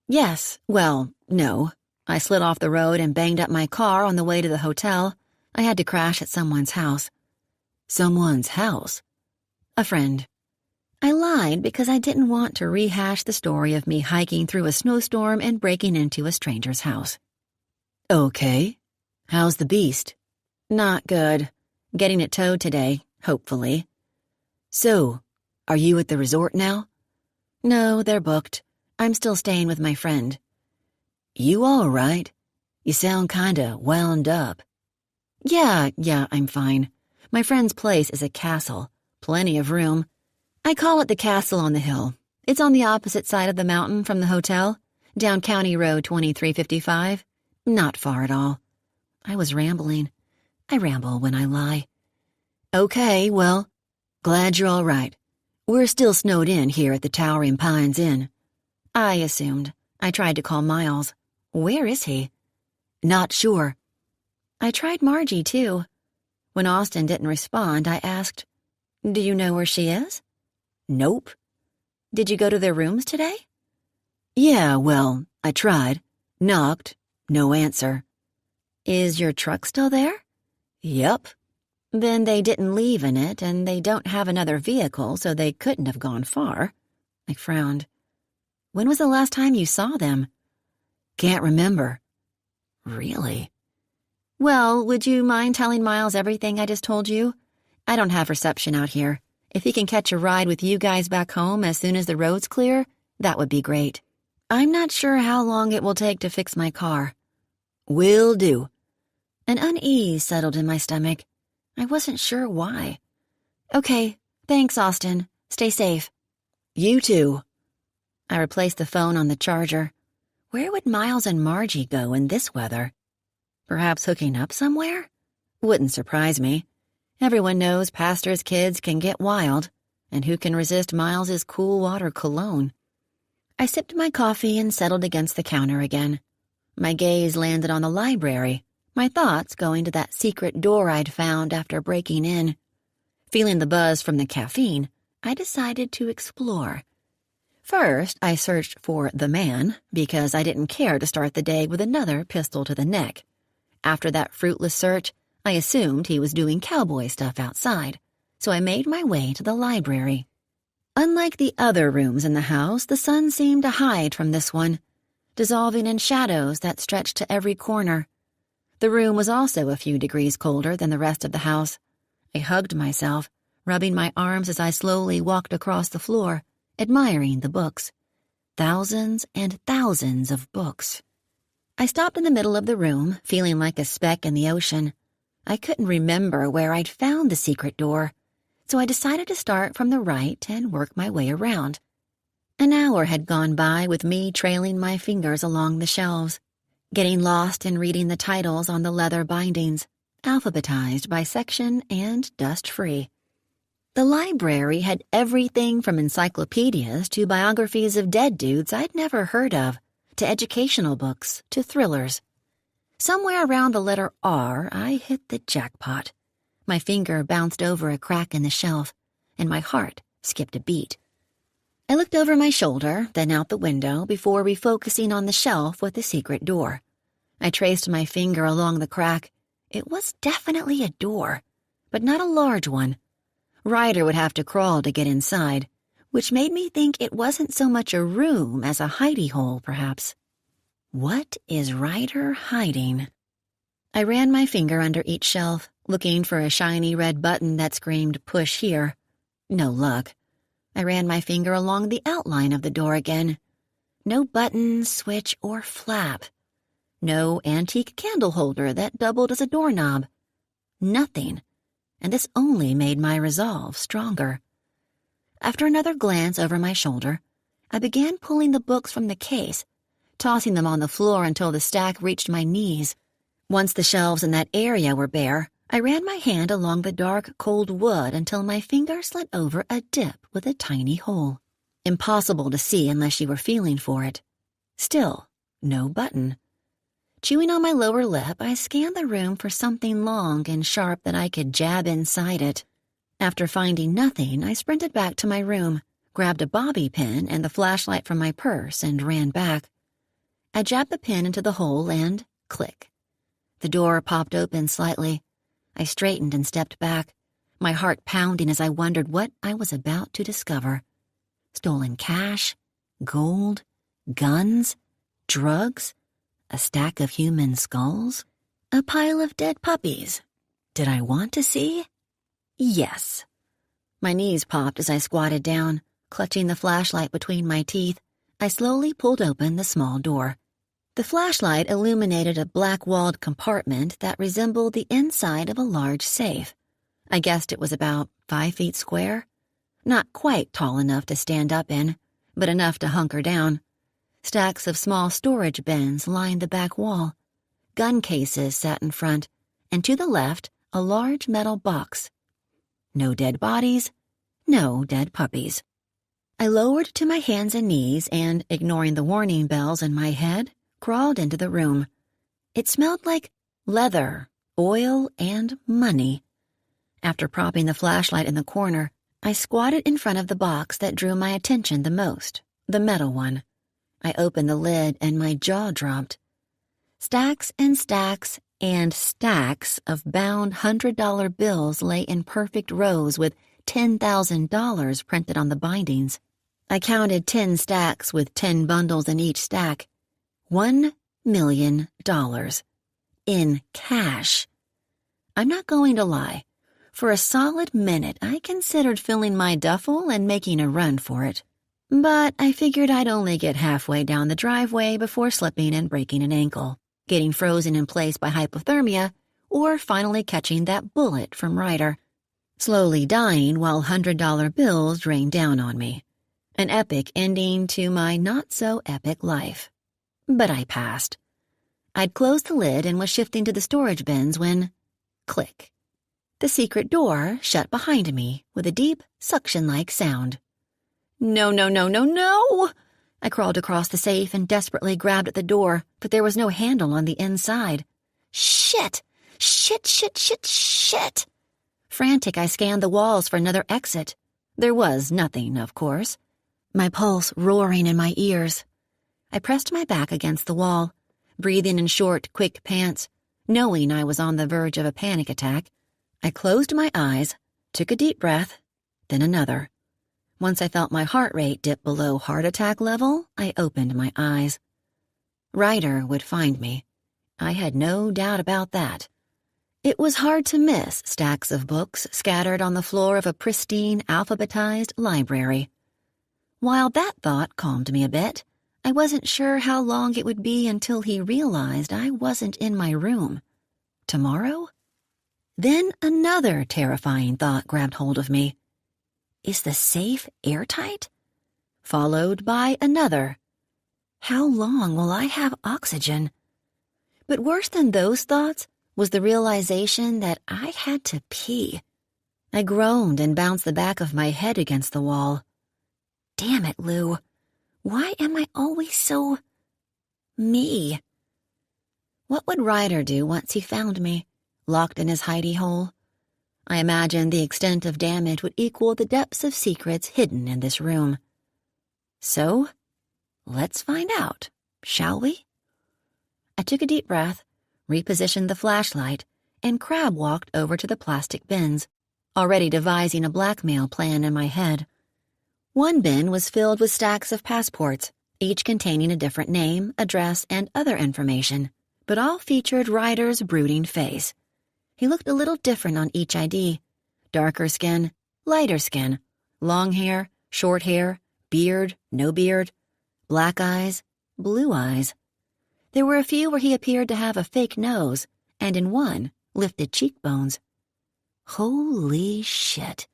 Yes, well, no. I slid off the road and banged up my car on the way to the hotel. I had to crash at someone's house.
Someone's house?
A friend. I lied because I didn't want to rehash the story of me hiking through a snowstorm and breaking into a stranger's house.
Okay. How's the beast?
Not good. Getting it towed today, hopefully.
So, are you at the resort now?
No, they're booked. I'm still staying with my friend.
You all right? You sound kinda wound up.
Yeah, I'm fine. My friend's place is a castle. Plenty of room. I call it the Castle on the Hill. It's on the opposite side of the mountain from the hotel, down County Road 2355. Not far at all. I was rambling. I ramble when I lie.
Okay, well, glad you're all right. We're still snowed in here at the Towering Pines Inn.
I assumed. I tried to call Miles. Where is he?
Not sure.
I tried Margie, too. When Austin didn't respond, I asked, "Do you know where she is?"
Nope.
Did you go to their rooms today?
Yeah, well, I tried. Knocked. No answer.
Is your truck still there?
Yep.
Then they didn't leave in it, and they don't have another vehicle, so they couldn't have gone far. I frowned. When was the last time you saw them?
Can't remember.
Really? Well, would you mind telling Miles everything I just told you? I don't have reception out here. If he can catch a ride with you guys back home as soon as the road's clear, that would be great. I'm not sure how long it will take to fix my car.
Will do.
An unease settled in my stomach. I wasn't sure why. Okay, thanks, Austin. Stay safe.
You too.
I replaced the phone on the charger. Where would Miles and Margie go in this weather? Perhaps hooking up somewhere? Wouldn't surprise me. Everyone knows pastors' kids can get wild, and who can resist Miles's cool water cologne? I sipped my coffee and settled against the counter again. My gaze landed on the library, my thoughts going to that secret door I'd found after breaking in. Feeling the buzz from the caffeine, I decided to explore. First, I searched for the man, because I didn't care to start the day with another pistol to the neck. After that fruitless search, I assumed he was doing cowboy stuff outside, so I made my way to the library. Unlike the other rooms in the house, the sun seemed to hide from this one, dissolving in shadows that stretched to every corner. The room was also a few degrees colder than the rest of the house. I hugged myself, rubbing my arms as I slowly walked across the floor, admiring the books. Thousands and thousands of books. I stopped in the middle of the room, feeling like a speck in the ocean. I couldn't remember where I'd found the secret door, so I decided to start from the right and work my way around. An hour had gone by with me trailing my fingers along the shelves, getting lost in reading the titles on the leather bindings, alphabetized by section and dust-free. The library had everything from encyclopedias to biographies of dead dudes I'd never heard of, to educational books, to thrillers. Somewhere around the letter R, I hit the jackpot. My finger bounced over a crack in the shelf, and my heart skipped a beat. I looked over my shoulder, then out the window, before refocusing on the shelf with the secret door. I traced my finger along the crack. It was definitely a door, but not a large one. Ryder would have to crawl to get inside, which made me think it wasn't so much a room as a hidey hole, perhaps. What is Ryder hiding? I ran my finger under each shelf, looking for a shiny red button that screamed, "Push here." No luck. I ran my finger along the outline of the door again. No button, switch, or flap. No antique candle holder that doubled as a doorknob. Nothing. And this only made my resolve stronger. After another glance over my shoulder, I began pulling the books from the case, tossing them on the floor until the stack reached my knees. Once the shelves in that area were bare, I ran my hand along the dark, cold wood until my finger slid over a dip with a tiny hole. Impossible to see unless you were feeling for it. Still, no button. Chewing on my lower lip, I scanned the room for something long and sharp that I could jab inside it. After finding nothing, I sprinted back to my room, grabbed a bobby pin and the flashlight from my purse, and ran back. I jabbed the pin into the hole and click. The door popped open slightly. I straightened and stepped back, my heart pounding as I wondered what I was about to discover. Stolen cash, gold, guns, drugs, a stack of human skulls, a pile of dead puppies. Did I want to see? Yes. My knees popped as I squatted down, clutching the flashlight between my teeth. I slowly pulled open the small door. The flashlight illuminated a black-walled compartment that resembled the inside of a large safe. I guessed it was about 5 feet square. Not quite tall enough to stand up in, but enough to hunker down. Stacks of small storage bins lined the back wall. Gun cases sat in front, and to the left, a large metal box. No dead bodies, no dead puppies. I lowered to my hands and knees and, ignoring the warning bells in my head, crawled into the room. It smelled like leather, oil, and money. After propping the flashlight in the corner, I squatted in front of the box that drew my attention the most, the metal one. I opened the lid and my jaw dropped. Stacks and stacks and stacks of bound $100 bills lay in perfect rows with $10,000 printed on the bindings. I counted 10 stacks with 10 bundles in each stack. $1 million. In cash. I'm not going to lie. For a solid minute, I considered filling my duffel and making a run for it. But I figured I'd only get halfway down the driveway before slipping and breaking an ankle, getting frozen in place by hypothermia, or finally catching that bullet from Ryder. Slowly dying while $100 bills rained down on me. An epic ending to my not-so-epic life. But I passed. I'd closed the lid and was shifting to the storage bins when, click. The secret door shut behind me with a deep, suction-like sound. No, no, no, no, no! I crawled across the safe and desperately grabbed at the door, but there was no handle on the inside. Shit! Shit, shit, shit, shit! Frantic, I scanned the walls for another exit. There was nothing, of course. My pulse roaring in my ears. I pressed my back against the wall, breathing in short, quick pants, knowing I was on the verge of a panic attack. I closed my eyes, took a deep breath, then another. Once I felt my heart rate dip below heart attack level, I opened my eyes. Ryder would find me. I had no doubt about that. It was hard to miss stacks of books scattered on the floor of a pristine, alphabetized library. While that thought calmed me a bit, I wasn't sure how long it would be until he realized I wasn't in my room. Tomorrow? Then another terrifying thought grabbed hold of me. Is the safe airtight? Followed by another. How long will I have oxygen? But worse than those thoughts was the realization that I had to pee. I groaned and bounced the back of my head against the wall. Damn it, Lou. Why am I always so... me? What would Ryder do once he found me, locked in his hidey hole? I imagined the extent of damage would equal the depths of secrets hidden in this room. So, let's find out, shall we? I took a deep breath, repositioned the flashlight, and crab-walked over to the plastic bins, already devising a blackmail plan in my head. One bin was filled with stacks of passports, each containing a different name, address, and other information, but all featured Ryder's brooding face. He looked a little different on each ID. Darker skin, lighter skin, long hair, short hair, beard, no beard, black eyes, blue eyes. There were a few where he appeared to have a fake nose, and in one, lifted cheekbones. Holy shit.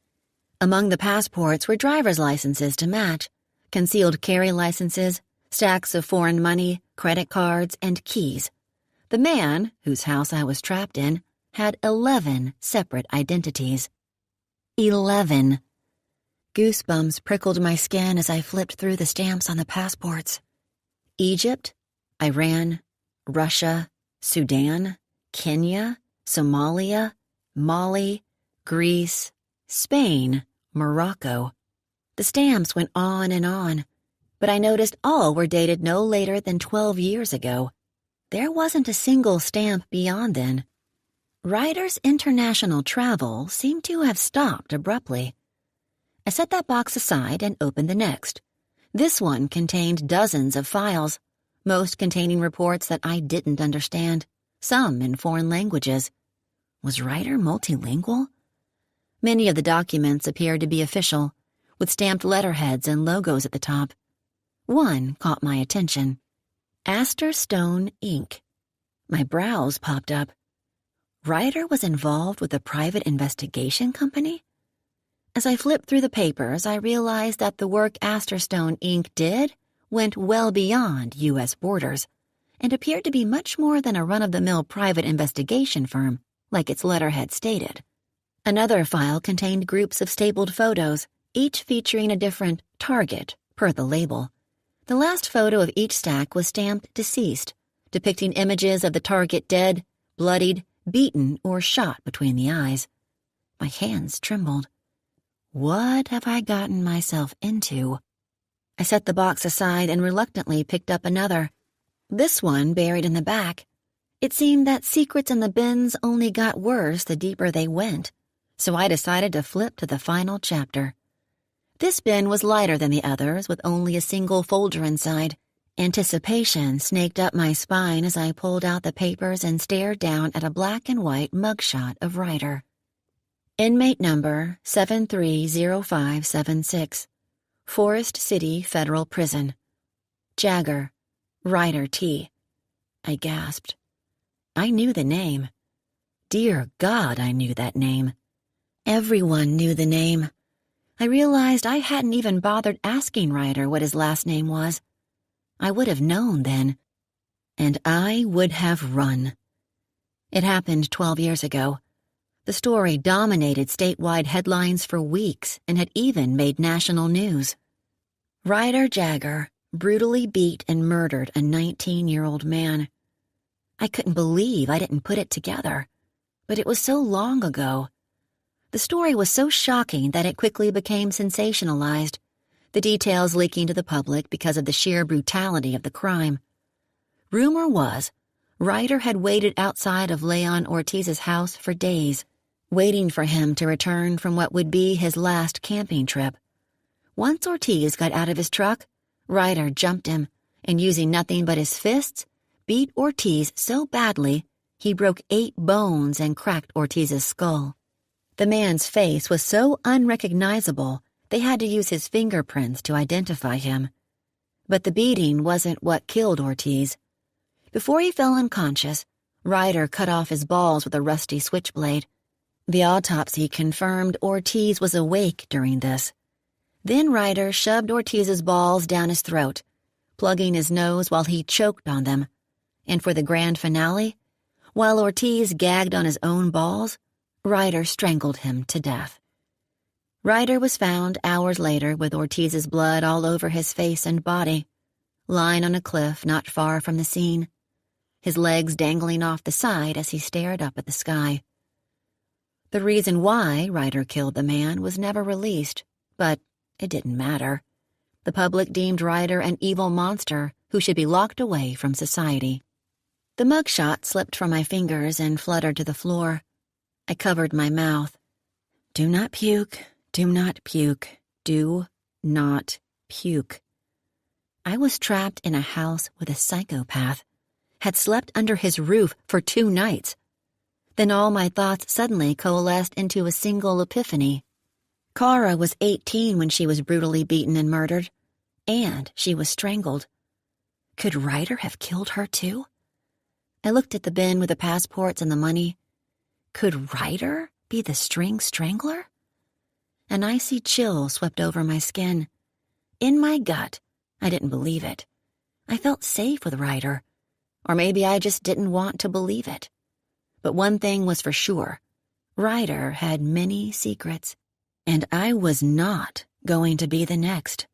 Among the passports were driver's licenses to match, concealed carry licenses, stacks of foreign money, credit cards, and keys. The man, whose house I was trapped in, had 11 separate identities. 11. Goosebumps prickled my skin as I flipped through the stamps on the passports. Egypt, Iran, Russia, Sudan, Kenya, Somalia, Mali, Greece, Spain, Morocco. The stamps went on, but I noticed all were dated no later than 12 years ago. There wasn't a single stamp beyond then. Ryder's international travel seemed to have stopped abruptly. I set that box aside and opened the next. This one contained dozens of files, most containing reports that I didn't understand, some in foreign languages. Was Ryder multilingual? Many of the documents appeared to be official, with stamped letterheads and logos at the top. One caught my attention. Aster Stone, Inc. My brows popped up. Ryder was involved with a private investigation company? As I flipped through the papers, I realized that the work Aster Stone, Inc. did went well beyond U.S. borders and appeared to be much more than a run-of-the-mill private investigation firm, like its letterhead stated. Another file contained groups of stapled photos, each featuring a different target per the label. The last photo of each stack was stamped deceased, depicting images of the target dead, bloodied, beaten, or shot between the eyes. My hands trembled. What have I gotten myself into? I set the box aside and reluctantly picked up another. This one buried in the back. It seemed that secrets in the bins only got worse the deeper they went, so I decided to flip to the final chapter. This bin was lighter than the others, with only a single folder inside. Anticipation snaked up my spine as I pulled out the papers and stared down at a black and white mugshot of Ryder. Inmate number 730576, Forest City Federal Prison. Jagger, Ryder T. I gasped. I knew the name. Dear God, I knew that name. Everyone knew the name. I realized I hadn't even bothered asking Ryder what his last name was. I would have known then. And I would have run. It happened 12 years ago. The story dominated statewide headlines for weeks and had even made national news. Ryder Jagger brutally beat and murdered a 19-year-old man. I couldn't believe I didn't put it together, but it was so long ago. The story was so shocking that it quickly became sensationalized, the details leaking to the public because of the sheer brutality of the crime. Rumor was, Ryder had waited outside of Leon Ortiz's house for days, waiting for him to return from what would be his last camping trip. Once Ortiz got out of his truck, Ryder jumped him, and using nothing but his fists, beat Ortiz so badly he broke 8 bones and cracked Ortiz's skull. The man's face was so unrecognizable they had to use his fingerprints to identify him. But the beating wasn't what killed Ortiz. Before he fell unconscious, Ryder cut off his balls with a rusty switchblade. The autopsy confirmed Ortiz was awake during this. Then Ryder shoved Ortiz's balls down his throat, plugging his nose while he choked on them. And for the grand finale, while Ortiz gagged on his own balls, Ryder strangled him to death. Ryder was found hours later with Ortiz's blood all over his face and body, lying on a cliff not far from the scene, his legs dangling off the side as he stared up at the sky. The reason why Ryder killed the man was never released, but it didn't matter. The public deemed Ryder an evil monster who should be locked away from society. The mugshot slipped from my fingers and fluttered to the floor. I covered my mouth. Do not puke, do not puke, do not puke. I was trapped in a house with a psychopath, had slept under his roof for 2 nights. Then all my thoughts suddenly coalesced into a single epiphany. Kara was 18 when she was brutally beaten and murdered, and she was strangled. Could Ryder have killed her too? I looked at the bin with the passports and the money. Could Ryder be the string strangler? An icy chill swept over my skin. In my gut, I didn't believe it. I felt safe with Ryder, or maybe I just didn't want to believe it. But one thing was for sure. Ryder had many secrets, and I was not going to be the next.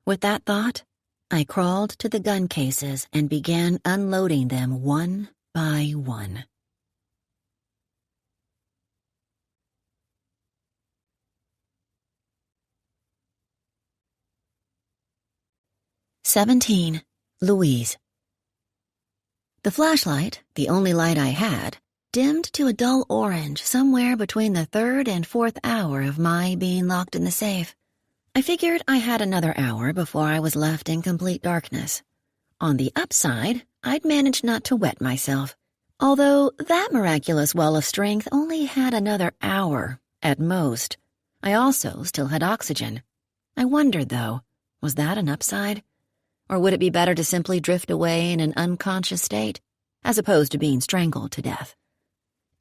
With that thought, I crawled to the gun cases and began unloading them one by one. "17. Louise." The flashlight, the only light I had, dimmed to a dull orange somewhere between the 3rd and 4th hour of my being locked in the safe. I figured I had another hour before I was left in complete darkness. On the upside, I'd managed not to wet myself, although that miraculous well of strength only had another hour, at most. I also still had oxygen. I wondered, though, was that an upside? Or would it be better to simply drift away in an unconscious state, as opposed to being strangled to death?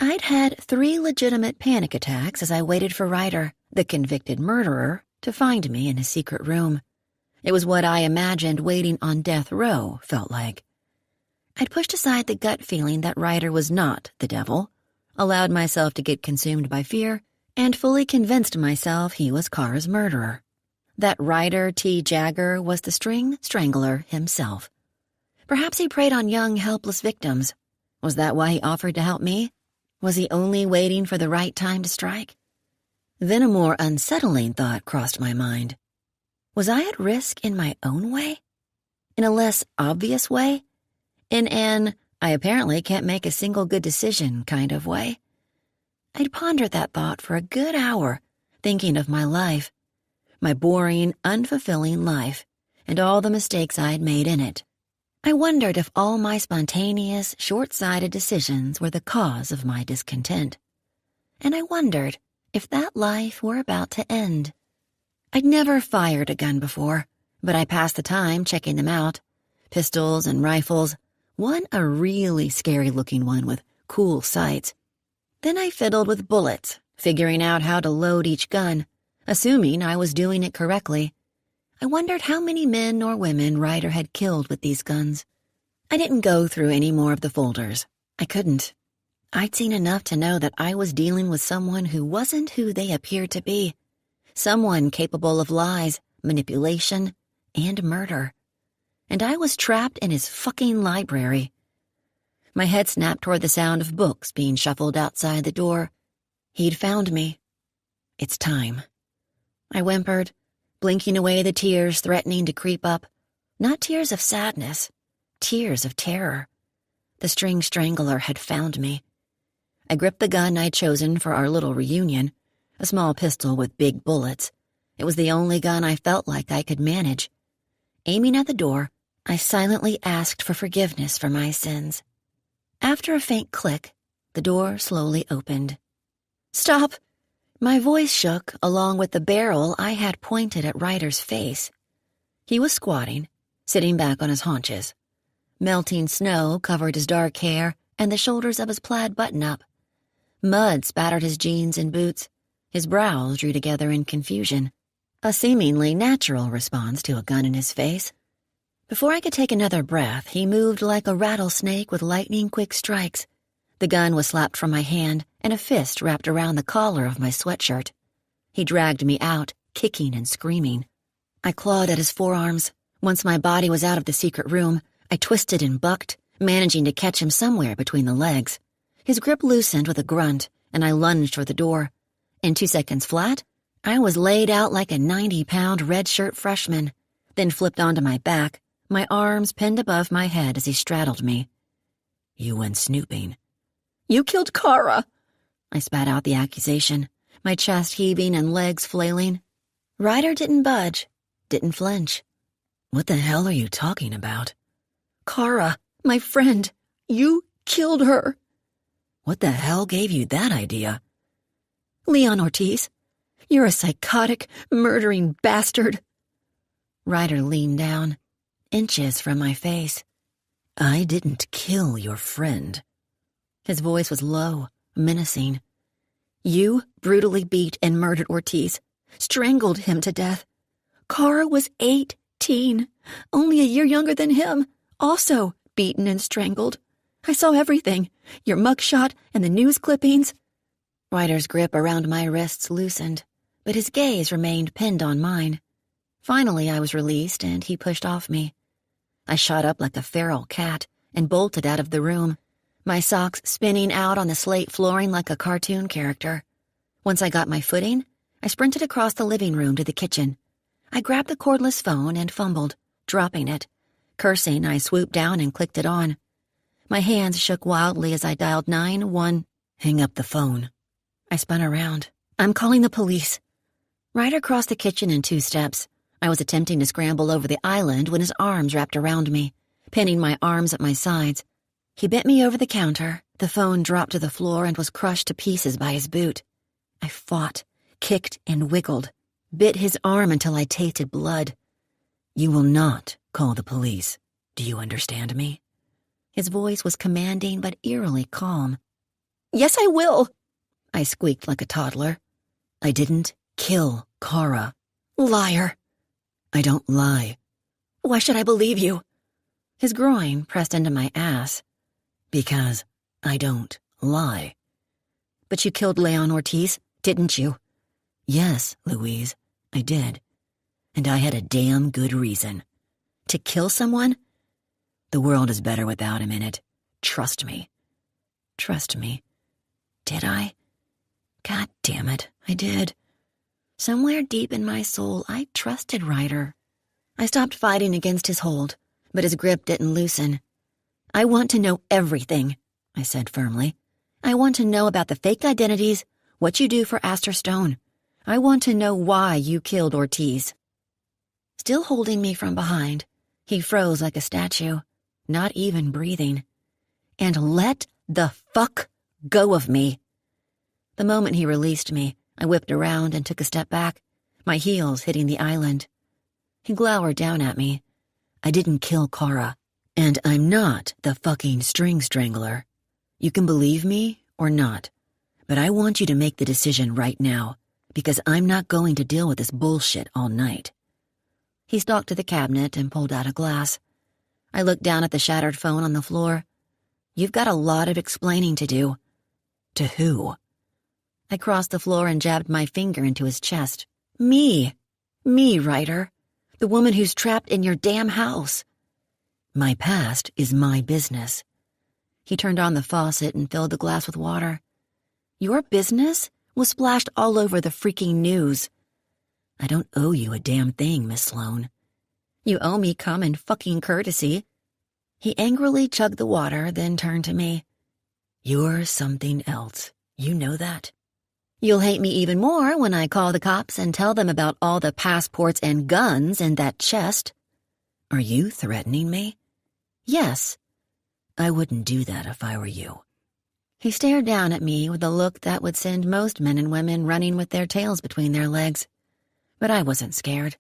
I'd had 3 legitimate panic attacks as I waited for Ryder, the convicted murderer, to find me in his secret room. It was what I imagined waiting on death row felt like. I'd pushed aside the gut feeling that Ryder was not the devil, allowed myself to get consumed by fear, and fully convinced myself he was Carr's murderer. That Ryder T. Jagger was the string strangler himself. Perhaps he preyed on young, helpless victims. Was that why he offered to help me? Was he only waiting for the right time to strike? Then a more unsettling thought crossed my mind. Was I at risk in my own way? In a less obvious way? In an, I apparently can't make a single good decision kind of way? I'd pondered that thought for a good hour, thinking of my life. My boring, unfulfilling life, and all the mistakes I'd made in it. I wondered if all my spontaneous, short-sighted decisions were the cause of my discontent. And I wondered if that life were about to end. I'd never fired a gun before, but I passed the time checking them out. Pistols and rifles, one a really scary-looking one with cool sights. Then I fiddled with bullets, figuring out how to load each gun, assuming I was doing it correctly. I wondered how many men or women Ryder had killed with these guns. I didn't go through any more of the folders. I couldn't. I'd seen enough to know that I was dealing with someone who wasn't who they appeared to be. Someone capable of lies, manipulation, and murder. And I was trapped in his fucking library. My head snapped toward the sound of books being shuffled outside the door. He'd found me. It's time. I whimpered, blinking away the tears threatening to creep up. Not tears of sadness, tears of terror. The string strangler had found me. I gripped the gun I'd chosen for our little reunion, a small pistol with big bullets. It was the only gun I felt like I could manage. Aiming at the door, I silently asked for forgiveness for my sins. After a faint click, the door slowly opened. "Stop!" My voice shook along with the barrel I had pointed at Ryder's face. He was squatting, sitting back on his haunches. Melting snow covered his dark hair and the shoulders of his plaid button-up. Mud spattered his jeans and boots. His brows drew together in confusion, a seemingly natural response to a gun in his face. Before I could take another breath, he moved like a rattlesnake with lightning-quick strikes. The gun was slapped from my hand, and a fist wrapped around the collar of my sweatshirt. He dragged me out, kicking and screaming. I clawed at his forearms. Once my body was out of the secret room, I twisted and bucked, managing to catch him somewhere between the legs. His grip loosened with a grunt, and I lunged for the door. In 2 seconds flat, I was laid out like a 90-pound red-shirt freshman, then flipped onto my back, my arms pinned above my head as he straddled me. "You went snooping." "You killed Kara!" I spat out the accusation, my chest heaving and legs flailing. Ryder didn't budge, didn't flinch. "What the hell are you talking about?" "Kara, my friend. You killed her." "What the hell gave you that idea?" "Leon Ortiz. You're a psychotic, murdering bastard." Ryder leaned down, inches from my face. "I didn't kill your friend." His voice was low, menacing. "You brutally beat and murdered Ortiz, strangled him to death. Kara was 18, only a year younger than him, also beaten and strangled. I saw everything. Your mugshot and the news clippings." Ryder's grip around my wrists loosened, but his gaze remained pinned on mine. Finally, I was released, and he pushed off me. I shot up like a feral cat and bolted out of the room, my socks spinning out on the slate flooring like a cartoon character. Once I got my footing, I sprinted across the living room to the kitchen. I grabbed the cordless phone and fumbled, dropping it. Cursing, I swooped down and clicked it on. My hands shook wildly as I dialed 911. "Hang up the phone." I spun around. "I'm calling the police." Ryder crossed the kitchen in 2 steps. I was attempting to scramble over the island when his arms wrapped around me, pinning my arms at my sides. He bent me over the counter. The phone dropped to the floor and was crushed to pieces by his boot. I fought, kicked, and wiggled, bit his arm until I tasted blood. "You will not call the police. Do you understand me?" His voice was commanding but eerily calm. "Yes, I will," I squeaked like a toddler. "I didn't kill Kara." "Liar." "I don't lie." "Why should I believe you?" His groin pressed into my ass. "Because I don't lie." "But you killed Leon Ortiz, didn't you?" "Yes, Louise, I did. And I had a damn good reason." "To kill someone?" "The world is better without him in it. Trust me." Trust me. Did I? God damn it, I did. Somewhere deep in my soul, I trusted Ryder. I stopped fighting against his hold, but his grip didn't loosen. "I want to know everything," I said firmly. "I want to know about the fake identities, what you do for Aster Stone. I want to know why you killed Ortiz." Still holding me from behind, he froze like a statue, not even breathing. "And let the fuck go of me." The moment he released me, I whipped around and took a step back, my heels hitting the island. He glowered down at me. "I didn't kill Kara, and I'm not the fucking string strangler. You can believe me or not, but I want you to make the decision right now, because I'm not going to deal with this bullshit all night." He stalked to the cabinet and pulled out a glass. I looked down at the shattered phone on the floor. "You've got a lot of explaining to do." "To who?" I crossed the floor and jabbed my finger into his chest. Me, Ryder. The woman who's trapped in your damn house." "My past is my business." He turned on the faucet and filled the glass with water. "Your business was splashed all over the freaking news." "I don't owe you a damn thing, Miss Sloane." "You owe me common fucking courtesy." He angrily chugged the water, then turned to me. "You're something else. You know that." "You'll hate me even more when I call the cops and tell them about all the passports and guns in that chest." "Are you threatening me?" "Yes." "I wouldn't do that if I were you." He stared down at me with a look that would send most men and women running with their tails between their legs. But I wasn't scared.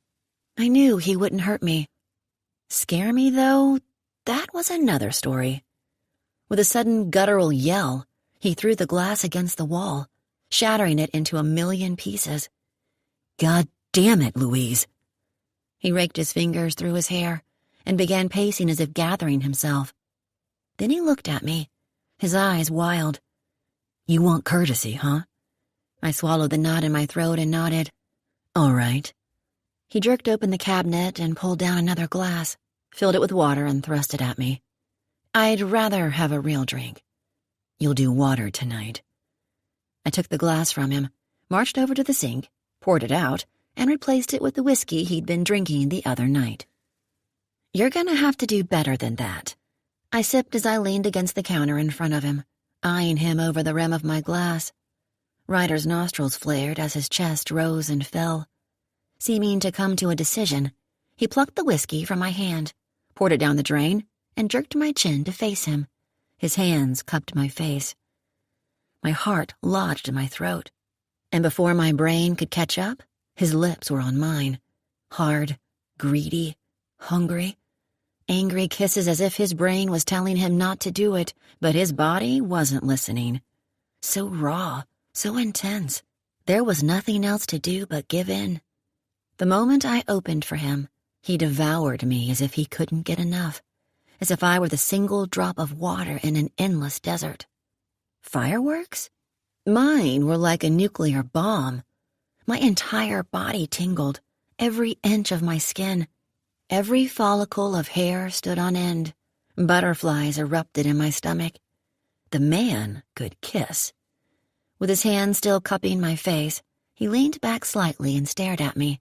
I knew he wouldn't hurt me. Scare me, though? That was another story. With a sudden guttural yell, he threw the glass against the wall, shattering it into 1,000,000 pieces. "God damn it, Louise." He raked his fingers through his hair and began pacing as if gathering himself. Then he looked at me, his eyes wild. "You want courtesy, huh?" I swallowed the knot in my throat and nodded. "All right." He jerked open the cabinet and pulled down another glass, filled it with water and thrust it at me. "I'd rather have a real drink." "You'll do water tonight." I took the glass from him, marched over to the sink, poured it out, and replaced it with the whiskey he'd been drinking the other night. "You're gonna have to do better than that." I sipped as I leaned against the counter in front of him, eyeing him over the rim of my glass. Ryder's nostrils flared as his chest rose and fell. Seeming to come to a decision, he plucked the whiskey from my hand, poured it down the drain, and jerked my chin to face him. His hands cupped my face. My heart lodged in my throat, and before my brain could catch up, his lips were on mine. Hard, greedy, hungry. Angry kisses as if his brain was telling him not to do it, but his body wasn't listening. So raw, so intense. There was nothing else to do but give in. The moment I opened for him, he devoured me as if he couldn't get enough. as if I were the single drop of water in an endless desert. Fireworks? Mine were like a nuclear bomb. My entire body tingled, every inch of my skin. Every follicle of hair stood on end. Butterflies erupted in my stomach. The man could kiss. With his hand still cupping my face, he leaned back slightly and stared at me.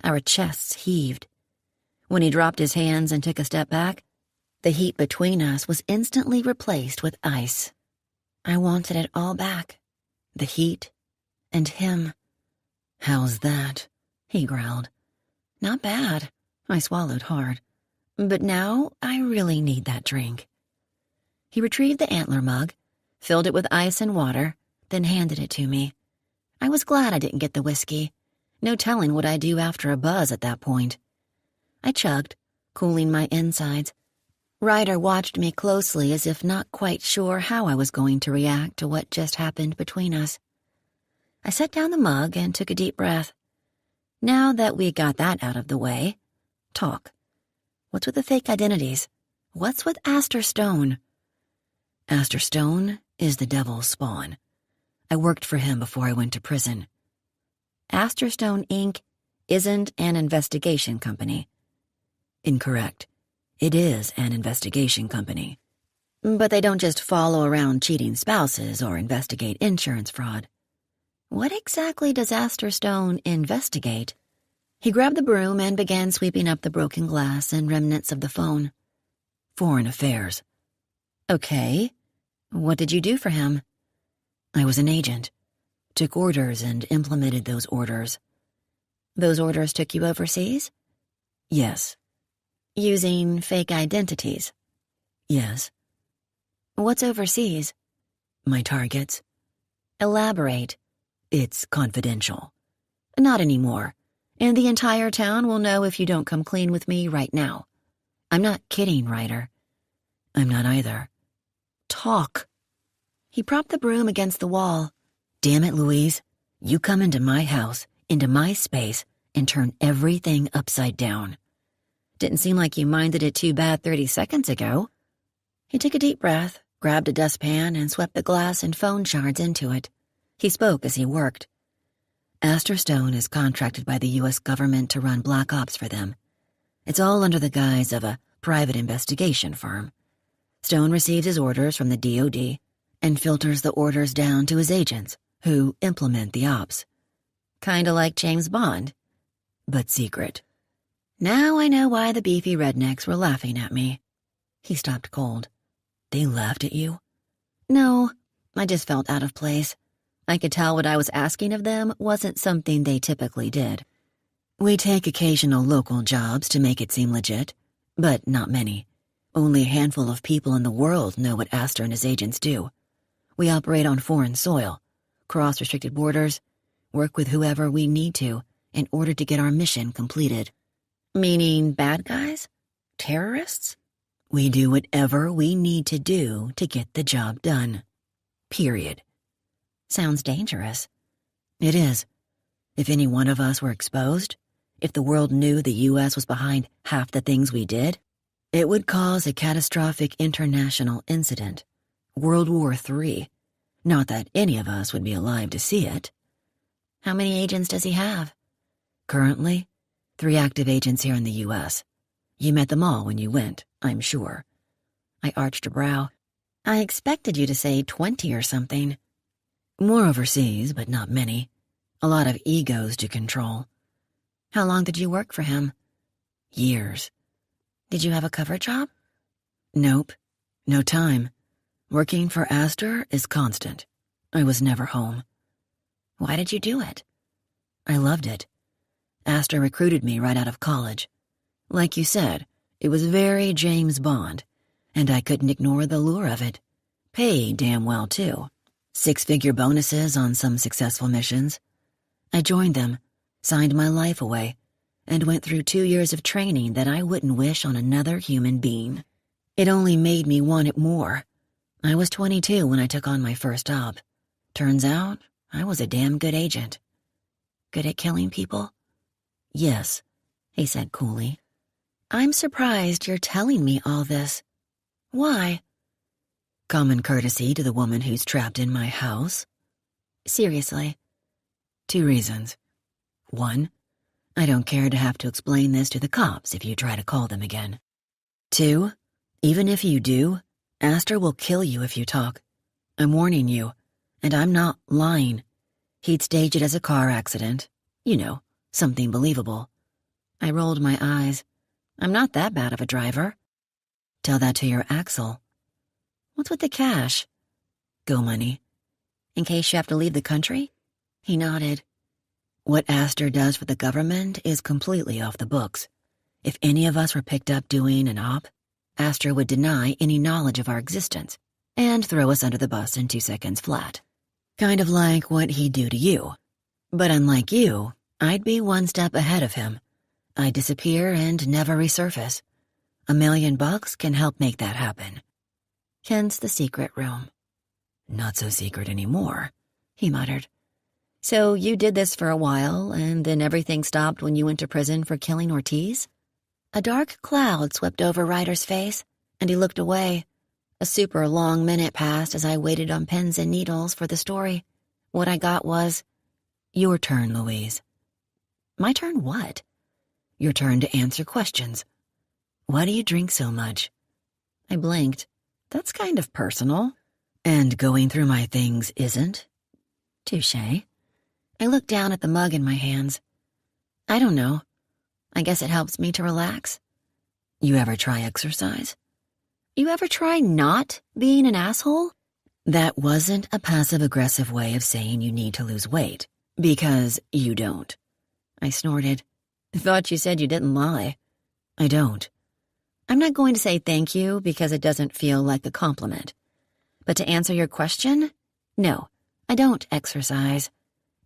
Our chests heaved. When he dropped his hands and took a step back, the heat between us was instantly replaced with ice. I wanted it all back. The heat and him. "How's that?" he growled. "Not bad." I swallowed hard. "But now I really need that drink." He retrieved the antler mug, filled it with ice and water, then handed it to me. I was glad I didn't get the whiskey. No telling what I'd do after a buzz at that point. I chugged, cooling my insides. Ryder watched me closely as if not quite sure how I was going to react to what just happened between us. I set down the mug and took a deep breath. Now that we got that out of the way, talk. What's with the fake identities? What's with Aster Stone? Aster Stone is the devil's spawn. I worked for him before I went to prison. Aster Stone, Inc. isn't an investigation company. Incorrect. It is an investigation company. But they don't just follow around cheating spouses or investigate insurance fraud. What exactly does Aster Stone investigate? He grabbed the broom and began sweeping up the broken glass and remnants of the phone. Foreign affairs. Okay. What did you do for him? I was an agent. Took orders and implemented those orders. Those orders took you overseas? Yes. Using fake identities? Yes. What's overseas? My targets. Elaborate. It's confidential. Not anymore. And the entire town will know if you don't come clean with me right now. I'm not kidding, Ryder. I'm not either. Talk. He propped the broom against the wall. Damn it, Louise. You come into my house, into my space, and turn everything upside down. Didn't seem like you minded it too bad 30 seconds ago. He took a deep breath, grabbed a dustpan, and swept the glass and phone shards into it. He spoke as he worked. Aster Stone is contracted by the U.S. government to run black ops for them. It's all under the guise of a private investigation firm. Stone receives his orders from the DoD and filters the orders down to his agents, who implement the ops. Kinda like James Bond, but secret. Now I know why the beefy rednecks were laughing at me. He stopped cold. They laughed at you? No, I just felt out of place. I could tell what I was asking of them wasn't something they typically did. We take occasional local jobs to make it seem legit, but not many. Only a handful of people in the world know what Aster and his agents do. We operate on foreign soil, cross restricted borders, work with whoever we need to in order to get our mission completed. Meaning bad guys? Terrorists? We do whatever we need to do to get the job done. Period. Sounds dangerous. It is. If any one of us were exposed, if the world knew the U.S. was behind half the things we did, it would cause a catastrophic international incident. World War III. Not that any of us would be alive to see it. How many agents does he have? Currently, 3 active agents here in the U.S. You met them all when you went, I'm sure. I arched a brow. I expected you to say 20 or something. More overseas, but not many. A lot of egos to control. How long did you work for him? Years. Did you have a cover job? Nope. No time. Working for Aster is constant. I was never home. Why did you do it? I loved it. Aster recruited me right out of college. Like you said, it was very James Bond, and I couldn't ignore the lure of it. Paid damn well, too. 6-figure bonuses on some successful missions. I joined them, signed my life away, and went through 2 years of training that I wouldn't wish on another human being. It only made me want it more. I was 22 when I took on my first job. Turns out, I was a damn good agent. Good at killing people? Yes, he said coolly. I'm surprised you're telling me all this. Why? Common courtesy to the woman who's trapped in my house. Seriously. 2 reasons. 1, I don't care to have to explain this to the cops if you try to call them again. 2, even if you do, Astor will kill you if you talk. I'm warning you, and I'm not lying. He'd stage it as a car accident. You know, something believable. I rolled my eyes. I'm not that bad of a driver. Tell that to your Axel. What's with the cash? Go money. In case you have to leave the country? He nodded. What Astor does for the government is completely off the books. If any of us were picked up doing an op, Astor would deny any knowledge of our existence and throw us under the bus in 2 seconds flat. Kind of like what he'd do to you. But unlike you, I'd be 1 step ahead of him. I'd disappear and never resurface. $1 million can help make that happen. Hence the secret room. Not so secret anymore, he muttered. So you did this for a while, and then everything stopped when you went to prison for killing Ortiz? A dark cloud swept over Ryder's face, and he looked away. A super long minute passed as I waited on pins and needles for the story. What I got was, your turn, Louise. My turn what? Your turn to answer questions. Why do you drink so much? I blinked. That's kind of personal. And going through my things isn't? Touché. I looked down at the mug in my hands. I don't know. I guess it helps me to relax. You ever try exercise? You ever try not being an asshole? That wasn't a passive-aggressive way of saying you need to lose weight, because you don't. I snorted. Thought you said you didn't lie. I don't. I'm not going to say thank you because it doesn't feel like a compliment. But to answer your question, no, I don't exercise.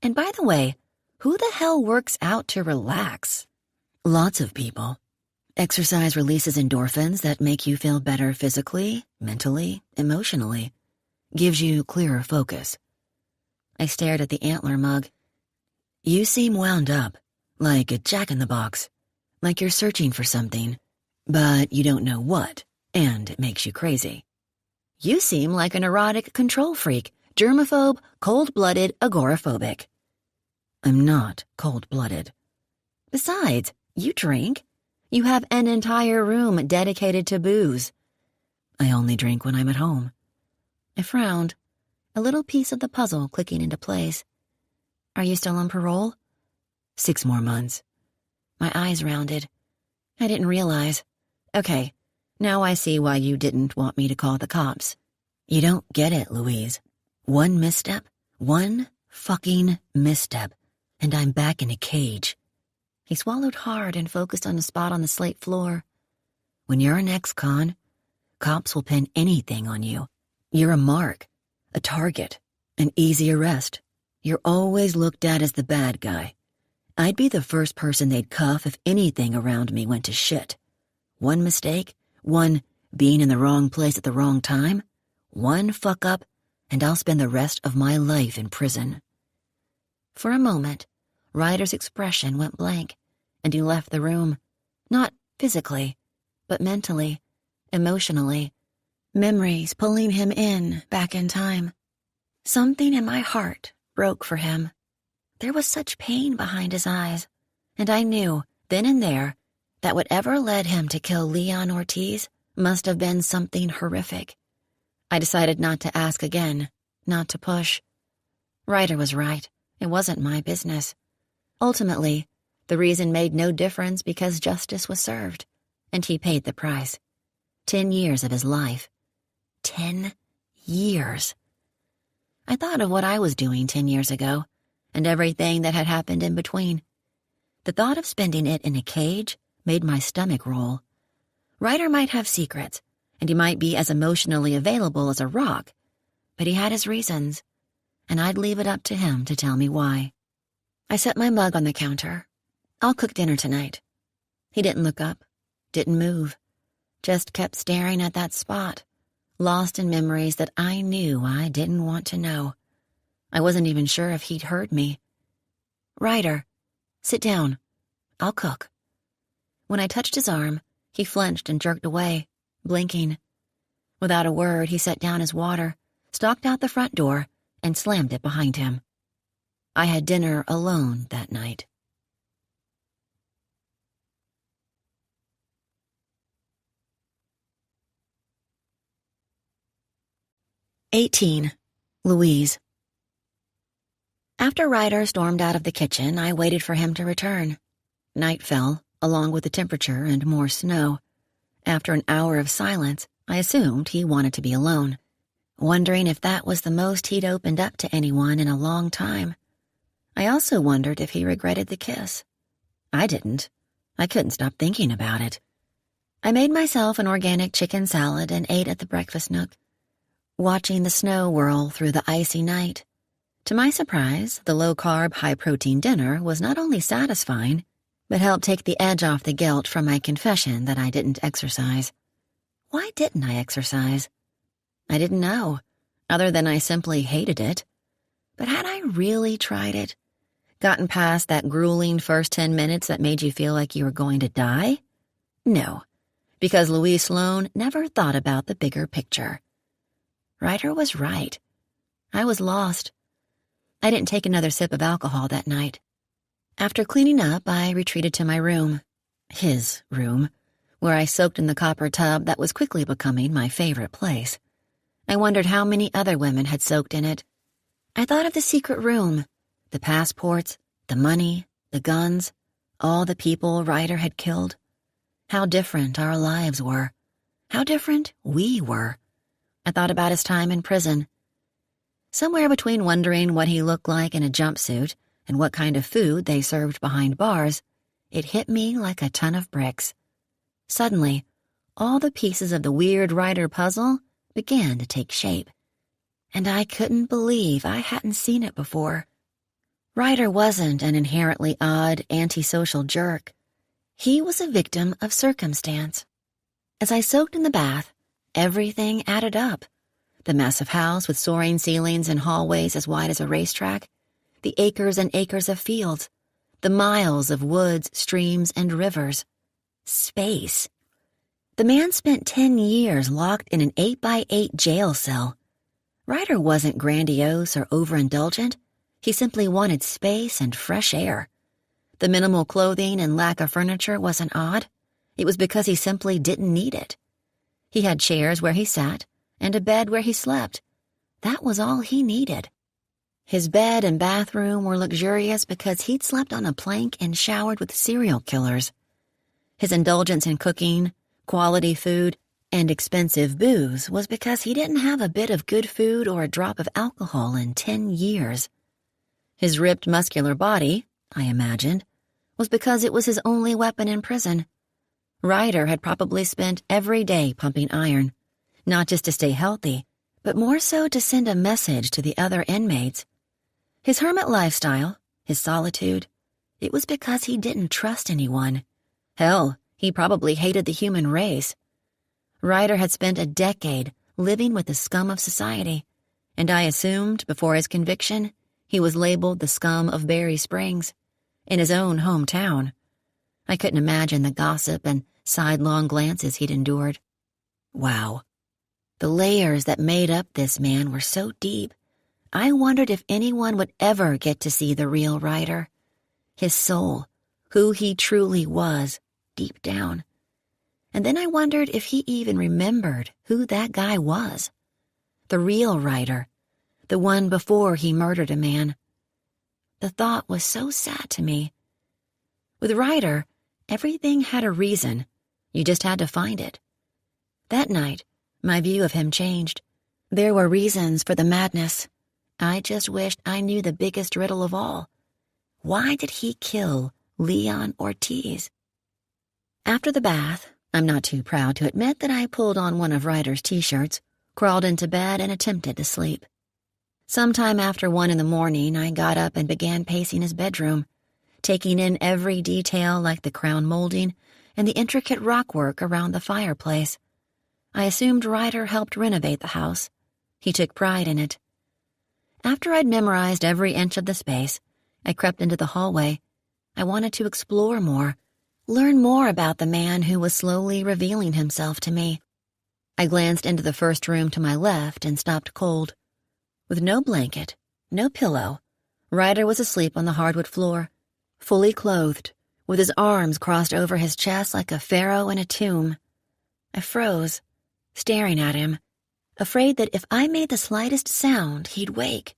And by the way, who the hell works out to relax? Lots of people. Exercise releases endorphins that make you feel better physically, mentally, emotionally. Gives you clearer focus. I stared at the antler mug. You seem wound up, like a jack-in-the-box, like you're searching for something, but you don't know what, and it makes you crazy. You seem like an erotic control freak, germaphobe, cold-blooded, agoraphobic. I'm not cold-blooded. Besides, you drink. You have an entire room dedicated to booze. I only drink when I'm at home. I frowned, a little piece of the puzzle clicking into place. Are you still on parole? 6 more months. My eyes rounded. I didn't realize. Okay, now I see why you didn't want me to call the cops. You don't get it, Louise. 1 misstep, 1 fucking misstep, and I'm back in a cage. He swallowed hard and focused on a spot on the slate floor. When you're an ex-con, cops will pin anything on you. You're a mark, a target, an easy arrest. You're always looked at as the bad guy. I'd be the first person they'd cuff if anything around me went to shit. 1 mistake, 1 being in the wrong place at the wrong time, 1 fuck-up, and I'll spend the rest of my life in prison. For a moment, Ryder's expression went blank, and he left the room, not physically, but mentally, emotionally, memories pulling him in back in time. Something in my heart broke for him. There was such pain behind his eyes, and I knew, then and there, that whatever led him to kill Leon Ortiz must have been something horrific. I decided not to ask again, not to push. Ryder was right. It wasn't my business. Ultimately, the reason made no difference because justice was served, and he paid the price. 10 years of his life. 10 years. I thought of what I was doing 10 years ago, and everything that had happened in between. The thought of spending it in a cage made my stomach roll. Ryder might have secrets, and he might be as emotionally available as a rock, but he had his reasons, and I'd leave it up to him to tell me why. I set my mug on the counter. I'll cook dinner tonight. He didn't look up, didn't move, just kept staring at that spot, lost in memories that I knew I didn't want to know. I wasn't even sure if he'd heard me. Ryder, sit down. I'll cook. When I touched his arm, He flinched and jerked away, blinking. Without a word, he set down his water, stalked out the front door, and slammed it behind him. I had dinner alone that night. "18. Louise." After Ryder stormed out of the kitchen, I waited for him to return. Night fell, along with the temperature and more snow. After an hour of silence, I assumed he wanted to be alone, wondering if that was the most he'd opened up to anyone in a long time. I also wondered if he regretted the kiss. I didn't. I couldn't stop thinking about it. I made myself an organic chicken salad and ate at the breakfast nook, watching the snow whirl through the icy night. To my surprise, the low-carb, high-protein dinner was not only satisfying, but helped take the edge off the guilt from my confession that I didn't exercise. Why didn't I exercise? I didn't know, other than I simply hated it. But had I really tried it? Gotten past that grueling first 10 minutes that made you feel like you were going to die? No, because Louise Sloane never thought about the bigger picture. Ryder was right. I was lost. I didn't take another sip of alcohol that night. After cleaning up, I retreated to my room, his room, where I soaked in the copper tub that was quickly becoming my favorite place. I wondered how many other women had soaked in it. I thought of the secret room, the passports, the money, the guns, all the people Ryder had killed. How different our lives were. How different we were. I thought about his time in prison. Somewhere between wondering what he looked like in a jumpsuit and what kind of food they served behind bars, it hit me like a ton of bricks. Suddenly, all the pieces of the weird Ryder puzzle began to take shape. And I couldn't believe I hadn't seen it before. Ryder wasn't an inherently odd, antisocial jerk. He was a victim of circumstance. As I soaked in the bath, everything added up. The massive house with soaring ceilings and hallways as wide as a racetrack, the acres and acres of fields, the miles of woods, streams, and rivers. Space. The man spent 10 years locked in an 8x8 jail cell. Ryder wasn't grandiose or overindulgent. He simply wanted space and fresh air. The minimal clothing and lack of furniture wasn't odd. It was because he simply didn't need it. He had chairs where he sat and a bed where he slept. That was all he needed. His bed and bathroom were luxurious because he'd slept on a plank and showered with serial killers. His indulgence in cooking, quality food, and expensive booze was because he didn't have a bit of good food or a drop of alcohol in 10 years. His ripped, muscular body, I imagined, was because it was his only weapon in prison. Ryder had probably spent every day pumping iron, not just to stay healthy, but more so to send a message to the other inmates. His hermit lifestyle, his solitude, it was because he didn't trust anyone. Hell, he probably hated the human race. Ryder had spent a decade living with the scum of society, and I assumed, before his conviction, he was labeled the scum of Berry Springs, in his own hometown. I couldn't imagine the gossip and sidelong glances he'd endured. Wow. The layers that made up this man were so deep, I wondered if anyone would ever get to see the real Ryder, his soul, who he truly was, deep down. And then I wondered if he even remembered who that guy was. The real Ryder, the one before he murdered a man. The thought was so sad to me. With Ryder, everything had a reason. You just had to find it. That night, my view of him changed. There were reasons for the madness. I just wished I knew the biggest riddle of all. Why did he kill Leon Ortiz? After the bath, I'm not too proud to admit that I pulled on one of Ryder's t-shirts, crawled into bed, and attempted to sleep. Sometime after 1 a.m, I got up and began pacing his bedroom, taking in every detail like the crown molding and the intricate rockwork around the fireplace. I assumed Ryder helped renovate the house. He took pride in it. After I'd memorized every inch of the space, I crept into the hallway. I wanted to explore more,
learn more about the man who was slowly revealing himself to me. I glanced into the first room to my left and stopped cold. With no blanket, no pillow, Ryder was asleep on the hardwood floor, fully clothed, with his arms crossed over his chest like a pharaoh in a tomb. I froze, staring at him, afraid that if I made the slightest sound, he'd wake,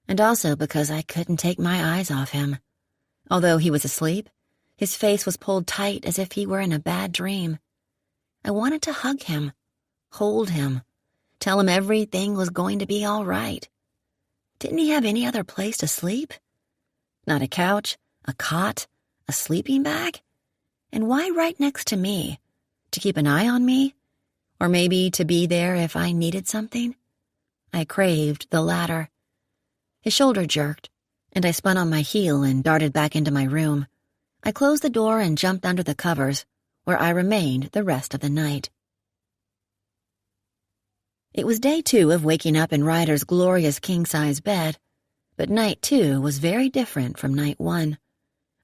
and also because I couldn't take my eyes off him. Although he was asleep, his face was pulled tight as if he were in a bad dream. I wanted to hug him, hold him, tell him everything was going to be all right. Didn't he have any other place to sleep? Not a couch, a cot, a sleeping bag? And why right next to me? To keep an eye on me? Or maybe to be there if I needed something? I craved the latter. His shoulder jerked, and I spun on my heel and darted back into my room. I closed the door and jumped under the covers, where I remained the rest of the night. It was day 2 of waking up in Ryder's glorious king-size bed, but night 2 was very different from night 1.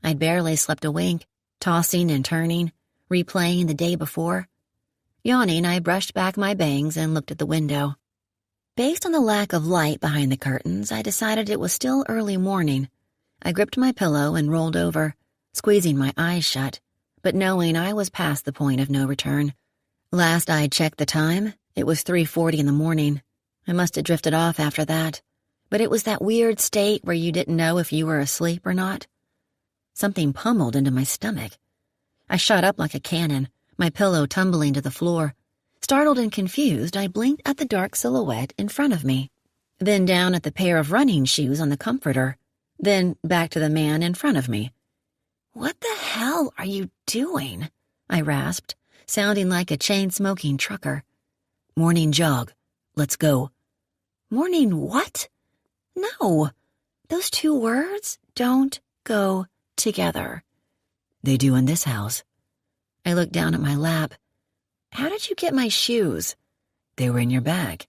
I'd barely slept a wink, tossing and turning, replaying the day before. Yawning, I brushed back my bangs and looked at the window. Based on the lack of light behind the curtains, I decided it was still early morning. I gripped my pillow and rolled over, squeezing my eyes shut, but knowing I was past the point of no return. Last I checked the time, it was 3:40 in the morning. I must have drifted off after that, but it was that weird state where you didn't know if you were asleep or not. Something pummeled into my stomach. I shot up like a cannon, my pillow tumbling to the floor. Startled and confused, I blinked at the dark silhouette in front of me, then down at the pair of running shoes on the comforter, then back to the man in front of me. "What the hell are you doing?" I rasped, sounding like a chain-smoking trucker. "Morning jog. Let's go." "Morning what? No, those 2 words don't go together."
"They do in this house."
I looked down at my lap. "How did you get my shoes?"
"They were in your bag."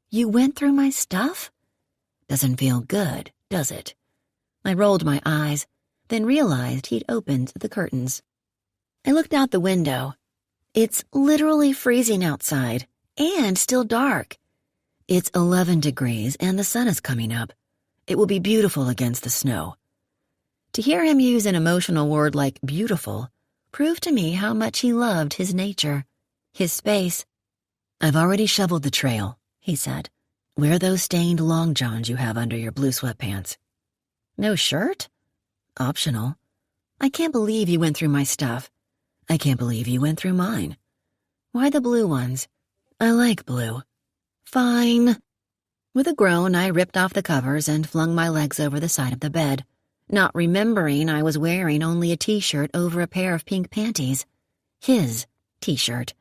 "You went through my stuff?"
"Doesn't feel good, does it?"
I rolled my eyes, then realized he'd opened the curtains. I looked out the window. It's literally freezing outside, and still dark.
"It's 11 degrees and the sun is coming up. It will be beautiful against the snow."
To hear him use an emotional word like beautiful proved to me how much he loved his nature, his space.
"I've already shoveled the trail," he said. "Wear those stained long johns you have under your blue sweatpants."
"No shirt?"
"Optional."
"I can't believe you went through my stuff."
"I can't believe you went through mine."
"Why the blue ones?"
"I like blue."
"Fine." With a groan, I ripped off the covers and flung my legs over the side of the bed, not remembering I was wearing only a t-shirt over a pair of pink panties. His t-shirt.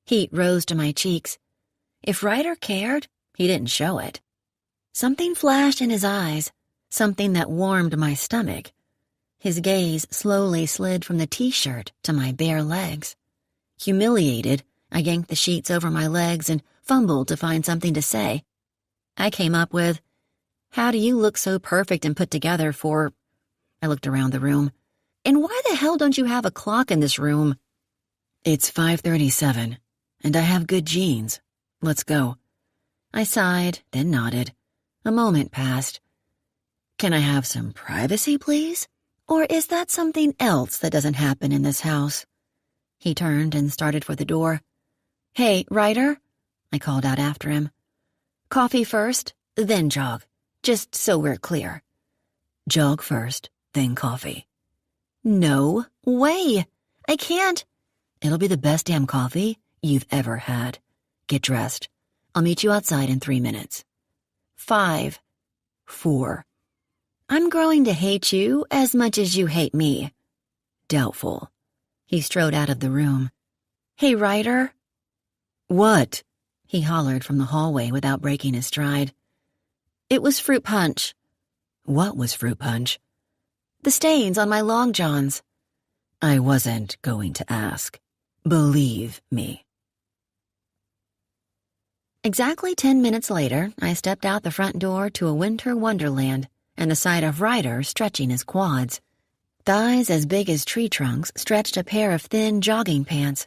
Heat rose to my cheeks. If Ryder cared, he didn't show it. Something flashed in his eyes, something that warmed my stomach. His gaze slowly slid from the t-shirt to my bare legs. Humiliated, I yanked the sheets over my legs and fumbled to find something to say. I came up with, "How do you look so perfect and put together for—" I looked around the room. "And why the hell don't you have a clock in this room?"
"It's 5:37, and I have good genes. Let's go."
I sighed, then nodded. A moment passed.
"Can I have some privacy, please?
Or is that something else that doesn't happen in this house?" He turned and started for the door. "Hey, Ryder," I called out after him. "Coffee first, then jog, just so we're clear."
"Jog first, then coffee."
"No way! I can't."
"It'll be the best damn coffee you've ever had. Get dressed. I'll meet you outside in 3 minutes."
5.
4.
"I'm growing to hate you as much as you hate me."
"Doubtful."
He strode out of the room. "Hey, Ryder."
"What?"
he hollered from the hallway without breaking his stride. "It was fruit punch."
"What was fruit punch?"
"The stains on my long johns."
"I wasn't going to ask. Believe me."
Exactly 10 minutes later, I stepped out the front door to a winter wonderland and the sight of Ryder stretching his quads.
Thighs as big as tree trunks stretched a pair of thin jogging pants.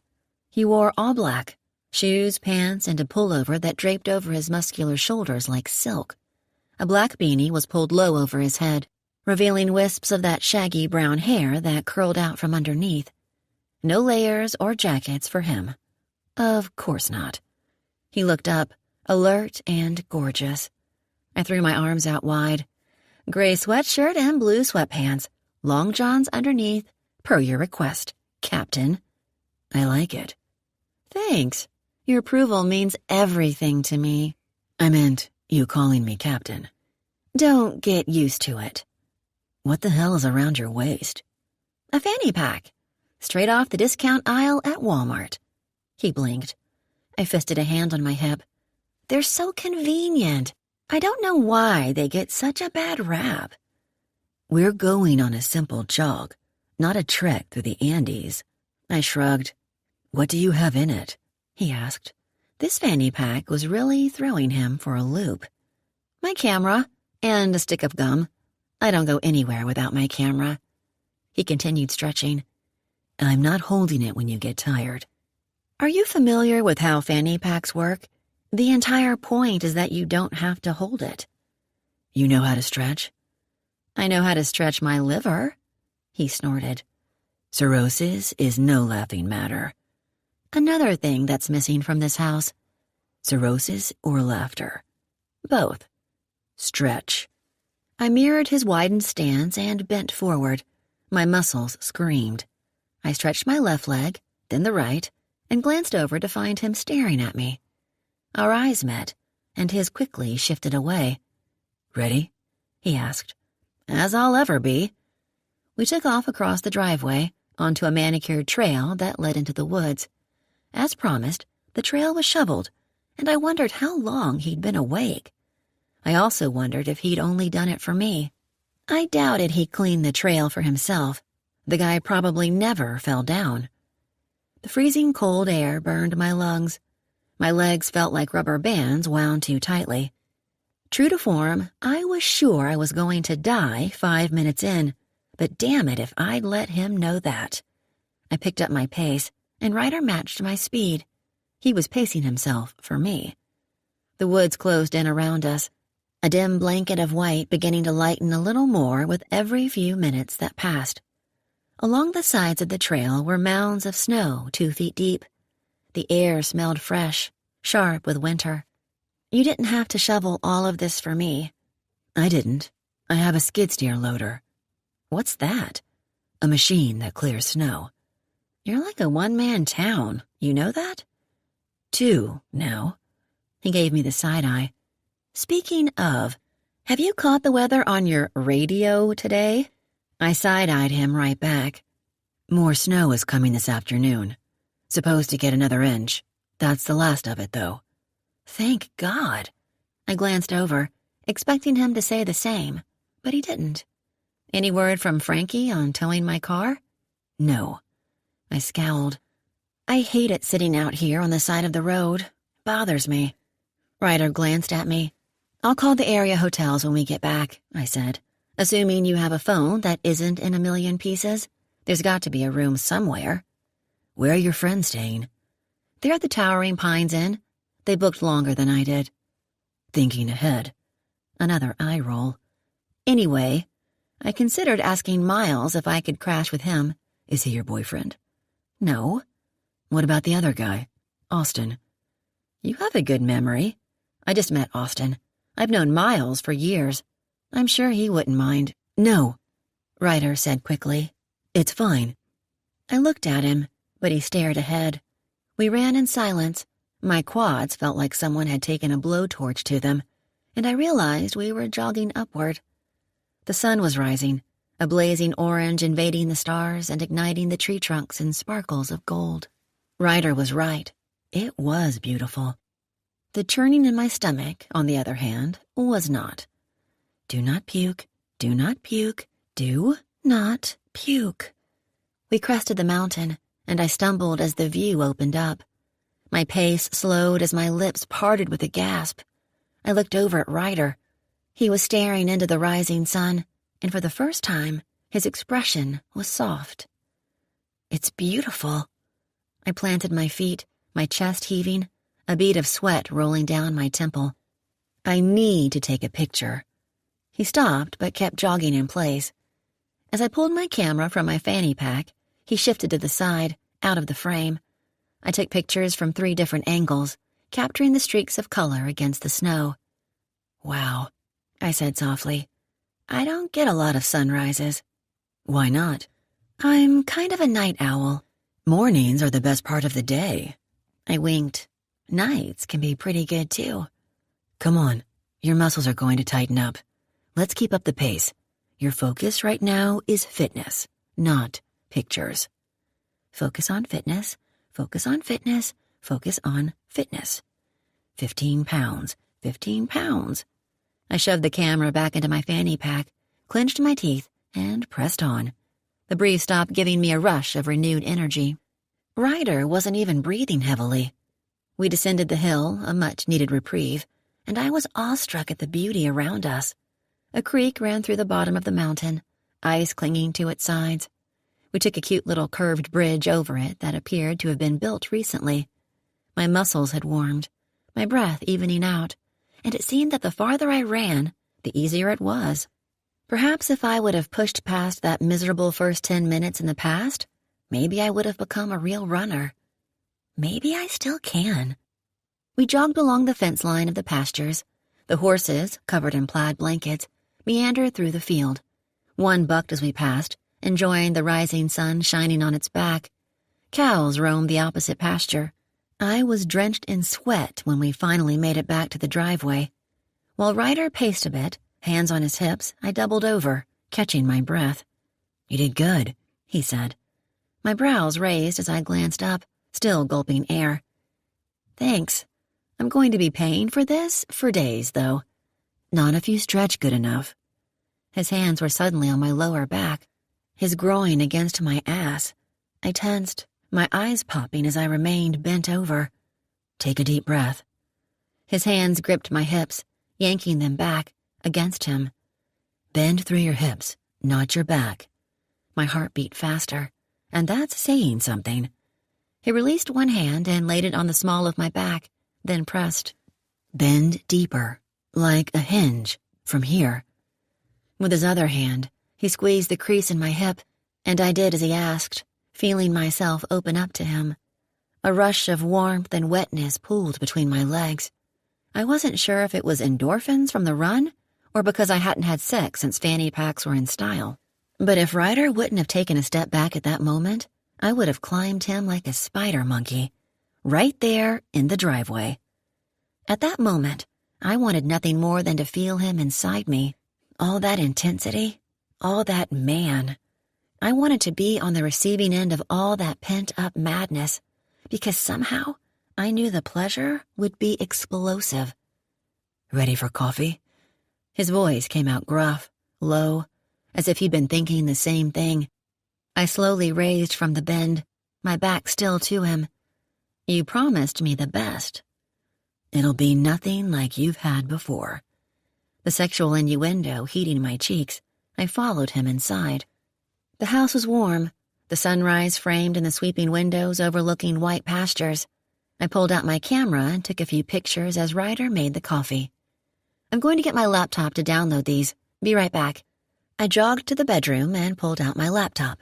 He wore all black, shoes, pants, and a pullover that draped over his muscular shoulders like silk. A black beanie was pulled low over his head, revealing wisps of that shaggy brown hair that curled out from underneath. No layers or jackets for him. Of course not. He looked up, alert and gorgeous. I threw my arms out wide. Gray sweatshirt and blue sweatpants, long johns underneath, per your request, Captain. I like it. Thanks. Your approval means everything to me. I meant you calling me Captain. Don't get used to it. What the hell is around your waist? A fanny pack. Straight off the discount aisle at Walmart. He blinked. I fisted a hand on my hip. They're so convenient. I don't know why they get such a bad rap. We're going on a simple jog, not a trek through the Andes. I shrugged. What do you have in it? He asked. This fanny pack was really throwing him for a loop. My camera and a stick of gum. I don't go anywhere without my camera. He continued stretching. I'm not holding it when you get tired. Are you familiar with how fanny packs work? The entire point is that you don't have to hold it. You know how to stretch? I know how to stretch my liver, he snorted. Cirrhosis is no laughing matter. Another thing that's missing from this house. Cirrhosis or laughter? Both. Stretch. I mirrored his widened stance and bent forward. My muscles screamed. I stretched my left leg, then the right, and glanced over to find him staring at me. Our eyes met, and his quickly shifted away. Ready? He asked. As I'll ever be. We took off across the driveway, onto a manicured trail that led into the woods. As promised, the trail was shoveled, and I wondered how long he'd been awake. I also wondered if he'd only done it for me. I doubted he cleaned the trail for himself. The guy probably never fell down. The freezing cold air burned my lungs. My legs felt like rubber bands wound too tightly. True to form, I was sure I was going to die 5 minutes in, but damn it if I'd let him know that. I picked up my pace, and Ryder matched my speed. He was pacing himself for me. The woods closed in around us, a dim blanket of white beginning to lighten a little more with every few minutes that passed. Along the sides of the trail were mounds of snow 2 feet deep. The air smelled fresh, sharp with winter. You didn't have to shovel all of this for me. I didn't. I have a skid steer loader. What's that? A machine that clears snow. You're like a one-man town, you know that? 2 now. He gave me the side eye. Speaking of, have you caught the weather on your radio today? I side-eyed him right back. More snow is coming this afternoon. Supposed to get another inch. That's the last of it, though. Thank God. I glanced over, expecting him to say the same, but he didn't. Any word from Frankie on towing my car? No. I scowled. I hate it sitting out here on the side of the road. Bothers me. Ryder glanced at me. I'll call the area hotels when we get back, I said. Assuming you have a phone that isn't in a million pieces. There's got to be a room somewhere. Where are your friends staying? They're at the Towering Pines Inn. They booked longer than I did. Thinking ahead. Another eye roll. Anyway, I considered asking Miles if I could crash with him. Is he your boyfriend? No. What about the other guy? Austin. You have a good memory. I just met Austin. I've known Miles for years. I'm sure he wouldn't mind. No, Ryder said quickly. It's fine. I looked at him, but he stared ahead. We ran in silence. My quads felt like someone had taken a blowtorch to them, and I realized we were jogging upward. The sun was rising, a blazing orange invading the stars and igniting the tree trunks in sparkles of gold. Ryder was right. It was beautiful. The churning in my stomach, on the other hand, was not. Do not puke, do not puke, do not puke. We crested the mountain, and I stumbled as the view opened up. My pace slowed as my lips parted with a gasp. I looked over at Ryder. He was staring into the rising sun, and for the first time, His expression was soft. "It's beautiful." I planted my feet, my chest heaving, a bead of sweat rolling down my temple. "I need to take a picture." He stopped but kept jogging in place. As I pulled my camera from my fanny pack, he shifted to the side, out of the frame. I took pictures from 3 different angles, capturing the streaks of color against the snow. "Wow," I said softly. "I don't get a lot of sunrises." "Why not?" "I'm kind of a night owl." "Mornings are the best part of the day." I winked. "Nights can be pretty good, too." "Come on, your muscles are going to tighten up. Let's keep up the pace. Your focus right now is fitness, not pictures." Focus on fitness, focus on fitness, focus on fitness. 15 pounds, 15 pounds. I shoved the camera back into my fanny pack, clenched my teeth, and pressed on. The breeze stopped giving me a rush of renewed energy. Ryder wasn't even breathing heavily. We descended the hill, a much-needed reprieve, and I was awestruck at the beauty around us. A creek ran through the bottom of the mountain, ice clinging to its sides. We took a cute little curved bridge over it that appeared to have been built recently. My muscles had warmed, my breath evening out, and it seemed that the farther I ran, the easier it was. Perhaps if I would have pushed past that miserable first 10 minutes in the past, maybe I would have become a real runner. Maybe I still can. We jogged along the fence line of the pastures. The horses, covered in plaid blankets, meandered through the field. One bucked as we passed, enjoying the rising sun shining on its back. Cows roamed the opposite pasture. I was drenched in sweat when we finally made it back to the driveway. While Ryder paced a bit, hands on his hips, I doubled over, catching my breath. "You did good," he said. My brows raised as I glanced up, still gulping air. "Thanks. I'm going to be paying for this for days, though. Not if you stretch good enough." His hands were suddenly on my lower back, his groin against my ass. I tensed, my eyes popping as I remained bent over. "Take a deep breath." His hands gripped my hips, yanking them back, against him. "Bend through your hips, not your back." My heart beat faster, and that's saying something. He released one hand and laid it on the small of my back, then pressed. "Bend deeper, like a hinge, from here." With his other hand, he squeezed the crease in my hip, and I did as he asked, feeling myself open up to him. A rush of warmth and wetness pooled between my legs. I wasn't sure if it was endorphins from the run, or because I hadn't had sex since fanny packs were in style. But if Ryder wouldn't have taken a step back at that moment, I would have climbed him like a spider monkey, right there in the driveway. At that moment, I wanted nothing more than to feel him inside me. All that intensity, all that man. I wanted to be on the receiving end of all that pent-up madness, because somehow I knew the pleasure would be explosive. "Ready for coffee?" His voice came out gruff, low, as if he'd been thinking the same thing. I slowly raised from the bend, my back still to him. "You promised me the best." "It'll be nothing like you've had before." The sexual innuendo heating my cheeks, I followed him inside. The house was warm, the sunrise framed in the sweeping windows overlooking white pastures. I pulled out my camera and took a few pictures as Ryder made the coffee. "I'm going to get my laptop to download these. Be right back." I jogged to the bedroom and pulled out my laptop.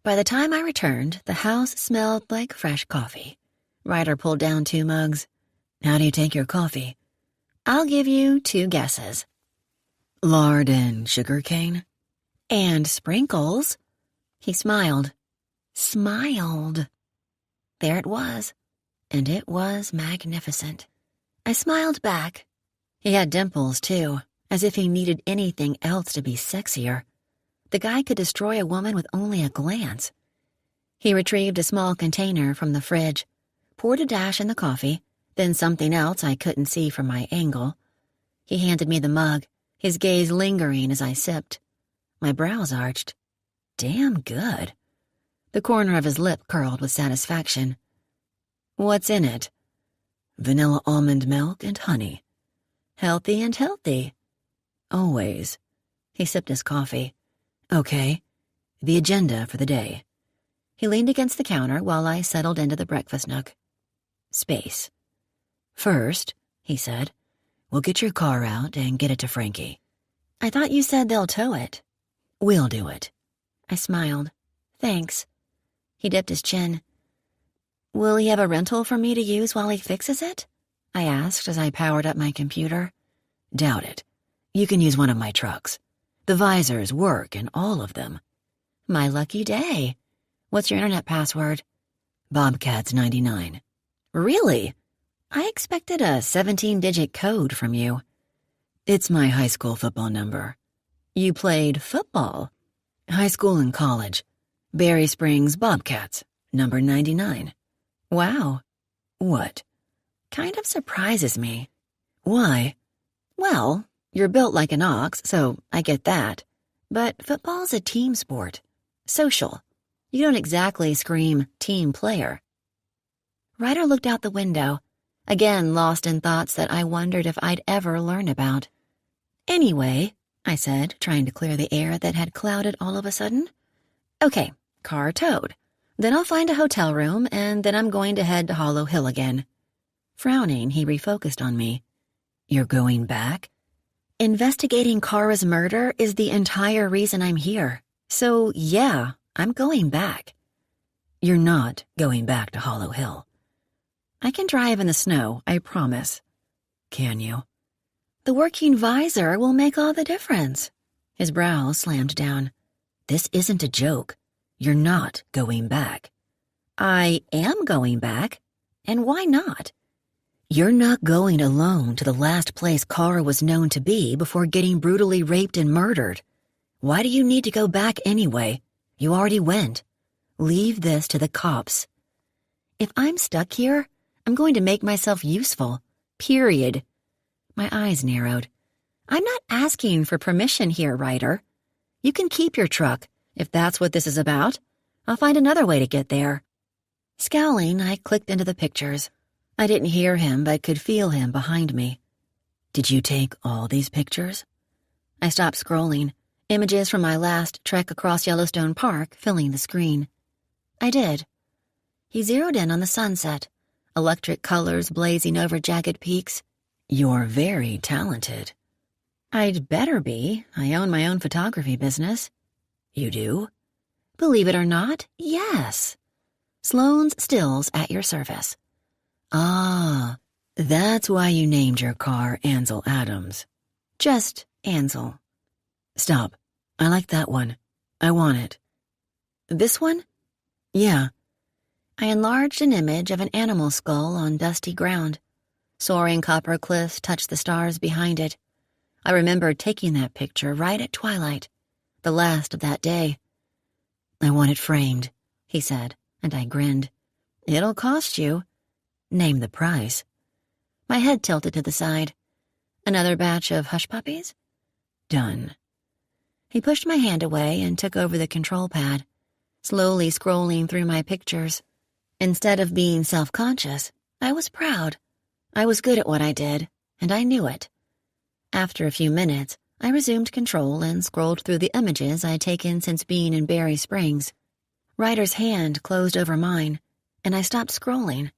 By the time I returned, the house smelled like fresh coffee. Ryder pulled down 2 mugs. "How do you take your coffee?" "I'll give you 2 guesses." "Lard and sugar cane?" "And sprinkles." He smiled. Smiled. There it was, and it was magnificent. I smiled back. He had dimples, too, as if he needed anything else to be sexier. The guy could destroy a woman with only a glance. He retrieved a small container from the fridge, poured a dash in the coffee, then something else I couldn't see from my angle. He handed me the mug, his gaze lingering as I sipped. My brows arched. Damn good. The corner of his lip curled with satisfaction. "What's in it?" "Vanilla almond milk and honey." "Healthy and healthy." "Always." He sipped his coffee. "Okay, The agenda for the day. He leaned against the counter while I settled into the breakfast nook. Space. First, he said, we'll get your car out and get it to Frankie.
I thought you said they'll tow it.
We'll do it.
I smiled. Thanks. He dipped his chin. Will he have a rental for me to use while he fixes it? I asked as I powered up my computer.
Doubt it. You can use one of my trucks. The visors work in all of them.
My lucky day. What's your internet password?
Bobcats99.
Really? I expected a 17-digit code from you.
It's my high school football number.
You played football?
High school and college. Berry Springs Bobcats, number 99.
Wow.
What?
Kind of surprises me.
Why?
Well, you're built like an ox, so I get that. But football's a team sport. Social. You don't exactly scream team player. Ryder looked out the window, again lost in thoughts that I wondered if I'd ever learn about. Anyway, I said, trying to clear the air that had clouded all of a sudden. Okay, car towed. Then I'll find a hotel room, and then I'm going to head to Hollow Hill again. Frowning, he refocused on me.
You're going back?
Investigating Kara's murder is the entire reason I'm here. So, yeah, I'm going back.
You're not going back to Hollow Hill.
I can drive in the snow, I promise.
Can you?
The working visor will make all the difference. His brows slammed down.
This isn't a joke. You're not going back.
I am going back. And why not?
You're not going alone to the last place Kara was known to be before getting brutally raped and murdered. Why do you need to go back anyway? You already went. Leave this to the cops.
If I'm stuck here, I'm going to make myself useful. Period. My eyes narrowed. I'm not asking for permission here, Ryder. You can keep your truck, if that's what this is about. I'll find another way to get there. Scowling, I clicked into the pictures. I didn't hear him, but could feel him behind me.
Did you take all these pictures?
I stopped scrolling, images from my last trek across Yellowstone Park filling the screen. I did. He zeroed in on the sunset, electric colors blazing over jagged peaks.
You're very talented.
I'd better be. I own my own photography business.
You do?
Believe it or not, yes. Sloane's Stills at your service.
Ah, that's why you named your car Ansel Adams.
Just Ansel.
Stop. I like that one. I want it.
This one?
Yeah.
I enlarged an image of an animal skull on dusty ground. Soaring copper cliffs touched the stars behind it. I remembered taking that picture right at twilight, the last of that day.
I want it framed,
he said, and I grinned.
It'll cost you. Name the price.
My head tilted to the side. Another batch of hush puppies?
Done.
He pushed my hand away and took over the control pad, slowly scrolling through my pictures. Instead of being self-conscious, I was proud. I was good at what I did, and I knew it. After a few minutes, I resumed control and scrolled through the images I'd taken since being in Berry Springs. Ryder's hand closed over mine, and I stopped scrolling.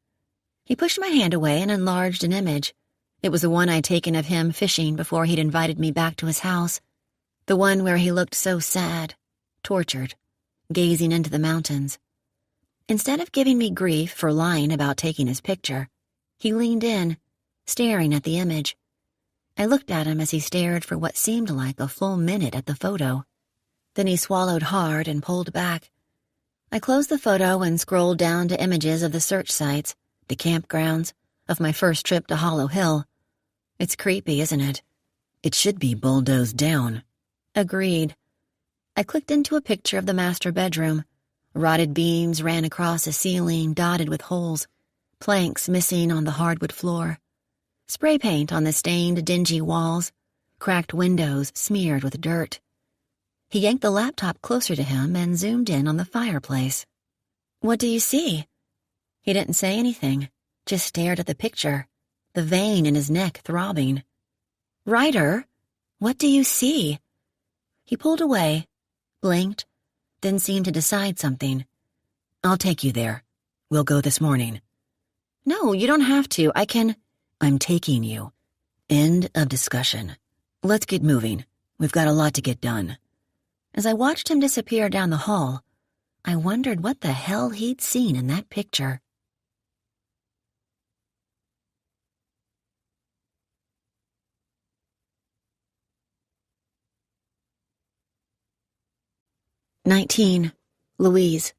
He pushed my hand away and enlarged an image. It was the one I'd taken of him fishing before he'd invited me back to his house. The one where he looked so sad, tortured, gazing into the mountains. Instead of giving me grief for lying about taking his picture, he leaned in, staring at the image. I looked at him as he stared for what seemed like a full minute at the photo. Then he swallowed hard and pulled back. I closed the photo and scrolled down to images of the search sites, the campgrounds, of my first trip to Hollow Hill. It's creepy, isn't it?
It should be bulldozed down.
Agreed. I clicked into a picture of the master bedroom. Rotted beams ran across a ceiling dotted with holes, planks missing on the hardwood floor, spray paint on the stained, dingy walls, cracked windows smeared with dirt. He yanked the laptop closer to him and zoomed in on the fireplace. What do you see? He didn't say anything, just stared at the picture, the vein in his neck throbbing. Ryder, what do you see? He pulled away, blinked,
then seemed to decide something. "I'll take you there. We'll go this morning." "No, you don't have to. I can—" "I'm taking you. End of discussion. Let's get moving. We've got a lot to get done." As I watched him disappear down the hall, I wondered what the hell he'd seen in that picture. "19. Louise."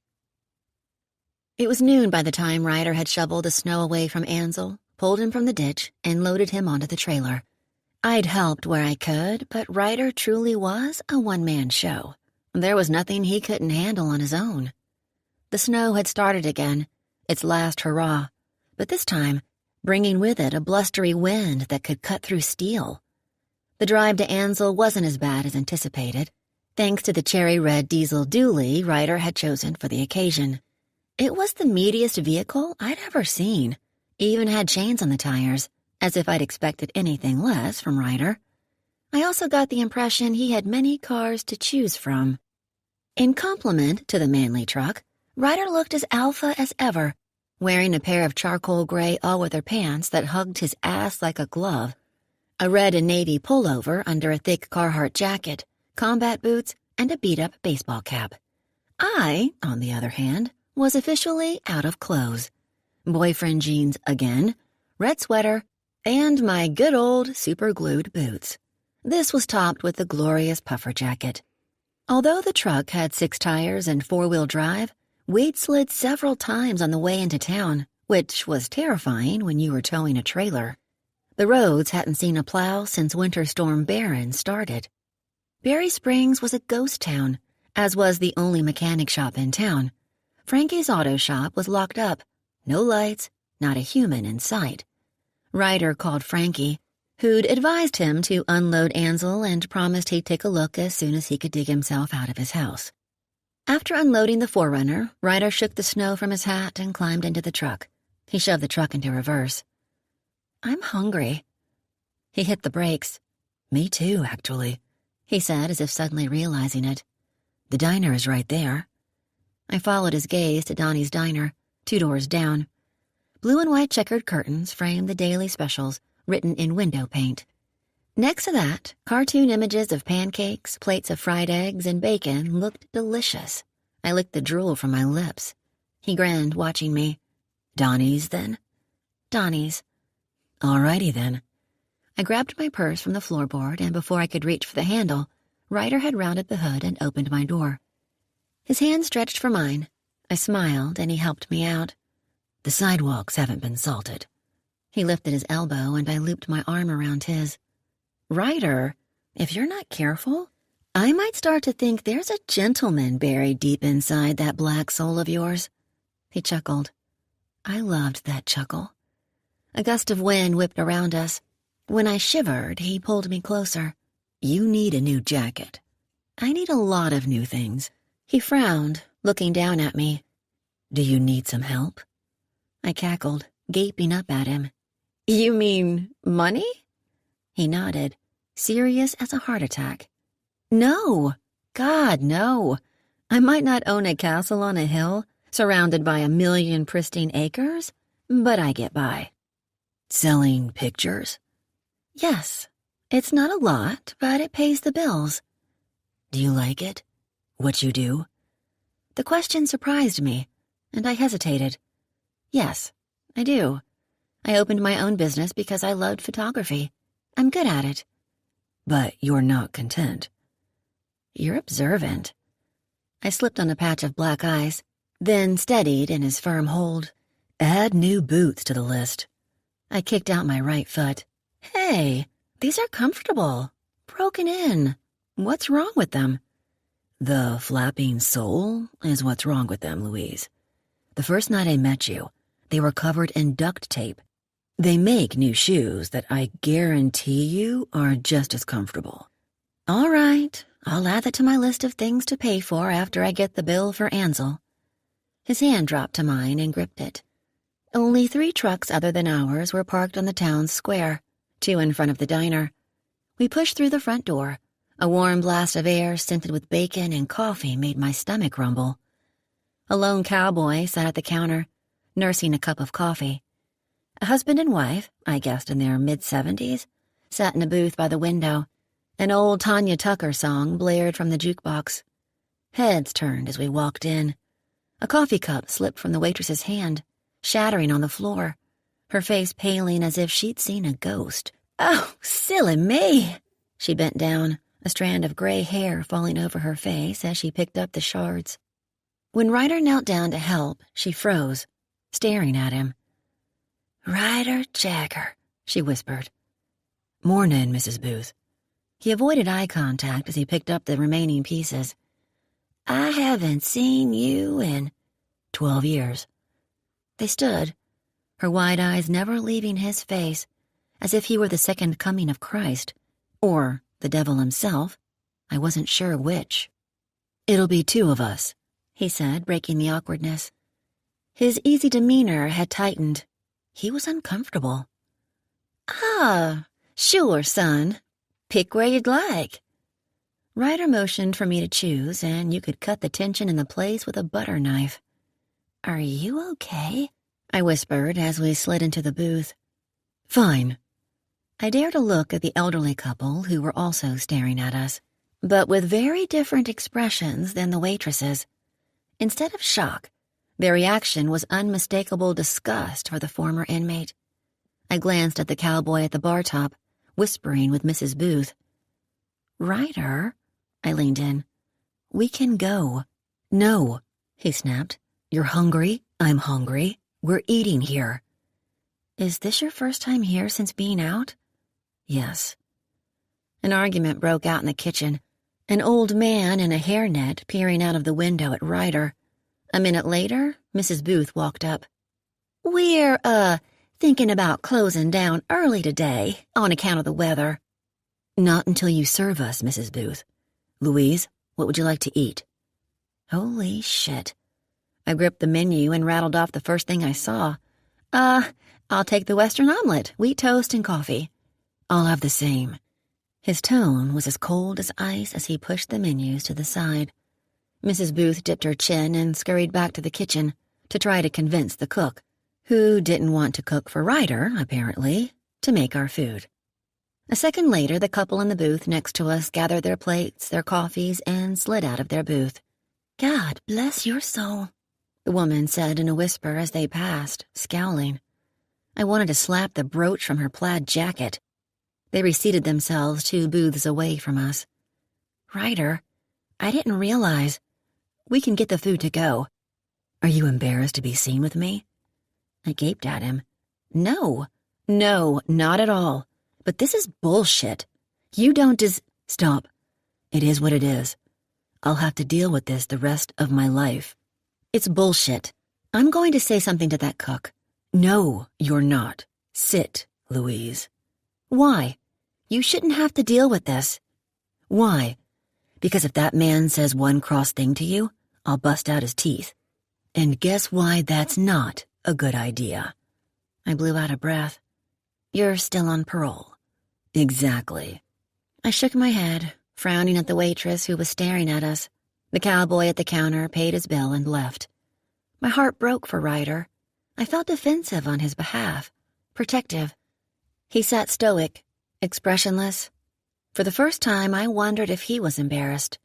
It was noon by the time Ryder had shoveled the snow away from Ansel, pulled him from the ditch, and loaded him onto the trailer. I'd helped where I could, but Ryder truly was a one-man show. There was nothing he couldn't handle on his own. The snow had started again, its last hurrah, but this time bringing with it a blustery wind that could cut through steel. The drive to Ansel wasn't as bad as anticipated, thanks to the cherry-red diesel dually Ryder had chosen for the occasion. It was the meatiest vehicle I'd ever seen, even had chains on the tires, as if I'd expected anything less from Ryder. I also got the impression he had many cars to choose from. In compliment to the manly truck, Ryder looked as alpha as ever, wearing a pair of charcoal gray all-weather pants that hugged his ass like a glove, a red and navy pullover under a thick Carhartt jacket, combat boots, and a beat-up baseball cap. I, on the other hand, was officially out of clothes. Boyfriend jeans again, red sweater, and my good old super-glued boots. This was topped with the glorious puffer jacket. Although the truck had 6 tires and 4-wheel drive, we'd slid several times on the way into town, which was terrifying when you were towing a trailer. The roads hadn't seen a plow since Winter Storm Barron started. Berry Springs was a ghost town, as was the only mechanic shop in town. Frankie's auto shop was locked up. No lights, not a human in sight. Ryder called Frankie, who'd advised him to unload Ansel and promised he'd take a look as soon as he could dig himself out of his house. After unloading the 4Runner, Ryder shook the snow from his hat and climbed into the truck. He shoved the truck into reverse. "I'm hungry." He hit the brakes. "Me too, actually," he said as if suddenly realizing it. "The diner is right there." I followed his gaze to Donnie's Diner, 2 doors down. Blue and white checkered curtains framed the daily specials, written in window paint. Next to that, cartoon images of pancakes, plates of fried eggs, and bacon looked delicious. I licked the drool from my lips. He grinned, watching me. "Donnie's, then?" "Donnie's." "Alrighty, then." I grabbed my purse from the floorboard, and before I could reach for the handle, Ryder had rounded the hood and opened my door. His hand stretched for mine. I smiled, and he helped me out. "The sidewalks haven't been salted." He lifted his elbow, and I looped my arm around his. "Ryder, if you're not careful, I might start to think there's a gentleman buried deep inside that black soul of yours." He chuckled. I loved that chuckle. A gust of wind whipped around us. When I shivered, he pulled me closer. "You need a new jacket." "I need a lot of new things." He frowned, looking down at me. "Do you need some help?" I cackled, gaping up at him. "You mean money?" He nodded, serious as a heart attack. "No. God, no. I might not own a castle on a hill, surrounded by 1,000,000 pristine acres, but I get by." "Selling pictures?" "Yes. It's not a lot, but it pays the bills." "Do you like it? What you do?" The question surprised me, and I hesitated. "Yes, I do. I opened my own business because I loved photography. I'm good at it." "But you're not content." "You're observant." I slipped on a patch of black ice, then steadied in his firm hold. "Add new boots to the list." I kicked out my right foot. "Hey, these are comfortable. Broken in. What's wrong with them?" "The flapping sole is what's wrong with them, Louise. The first night I met you, they were covered in duct tape. They make new shoes that I guarantee you are just as comfortable." "All right, I'll add that to my list of things to pay for after I get the bill for Ansel." His hand dropped to mine and gripped it. Only 3 trucks other than ours were parked on the town's square, 2 in front of the diner. We pushed through the front door, A warm blast of air scented with bacon and coffee made my stomach rumble. A lone cowboy sat at the counter, nursing a cup of coffee. A husband and wife, I guessed in their mid-70s, sat in a booth by the window. An old Tanya Tucker song blared from the jukebox. Heads turned as we walked in. A coffee cup slipped from the waitress's hand, shattering on the floor, her face paling as if she'd seen a ghost. "Oh, silly me!" She bent down, a strand of gray hair falling over her face as she picked up the shards. When Ryder knelt down to help, she froze, staring at him. "Ryder Jagger," she whispered. "Mornin', Mrs. Booth." He avoided eye contact as he picked up the remaining pieces. "I haven't seen you in 12 years. They stood, her wide eyes never leaving his face, as if he were the second coming of Christ, or the devil himself. I wasn't sure which. "It'll be 2 of us," he said, breaking the awkwardness. His easy demeanor had tightened. He was uncomfortable. "Ah, sure, son. Pick where you'd like." Ryder motioned for me to choose, and you could cut the tension in the place with a butter knife. "Are you okay?" I whispered as we slid into the booth. "Fine." I dared a look at the elderly couple who were also staring at us, but with very different expressions than the waitresses. Instead of shock, their reaction was unmistakable disgust for the former inmate. I glanced at the cowboy at the bar top, whispering with Mrs. Booth. "Ryder," I leaned in. "We can go." "No," he snapped. "You're hungry, I'm hungry. We're eating here." "Is this your first time here since being out?" "Yes." An argument broke out in the kitchen, an old man in a hairnet peering out of the window at Ryder. A minute later, Mrs. Booth walked up. "We're, thinking about closing down early today on account of the weather." "Not until you serve us, Mrs. Booth. Louise, what would you like to eat?" Holy shit. I gripped the menu and rattled off the first thing I saw. I'll take the Western omelet, wheat toast and coffee." "I'll have the same." His tone was as cold as ice as he pushed the menus to the side. Mrs. Booth dipped her chin and scurried back to the kitchen to try to convince the cook, who didn't want to cook for Ryder, apparently, to make our food. A second later, the couple in the booth next to us gathered their plates, their coffees, and slid out of their booth. "God bless your soul," the woman said in a whisper as they passed, scowling. I wanted to slap the brooch from her plaid jacket. They reseated themselves 2 booths away from us. "Ryder, I didn't realize. We can get the food to go." "Are you embarrassed to be seen with me?" I gaped at him. No, not at all. But this is bullshit. You don't Stop. It is what it is. I'll have to deal with this the rest of my life. It's bullshit. I'm going to say something to that cook. No, you're not. Sit, Louise. Why? You shouldn't have to deal with this. Why? Because if that man says one cross thing to you, I'll bust out his teeth. And guess why that's not a good idea? I blew out a breath. You're still on parole. Exactly. I shook my head, frowning at the waitress who was staring at us. The cowboy at the counter paid his bill and left. My heart broke for Ryder. I felt defensive on his behalf, protective. He sat stoic, expressionless. For the first time, I wondered if he was embarrassed.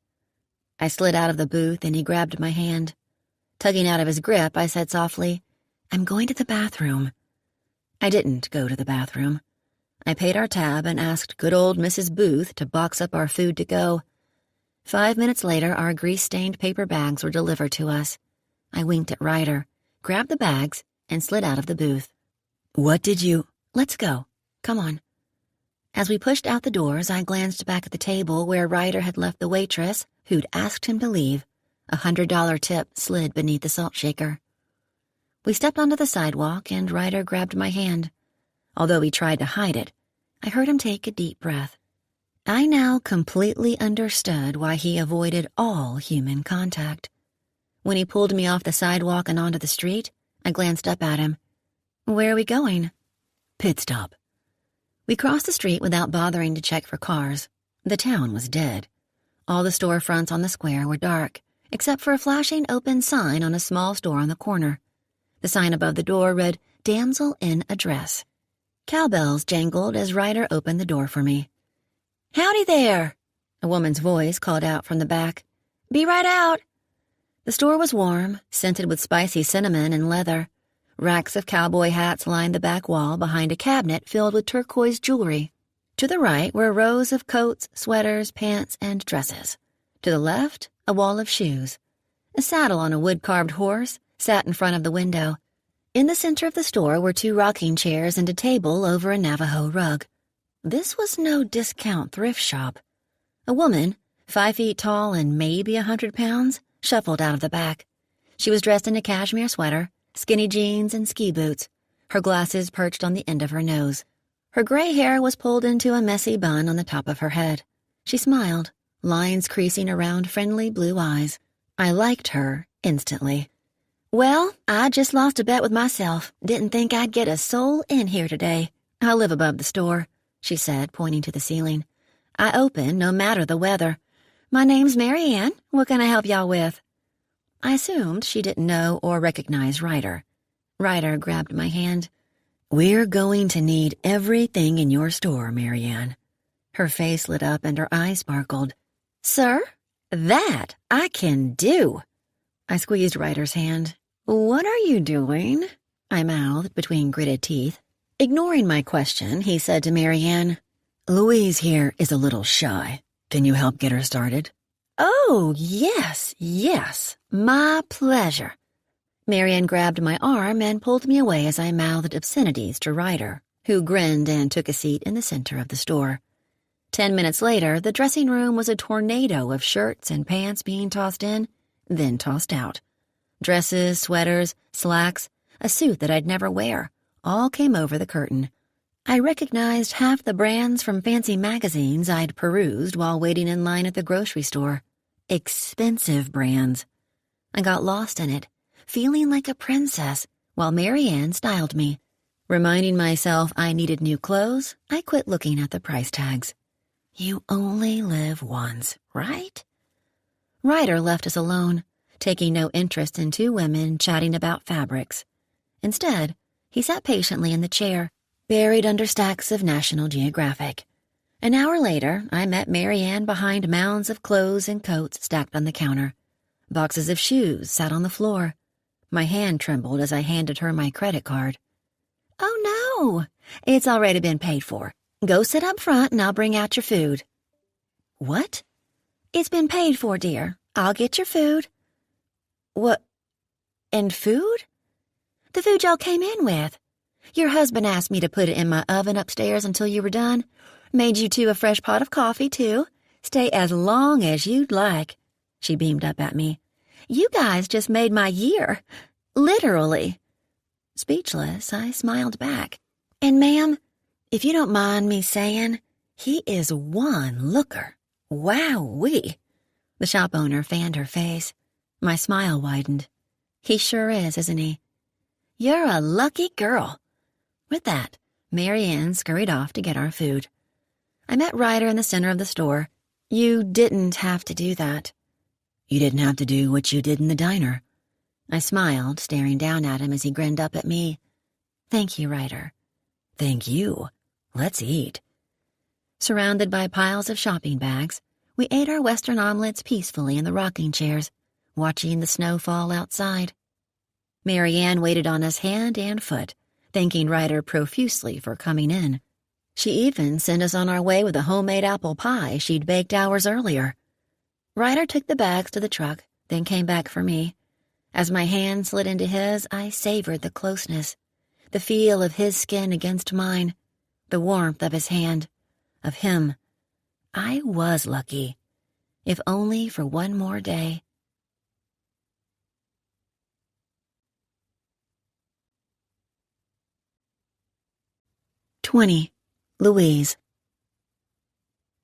I slid out of the booth and he grabbed my hand. Tugging out of his grip, I said softly, "I'm going to the bathroom." I didn't go to the bathroom. I paid our tab and asked good old Mrs. Booth to box up our food to go. 5 minutes later, our grease-stained paper bags were delivered to us. I winked at Ryder, grabbed the bags, and slid out of the booth. "What did you—" "Let's go. Come on." As we pushed out the doors, I glanced back at the table where Ryder had left the waitress who'd asked him to leave. A $100 tip slid beneath the salt shaker. We stepped onto the sidewalk, and Ryder grabbed my hand. Although he tried to hide it, I heard him take a deep breath. I now completely understood why he avoided all human contact. When he pulled me off the sidewalk and onto the street, I glanced up at him. "Where are we going?" "Pit stop." We crossed the street without bothering to check for cars. The town was dead. All the storefronts on the square were dark, except for a flashing open sign on a small store on the corner. The sign above the door read, "Damsel in Address." Cowbells jangled as Ryder opened the door for me. "Howdy there," a woman's voice called out from the back. "Be right out." The store was warm, scented with spicy cinnamon and leather. Racks of cowboy hats lined the back wall behind a cabinet filled with turquoise jewelry. To the right were rows of coats, sweaters, pants, and dresses. To the left, a wall of shoes. A saddle on a wood-carved horse sat in front of the window. In the center of the store were 2 rocking chairs and a table over a Navajo rug. This was no discount thrift shop. A woman, 5 feet tall and maybe 100 pounds, shuffled out of the back. She was dressed in a cashmere sweater, skinny jeans, and ski boots, her glasses perched on the end of her nose. Her gray hair was pulled into a messy bun on the top of her head. She smiled, lines creasing around friendly blue eyes. I liked her instantly. "Well, I just lost a bet with myself. Didn't think I'd get a soul in here today. I live above the store," she said, pointing to the ceiling. "I open no matter the weather. My name's Mary Ann. What can I help y'all with?" I assumed she didn't know or recognize Ryder. Ryder grabbed my hand. "We're going to need everything in your store, Mary Ann." Her face lit up and her eyes sparkled. "Sir, that I can do." I squeezed Ryder's hand. "What are you doing?" I mouthed between gritted teeth. Ignoring my question, he said to Mary Ann, "Louise here is a little shy. Can you help get her started?" "Oh, yes, my pleasure." Mary Ann grabbed my arm and pulled me away as I mouthed obscenities to Ryder, who grinned and took a seat in the center of the store. 10 minutes later, the dressing room was a tornado of shirts and pants being tossed in, then tossed out. Dresses, sweaters, slacks, a suit that I'd never wear, all came over the curtain. I recognized half the brands from fancy magazines I'd perused while waiting in line at the grocery store. Expensive brands. I got lost in it, feeling like a princess, while Mary Ann styled me. Reminding myself I needed new clothes, I quit looking at the price tags. You only live once, right? Ryder left us alone, taking no interest in 2 women chatting about fabrics. Instead, he sat patiently in the chair, buried under stacks of National Geographic. An hour later, I met Mary Ann behind mounds of clothes and coats stacked on the counter. Boxes of shoes sat on the floor. My hand trembled as I handed her my credit card. "Oh, no, it's already been paid for. Go sit up front and I'll bring out your food." "What?" "It's been paid for, dear. I'll get your food." "What? And food?" "The food y'all came in with. Your husband asked me to put it in my oven upstairs until you were done. Made you 2 a fresh pot of coffee, too. Stay as long as you'd like." She beamed up at me. "You guys just made my year. Literally." Speechless, I smiled back. "And ma'am, if you don't mind me saying, he is one looker. Wowee." The shop owner fanned her face. My smile widened. "He sure is, isn't he?" "You're a lucky girl." With that, Mary Ann scurried off to get our food. I met Ryder in the center of the store. "You didn't have to do that." "You didn't have to do what you did in the diner." I smiled, staring down at him as he grinned up at me. "Thank you, Ryder." "Thank you. Let's eat." Surrounded by piles of shopping bags, we ate our Western omelets peacefully in the rocking chairs, watching the snow fall outside. Mary Ann waited on us hand and foot, thanking Ryder profusely for coming in. She even sent us on our way with a homemade apple pie she'd baked hours earlier. Ryder took the bags to the truck, then came back for me. As my hand slid into his, I savored the closeness, the feel of his skin against mine, the warmth of his hand, of him. I was lucky, if only for one more day. Louise.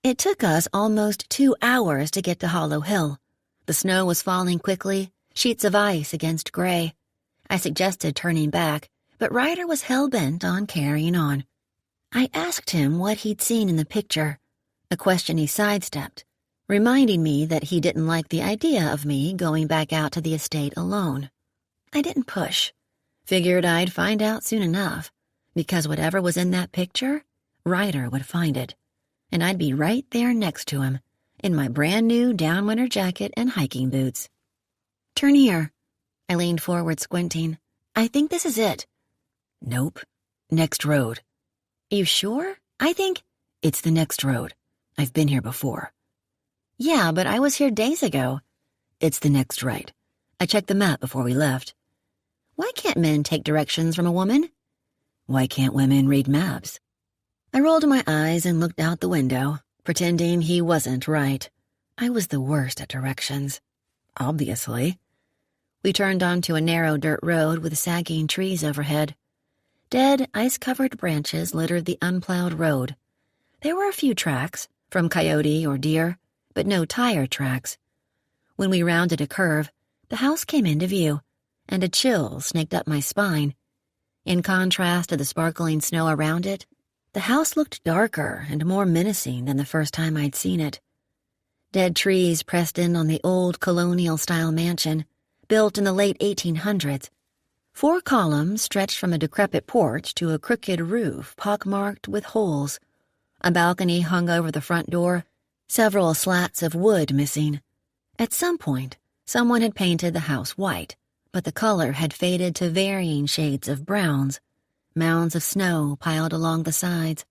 It took us almost 2 hours to get to Hollow Hill. The snow was falling quickly, sheets of ice against gray. I suggested turning back, but Ryder was hell-bent on carrying on. I asked him what he'd seen in the picture. a question he sidestepped, reminding me that he didn't like the idea of me going back out to the estate alone. I didn't push. Figured I'd find out soon enough, because whatever was in that picture, Ryder would find it, and I'd be right there next to him, in my brand-new downwinter jacket and hiking boots. "Turn here." I leaned forward, squinting. "I think this is it." "Nope. Next road." "You sure? I think—" "It's the next road. I've been here before." "Yeah, but I was here days ago." "It's the next right. I checked the map before we left." "Why can't men take directions from a woman?" "Why can't women read maps?" I rolled my eyes and looked out the window, pretending he wasn't right. I was the worst at directions. Obviously. We turned onto a narrow dirt road with sagging trees overhead. Dead, ice-covered branches littered the unplowed road. There were a few tracks, from coyote or deer, but no tire tracks. When we rounded a curve, the house came into view, and a chill snaked up my spine. In contrast to the sparkling snow around it, the house looked darker and more menacing than the first time I'd seen it. Dead trees pressed in on the old colonial-style mansion, built in the late 1800s. 4 columns stretched from a decrepit porch to a crooked roof pockmarked with holes. A balcony hung over the front door, several slats of wood missing. At some point, someone had painted the house white, but the color had faded to varying shades of browns, mounds of snow piled along the sides.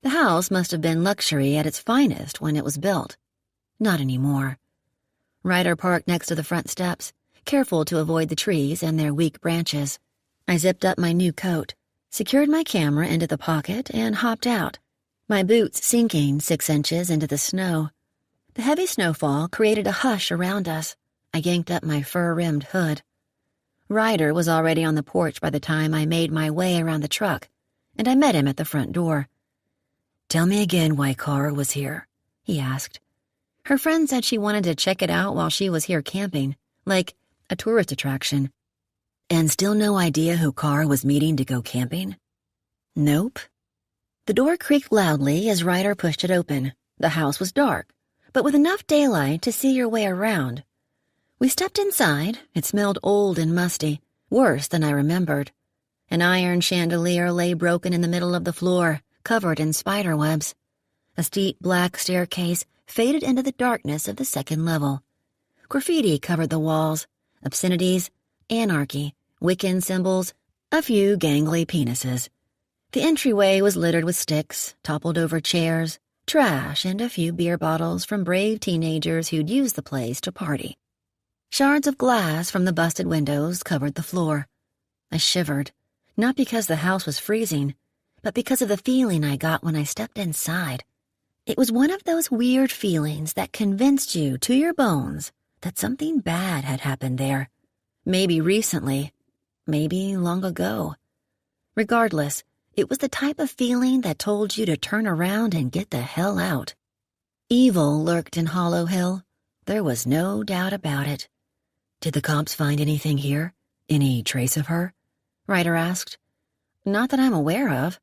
The house must have been luxury at its finest when it was built. Not anymore. Ryder parked next to the front steps, careful to avoid the trees and their weak branches. I zipped up my new coat, secured my camera into the pocket, and hopped out, my boots sinking 6 inches into the snow. The heavy snowfall created a hush around us. I yanked up my fur-rimmed hood. Ryder was already on the porch by the time I made my way around the truck, and I met him at the front door. "Tell me again why Cara was here," he asked. Her friend said she wanted to check it out while she was here camping, like a tourist attraction. "And still no idea who Cara was meeting to go camping?" "Nope." The door creaked loudly as Ryder pushed it open. The house was dark, but with enough daylight to see your way around. We stepped inside. It smelled old and musty, worse than I remembered. An iron chandelier lay broken in the middle of the floor, covered in spider webs. A steep black staircase faded into the darkness of the second level. Graffiti covered the walls, obscenities, anarchy, Wiccan symbols, a few gangly penises. The entryway was littered with sticks, toppled-over chairs, trash, and a few beer bottles from brave teenagers who'd used the place to party. Shards of glass from the busted windows covered the floor. I shivered, not because the house was freezing, but because of the feeling I got when I stepped inside. It was one of those weird feelings that convinced you to your bones that something bad had happened there. Maybe recently, maybe long ago. Regardless, it was the type of feeling that told you to turn around and get the hell out. Evil lurked in Hollow Hill. There was no doubt about it. "Did the cops find anything here? Any trace of her?" Ryder asked. "Not that I'm aware of.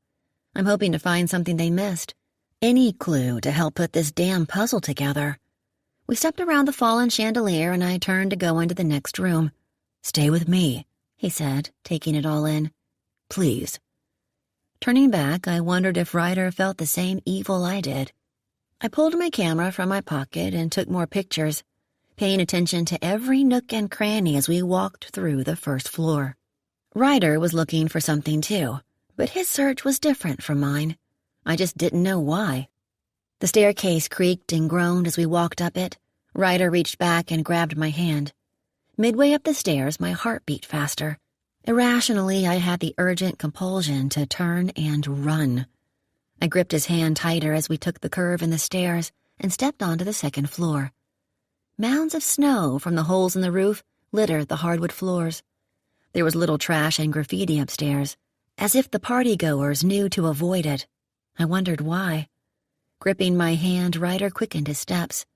I'm hoping to find something they missed. Any clue to help put this damn puzzle together." We stepped around the fallen chandelier and I turned to go into the next room. "Stay with me," he said, taking it all in. "Please." Turning back, I wondered if Ryder felt the same evil I did. I pulled my camera from my pocket and took more pictures, paying attention to every nook and cranny as we walked through the first floor. Ryder was looking for something too, but his search was different from mine. I just didn't know why. The staircase creaked and groaned as we walked up it. Ryder reached back and grabbed my hand. Midway up the stairs, my heart beat faster. Irrationally, I had the urgent compulsion to turn and run. I gripped his hand tighter as we took the curve in the stairs and stepped onto the second floor. Mounds of snow from the holes in the roof littered the hardwood floors. There was little trash and graffiti upstairs, as if the partygoers knew to avoid it. I wondered why. Gripping my hand, Ryder quickened his steps.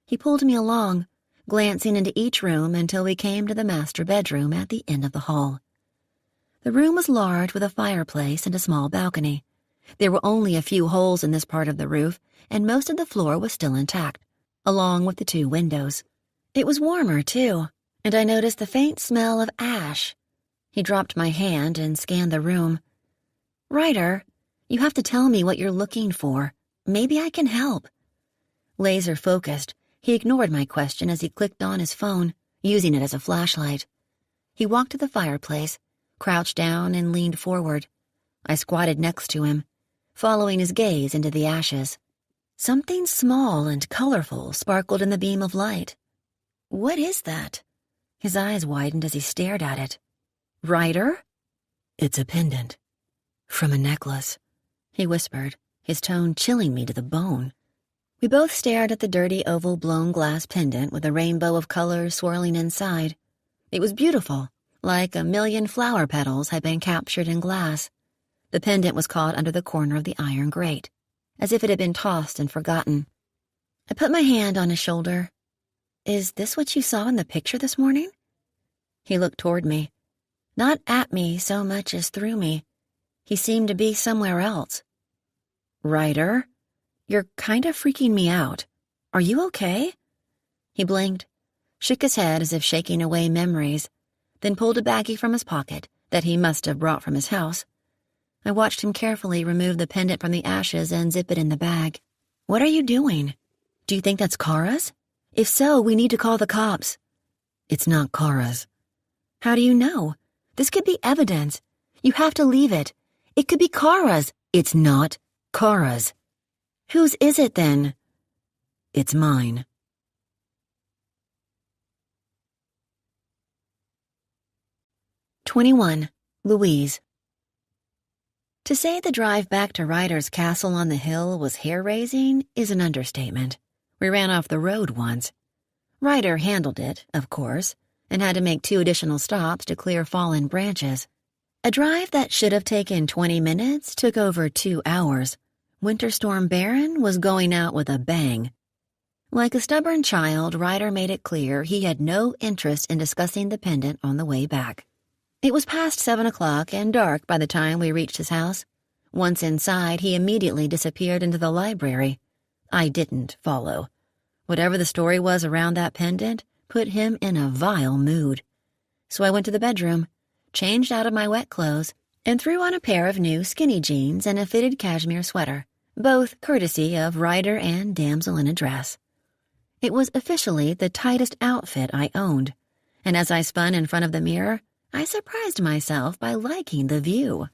He pulled me along, glancing into each room until we came to the master bedroom at the end of the hall. The room was large with a fireplace and a small balcony, There were only a few holes in this part of the roof, and most of the floor was still intact, along with the 2 windows. It was warmer, too, and I noticed the faint smell of ash. He dropped my hand and scanned the room. "Ryder, you have to tell me what you're looking for. Maybe I can help." Laser-focused, he ignored my question as he clicked on his phone, using it as a flashlight. He walked to the fireplace, crouched down, and leaned forward. I squatted next to him, following his gaze into the ashes. Something small and colorful sparkled in the beam of light. "What is that?" His eyes widened as he stared at it. "Ryder?" "It's a pendant. From a necklace," he whispered, his tone chilling me to the bone. We both stared at the dirty oval blown glass pendant with a rainbow of colors swirling inside. It was beautiful, like 1,000,000 flower petals had been captured in glass. The pendant was caught under the corner of the iron grate, as if it had been tossed and forgotten. I put my hand on his shoulder. "Is this what you saw in the picture this morning?" He looked toward me. Not at me so much as through me. He seemed to be somewhere else. "Ryder, you're kind of freaking me out. Are you okay?" He blinked, shook his head as if shaking away memories, then pulled a baggie from his pocket that he must have brought from his house. I watched him carefully remove the pendant from the ashes and zip it in the bag. "What are you doing? Do you think that's Kara's? If so, we need to call the cops." "It's not Kara's." "How do you know? This could be evidence. You have to leave it. It could be Kara's." "It's not Kara's." "Whose is it then?" "It's mine." "21. Louise." To say the drive back to Ryder's castle on the hill was hair-raising is an understatement. We ran off the road once. Ryder handled it, of course, and had to make 2 additional stops to clear fallen branches. A drive that should have taken 20 minutes took over 2 hours. Winter Storm Baron was going out with a bang. Like a stubborn child, Ryder made it clear he had no interest in discussing the pendant on the way back. It was past 7 o'clock and dark by the time we reached his house. Once inside, he immediately disappeared into the library. I didn't follow. Whatever the story was around that pendant put him in a vile mood. So I went to the bedroom, changed out of my wet clothes, and threw on a pair of new skinny jeans and a fitted cashmere sweater, both courtesy of Ryder and damsel in a dress. It was officially the tightest outfit I owned, and as I spun in front of the mirror, I surprised myself by liking the view.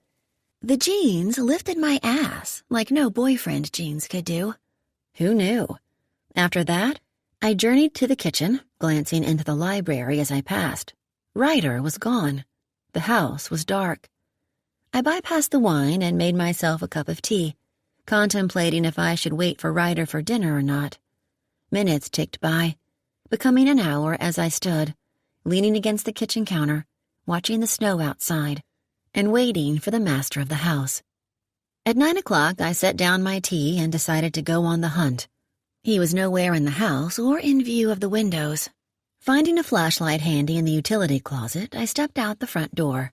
The jeans lifted my ass like no boyfriend jeans could do. Who knew? After that, I journeyed to the kitchen, glancing into the library as I passed. Ryder was gone. The house was dark. I bypassed the wine and made myself a cup of tea, contemplating if I should wait for Ryder for dinner or not. Minutes ticked by, becoming an hour as I stood, leaning against the kitchen counter, watching the snow outside, and waiting for the master of the house. At 9 o'clock, I set down my tea and decided to go on the hunt. He was nowhere in the house or in view of the windows. Finding a flashlight handy in the utility closet, I stepped out the front door.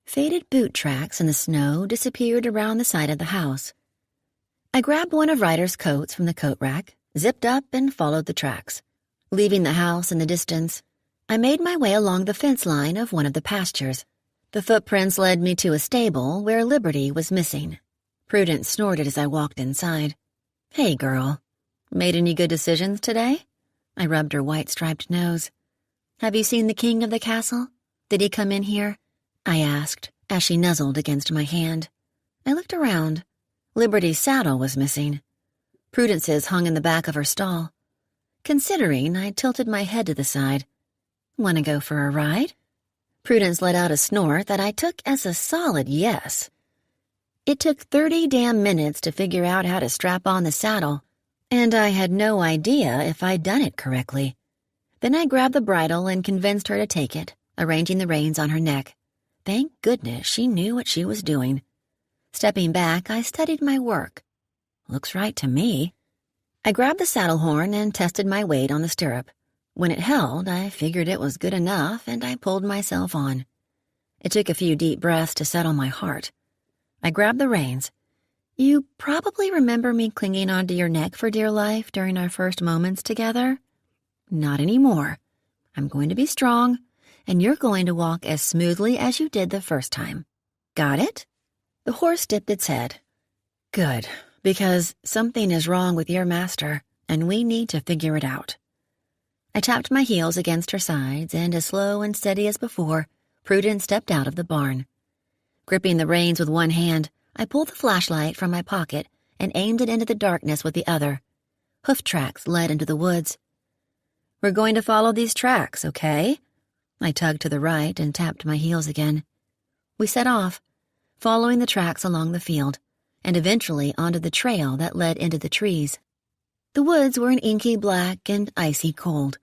Faded boot tracks in the snow disappeared around the side of the house. I grabbed one of Ryder's coats from the coat rack, zipped up, and followed the tracks. Leaving the house in the distance, I made my way along the fence line of one of the pastures. The footprints led me to a stable where Liberty was missing. Prudence snorted as I walked inside. "Hey, girl. Made any good decisions today?" I rubbed her white-striped nose. "Have you seen the king of the castle? Did he come in here?" I asked, as she nuzzled against my hand. I looked around. Liberty's saddle was missing. Prudence's hung in the back of her stall. Considering, I tilted my head to the side. "Want to go for a ride?" Prudence let out a snort that I took as a solid yes. It took 30 damn minutes to figure out how to strap on the saddle, and I had no idea if I'd done it correctly. Then I grabbed the bridle and convinced her to take it, arranging the reins on her neck. Thank goodness she knew what she was doing. Stepping back, I studied my work. Looks right to me. I grabbed the saddle horn and tested my weight on the stirrup. When it held, I figured it was good enough, and I pulled myself on. It took a few deep breaths to settle my heart. I grabbed the reins. You probably remember me clinging onto your neck for dear life during our first moments together. Not anymore. I'm going to be strong, and you're going to walk as smoothly as you did the first time. Got it? The horse dipped its head. Good, because something is wrong with your master, and we need to figure it out. I tapped my heels against her sides, and as slow and steady as before, Prudence stepped out of the barn. Gripping the reins with one hand, I pulled the flashlight from my pocket and aimed it into the darkness with the other. Hoof tracks led into the woods. We're going to follow these tracks, okay? I tugged to the right and tapped my heels again. We set off, following the tracks along the field, and eventually onto the trail that led into the trees. The woods were an inky black and icy cold.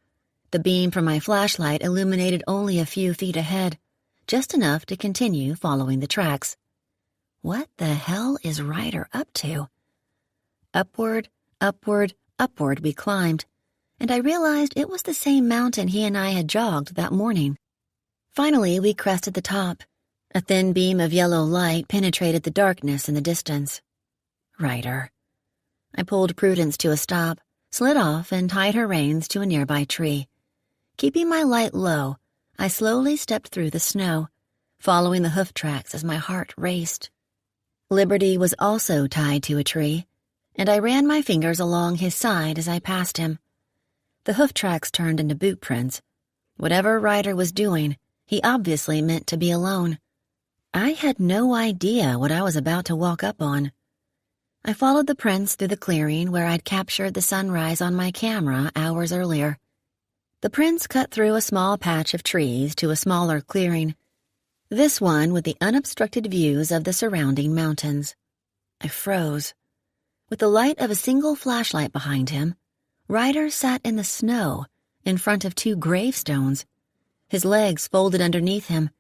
The beam from my flashlight illuminated only a few feet ahead, just enough to continue following the tracks. What the hell is Ryder up to? Upward, upward, upward we climbed, and I realized it was the same mountain he and I had jogged that morning. Finally, we crested the top. A thin beam of yellow light penetrated the darkness in the distance. Ryder. I pulled Prudence to a stop, slid off, and tied her reins to a nearby tree. Keeping my light low, I slowly stepped through the snow, following the hoof tracks as my heart raced. Liberty was also tied to a tree, and I ran my fingers along his side as I passed him. The hoof tracks turned into boot prints. Whatever Ryder was doing, he obviously meant to be alone. I had no idea what I was about to walk up on. I followed the prints through the clearing where I'd captured the sunrise on my camera hours earlier. The prints cut through a small patch of trees to a smaller clearing, this one with the unobstructed views of the surrounding mountains. I froze. With the light of a single flashlight behind him, Ryder sat in the snow in front of 2 gravestones, his legs folded underneath him,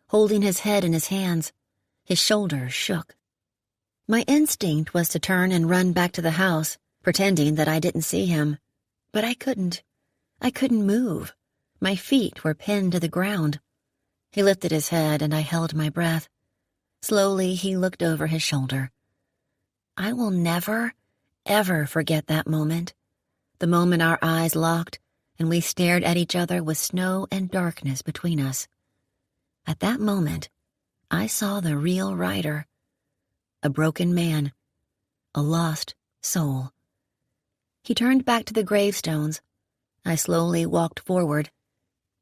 holding his head in his hands. His shoulders shook. My instinct was to turn and run back to the house, pretending that I didn't see him. But I couldn't. I couldn't move. My feet were pinned to the ground. He lifted his head, and I held my breath. Slowly, he looked over his shoulder. I will never, ever forget that moment. The moment our eyes locked, and we stared at each other with snow and darkness between us. At that moment, I saw the real Ryder. A broken man. A lost soul. He turned back to the gravestones. I slowly walked forward,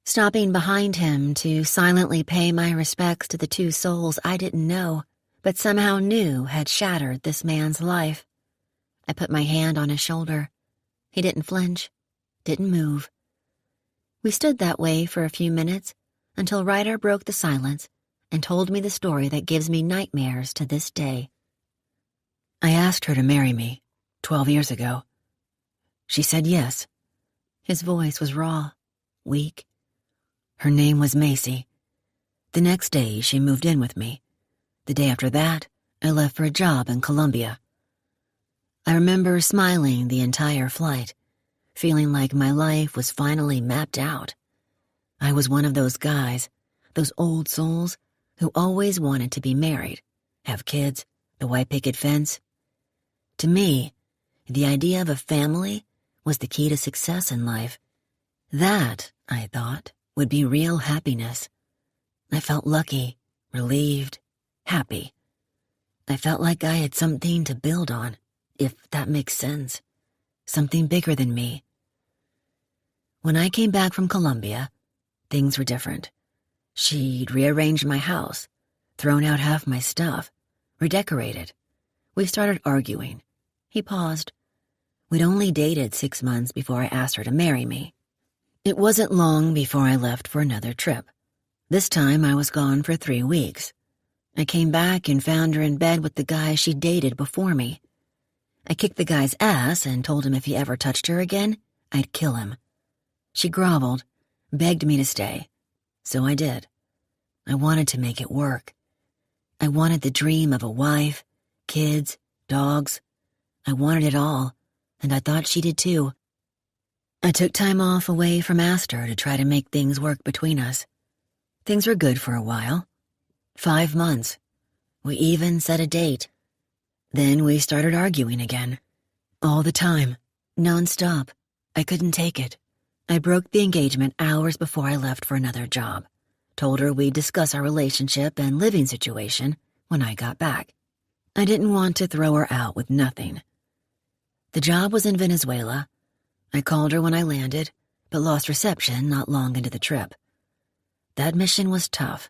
stopping behind him to silently pay my respects to the 2 souls I didn't know, but somehow knew had shattered this man's life. I put my hand on his shoulder. He didn't flinch, didn't move. We stood that way for a few minutes until Ryder broke the silence and told me the story that gives me nightmares to this day. I asked her to marry me 12 years ago. She said yes. His voice was raw, weak. Her name was Macy. The next day, she moved in with me. The day after that, I left for a job in Colombia. I remember smiling the entire flight, feeling like my life was finally mapped out. I was one of those guys, those old souls, who always wanted to be married, have kids, the white picket fence. To me, the idea of a family was the key to success in life. That, I thought, would be real happiness. I felt lucky, relieved, happy. I felt like I had something to build on, if that makes sense. Something bigger than me. When I came back from Colombia, things were different. She'd rearranged my house, thrown out half my stuff, redecorated. We started arguing. He paused. We'd only dated 6 months before I asked her to marry me. It wasn't long before I left for another trip. This time I was gone for 3 weeks. I came back and found her in bed with the guy she dated before me. I kicked the guy's ass and told him if he ever touched her again, I'd kill him. She groveled, begged me to stay. So I did. I wanted to make it work. I wanted the dream of a wife, kids, dogs. I wanted it all, and I thought she did too. I took time off away from Astor to try to make things work between us. Things were good for a while. 5 months. We even set a date. Then we started arguing again. All the time, non-stop. I couldn't take it. I broke the engagement hours before I left for another job. Told her we'd discuss our relationship and living situation when I got back. I didn't want to throw her out with nothing. The job was in Venezuela. I called her when I landed, but lost reception not long into the trip. That mission was tough.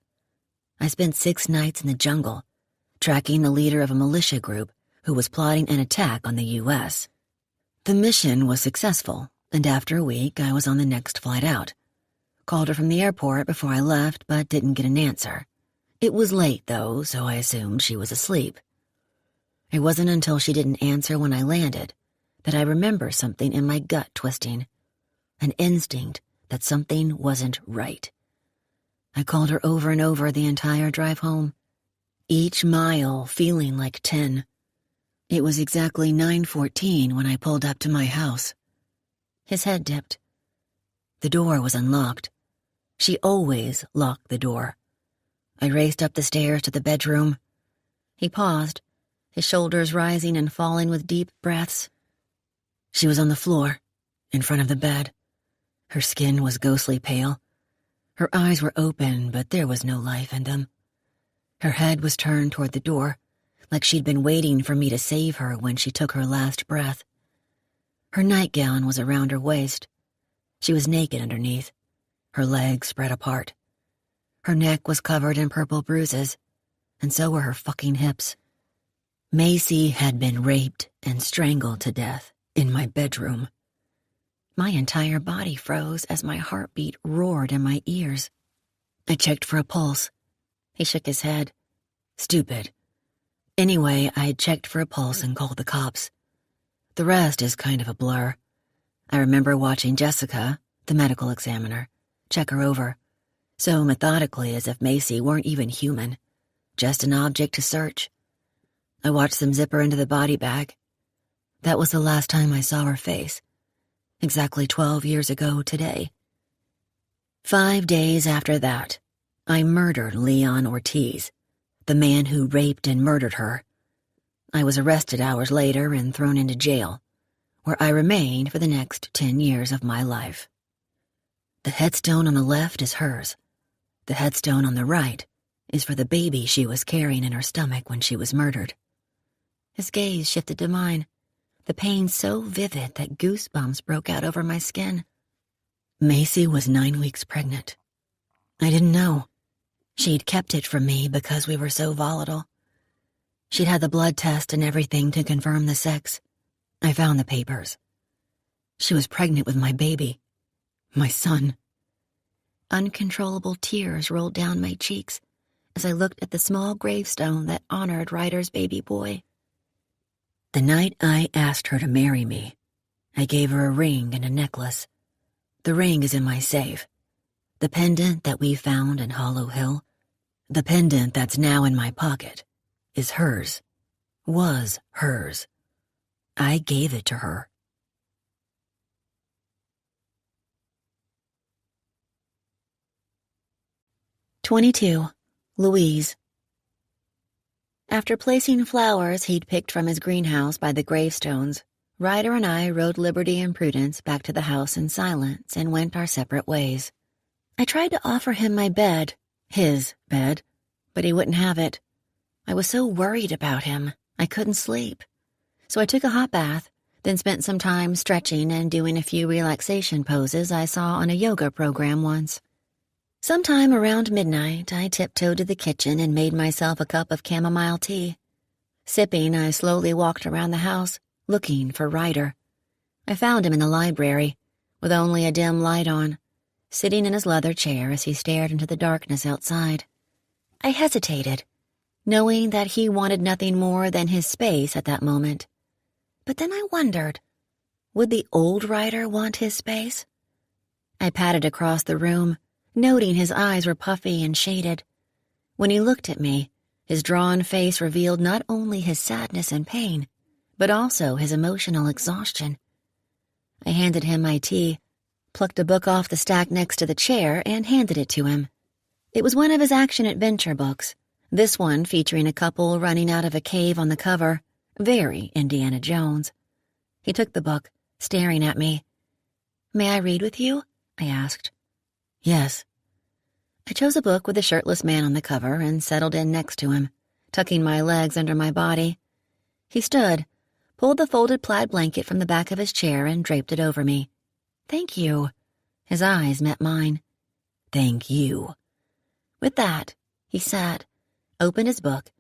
I spent 6 nights in the jungle, tracking the leader of a militia group who was plotting an attack on the U.S. The mission was successful, and after a week, I was on the next flight out. Called her from the airport before I left, but didn't get an answer. It was late, though, so I assumed she was asleep. It wasn't until she didn't answer when I landed that I remember something in my gut twisting, an instinct that something wasn't right. I called her over and over the entire drive home, each mile feeling like 10. It was exactly 9:14 when I pulled up to my house. His head dipped. The door was unlocked. She always locked the door. I raced up the stairs to the bedroom. He paused, his shoulders rising and falling with deep breaths. She was on the floor, in front of the bed. Her skin was ghostly pale. Her eyes were open, but there was no life in them. Her head was turned toward the door, like she'd been waiting for me to save her when she took her last breath. Her nightgown was around her waist. She was naked underneath, her legs spread apart. Her neck was covered in purple bruises, and so were her fucking hips. Macy had been raped and strangled to death in my bedroom. My entire body froze as my heartbeat roared in my ears. I checked for a pulse. He shook his head. Stupid. Anyway, I had checked for a pulse and called the cops. The rest is kind of a blur. I remember watching Jessica, the medical examiner, check her over, so methodically as if Macy weren't even human, just an object to search. I watched them zip her into the body bag. That was the last time I saw her face. Exactly 12 years ago today. 5 days after that, I murdered Leon Ortiz, the man who raped and murdered her. I was arrested hours later and thrown into jail, where I remained for the next 10 years of my life. The headstone on the left is hers. The headstone on the right is for the baby she was carrying in her stomach when she was murdered. His gaze shifted to mine, the pain so vivid that goosebumps broke out over my skin. Macy was 9 weeks pregnant. I didn't know. She'd kept it from me because we were so volatile. She'd had the blood test and everything to confirm the sex. I found the papers. She was pregnant with my baby, my son. Uncontrollable tears rolled down my cheeks as I looked at the small gravestone that honored Ryder's baby boy. The night I asked her to marry me, I gave her a ring and a necklace. The ring is in my safe. The pendant that we found in Hollow Hill, the pendant that's now in my pocket, is hers, was hers. I gave it to her.
"22. Louise." After placing flowers he'd picked from his greenhouse by the gravestones, Ryder and I rode Liberty and Prudence back to the house in silence and went our separate ways. I tried to offer him my bed, his bed, but he wouldn't have it. I was so worried about him, I couldn't sleep. So I took a hot bath, then spent some time stretching and doing a few relaxation poses I saw on a yoga program once. Sometime around midnight, I tiptoed to the kitchen and made myself a cup of chamomile tea. Sipping, I slowly walked around the house, looking for Ryder. I found him in the library, with only a dim light on, sitting in his leather chair as he stared into the darkness outside. I hesitated, knowing that he wanted nothing more than his space at that moment. But then I wondered, would the old Ryder want his space? I patted across the room, noting his eyes were puffy and shaded. When he looked at me, his drawn face revealed not only his sadness and pain, but also his emotional exhaustion. I handed him my tea, plucked a book off the stack next to the chair, and handed it to him. It was one of his action-adventure books, this one featuring a couple running out of a cave on the cover,
Very Indiana Jones. He took the book, staring at me. "May I read with you?" I asked. "Yes." I chose a book with a shirtless man on the cover and settled in next to him, tucking my legs under my body. He stood, pulled the folded plaid blanket from the back of his chair and draped it over me. "Thank you." His eyes met mine. "Thank you." With that, he sat, opened his book,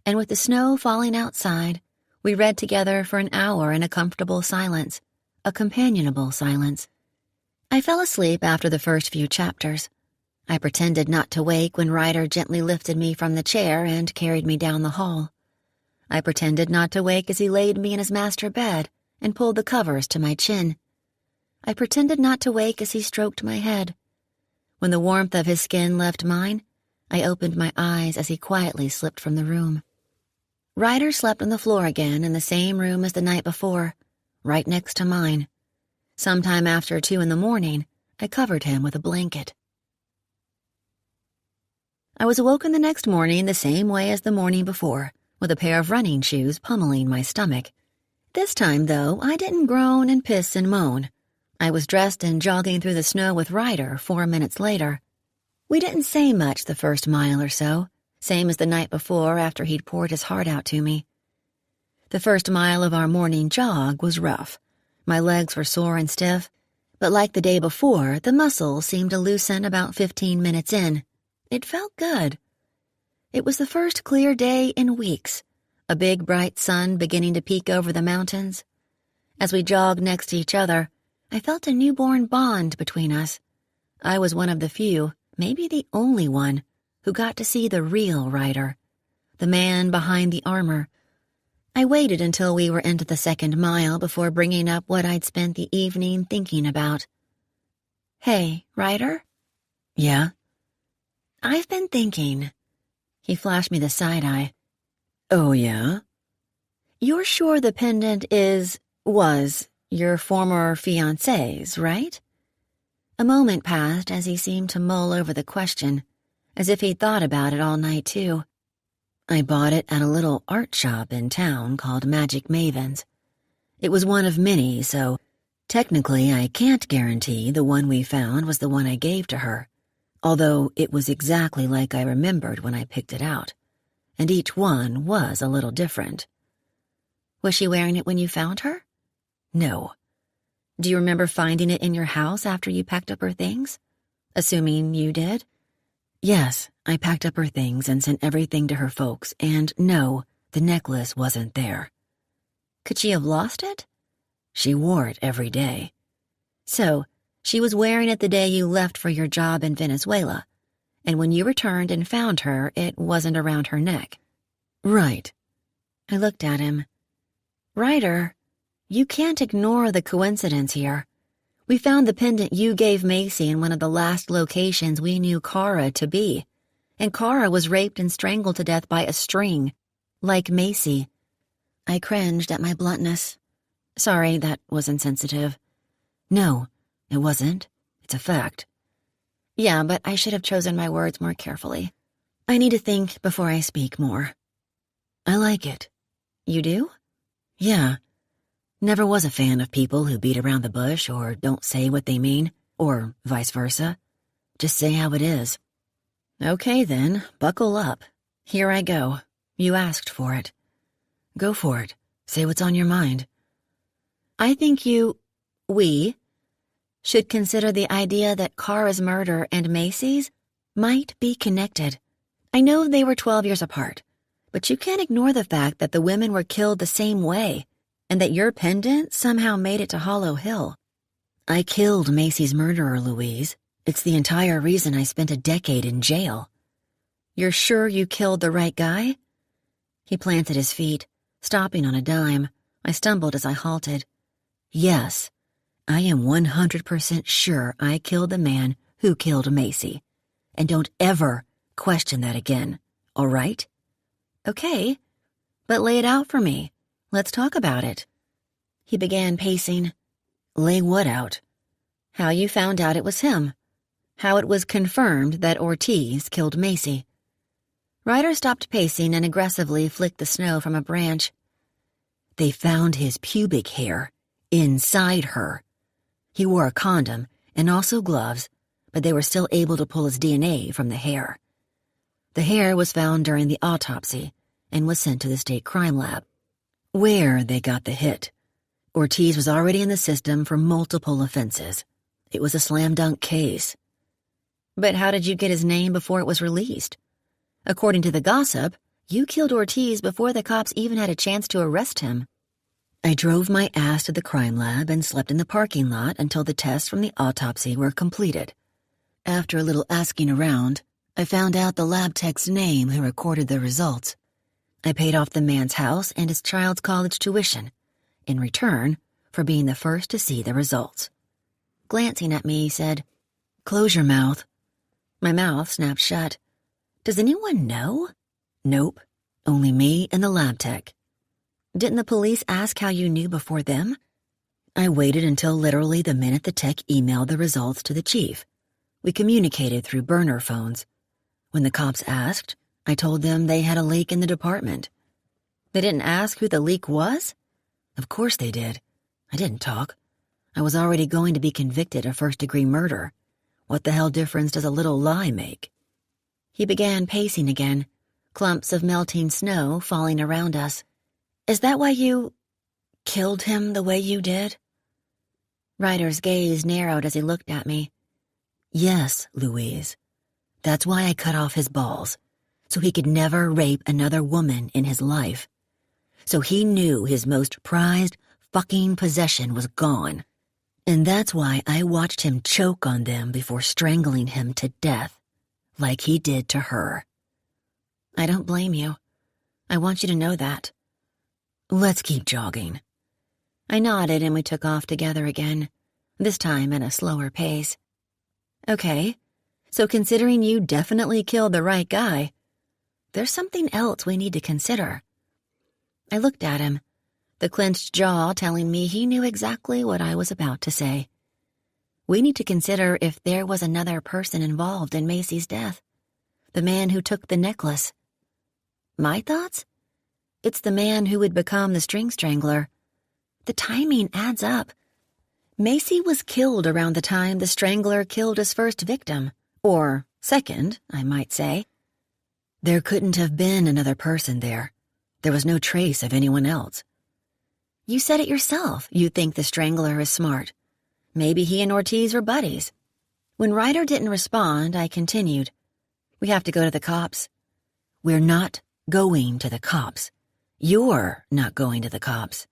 and with the snow falling outside, we read together for an hour in a comfortable silence, a companionable silence. I fell asleep after the first few chapters. I pretended not to wake when Ryder gently lifted me from the chair and carried me down the hall. I pretended not to wake as he laid me in his master bed and pulled the covers to my chin. I pretended not to wake as he stroked my head. When the warmth of his skin left mine, I opened my eyes as he quietly slipped from the room. Ryder slept on the floor again in the same room as the night before, right next to mine. Sometime after 2 a.m, I covered him with a blanket. I was awoken the next morning the same way as the morning before, with a pair of running shoes pummeling my stomach. This time, though, I didn't groan and piss and moan. I was dressed and jogging through the snow with Ryder 4 minutes later. We didn't say much the first mile or so, same as the night before after he'd poured his heart out to me. The first mile of our morning jog was rough. My legs were sore and stiff, but like the day before, the muscles seemed to loosen about 15 minutes in. It felt good. It was the first clear day in weeks, a big bright sun beginning to peek over the mountains. As we jogged next to each other, I felt a newborn bond between us. I was one of the few, maybe the only one, who got to see the real Ryder, the man behind the armor. I waited until we were into the second mile before bringing up what I'd spent the evening thinking about. "Hey, Ryder?" "Yeah?" "I've been thinking." He flashed me the side eye. "Oh, yeah?" "You're sure the pendant was your former fiancé's, right?" A moment passed as he seemed to mull over the question, as if he'd thought about it all night, too. "I bought it at a little art shop in town called Magic Maven's. It was one of many, so technically I can't guarantee the one we found was the one I gave to her, although it was exactly like I remembered when I picked it out, and each one was a little different." "Was she wearing it when you found her?" "No." "Do you remember finding it in your house after you packed up her things? Assuming you did?" "Yes, I packed up her things and sent everything to her folks, and no, the necklace wasn't there." "Could she have lost it?" "She wore it every day." "So, she was wearing it the day you left for your job in Venezuela, and when you returned and found her, it wasn't around her neck." "Right." I looked at him. "Ryder, you can't ignore the coincidence here. We found the pendant you gave Macy in one of the last locations we knew Kara to be, and Kara was raped and strangled to death by a string, like Macy." I cringed at my bluntness. "Sorry, that was insensitive." "No, it wasn't. It's a fact." "Yeah, but I should have chosen my words more carefully. I need to think before I speak more." "I like it." "You do?" "Yeah. Never was a fan of people who beat around the bush or don't say what they mean, or vice versa. Just say how it is." "Okay then, buckle up. Here I go. You asked for it." "Go for it. Say what's on your mind." "I think we should consider the idea that Kara's murder and Macy's might be connected. I know they were 12 years apart, but you can't ignore the fact that the women were killed the same way, and that your pendant somehow made it to Hollow Hill. I killed Macy's murderer, Louise. It's the entire reason I spent a decade in jail." "You're sure you killed the right guy?" He planted his feet, stopping on a dime. I stumbled as I halted. "Yes, I am 100% sure I killed the man who killed Macy. And don't ever question that again, all right?" "Okay, but lay it out for me. Let's talk about it." He began pacing. "Lay what out?" "How you found out it was him. How it was confirmed that Ortiz killed Macy." Ryder stopped pacing and aggressively flicked the snow from a branch. They found his pubic hair inside her. He wore a condom and also gloves, but they were still able to pull his DNA from the hair. The hair was found during the autopsy and was sent to the state crime lab, where they got the hit. Ortiz was already in the system for multiple offenses. It was a slam-dunk case. But how did you get his name before it was released? According to the gossip, you killed Ortiz before the cops even had a chance to arrest him. I drove my ass to the crime lab and slept in the parking lot until the tests from the autopsy were completed. After a little asking around, I found out the lab tech's name who recorded the results. I paid off the man's house and his child's college tuition, in return for being the first to see the results. Glancing at me, he said, "Close your mouth." My mouth snapped shut. Does anyone know? Nope, only me and the lab tech. Didn't the police ask how you knew before them? I waited until literally the minute the tech emailed the results to the chief. We communicated through burner phones. When the cops asked, I told them they had a leak in the department. They didn't ask who the leak was? Of course they did. I didn't talk. I was already going to be convicted of first-degree murder. What the hell difference does a little lie make? He began pacing again, clumps of melting snow falling around us. Is that why you killed him the way you did? Ryder's gaze narrowed as he looked at me. Yes, Louise. That's why I cut off his balls, so he could never rape another woman in his life. So he knew his most prized fucking possession was gone. And that's why I watched him choke on them before strangling him to death, like he did to her. I don't blame you. I want you to know that. Let's keep jogging. I nodded and we took off together again, this time at a slower pace. Okay, so considering you definitely killed the right guy, there's something else we need to consider. I looked at him, the clenched jaw telling me he knew exactly what I was about to say. We need to consider if there was another person involved in Macy's death. The man who took the necklace. My thoughts? It's the man who would become the string strangler. The timing adds up. Macy was killed around the time the strangler killed his first victim. Or second, I might say. There couldn't have been another person there. There was no trace of anyone else. You said it yourself. You think the strangler is smart. Maybe he and Ortiz were buddies. When Ryder didn't respond, I continued. We have to go to the cops. We're not going to the cops. You're not going to the cops.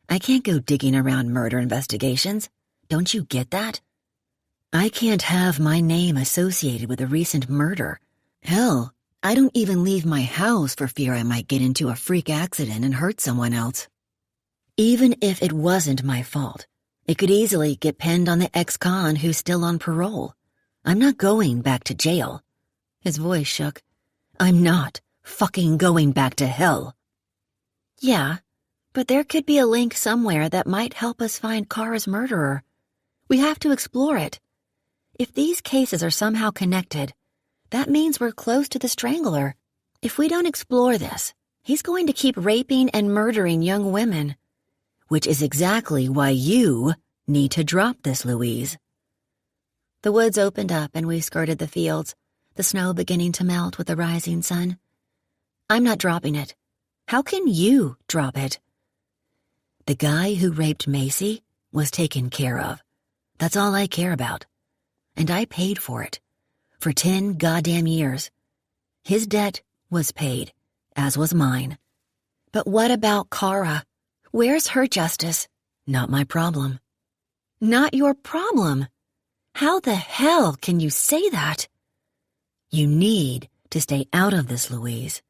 I can't go digging around murder investigations. Don't you get that? I can't have my name associated with a recent murder. Hell, I don't even leave my house for fear I might get into a freak accident and hurt someone else. Even if it wasn't my fault, it could easily get pinned on the ex-con who's still on parole. I'm not going back to jail. His voice shook. I'm not fucking going back to hell. Yeah, but there could be a link somewhere that might help us find Kara's murderer. We have to explore it. If these cases are somehow connected, that means we're close to the strangler. If we don't explore this, he's going to keep raping and murdering young women. Which is exactly why you need to drop this, Louise. The woods opened up and we skirted the fields, the snow beginning to melt with the rising sun. I'm not dropping it. How can you drop it? The guy who raped Macy was taken care of. That's all I care about. And I paid for it. For 10 goddamn years. His debt was paid, as was mine. But what about Kara? Where's her justice? Not my problem. Not your problem? How the hell can you say that? You need to stay out of this, Louise.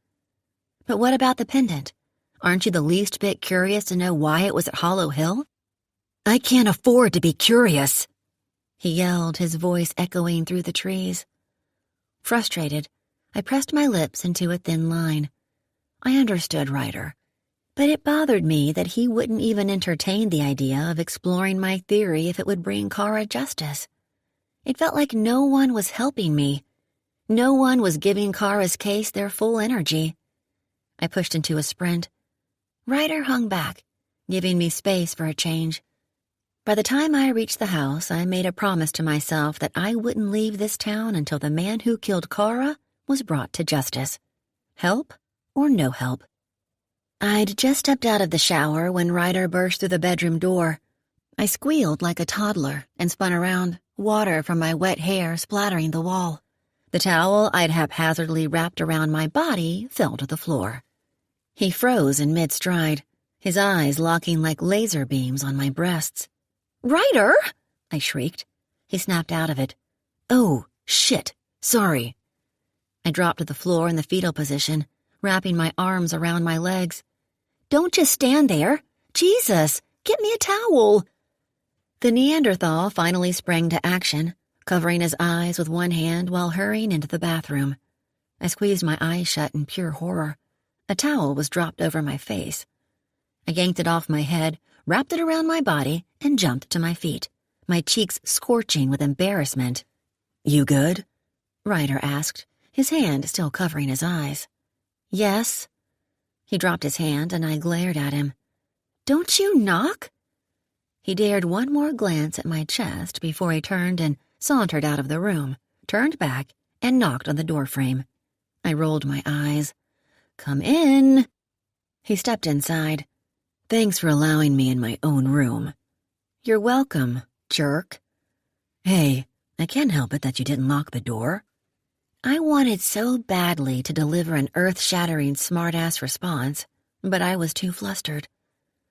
But what about the pendant? Aren't you the least bit curious to know why it was at Hollow Hill? I can't afford to be curious, he yelled, his voice echoing through the trees. Frustrated, I pressed my lips into a thin line. I understood Ryder, but it bothered me that he wouldn't even entertain the idea of exploring my theory if it would bring Kara justice. It felt like no one was helping me. No one was giving Kara's case their full energy. I pushed into a sprint. Ryder hung back, giving me space for a change. By the time I reached the house, I made a promise to myself that I wouldn't leave this town until the man who killed Kara was brought to justice. Help or no help. I'd just stepped out of the shower when Ryder burst through the bedroom door. I squealed like a toddler and spun around, water from my wet hair splattering the wall. The towel I'd haphazardly wrapped around my body fell to the floor. He froze in mid-stride, his eyes locking like laser beams on my breasts. "Ryder!" I shrieked. He snapped out of it. "Oh, shit, sorry." I dropped to the floor in the fetal position, wrapping my arms around my legs. "Don't just stand there. Jesus, get me a towel." The Neanderthal finally sprang to action, covering his eyes with one hand while hurrying into the bathroom. I squeezed my eyes shut in pure horror. A towel was dropped over my face. I yanked it off my head, wrapped it around my body, and jumped to my feet, my cheeks scorching with embarrassment. "You good?" Ryder asked, his hand still covering his eyes. "Yes." He dropped his hand, and I glared at him. "Don't you knock?" He dared one more glance at my chest before he turned and sauntered out of the room, turned back, and knocked on the doorframe. I rolled my eyes. "Come in." He stepped inside. "Thanks for allowing me in my own room." "You're welcome, jerk." "Hey, I can't help it that you didn't lock the door." I wanted so badly to deliver an earth-shattering smart-ass response, but I was too flustered.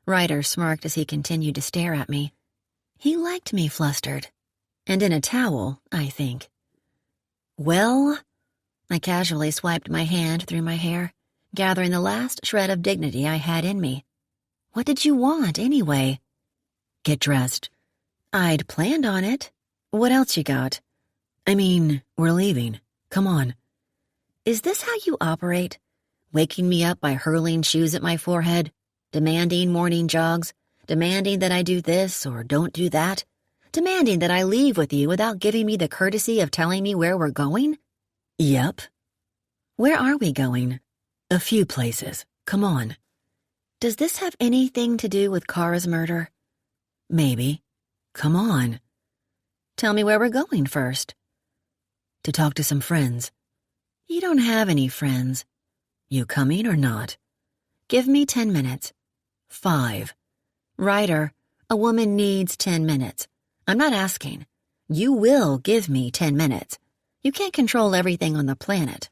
Ryder smirked as he continued to stare at me. He liked me flustered. And in a towel, I think. "Well," I casually swiped my hand through my hair, gathering the last shred of dignity I had in me. "What did you want, anyway?" "Get dressed." "I'd planned on it. What else you got?" "I mean, we're leaving. Come on." "Is this how you operate? Waking me up by hurling shoes at my forehead, demanding morning jogs, demanding that I do this or don't do that, demanding that I leave with you without giving me the courtesy of telling me where we're going?" "Yep." "Where are we going?" "A few places. Come on." "Does this have anything to do with Kara's murder?" "Maybe. Come on." "Tell me where we're going first." "To talk to some friends." "You don't have any friends." "You coming or not?" "Give me 10 minutes." 5. "Ryder, a woman needs 10 minutes. I'm not asking. You will give me 10 minutes. You can't control everything on the planet."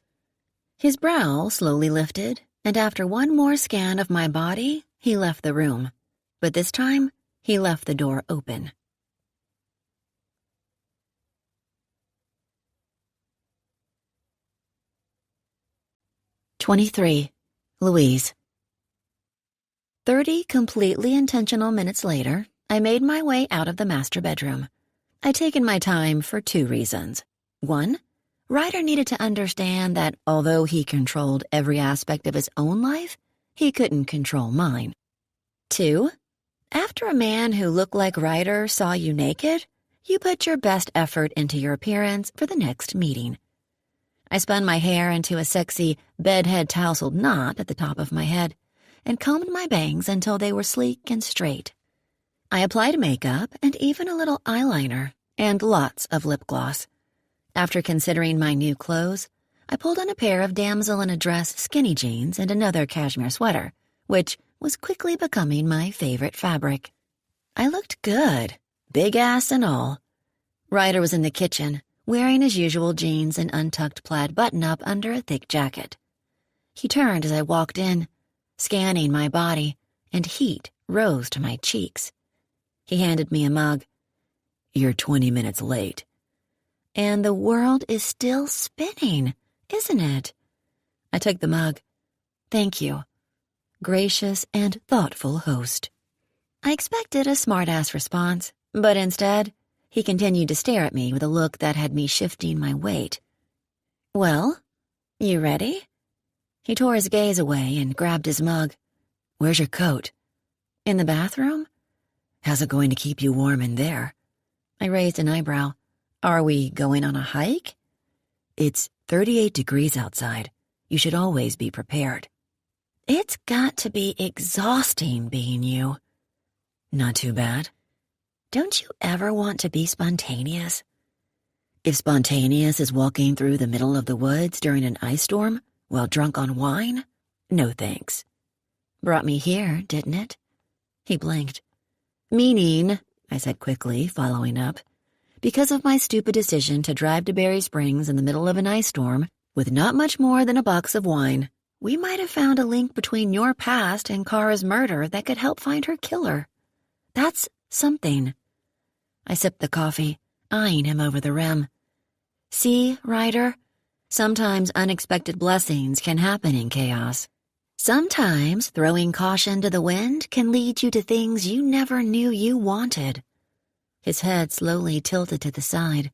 His brow slowly lifted, and after one more scan of my body, he left the room. But this time, he left the door open. "23. Louise." 30 completely intentional minutes later, I made my way out of the master bedroom. I'd taken my time for 2 reasons. 1, Ryder needed to understand that although he controlled every aspect of his own life, he couldn't control mine. 2, after a man who looked like Ryder saw you naked, you put your best effort into your appearance for the next meeting. I spun my hair into a sexy bedhead tousled knot at the top of my head and combed my bangs until they were sleek and straight. I applied makeup and even a little eyeliner and lots of lip gloss. After considering my new clothes, I pulled on a pair of damsel-in-a-dress skinny jeans and another cashmere sweater, which was quickly becoming my favorite fabric. I looked good, big ass and all. Ryder was in the kitchen, wearing his usual jeans and untucked plaid button-up under a thick jacket. He turned as I walked in, scanning my body, and heat rose to my cheeks. He handed me a mug. "You're 20 minutes late." And the world is still spinning, isn't it? I took the mug. "Thank you, gracious and thoughtful host." I expected a smart-ass response, but instead, he continued to stare at me with a look that had me shifting my weight. "Well, you ready?" He tore his gaze away and grabbed his mug. "Where's your coat?" "In the bathroom?" "How's it going to keep you warm in there?" I raised an eyebrow. "Are we going on a hike?" "It's 38 degrees outside. You should always be prepared." "It's got to be exhausting being you." Not too bad.
Don't you ever want to be spontaneous?
If spontaneous is walking through the middle of the woods during an ice storm while drunk on wine, no thanks.
Brought me here, didn't it?
He blinked. Meaning, I said quickly, following up, because of my stupid decision to drive to Berry Springs in the middle of an ice storm with not much more than a box of wine, we might have found a link between your past and Kara's murder that could help find her killer. That's something. I sipped the coffee, eyeing him over the rim. See, Ryder? Sometimes unexpected blessings can happen in chaos. Sometimes throwing caution to the wind can lead you to things you never knew you wanted. His head slowly tilted to the side.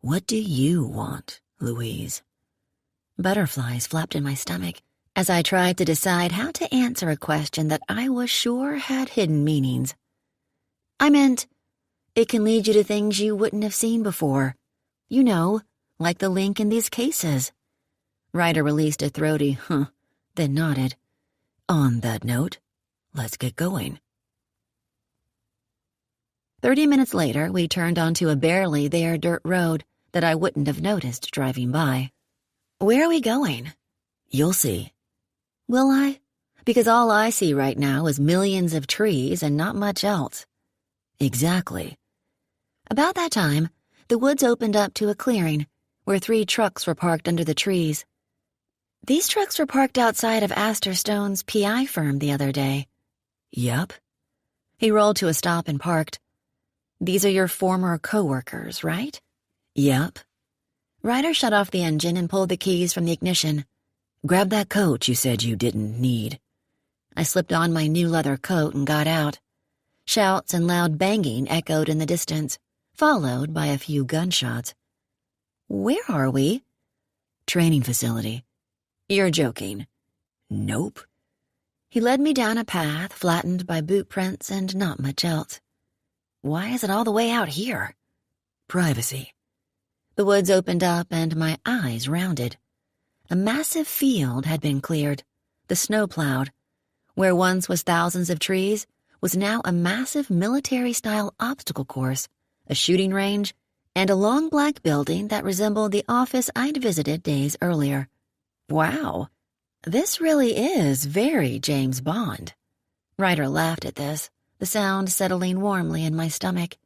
What do you want, Louise? Butterflies flapped in my stomach as I tried to decide how to answer a question that I was sure had hidden meanings. I meant, it can lead you to things you wouldn't have seen before. You know, like the link in these cases. Ryder released a throaty huh, then nodded. On that note, let's get going. 30 minutes later, we turned onto a barely there dirt road that I wouldn't have noticed driving by. Where are we going? You'll see. Will I? Because all I see right now is millions of trees and not much else. Exactly. About that time, the woods opened up to a clearing where 3 trucks were parked under the trees. These trucks were parked outside of Astor Stone's PI firm the other day. Yup. He rolled to a stop and parked. These are your former co-workers, right? Yup. Ryder shut off the engine and pulled the keys from the ignition. Grab that coat you said you didn't need. I slipped on my new leather coat and got out. Shouts and loud banging echoed in the distance, followed by a few gunshots. Where are we? Training facility. You're joking. Nope. He led me down a path flattened by boot prints and not much else. Why is it all the way out here? Privacy. The woods opened up and my eyes rounded. A massive field had been cleared, the snow plowed. Where once was thousands of trees was now a massive military-style obstacle course, a shooting range, and a long black building that resembled the office I'd visited days earlier. Wow, this really is very James Bond. Ryder laughed at this, the sound settling warmly in my stomach.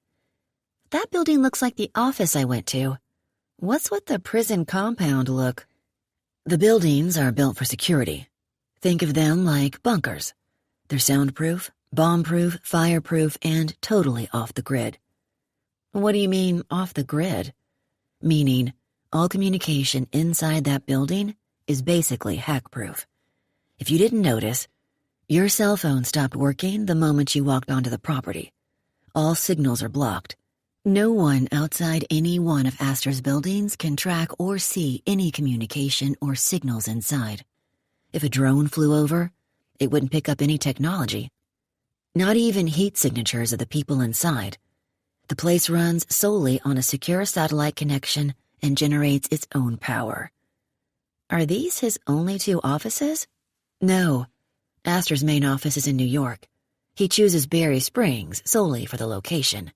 That building looks like the office I went to. What's with the prison compound look? The buildings are built for security. Think of them like bunkers. They're soundproof, bomb-proof, fireproof, and totally off the grid. What do you mean, off the grid? Meaning, all communication inside that building is basically hack-proof. If you didn't notice, your cell phone stopped working the moment you walked onto the property. All signals are blocked. No one outside any one of Astor's buildings can track or see any communication or signals inside. If a drone flew over, it wouldn't pick up any technology. Not even heat signatures of the people inside. The place runs solely on a secure satellite connection and generates its own power. Are these his only 2 offices? No. Astor's main office is in New York. He chooses Berry Springs solely for the location.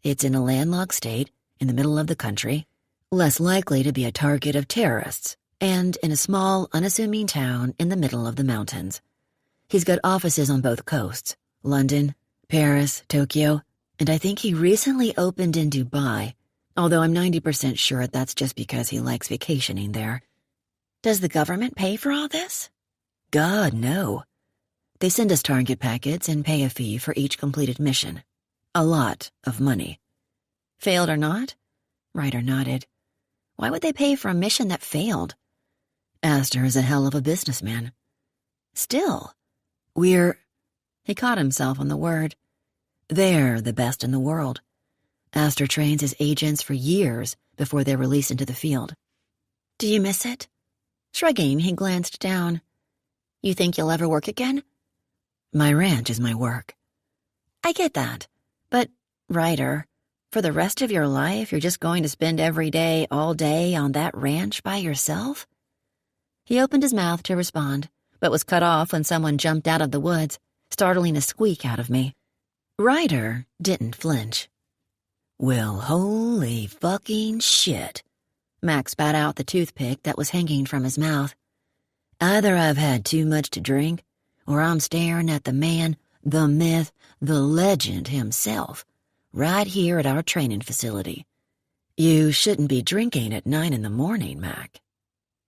It's in a landlocked state, in the middle of the country, less likely to be a target of terrorists, and in a small, unassuming town in the middle of the mountains. He's got offices on both coasts, London, Paris, Tokyo, and I think he recently opened in Dubai, although I'm 90% sure that's just because he likes vacationing there. Does the government pay for all this? God, no. They send us target packets and pay a fee for each completed mission. A lot of money. Failed or not? Ryder nodded. Why would they pay for a mission that failed? Astor is a hell of a businessman. Still, he caught himself on the word. They're the best in the world. Astor trains his agents for years before they're released into the field. Do you miss it? Shrugging, he glanced down. You think you'll ever work again? My ranch is my work. I get that. But, Ryder, for the rest of your life, you're just going to spend every day, all day, on that ranch by yourself? He opened his mouth to respond, but was cut off when someone jumped out of the woods, startling a squeak out of me. Ryder didn't flinch. "Well, holy fucking shit." Mac spat out the toothpick that was hanging from his mouth. "Either I've had too much to drink, or I'm staring at the man, the myth, the legend himself, right here at our training facility. You shouldn't be drinking at 9 in the morning, Mac."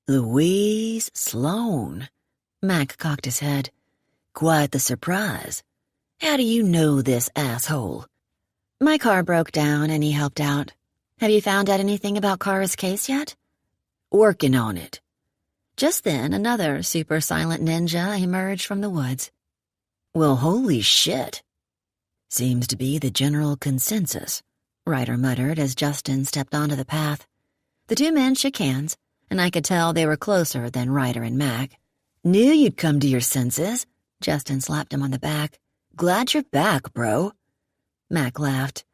"Louise Sloane." Mac cocked his head. "Quite the surprise. How do you know this asshole?"
"My car broke down and he helped out. Have you found out anything about Kara's case yet?"
"Working on it."
Just then, another super silent ninja emerged from the woods.
"Well, holy shit. Seems to be the general consensus,"
Ryder muttered as Justin stepped onto the path. The two men shook hands, and I could tell they were closer than Ryder and Mac.
"Knew you'd come to your senses." Justin slapped him on the back. "Glad you're back, bro." Mac laughed.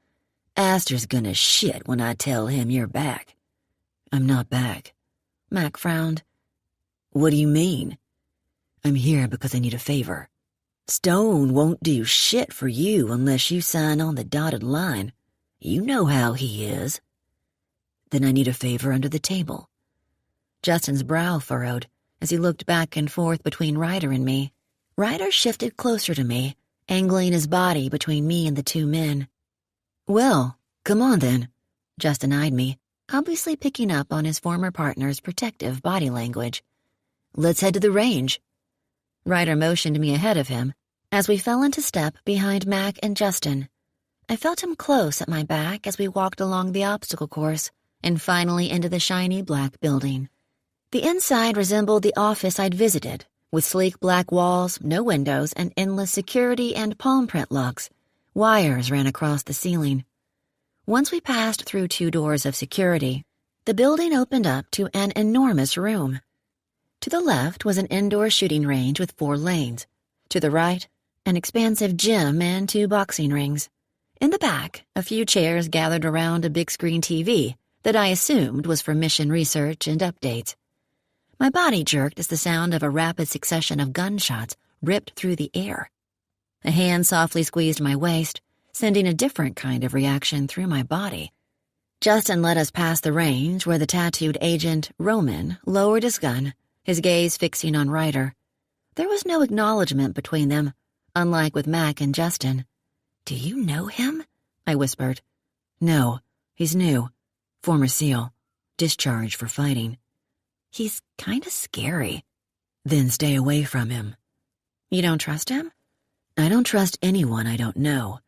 "Aster's gonna shit when I tell him you're back." "I'm not back." Mac frowned. "What do you mean?" "I'm here because I need a favor. Stone won't do shit for you unless you sign on the dotted line. You know how he is." "Then I need a favor under the table." Justin's brow furrowed as he looked back and forth between Ryder and me. Ryder shifted closer to me, angling his body between me and the two men. "Well, come on then." Justin eyed me, obviously picking up on his former partner's protective body language. "Let's head to the range." Ryder motioned me ahead of him as we fell into step behind Mac and Justin. I felt him close at my back as we walked along the obstacle course and finally into the shiny black building. The inside resembled the office I'd visited, with sleek black walls, no windows, and endless security and palm print locks. Wires ran across the ceiling. Once we passed through 2 doors of security, the building opened up to an enormous room. To the left was an indoor shooting range with 4 lanes. To the right, an expansive gym and 2 boxing rings. In the back, a few chairs gathered around a big-screen TV that I assumed was for mission research and updates. My body jerked as the sound of a rapid succession of gunshots ripped through the air. A hand softly squeezed my waist, sending a different kind of reaction through my body. Justin led us past the range where the tattooed agent, Roman, lowered his gun, his gaze fixing on Ryder. There was no acknowledgement between them, unlike with Mac and Justin. "Do you know him?" I whispered. "No, he's new. Former SEAL. Discharged for fighting." "He's kinda scary." "Then stay away from him." "You don't trust him?" "I don't trust anyone I don't know.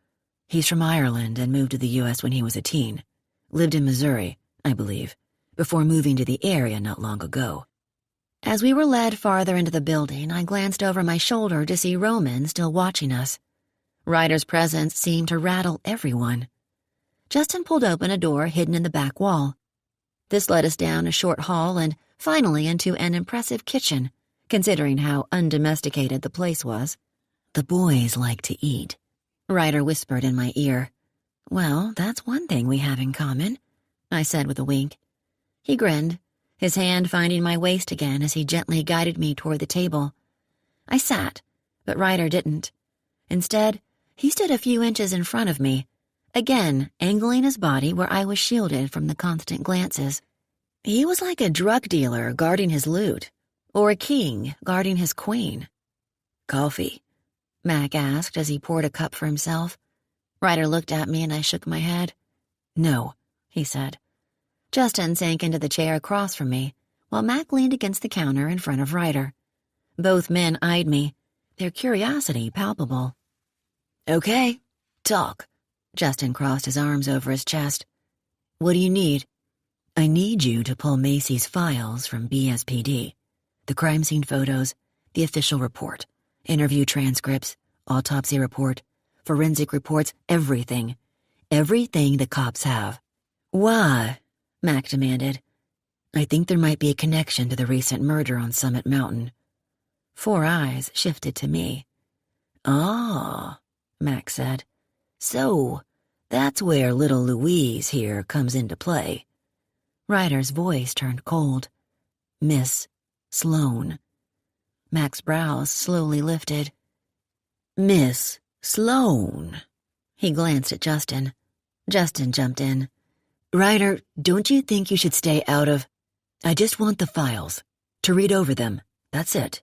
He's from Ireland and moved to the U.S. when he was a teen. Lived in Missouri, I believe, before moving to the area not long ago." As we were led farther into the building, I glanced over my shoulder to see Roman still watching us. Ryder's presence seemed to rattle everyone. Justin pulled open a door hidden in the back wall. This led us down a short hall and finally into an impressive kitchen, considering how undomesticated the place was. "The boys like to eat," Ryder whispered in my ear. "Well, that's one thing we have in common," I said with a wink. He grinned, his hand finding my waist again as he gently guided me toward the table. I sat, but Ryder didn't. Instead, he stood a few inches in front of me, again angling his body where I was shielded from the constant glances. He was like a drug dealer guarding his loot, or a king guarding his queen. "Coffee?" Mac asked as he poured a cup for himself. Ryder looked at me and I shook my head. "No," he said. Justin sank into the chair across from me, while Mac leaned against the counter in front of Ryder. Both men eyed me, their curiosity palpable. "Okay, talk." Justin crossed his arms over his chest. "What do you need?" "I need you to pull Macy's files from BSPD. The crime scene photos, the official report, interview transcripts, autopsy report, forensic reports, everything. Everything the cops have." "Why?" Mac demanded. "I think there might be a connection to the recent murder on Summit Mountain." 4 eyes shifted to me. "Ah," Mac said. "So, that's where little Louise here comes into play." Ryder's voice turned cold. "Miss Sloane." Mac's brows slowly lifted. "Miss Sloane,"
He glanced at Justin. Justin jumped in. "Ryder, don't you think you should stay out of— I just want the files. To read over them. That's it."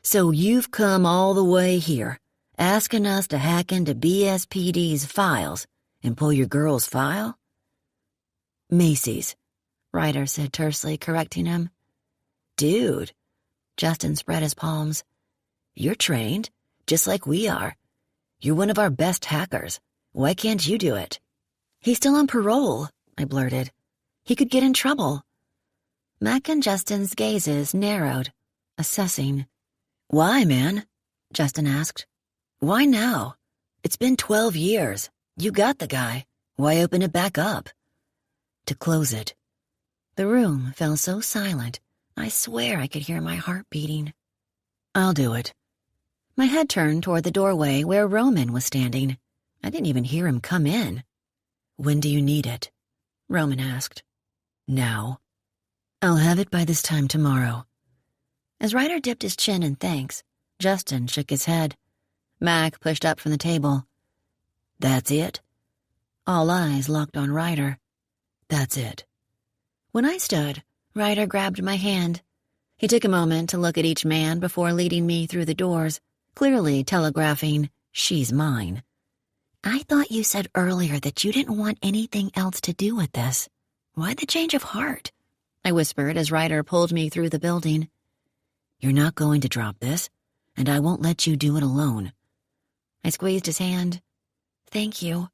"So you've come all the way here, asking us to hack into BSPD's files and pull your girl's file?" "Macy's," Ryder said tersely, correcting him. "Dude," Justin spread his palms, "you're trained, just like we are. You're one of our best hackers. Why can't you do it?" "He's still on parole," I blurted. "He could get in trouble." Mac and Justin's gazes narrowed, assessing. "Why, man?" Justin asked. "Why now? It's been 12 years. You got the guy. Why open it back up?" "To close it." The room fell so silent, I swear I could hear my heart beating. "I'll do it." My head turned toward the doorway where Roman was standing. I didn't even hear him come in. "When do you need it?" Roman asked. "Now." "I'll have it by this time tomorrow." As Ryder dipped his chin in thanks, Justin shook his head. Mac pushed up from the table. "That's it?" All eyes locked on Ryder. "That's it." When I stood, Ryder grabbed my hand. He took a moment to look at each man before leading me through the doors, clearly telegraphing, "She's mine." "I thought you said earlier that you didn't want anything else to do with this. Why the change of heart?" I whispered as Ryder pulled me through the building. "You're not going to drop this, and I won't let you do it alone." I squeezed his hand. "Thank you.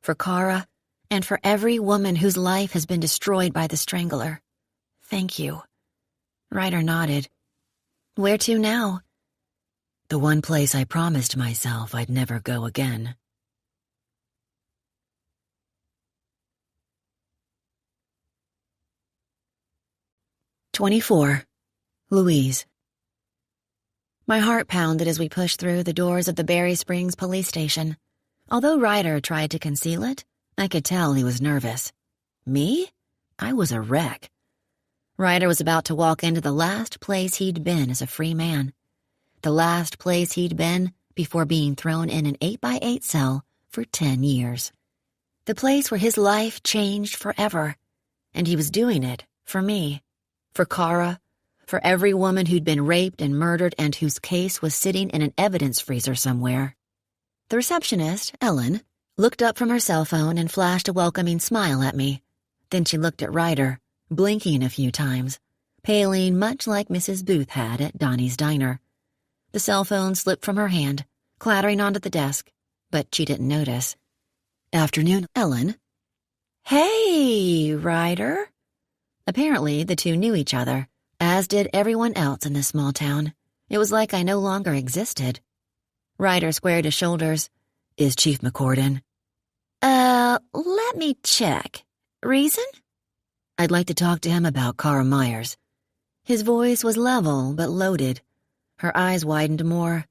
For Kara, and for every woman whose life has been destroyed by the Strangler. Thank you." Ryder nodded. "Where to now?" "The one place I promised myself I'd never go again." "24. Louise." My heart pounded as we pushed through the doors of the Berry Springs police station. Although Ryder tried to conceal it, I could tell he was nervous. Me? I was a wreck. Ryder was about to walk into the last place he'd been as a free man. The last place he'd been before being thrown in an 8x8 cell for 10 years. The place where his life changed forever. And he was doing it for me. For Kara. For every woman who'd been raped and murdered and whose case was sitting in an evidence freezer somewhere. The receptionist, Ellen, looked up from her cell phone and flashed a welcoming smile at me. Then she looked at Ryder, blinking a few times, paling much like Mrs. Booth had at Donnie's Diner. The cell phone slipped from her hand, clattering onto the desk, but she didn't notice. "Afternoon, Ellen." "Hey, Ryder." Apparently, the two knew each other, as did everyone else in this small town. It was like I no longer existed. Ryder squared his shoulders. "Is Chief McCord in?"
Let me check. Reason?"
"I'd like to talk to him about Kara Myers." His voice was level but loaded. Her eyes widened more.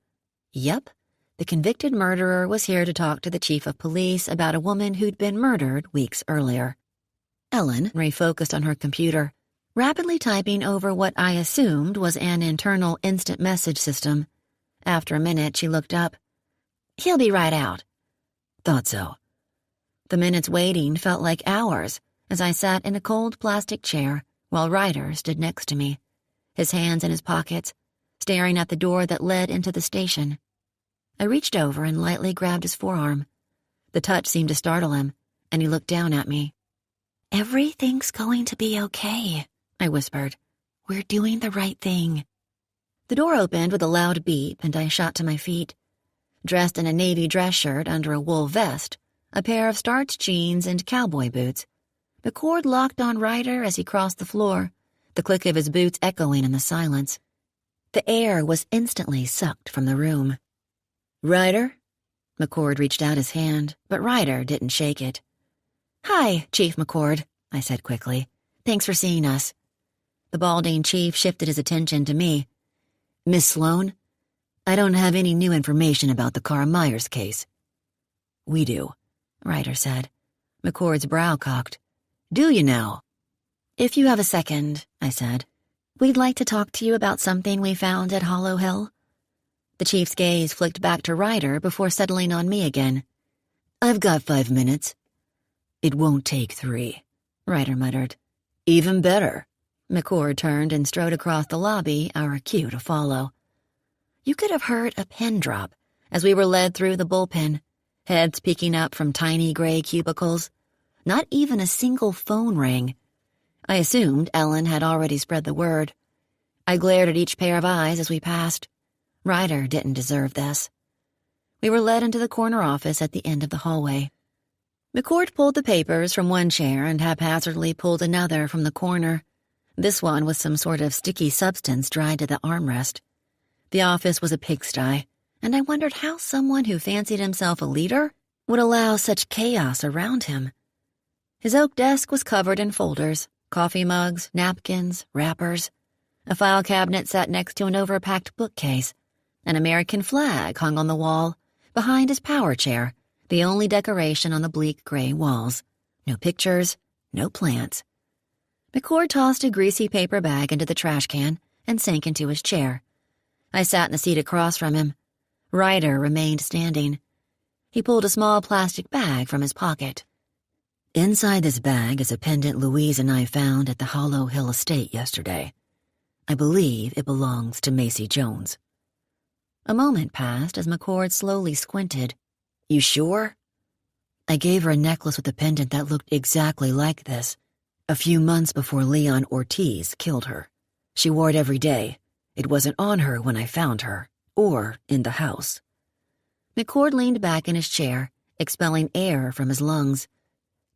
Yep, the convicted murderer was here to talk to the chief of police about a woman who'd been murdered weeks earlier. Ellen refocused on her computer, rapidly typing over what I assumed was an internal instant message system. After a minute, she looked up. "He'll be right out." "Thought so." The minutes waiting felt like hours as I sat in a cold plastic chair while Ryder stood next to me, his hands in his pockets, staring at the door that led into the station. I reached over and lightly grabbed his forearm. The touch seemed to startle him, and he looked down at me.
"Everything's going to be okay," I whispered. "We're doing the right thing."
The door opened with a loud beep, and I shot to my feet. Dressed in a navy dress shirt under a wool vest, a pair of starched jeans and cowboy boots, McCord locked on Ryder as he crossed the floor, the click of his boots echoing in the silence. The air was instantly sucked from the room. "Ryder?" McCord reached out his hand, but Ryder didn't shake it. "Hi, Chief McCord," I said quickly. "Thanks for seeing us." The balding chief shifted his attention to me. "Miss Sloan, I don't have any new information about the Kara Myers case." "We do," Ryder said. McCord's brow cocked. "Do you now?" "If you have a second," I said, "we'd like to talk to you about something we found at Hollow Hill." The chief's gaze flicked back to Ryder before settling on me again. "I've got 5 minutes." "It won't take 3, Ryder muttered. "Even better." McCord turned and strode across the lobby, our cue to follow. You could have heard a pin drop as we were led through the bullpen, heads peeking up from tiny gray cubicles. Not even a single phone rang. I assumed Ellen had already spread the word. I glared at each pair of eyes as we passed. Ryder didn't deserve this. We were led into the corner office at the end of the hallway. McCord pulled the papers from one chair and haphazardly pulled another from the corner. This one was some sort of sticky substance dried to the armrest. The office was a pigsty, and I wondered how someone who fancied himself a leader would allow such chaos around him. His oak desk was covered in folders, coffee mugs, napkins, wrappers. A file cabinet sat next to an overpacked bookcase. An American flag hung on the wall, behind his power chair, the only decoration on the bleak gray walls. No pictures, no plants. McCord tossed a greasy paper bag into the trash can and sank into his chair. I sat in the seat across from him. Ryder remained standing. He pulled a small plastic bag from his pocket. "Inside this bag is a pendant Louise and I found at the Hollow Hill estate yesterday. I believe it belongs to Macy Jones." A moment passed as McCord slowly squinted. "You sure?" "I gave her a necklace with a pendant that looked exactly like this, a few months before Leon Ortiz killed her. She wore it every day. It wasn't on her when I found her, or in the house." McCord leaned back in his chair, expelling air from his lungs.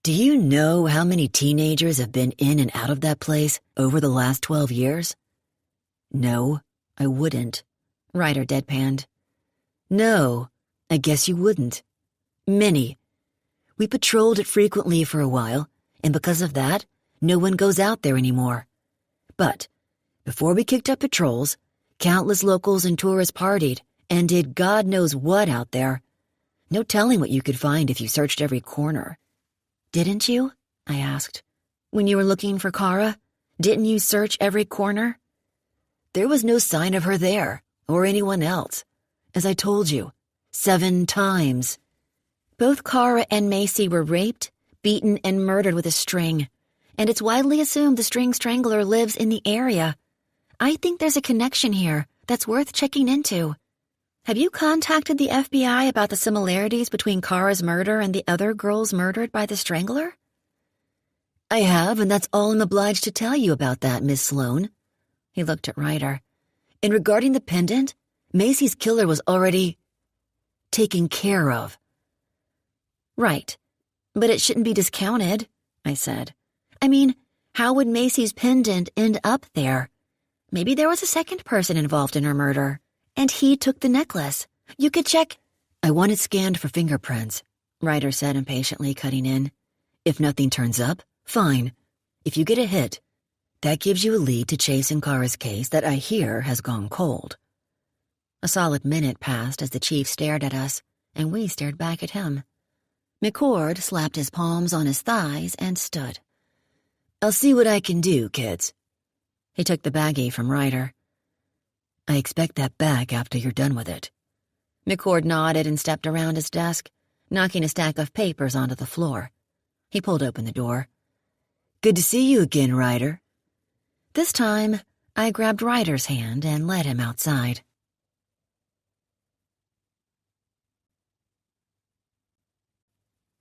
"Do you know how many teenagers have been in and out of that place over the last 12 years? "No, I wouldn't," Ryder deadpanned. "No, I guess you wouldn't. Many. We patrolled it frequently for a while, and because of that, no one goes out there anymore. But before we kicked up patrols, countless locals and tourists partied and did God knows what out there. No telling what you could find if you searched every corner." "Didn't you?" I asked. "When you were looking for Kara, didn't you search every corner?" "There was no sign of her there, or anyone else. As I told you, 7 times. Both Kara and Macy were raped, beaten, and murdered with a string, and it's widely assumed the string strangler lives in the area. I think there's a connection here that's worth checking into. Have you contacted the FBI about the similarities between Kara's murder and the other girls murdered by the strangler?" "I have, and that's all I'm obliged to tell you about that, Miss Sloane." He looked at Ryder. "And regarding the pendant, Macy's killer was already taken care of." "Right, but it shouldn't be discounted," I said. "I mean, how would Macy's pendant end up there? Maybe there was a second person involved in her murder, and he took the necklace. You could check—" "I want it scanned for fingerprints," Ryder said impatiently, cutting in. "If nothing turns up, fine. If you get a hit, that gives you a lead to chase in Kara's case that I hear has gone cold." A solid minute passed as the chief stared at us, and we stared back at him. McCord slapped his palms on his thighs and stood. "I'll see what I can do, kids." He took the baggie from Ryder. "I expect that back after you're done with it." McCord nodded and stepped around his desk, knocking a stack of papers onto the floor. He pulled open the door. "Good to see you again, Ryder." This time, I grabbed Ryder's hand and led him outside.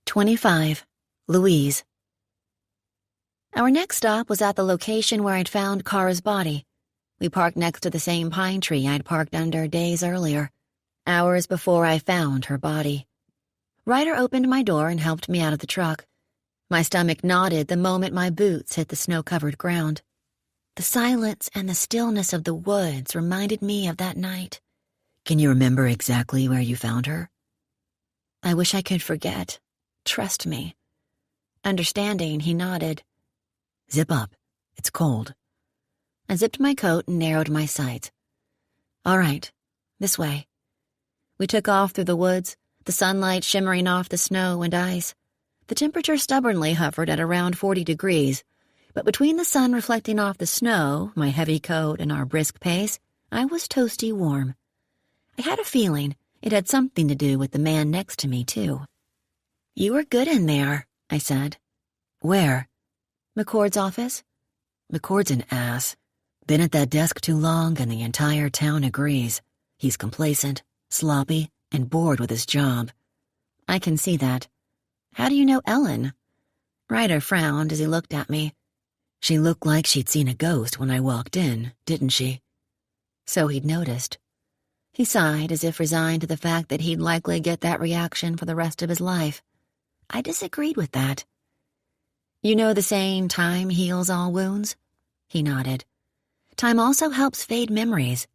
"25. Louise." Our next stop was at the location where I'd found Kara's body. We parked next to the same pine tree I'd parked under days earlier, hours before I found her body. Ryder opened my door and helped me out of the truck. My stomach knotted the moment my boots hit the snow-covered ground. The silence and the stillness of the woods reminded me of that night. "Can you remember exactly where you found her?" "I wish I could forget. Trust me." Understanding, he nodded. "Zip up. It's cold." I zipped my coat and narrowed my sights. "All right, this way." We took off through the woods, the sunlight shimmering off the snow and ice. The temperature stubbornly hovered at around 40 degrees, but between the sun reflecting off the snow, my heavy coat, and our brisk pace, I was toasty warm. I had a feeling it had something to do with the man next to me, too. "You were good in there," I said. "Where?" "McCord's office." "McCord's an ass. Been at that desk too long and the entire town agrees. He's complacent, sloppy, and bored with his job." "I can see that. How do you know Ellen?" Ryder frowned as he looked at me. "She looked like she'd seen a ghost when I walked in, didn't she?" So he'd noticed. He sighed as if resigned to the fact that he'd likely get that reaction for the rest of his life. I disagreed with that. "You know the saying, time heals all wounds?" He nodded. "Time also helps fade memories.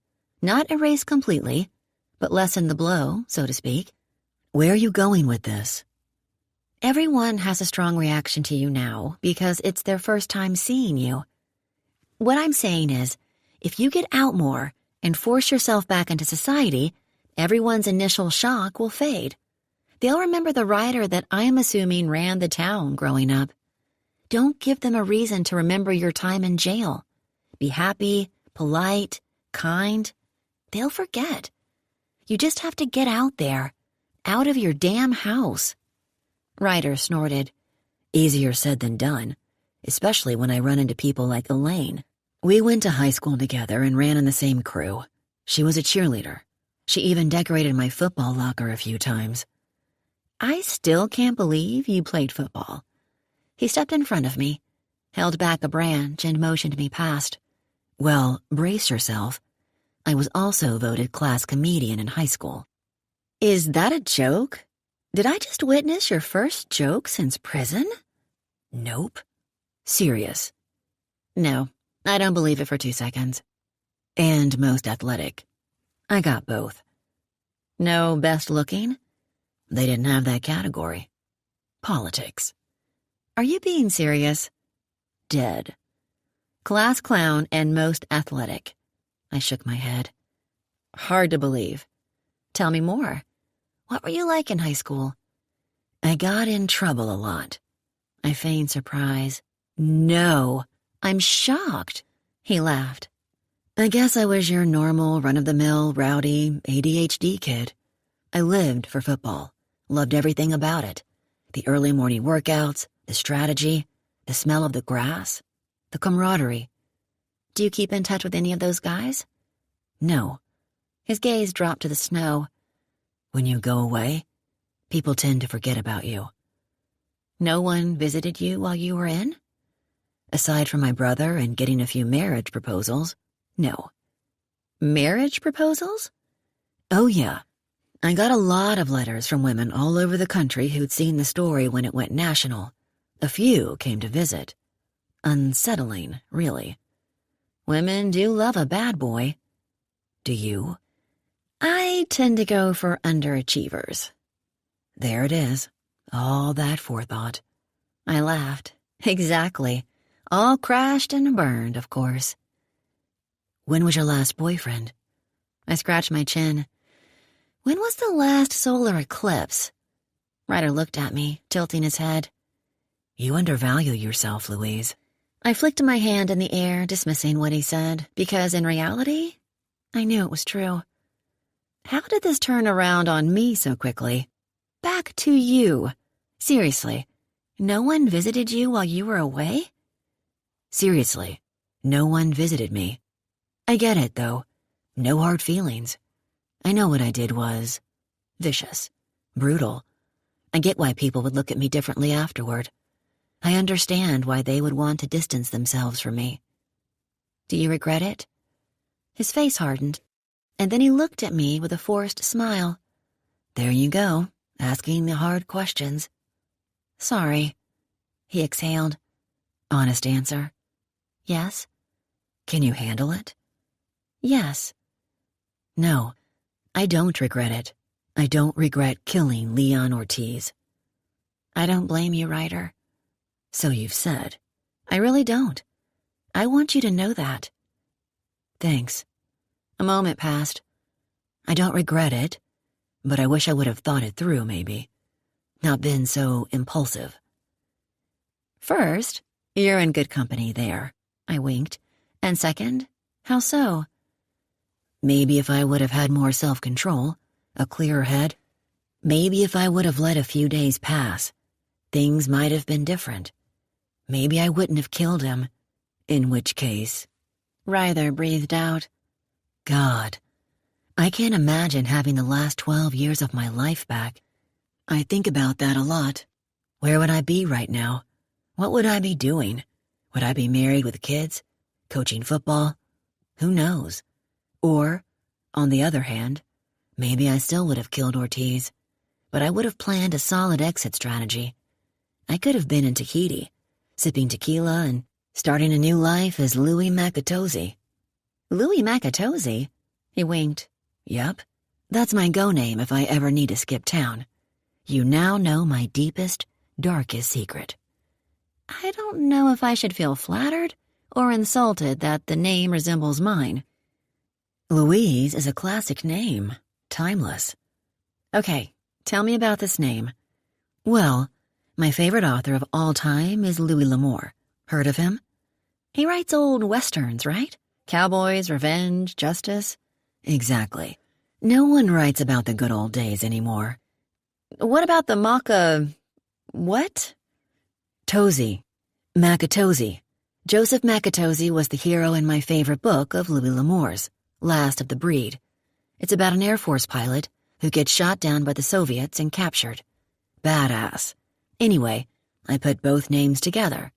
Not erase completely, but lessen the blow, so to speak." "Where are you going with this?" "Everyone has a strong reaction to you now because it's their first time seeing you. What I'm saying is, if you get out more and force yourself back into society, everyone's initial shock will fade. They'll remember the writer that I am assuming ran the town growing up. Don't give them a reason to remember your time in jail. Be happy, polite, kind. They'll forget. You just have to get out there, out of your damn house." Ryder snorted. "Easier said than done, especially when I run into people like Elaine. We went to high school together and ran in the same crew. She was a cheerleader. She even decorated my football locker a few times." "I still can't believe you played football." He stepped in front of me, held back a branch, and motioned me past. "Well, brace yourself. I was also voted class comedian in high school." "Is that a joke? Did I just witness your first joke since prison?" "Nope. Serious." "No, I don't believe it for 2 seconds." "And most athletic. I got both." "No best looking?" "They didn't have that category." "Politics." "Are you being serious?" "Dead." "Class clown and most athletic." I shook my head. "Hard to believe. Tell me more. What were you like in high school?" "I got in trouble a lot." I feigned surprise. "No, I'm shocked." He laughed. "I guess I was your normal, run-of-the-mill, rowdy, ADHD kid. I lived for football, loved everything about it. The early morning workouts, the strategy, the smell of the grass, the camaraderie." "Do you keep in touch with any of those guys?" "No." His gaze dropped to the snow. "When you go away, people tend to forget about you." "No one visited you while you were in?" "Aside from my brother and getting a few marriage proposals, no." "Marriage proposals?" "Oh, yeah. I got a lot of letters from women all over the country who'd seen the story when it went national. A few came to visit. Unsettling, really. Women do love a bad boy." "Do you?" "I tend to go for underachievers." "There it is. All that forethought." I laughed. "Exactly. All crashed and burned, of course." "When was your last boyfriend?" I scratched my chin. "When was the last solar eclipse?" Ryder looked at me, tilting his head. "You undervalue yourself, Louise." I flicked my hand in the air, dismissing what he said, because in reality, I knew it was true. How did this turn around on me so quickly? "Back to you. Seriously, no one visited you while you were away?" "Seriously, no one visited me. I get it, though. No hard feelings. I know what I did was vicious, brutal. I get why people would look at me differently afterward. I understand why they would want to distance themselves from me." "Do you regret it?" His face hardened, and then he looked at me with a forced smile. "There you go, asking the hard questions." "Sorry," he exhaled. "Honest answer?" "Yes." "Can you handle it?" "Yes." "No, I don't regret it. I don't regret killing Leon Ortiz." "I don't blame you, Ryder." "So you've said." "I really don't. I want you to know that." "Thanks." A moment passed. "I don't regret it, but I wish I would have thought it through, maybe. Not been so impulsive." "First, you're in good company there," I winked. "And second, how so?" "Maybe if I would have had more self-control, a clearer head, Maybe if I would have let a few days pass, things might have been different. Maybe I wouldn't have killed him, in which case... Ryder breathed out. God, I can't imagine having the last 12 years of my life back. I think about that a lot. Where would I be right now? What would I be doing? Would I be married with kids? Coaching football? Who knows? Or, on the other hand, maybe I still would have killed Ortiz, but I would have planned a solid exit strategy. I could have been in Tahiti, sipping tequila and starting a new life as Louis Makatozi. Louis Makatozi? He winked. Yup, that's my go name if I ever need to skip town. You now know my deepest, darkest secret. I don't know if I should feel flattered or insulted that the name resembles mine. Louise is a classic name, timeless. Okay, tell me about this name. Well, my favorite author of all time is Louis L'Amour. Heard of him? He writes old westerns, right? Cowboys, revenge, justice. Exactly. No one writes about the good old days anymore. What about the what? Tozy. Makatozi. Joseph Makatozi was the hero in my favorite book of Louis L'Amour's, Last of the Breed. It's about an Air Force pilot who gets shot down by the Soviets and captured. Badass. Anyway, I put both names together.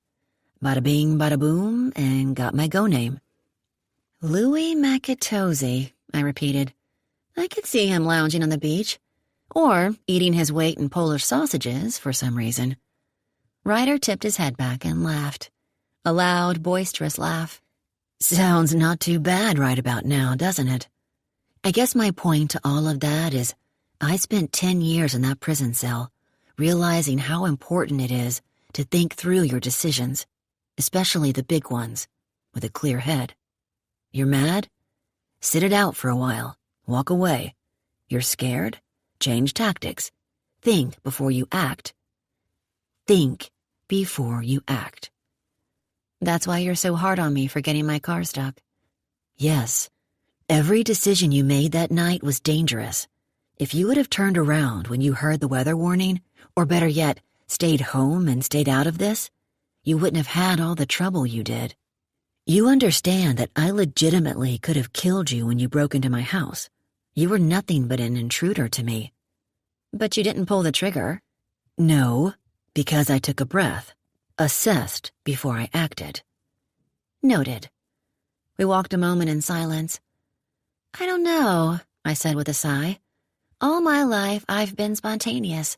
Bada bing, bada boom, and got my go name. Louis Makatozi, I repeated. I could see him lounging on the beach, or eating his weight in Polish sausages for some reason. Ryder tipped his head back and laughed. A loud, boisterous laugh. Sounds not too bad right about now, doesn't it? I guess my point to all of that is I spent 10 years in that prison cell, realizing how important it is to think through your decisions, especially the big ones, with a clear head. You're mad? Sit it out for a while. Walk away. You're scared? Change tactics. Think before you act. Think before you act. That's why you're so hard on me for getting my car stuck. Yes. Every decision you made that night was dangerous. If you would have turned around when you heard the weather warning, or better yet, stayed home and stayed out of this, you wouldn't have had all the trouble you did. You understand that I legitimately could have killed you when you broke into my house. You were nothing but an intruder to me. But you didn't pull the trigger. No, because I took a breath, assessed before I acted. Noted. We walked a moment in silence. I don't know, I said with a sigh. All my life I've been spontaneous.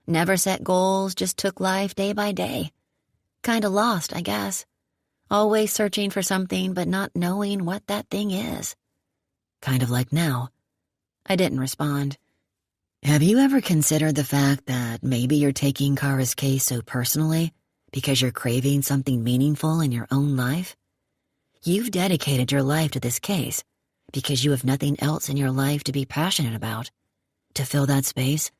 Never set goals, just took life day by day. Kinda lost, I guess. Always searching for something but not knowing what that thing is. Kind of like now. I didn't respond. Have you ever considered the fact that maybe you're taking Kara's case so personally because you're craving something meaningful in your own life? You've dedicated your life to this case because you have nothing else in your life to be passionate about. To fill that space,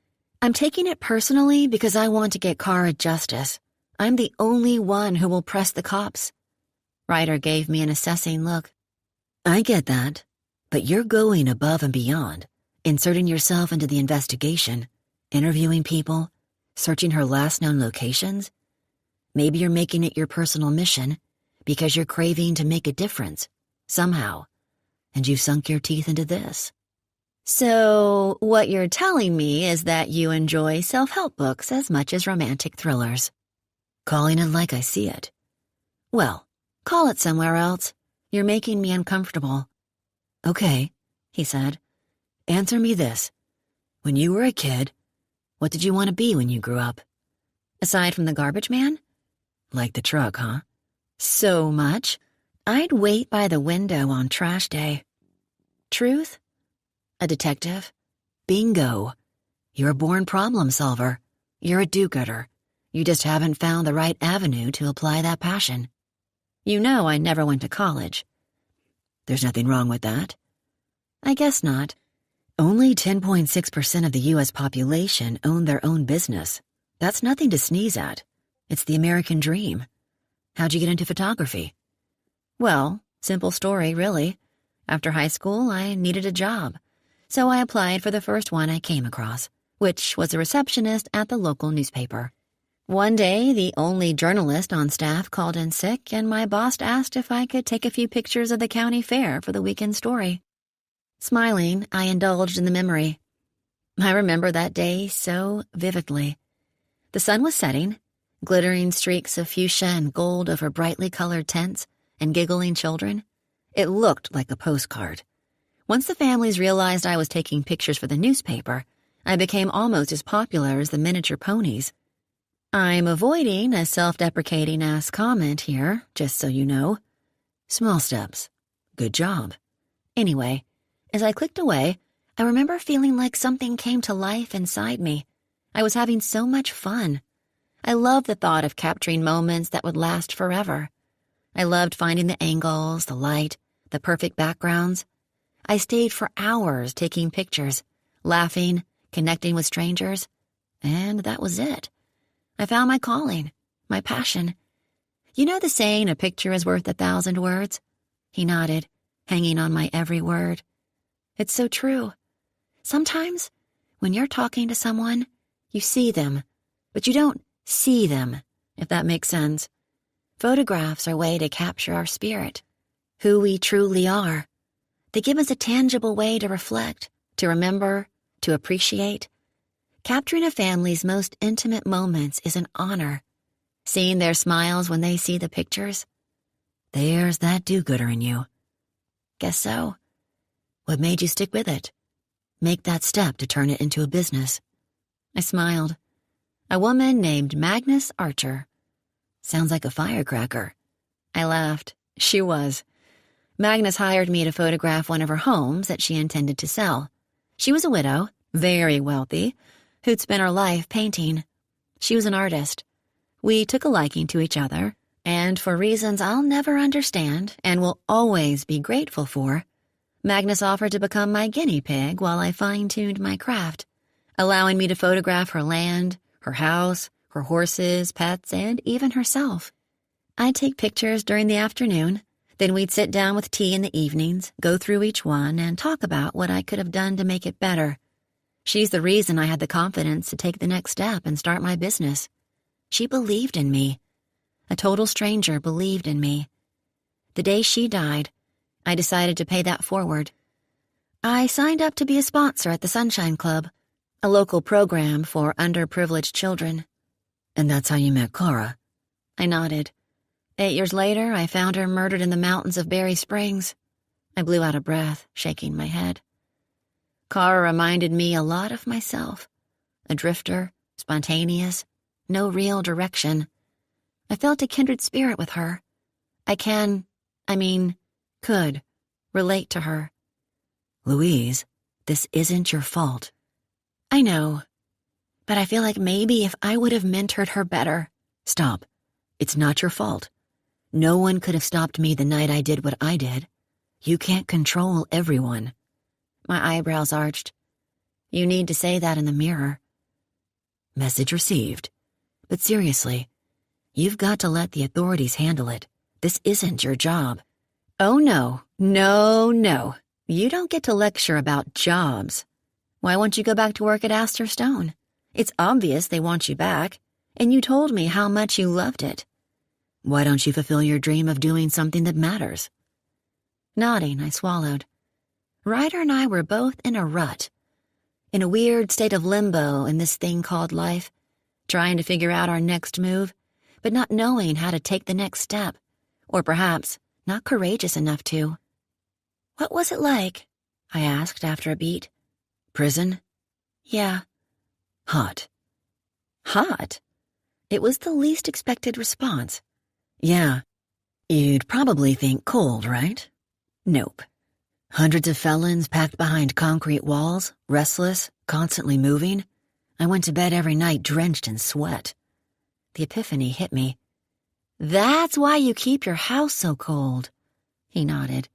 I'm taking it personally because I want to get Kara justice. I'm the only one who will press the cops. Ryder gave me an assessing look. I get that, but you're going above and beyond, inserting yourself into the investigation, interviewing people, searching her last known locations. Maybe you're making it your personal mission because you're craving to make a difference, somehow, and you've sunk your teeth into this. So, what you're telling me is that you enjoy self-help books as much as romantic thrillers. Calling it like I see it. Well, call it somewhere else. You're making me uncomfortable. Okay, he said. Answer me this. When you were a kid, what did you want to be when you grew up? Aside from the garbage man? Like the truck, huh? So much. I'd wait by the window on trash day. Truth? A detective? Bingo. You're a born problem solver. You're a do-gooder. You just haven't found the right avenue to apply that passion. You know I never went to college. There's nothing wrong with that. I guess not. Only 10.6% of the U.S. population own their own business. That's nothing to sneeze at. It's the American dream. How'd you get into photography? Well, simple story, really. After high school, I needed a job. So I applied for the first one I came across. which was a receptionist at the local newspaper. One day, the only journalist on staff called in sick, and my boss asked if I could take a few pictures of the county fair for the weekend story. Smiling, I indulged in the memory. I remember that day so vividly. The sun was setting, glittering streaks of fuchsia and gold over brightly colored tents and giggling children. It looked like a postcard. Once the families realized I was taking pictures for the newspaper, I became almost as popular as the miniature ponies. I'm avoiding a self-deprecating-ass comment here, just so you know. Small steps. Good job. Anyway, as I clicked away, I remember feeling like something came to life inside me. I was having so much fun. I loved the thought of capturing moments that would last forever. I loved finding the angles, the light, the perfect backgrounds. I stayed for hours taking pictures, laughing, connecting with strangers, and that was it. I found my calling, my passion. You know the saying, a picture is worth 1,000 words? He nodded, hanging on my every word. It's so true. Sometimes, when you're talking to someone, you see them, but you don't see them, if that makes sense. Photographs are a way to capture our spirit, who we truly are. They give us a tangible way to reflect, to remember, to appreciate. Capturing a family's most intimate moments is an honor. Seeing their smiles when they see the pictures. There's that do-gooder in you. Guess so. What made you stick with it? Make that step to turn it into a business. I smiled. A woman named Magnus Archer. Sounds like a firecracker. I laughed. She was. Magnus hired me to photograph one of her homes that she intended to sell. She was a widow, very wealthy, who'd spent her life painting. She was an artist. We took a liking to each other, and for reasons I'll never understand and will always be grateful for, Magnus offered to become my guinea pig while I fine-tuned my craft, allowing me to photograph her land, her house, her horses, pets, and even herself. I'd take pictures during the afternoon, then we'd sit down with tea in the evenings, go through each one, and talk about what I could have done to make it better. She's the reason I had the confidence to take the next step and start my business. She believed in me. A total stranger believed in me. The day she died, I decided to pay that forward. I signed up to be a sponsor at the Sunshine Club, a local program for underprivileged children. And that's how you met Cara? I nodded. 8 years later, I found her murdered in the mountains of Berry Springs. I blew out of breath, shaking my head. Cara reminded me a lot of myself. A drifter, spontaneous, no real direction. I felt a kindred spirit with her. Could relate to her. Louise, this isn't your fault. I know, but I feel like maybe if I would have mentored her better. Stop. It's not your fault. No one could have stopped me the night I did what I did. You can't control everyone. My eyebrows arched. You need to say that in the mirror. Message received. But seriously, you've got to let the authorities handle it. This isn't your job. Oh no, no. You don't get to lecture about jobs. Why won't you go back to work at Astor Stone? It's obvious they want you back, and you told me how much you loved it. Why don't you fulfill your dream of doing something that matters? Nodding, I swallowed. Ryder and I were both in a rut, in a weird state of limbo in this thing called life, trying to figure out our next move, but not knowing how to take the next step, or perhaps not courageous enough to. What was it like? I asked after a beat. Prison? Yeah. Hot. Hot? It was the least expected response. Yeah. You'd probably think cold, right? Nope. Hundreds of felons packed behind concrete walls, restless, constantly moving. I went to bed every night drenched in sweat. The epiphany hit me. That's why you keep your house so cold. He nodded.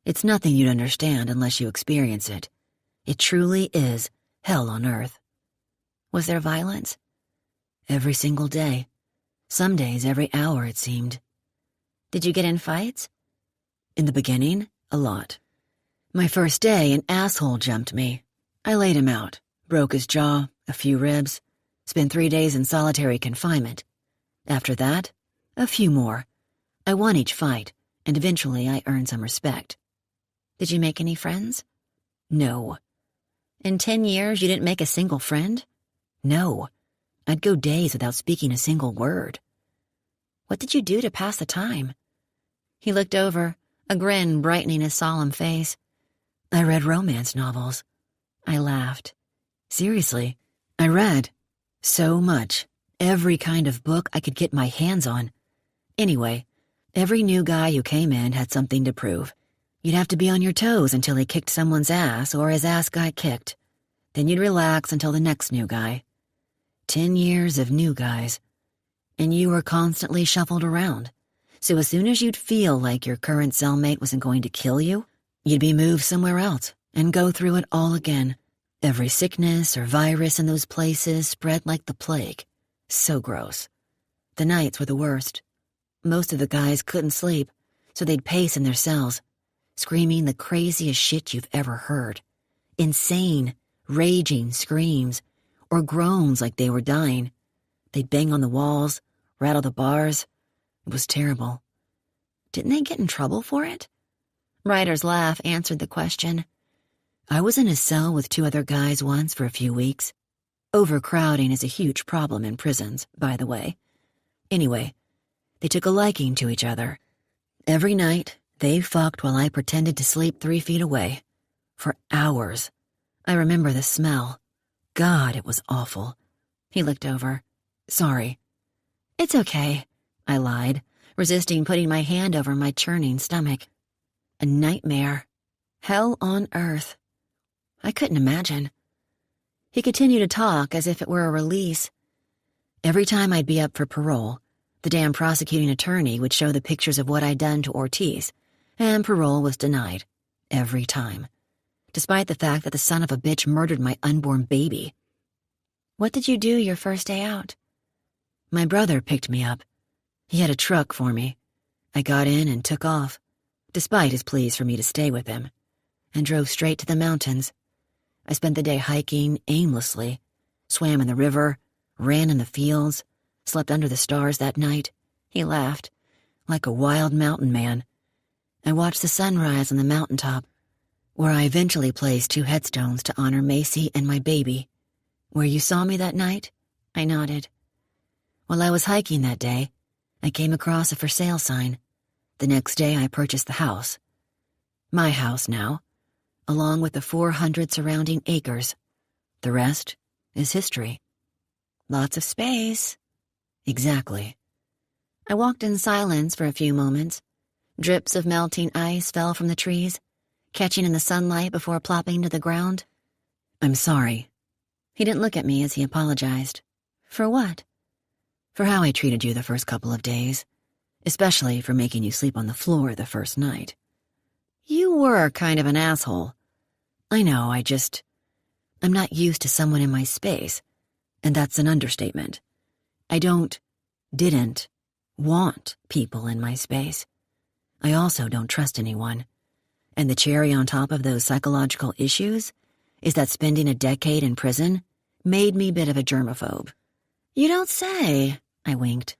It's nothing you'd understand unless you experience it. It truly is hell on earth. Was there violence? Every single day. Some days every hour, it seemed. Did you get in fights? In the beginning, a lot. My first day, an asshole jumped me. I laid him out, Broke his jaw, a few ribs, spent 3 days in solitary confinement. After that, a few more. I won each fight, and eventually I earned some respect.
Did you make any friends?
No.
In 10 years, you didn't make a single friend?
No. I'd go days without speaking a single word.
What did you do to pass the time? He looked over, a grin brightening his solemn face.
I read romance novels. I laughed. Seriously, I read so much, every kind of book I could get my hands on. Anyway, every new guy who came in had something to prove. You'd have to be on your toes until he kicked someone's ass or his ass got kicked. Then you'd relax until the next new guy. 10 years of new guys. And you were constantly shuffled around. So as soon as you'd feel like your current cellmate wasn't going to kill you, you'd be moved somewhere else and go through it all again. Every sickness or virus in those places spread like the plague. So gross. The nights were the worst. Most of the guys couldn't sleep, so they'd pace in their cells, screaming the craziest shit you've ever heard. Insane, raging screams, or groans like they were dying. They'd bang on the walls, rattle the bars. It was terrible.
Didn't they get in trouble for it? Ryder's laugh answered the question.
I was in a cell with 2 other guys once for a few weeks. Overcrowding is a huge problem in prisons, by the way. Anyway, they took a liking to each other. Every night, they fucked while I pretended to sleep 3 feet away. For hours. I remember the smell. God, it was awful. He looked over. Sorry.
It's okay, I lied, resisting putting my hand over my churning stomach. A nightmare. Hell on earth. I couldn't imagine. He continued to talk as if it were a release.
Every time I'd be up for parole, the damn prosecuting attorney would show the pictures of what I'd done to Ortiz, and parole was denied. Every time. Despite the fact that the son of a bitch murdered my unborn baby.
What did you do your first day out?
My brother picked me up. He had a truck for me. I got in and took off, despite his pleas for me to stay with him, and drove straight to the mountains. I spent the day hiking aimlessly, swam in the river, ran in the fields, slept under the stars that night. He laughed, like a wild mountain man. I watched the sunrise on the mountaintop, where I eventually placed 2 headstones to honor Macy and my baby. Where you saw me that night? I nodded. While I was hiking that day, I came across a for sale sign. The next day I purchased the house. My house now, along with the 400 surrounding acres. The rest is history.
Lots of space.
Exactly.
I walked in silence for a few moments. Drips of melting ice fell from the trees, catching in the sunlight before plopping to the ground.
I'm sorry.
He didn't look at me as he apologized. For what?
For how I treated you the first couple of days, especially for making you sleep on the floor the first night.
You were kind of an asshole.
I know, I'm not used to someone in my space, and that's an understatement. I didn't want people in my space. I also don't trust anyone. And the cherry on top of those psychological issues is that spending a decade in prison made me a bit of a germaphobe.
You don't say, I winked.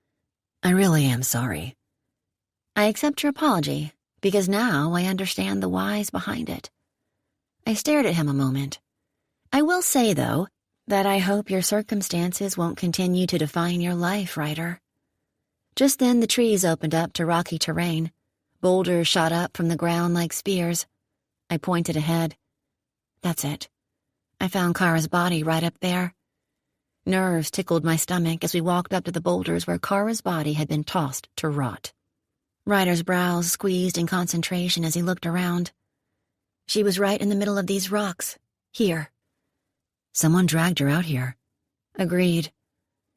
I really am sorry.
I accept your apology, because now I understand the whys behind it. I stared at him a moment. I will say, though, that I hope your circumstances won't continue to define your life, Ryder. Just then the trees opened up to rocky terrain. Boulders shot up from the ground like spears. I pointed ahead. That's it. I found Kara's body right up there. Nerves tickled my stomach as we walked up to the boulders where Kara's body had been tossed to rot. Ryder's brows squeezed in concentration as he looked around. She was right in the middle of these rocks. Here.
Someone dragged her out here.
Agreed.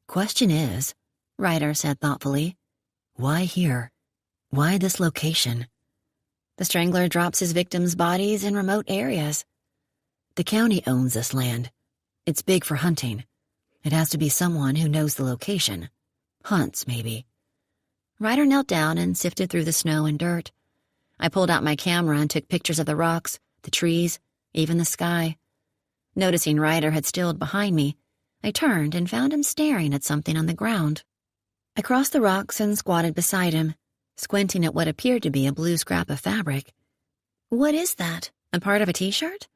Question is,
Ryder said thoughtfully,
why here? Why this location?
The strangler drops his victims' bodies in remote areas.
The county owns this land. It's big for hunting. It has to be someone who knows the location. Hunts, maybe.
Ryder knelt down and sifted through the snow and dirt. I pulled out my camera and took pictures of the rocks, the trees, even the sky.
Noticing Ryder had stilled behind me, I turned and found him staring at something on the ground. I crossed the rocks and squatted beside him, squinting at what appeared to be a blue scrap of fabric. What is that? A part of a t-shirt?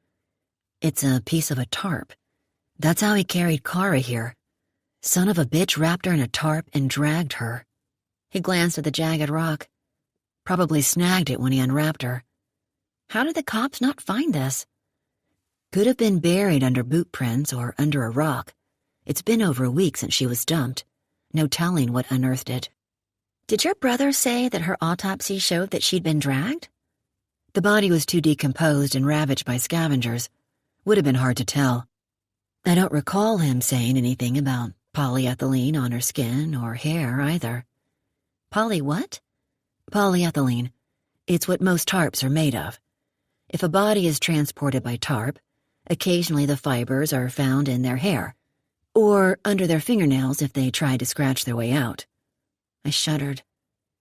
It's a piece of a tarp. That's how he carried Kara here. Son of a bitch wrapped her in a tarp and dragged her. He glanced at the jagged rock. Probably snagged it when he unwrapped her. How did the cops not find this? Could have been buried under boot prints or under a rock. It's been over a week since she was dumped. No telling what unearthed it. Did your brother say that her autopsy showed that she'd been dragged? The body was too decomposed and ravaged by scavengers. Would have been hard to tell. I don't recall him saying anything about polyethylene on her skin or hair either. Poly what? Polyethylene. It's what most tarps are made of. If a body is transported by tarp, occasionally the fibers are found in their hair, or under their fingernails if they tried to scratch their way out. I shuddered,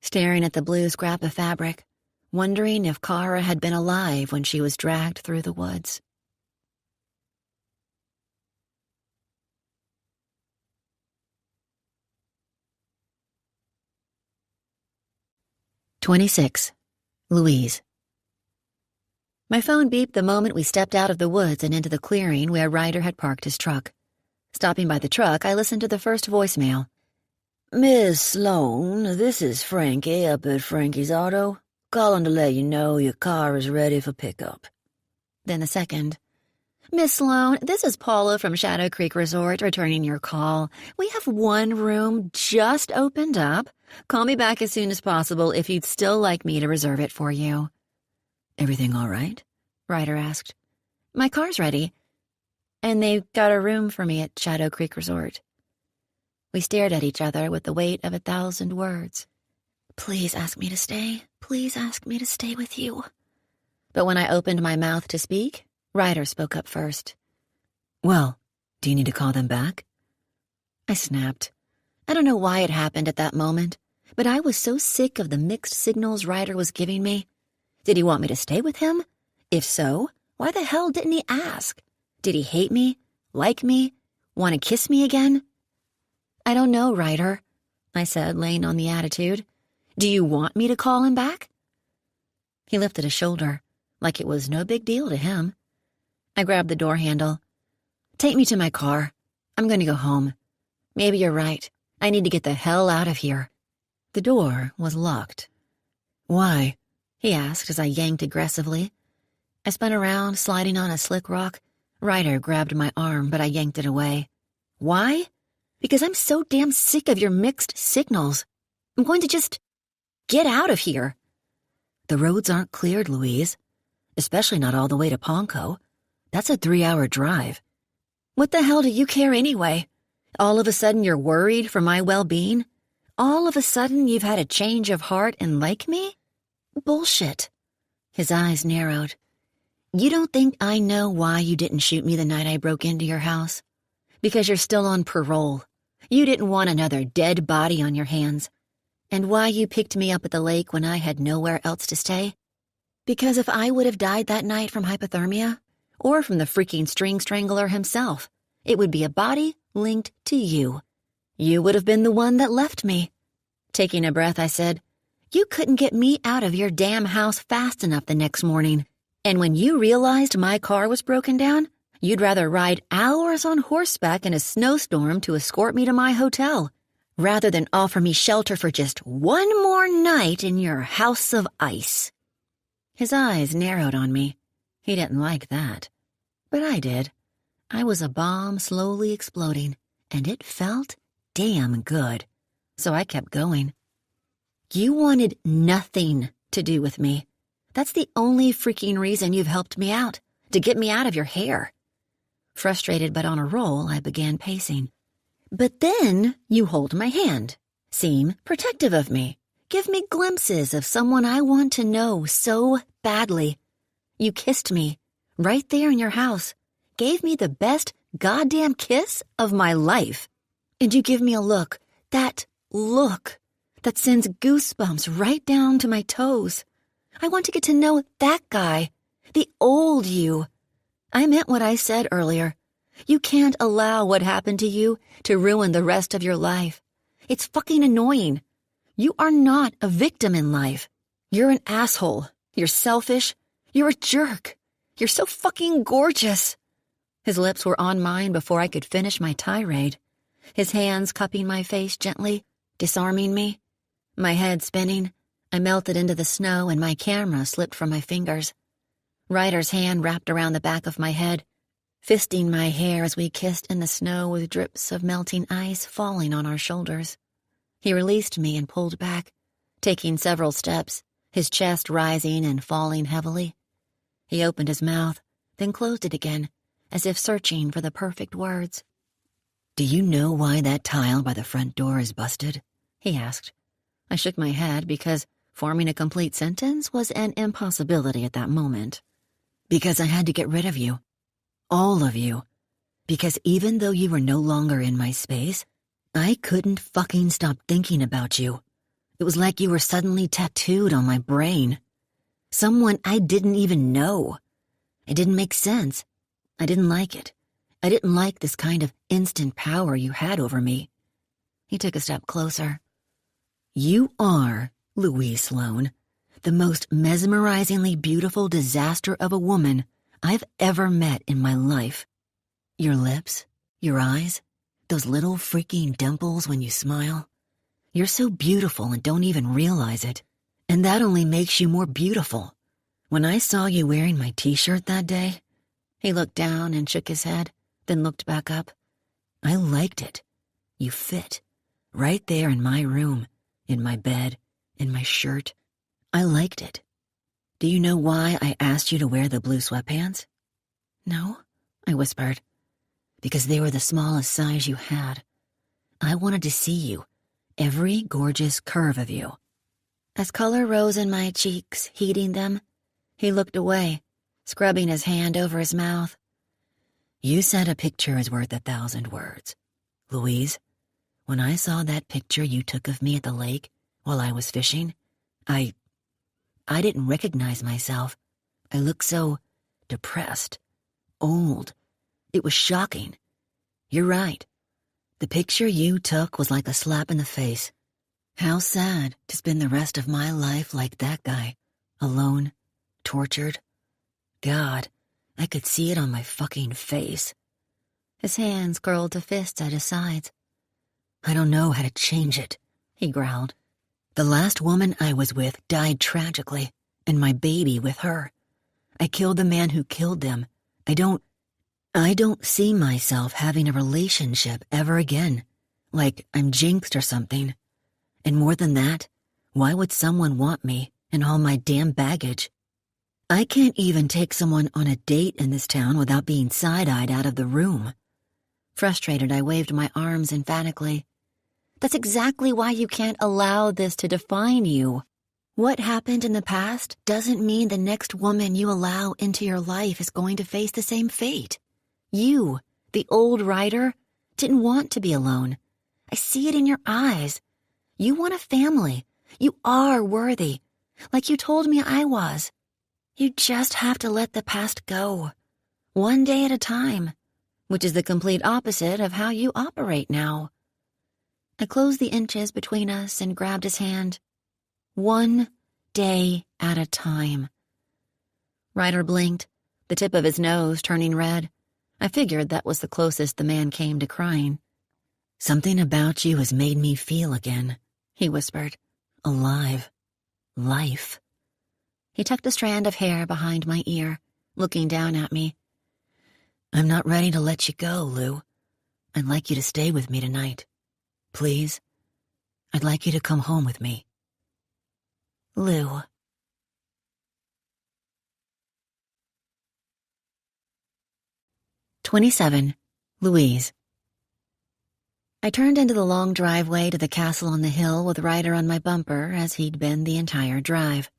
staring at the blue scrap of fabric, wondering if Kara had been alive when she was dragged through the woods. "26. Louise." My phone beeped the moment we stepped out of the woods and into the clearing where Ryder had parked his truck. Stopping by the truck, I listened to the first voicemail.
"Miss Sloane, this is Frankie up at Frankie's Auto. Calling to let you know your car is ready for pickup."
Then the second. "Miss Sloane, this is Paula from Shadow Creek Resort returning your call. We have one room just opened up. Call me back as soon as possible if you'd still like me to reserve it for you."
"Everything all right?"
Ryder asked. "My car's ready. And they've got a room for me at Shadow Creek Resort." We stared at each other with the weight of 1,000 words. Please ask me to stay. Please ask me to stay with you. But when I opened my mouth to speak, Ryder spoke up first.
"Well, do you need to call them back?"
I snapped. I don't know why it happened at that moment, but I was so sick of the mixed signals Ryder was giving me. Did he want me to stay with him? If so, why the hell didn't he ask? Did he hate me? Like me? Want to kiss me again? "I don't know, Ryder," I said, laying on the attitude. "Do you want me to call him back?" He lifted a shoulder, like it was no big deal to him. I grabbed the door handle. "Take me to my car. I'm going to go home. Maybe you're right. I need to get the hell out of here." The door was locked.
"Why?"
he asked as I yanked aggressively. I spun around, sliding on a slick rock. Ryder grabbed my arm, but I yanked it away. "Why? Because I'm so damn sick of your mixed signals. I'm going to just get out of here."
"The roads aren't cleared, Louise. Especially not all the way to Ponco. That's a 3-hour drive."
"What the hell do you care anyway? All of a sudden you're worried for my well-being? All of a sudden you've had a change of heart and like me? Bullshit." His eyes narrowed. "You don't think I know why you didn't shoot me the night I broke into your house? Because you're still on parole. You didn't want another dead body on your hands. And why you picked me up at the lake when I had nowhere else to stay? Because if I would have died that night from hypothermia, or from the freaking string strangler himself, it would be a body linked to you. You would have been the one that left me." Taking a breath, I said, "You couldn't get me out of your damn house fast enough the next morning. And when you realized my car was broken down, you'd rather ride hours on horseback in a snowstorm to escort me to my hotel, rather than offer me shelter for just one more night in your house of ice." His eyes narrowed on me. He didn't like that. But I did. I was a bomb slowly exploding, and it felt damn good. So I kept going. "You wanted nothing to do with me. That's the only freaking reason you've helped me out, to get me out of your hair." Frustrated but on a roll, I began pacing. "But then you hold my hand, seem protective of me, give me glimpses of someone I want to know so badly. You kissed me, right there in your house, gave me the best goddamn kiss of my life. And you give me a look that sends goosebumps right down to my toes. I want to get to know that guy, the old you. I meant what I said earlier. You can't allow what happened to you to ruin the rest of your life. It's fucking annoying. You are not a victim in life. You're an asshole. You're selfish. You're a jerk. You're so fucking gorgeous. His lips were on mine before I could finish my tirade. His hands cupping my face gently, disarming me. My head spinning, I melted into the snow and my camera slipped from my fingers. Ryder's hand wrapped around the back of my head, fisting my hair as we kissed in the snow with drips of melting ice falling on our shoulders. He released me and pulled back, taking several steps, his chest rising and falling heavily. He opened his mouth, then closed it again, as if searching for the perfect words. "Do you know why that tile by the front door is busted?" he asked. I shook my head because forming a complete sentence was an impossibility at that moment. "Because I had to get rid of you. All of you. Because even though you were no longer in my space, I couldn't fucking stop thinking about you. It was like you were suddenly tattooed on my brain. Someone I didn't even know. It didn't make sense. I didn't like it. I didn't like this kind of instant power you had over me." He took a step closer. "You are, Louise Sloane, the most mesmerizingly beautiful disaster of a woman I've ever met in my life. Your lips, your eyes, those little freaking dimples when you smile. You're so beautiful and don't even realize it. And that only makes you more beautiful. When I saw you wearing my t-shirt that day," he looked down and shook his head, then looked back up. "I liked it. You fit. Right there in my room, in my bed, in my shirt. I liked it. Do you know why I asked you to wear the blue sweatpants?" "No," I whispered. "Because they were the smallest size you had. I wanted to see you, every gorgeous curve of you." As color rose in my cheeks, heating them, he looked away, scrubbing his hand over his mouth. "You said a picture is worth 1,000 words. Louise, when I saw that picture you took of me at the lake while I was fishing, I didn't recognize myself. I looked so depressed, old. It was shocking. You're right. The picture you took was like a slap in the face. How sad to spend the rest of my life like that guy, alone, tortured. God, I could see it on my fucking face." His hands curled to fists at his sides. "I don't know how to change it," he growled. "The last woman I was with died tragically, and my baby with her. I killed the man who killed them. I don't see myself having a relationship ever again, like I'm jinxed or something. And more than that, why would someone want me and all my damn baggage? I can't even take someone on a date in this town without being side-eyed out of the room." Frustrated, I waved my arms emphatically. "That's exactly why you can't allow this to define you. What happened in the past doesn't mean the next woman you allow into your life is going to face the same fate. You, the old writer, didn't want to be alone. I see it in your eyes. You want a family. You are worthy, like you told me I was. You just have to let the past go, one day at a time, which is the complete opposite of how you operate now." I closed the inches between us and grabbed his hand. "One day at a time." Ryder blinked, the tip of his nose turning red. I figured that was the closest the man came to crying. "Something about you has made me feel again," he whispered. "Alive. Life." He tucked a strand of hair behind my ear, looking down at me. "I'm not ready to let you go, Lou. I'd like you to stay with me tonight. Please? I'd like you to come home with me." Lou. "27. Louise." I turned into the long driveway to the castle on the hill with Ryder on my bumper as he'd been the entire drive.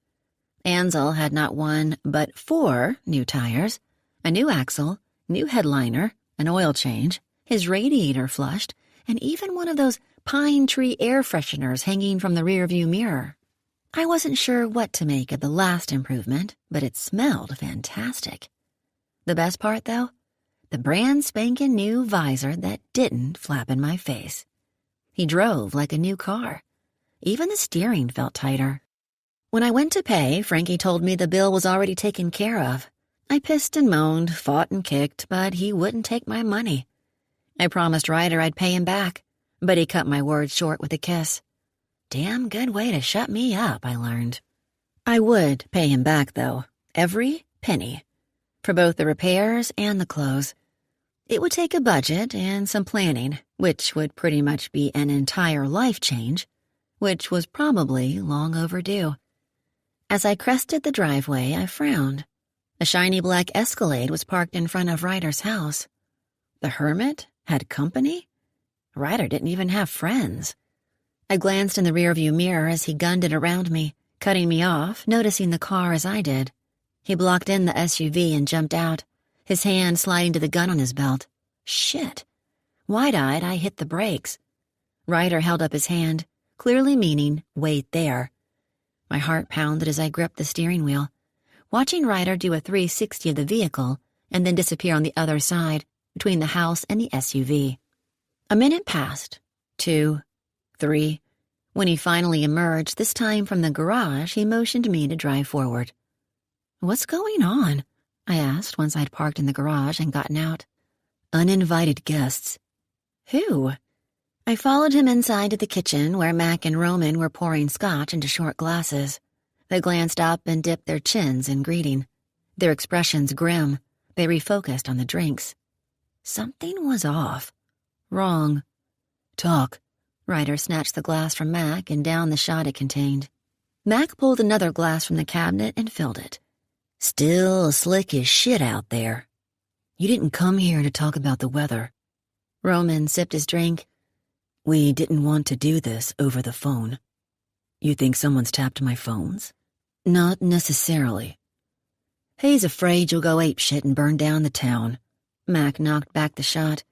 Ansel had not one, but 4 new tires, a new axle, new headliner, an oil change, his radiator flushed, and even one of those pine tree air fresheners hanging from the rearview mirror. I wasn't sure what to make of the last improvement, but it smelled fantastic. The best part, though? The brand spanking new visor that didn't flap in my face. He drove like a new car. Even the steering felt tighter. When I went to pay, Frankie told me the bill was already taken care of. I pissed and moaned, fought and kicked, but he wouldn't take my money. I promised Ryder I'd pay him back, but he cut my words short with a kiss. Damn good way to shut me up, I learned. I would pay him back, though, every penny, for both the repairs and the clothes. It would take a budget and some planning, which would pretty much be an entire life change, which was probably long overdue. As I crested the driveway, I frowned. A shiny black Escalade was parked in front of Ryder's house. The hermit had company? Ryder didn't even have friends. I glanced in the rearview mirror as he gunned it around me, cutting me off, noticing the car as I did. He blocked in the SUV and jumped out, his hand sliding to the gun on his belt. Shit. Wide-eyed, I hit the brakes. Ryder held up his hand, clearly meaning, wait there. My heart pounded as I gripped the steering wheel, watching Ryder do a 360 of the vehicle and then disappear on the other side, between the house and the SUV. A minute passed. 2, 3. When he finally emerged, this time from the garage, he motioned me to drive forward. What's going on? I asked once I'd parked in the garage and gotten out. Uninvited guests. Who? I followed him inside to the kitchen where Mac and Roman were pouring scotch into short glasses. They glanced up and dipped their chins in greeting. Their expressions grim. They refocused on the drinks. Something was off. Wrong. Talk. Ryder snatched the glass from Mac and downed the shot it contained. Mac pulled another glass from the cabinet and filled it. Still slick as shit out there. You didn't come here to talk about the weather. Roman sipped his drink. We didn't want to do this over the phone. You think someone's tapped my phones? Not necessarily. He's afraid you'll go apeshit and burn down the town. Mac knocked back the shot.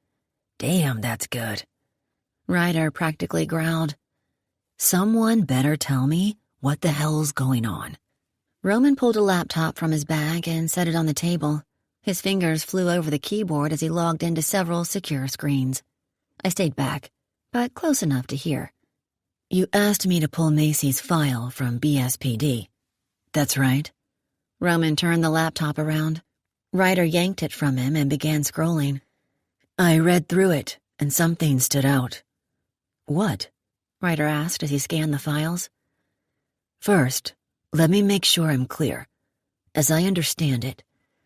Damn, that's good. Ryder practically growled. Someone better tell me what the hell's going on. Roman pulled a laptop from his bag and set it on the table. His fingers flew over the keyboard as he logged into several secure screens. I stayed back, but close enough to hear. You asked me to pull Macy's file from BSPD. That's right. Roman turned the laptop around. Ryder yanked it from him and began scrolling. I read through it, and something stood out. What? Ryder asked as he scanned the files. First, let me make sure I'm clear. As I understand it,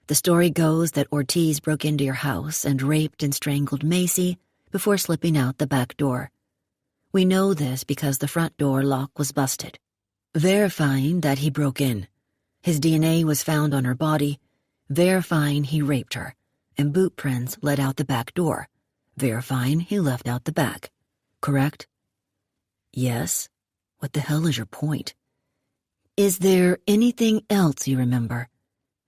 the story goes that Ortiz broke into your house and raped and strangled Macy before slipping out the back door. We know this because the front door lock was busted. Verifying that he broke in. His DNA was found on her body, verifying he raped her, and boot prints led out the back door, verifying he left out the back. Correct? Yes. What the hell is your point? Is there anything else you remember?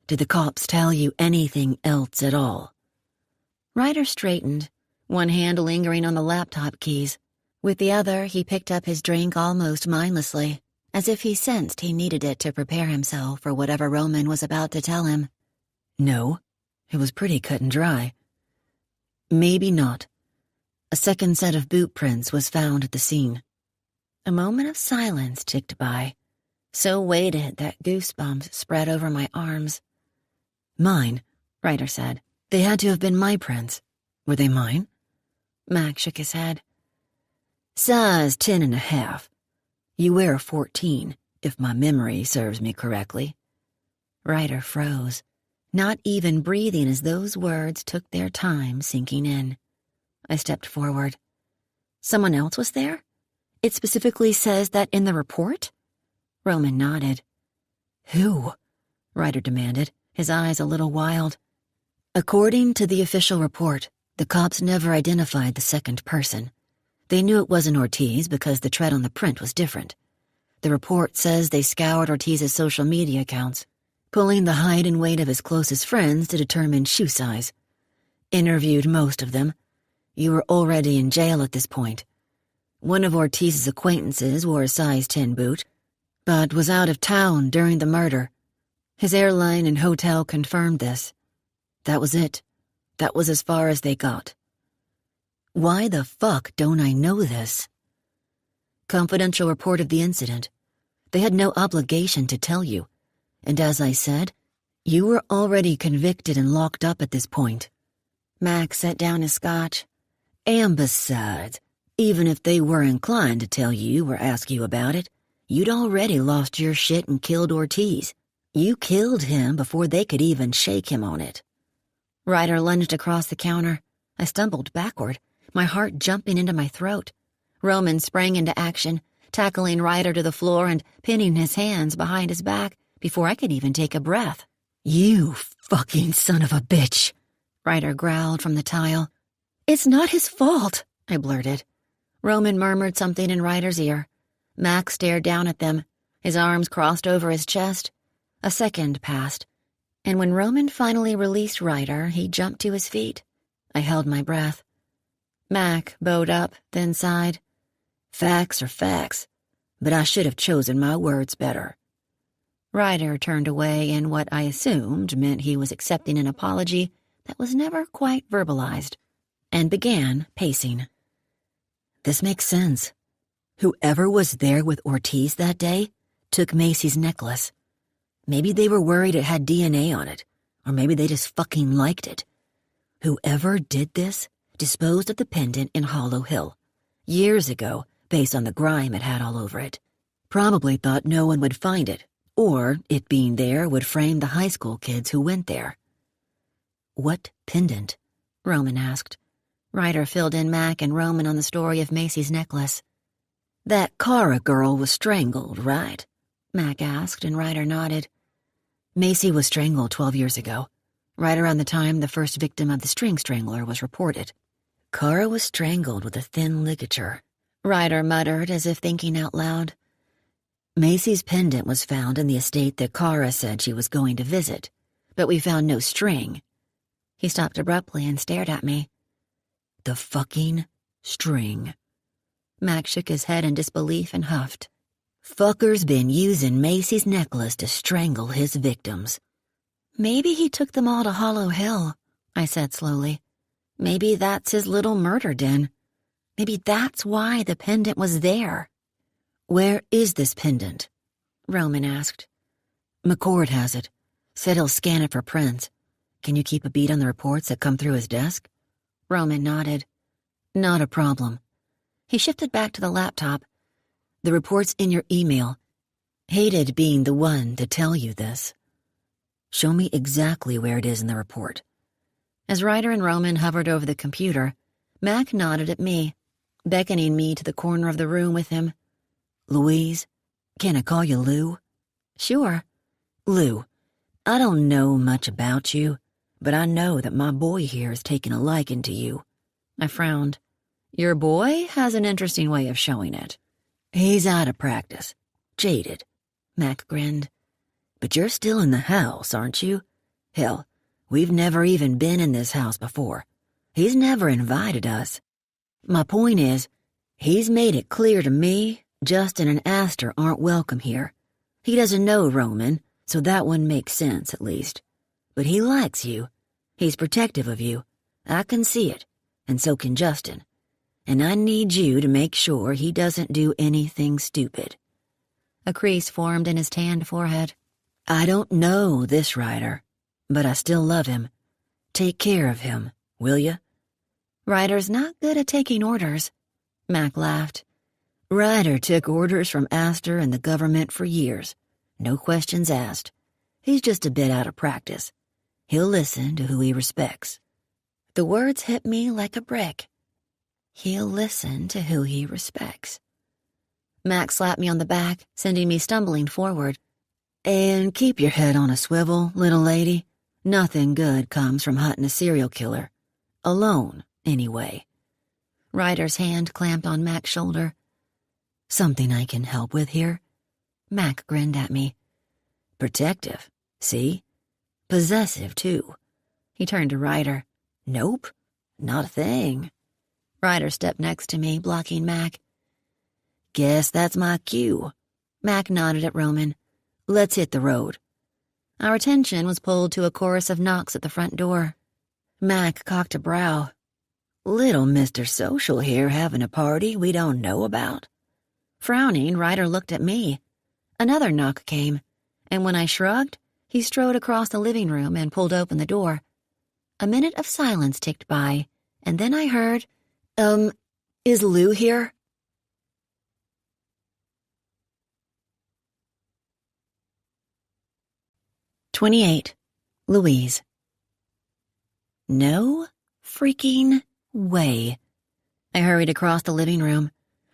Did the cops tell you anything else at all? Ryder straightened, one hand lingering on the laptop keys. With the other, he picked up his drink almost mindlessly, as if he sensed he needed it to prepare himself for whatever Roman was about to tell him. No, it was pretty cut and dry. Maybe not. A second set of boot prints was found at the scene. A moment of silence ticked by, so weighted that goosebumps spread over my arms. Mine, Ryder said. They had to have been my prints. Were they mine? Mac shook his head. Size 10.5. You wear a 14, if my memory serves me correctly. Ryder froze, not even breathing as those words took their time sinking in. I stepped forward. Someone else was there? It specifically says that in the report? Roman nodded. Who? Ryder demanded, his eyes a little wild. According to the official report, the cops never identified the second person. They knew it wasn't Ortiz because the tread on the print was different. The report says they scoured Ortiz's social media accounts, pulling the height and weight of his closest friends to determine shoe size. Interviewed most of them. You were already in jail at this point. One of Ortiz's acquaintances wore a size 10 boot, but was out of town during the murder. His airline and hotel confirmed this. That was it. That was as far as they got. Why the fuck don't I know this? Confidential report of the incident. They had no obligation to tell you. And as I said, you were already convicted and locked up at this point. Mac set down his scotch. And besides, even if they were inclined to tell you or ask you about it, you'd already lost your shit and killed Ortiz. You killed him before they could even shake him on it. Ryder lunged across the counter. I stumbled backward, my heart jumping into my throat. Roman sprang into action, tackling Ryder to the floor and pinning his hands behind his back before I could even take a breath. You fucking son of a bitch, Ryder growled from the tile. It's not his fault, I blurted. Roman murmured something in Ryder's ear. Mac stared down at them, his arms crossed over his chest. A second passed, and when Roman finally released Ryder, he jumped to his feet. I held my breath. Mac bowed up, then sighed. Facts are facts, but I should have chosen my words better. Ryder turned away in what I assumed meant he was accepting an apology that was never quite verbalized, and began pacing. This makes sense. Whoever was there with Ortiz that day took Macy's necklace. Maybe they were worried it had DNA on it, or maybe they just fucking liked it. Whoever did this disposed of the pendant in Hollow Hill, years ago, based on the grime it had all over it. Probably thought no one would find it, or it being there would frame the high school kids who went there. What pendant? Roman asked. Ryder filled in Mac and Roman on the story of Macy's necklace. That Cara girl was strangled, right? Mac asked, and Ryder nodded. Macy was strangled 12 years ago, right around the time the first victim of the string strangler was reported. Cara was strangled with a thin ligature, Ryder muttered as if thinking out loud. Macy's pendant was found in the estate that Cara said she was going to visit, but we found no string. He stopped abruptly and stared at me. The fucking string. Mac shook his head in disbelief and huffed. Fucker's been using Macy's necklace to strangle his victims. Maybe he took them all to Hollow Hill, I said slowly. Maybe that's his little murder den. Maybe that's why the pendant was there. Where is this pendant? Roman asked. McCord has it. Said he'll scan it for prints. Can you keep a beat on the reports that come through his desk? Roman nodded. Not a problem. He shifted back to the laptop. The report's in your email. Hated being the one to tell you this. Show me exactly where it is in the report. As Ryder and Roman hovered over the computer, Mac nodded at me, beckoning me to the corner of the room with him. Louise, can I call you Lou? Sure. Lou, I don't know much about you, but I know that my boy here has taken a liking to you. I frowned. Your boy has an interesting way of showing it. He's out of practice. Jaded. Mac grinned. But you're still in the house, aren't you? Hell, we've never even been in this house before. He's never invited us. My point is, he's made it clear to me Justin and Astor aren't welcome here. He doesn't know Roman, so that one makes sense at least. But he likes you. He's protective of you. I can see it, and so can Justin. And I need you to make sure he doesn't do anything stupid. A crease formed in his tanned forehead. I don't know this Ryder, but I still love him. Take care of him, will you? Ryder's not good at taking orders. Mac laughed. Ryder took orders from Astor and the government for years. No questions asked. He's just a bit out of practice. He'll listen to who he respects. The words hit me like a brick. He'll listen to who he respects. Mac slapped me on the back, sending me stumbling forward. And keep your head on a swivel, little lady. Nothing good comes from hunting a serial killer. Alone, anyway. Ryder's hand clamped on Mac's shoulder. Something I can help with here? Mac grinned at me. Protective, see? Possessive, too. He turned to Ryder. Nope, not a thing. Ryder stepped next to me, blocking Mac. Guess that's my cue. Mac nodded at Roman. Let's hit the road. Our attention was pulled to a chorus of knocks at the front door. Mac cocked a brow. Little Mr. Social here having a party we don't know about. Frowning, Ryder looked at me. Another knock came, and when I shrugged, he strode across the living room and pulled open the door. A minute of silence ticked by, and then I heard, is Lou here? "28. Louise." No freaking way. I hurried across the living room.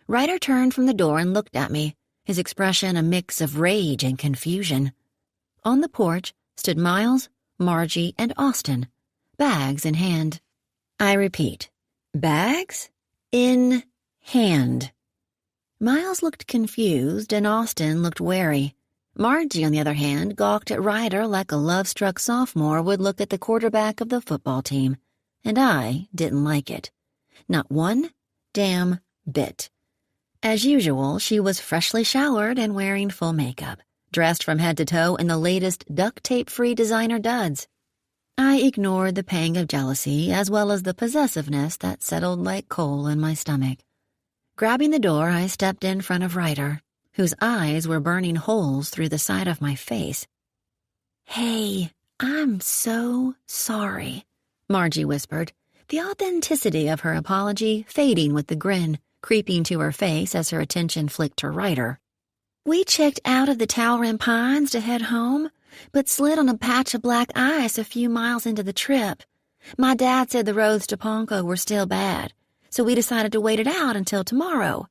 Ryder turned from the door and looked at me, his expression a mix of rage and confusion. On the porch stood Miles, Margie, and Austin, bags in hand. I repeat, bags in hand. Miles looked confused and Austin looked wary. Margie, on the other hand, gawked at Ryder like a love-struck sophomore would look at the quarterback of the football team, and I didn't like it. Not one damn bit. As usual, she was freshly showered and wearing full makeup, dressed from head to toe in the latest duct-tape-free designer duds. I ignored the pang of jealousy as well as the possessiveness that settled like coal in my stomach. Grabbing the door, I stepped in front of Ryder, whose eyes were burning holes through the side of my face. "Hey, I'm so sorry," Margie whispered, the authenticity of her apology fading with the grin creeping to her face as her attention flicked to Ryder. "We checked out of the Talrim Pines to head home, but slid on a patch of black ice a few miles into the trip. My dad said the roads to Ponco were still bad, so we decided to wait it out until tomorrow.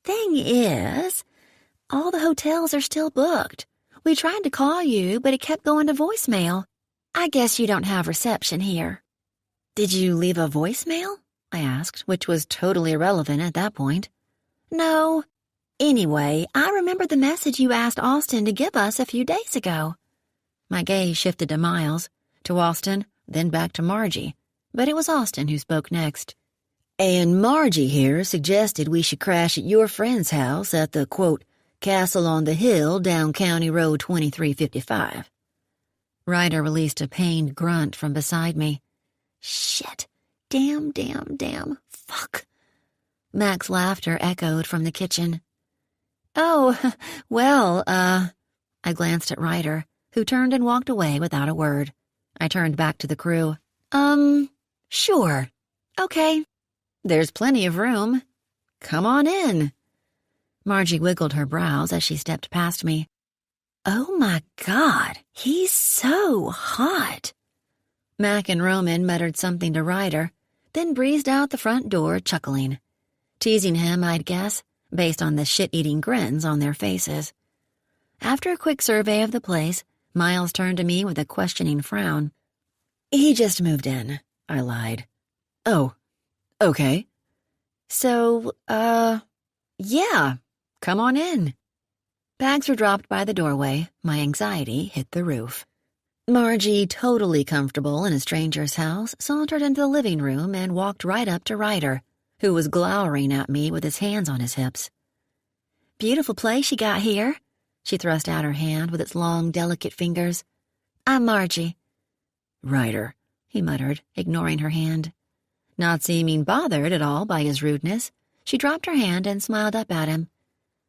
Thing is, all the hotels are still booked. We tried to call you, but it kept going to voicemail. I guess you don't have reception here." "Did you leave a voicemail?" I asked, which was totally irrelevant at that point. "No. Anyway, I remembered the message you asked Austin to give us a few days ago." My gaze shifted to Miles, to Austin, then back to Margie, but it was Austin who spoke next. "And Margie here suggested we should crash at your friend's house at the, quote, Castle on the Hill down County Road 2355. Ryder released a pained grunt from beside me. "Shit. Damn. Fuck." Mac's laughter echoed from the kitchen. "Oh, well, I glanced at Ryder, who turned and walked away without a word. I turned back to the crew. Sure. Okay. There's plenty of room. Come on in." Margie wiggled her brows as she stepped past me. "Oh my God, he's so hot." Mac and Roman muttered something to Ryder, then breezed out the front door chuckling. Teasing him, I'd guess, based on the shit-eating grins on their faces. After a quick survey of the place, Miles turned to me with a questioning frown. "He just moved in," I lied. "Oh, okay. So, yeah, come on in." Bags were dropped by the doorway. My anxiety hit the roof. Margie, totally comfortable in a stranger's house, sauntered into the living room and walked right up to Ryder, who was glowering at me with his hands on his hips. "Beautiful place you got here." She thrust out her hand with its long, delicate fingers. "I'm Margie." "Ryder," he muttered, ignoring her hand. Not seeming bothered at all by his rudeness, she dropped her hand and smiled up at him.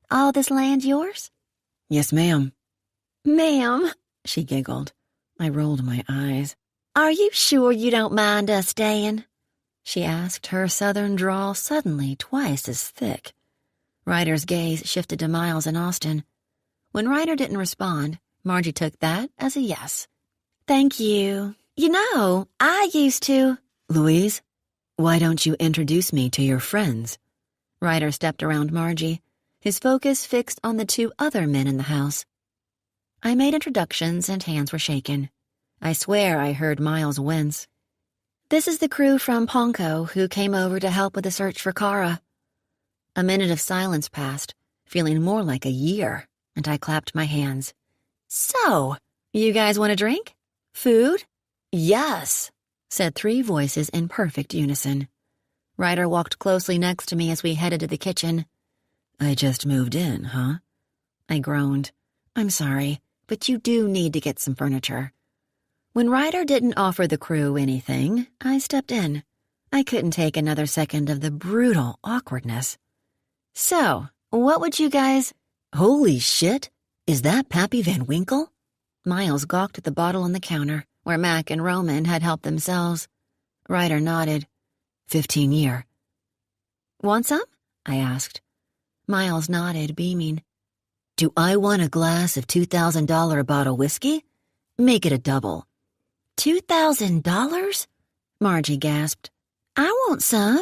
"All this land yours?" "Yes, ma'am." "Ma'am," she giggled. I rolled my eyes. "Are you sure you don't mind us staying?" she asked, her southern drawl suddenly twice as thick. Ryder's gaze shifted to Miles and Austin. When Ryder didn't respond, Margie took that as a yes. "Thank you. You know, I used to—" "Louise, why don't you introduce me to your friends?" Ryder stepped around Margie, his focus fixed on the two other men in the house. I made introductions and hands were shaken. I swear I heard Miles wince. "This is the crew from Ponco who came over to help with the search for Kara." A minute of silence passed, feeling more like a year, and I clapped my hands. "So, you guys want a drink? Food?" "Yes," said three voices in perfect unison. Ryder walked closely next to me as we headed to the kitchen. "I just moved in, huh?" I groaned. "I'm sorry, but you do need to get some furniture." When Ryder didn't offer the crew anything, I stepped in. I couldn't take another second of the brutal awkwardness. "So, what would you guys—" "Holy shit! Is that Pappy Van Winkle?" Miles gawked at the bottle on the counter, where Mac and Roman had helped themselves. Ryder nodded. 15-year. "Want some?" I asked. Miles nodded, beaming. "Do I want a glass of $2,000 bottle whiskey? Make it a double."
$2,000? Margie gasped. I want some.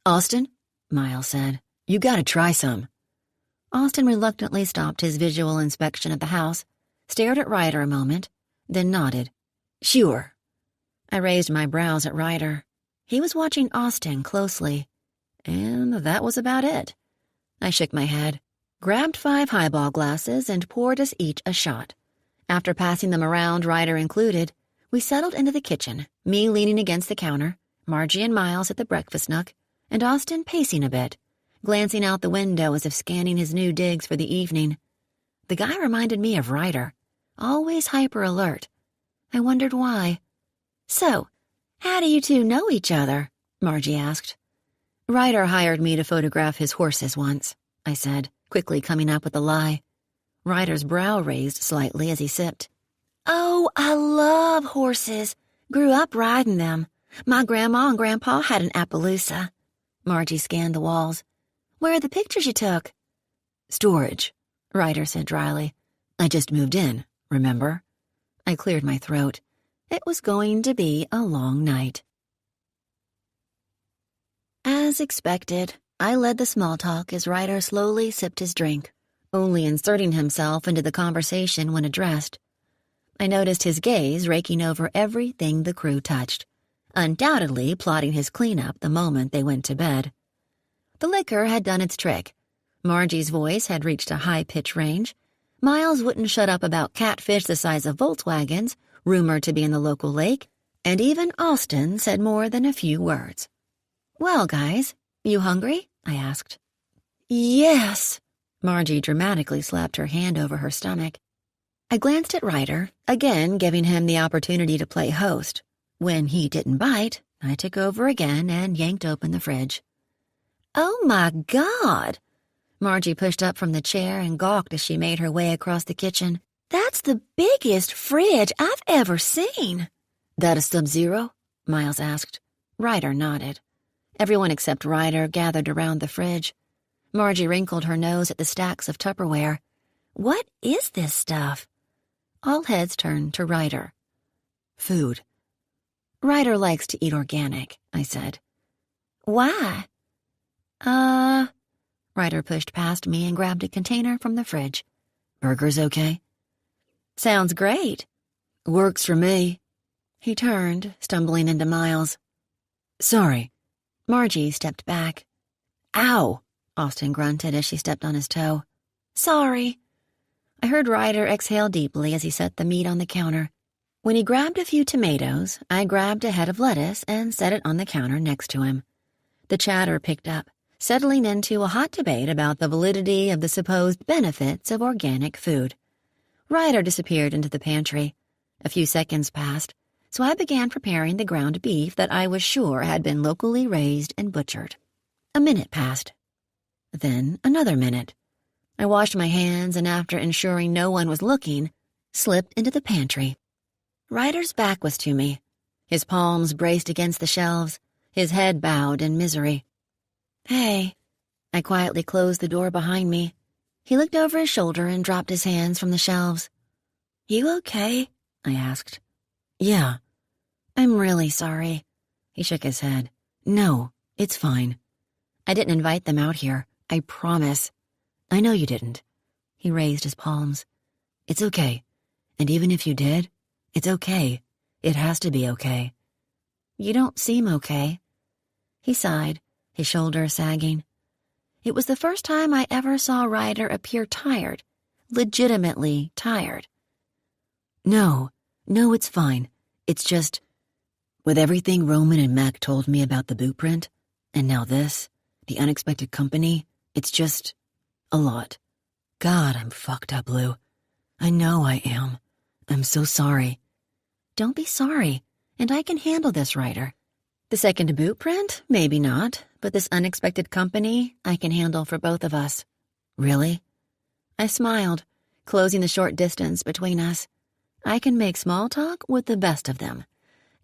"Austin," Miles said, "you gotta try some." Austin reluctantly stopped his visual inspection of the house, stared at Ryder a moment, then nodded. "Sure." I raised my brows at Ryder. He was watching Austin closely, and that was about it. I shook my head, grabbed 5 highball glasses, and poured us each a shot. After passing them around, Ryder included, we settled into the kitchen, me leaning against the counter, Margie and Miles at the breakfast nook, and Austin pacing a bit, glancing out the window as if scanning his new digs for the evening. The guy reminded me of Ryder, always hyper-alert. I wondered why.
"So, how do you two know each other?" Margie asked.
"Ryder hired me to photograph his horses once," I said, quickly coming up with a lie. Ryder's brow raised slightly as he sipped.
"Oh, I love horses. Grew up riding them. My grandma and grandpa had an Appaloosa." Margie scanned the walls. "Where are the pictures you took?"
"Storage," Ryder said dryly. "I just moved in, remember?" I cleared my throat. It was going to be a long night. As expected, I led the small talk as Ryder slowly sipped his drink, only inserting himself into the conversation when addressed. I noticed his gaze raking over everything the crew touched, undoubtedly plotting his cleanup the moment they went to bed. The liquor had done its trick. Margie's voice had reached a high-pitch range. Miles wouldn't shut up about catfish the size of Volkswagens, rumored to be in the local lake, and even Austin said more than a few words. "Well, guys, you hungry?" I asked.
"Yes."
Margie dramatically slapped her hand over her stomach. I glanced at Ryder, again giving him the opportunity to play host. When he didn't bite, I took over again and yanked open the fridge.
"Oh my God!"
Margie pushed up from the chair and gawked as she made her way across the kitchen.
"That's the biggest fridge I've ever seen."
"That a Sub-Zero?" Miles asked. Ryder nodded. Everyone except Ryder gathered around the fridge. Margie wrinkled her nose at the stacks of Tupperware.
"What is this stuff?"
All heads turned to Ryder.
"Food."
"Ryder likes to eat organic," I said.
"Why?"
Ryder pushed past me and grabbed a container from the fridge.
"Burgers okay?"
"Sounds great."
"Works for me."
He turned, stumbling into Miles.
"Sorry."
Margie stepped back.
"Ow!"
Austin grunted as she stepped on his toe.
"Sorry."
I heard Ryder exhale deeply as he set the meat on the counter. When he grabbed a few tomatoes, I grabbed a head of lettuce and set it on the counter next to him. The chatter picked up, settling into a hot debate about the validity of the supposed benefits of organic food. Ryder disappeared into the pantry. A few seconds passed, so I began preparing the ground beef that I was sure had been locally raised and butchered. A minute passed. Then another minute. I washed my hands and, after ensuring no one was looking, slipped into the pantry. Ryder's back was to me, his palms braced against the shelves, his head bowed in misery.
"Hey."
I quietly closed the door behind me. He looked over his shoulder and dropped his hands from the shelves.
"You okay?"
I asked.
"Yeah."
"I'm really sorry." He shook his head.
"No, it's fine."
"I didn't invite them out here, I promise."
"I know you didn't."
He raised his palms.
"It's okay. And even if you did, it's okay. It has to be okay."
"You don't seem okay." He sighed, his shoulders sagging. It was the first time I ever saw Ryder appear tired, legitimately tired.
No, it's fine. It's just, with everything Roman and Mac told me about the boot print, and now this, the unexpected company, it's just a lot. God, I'm fucked up, Lou. I know I am. I'm so sorry.
Don't be sorry, and I can handle this, Ryder. The second boot print? Maybe not, but this unexpected company I can handle for both of us. Really? I smiled, closing the short distance between us. I can make small talk with the best of them.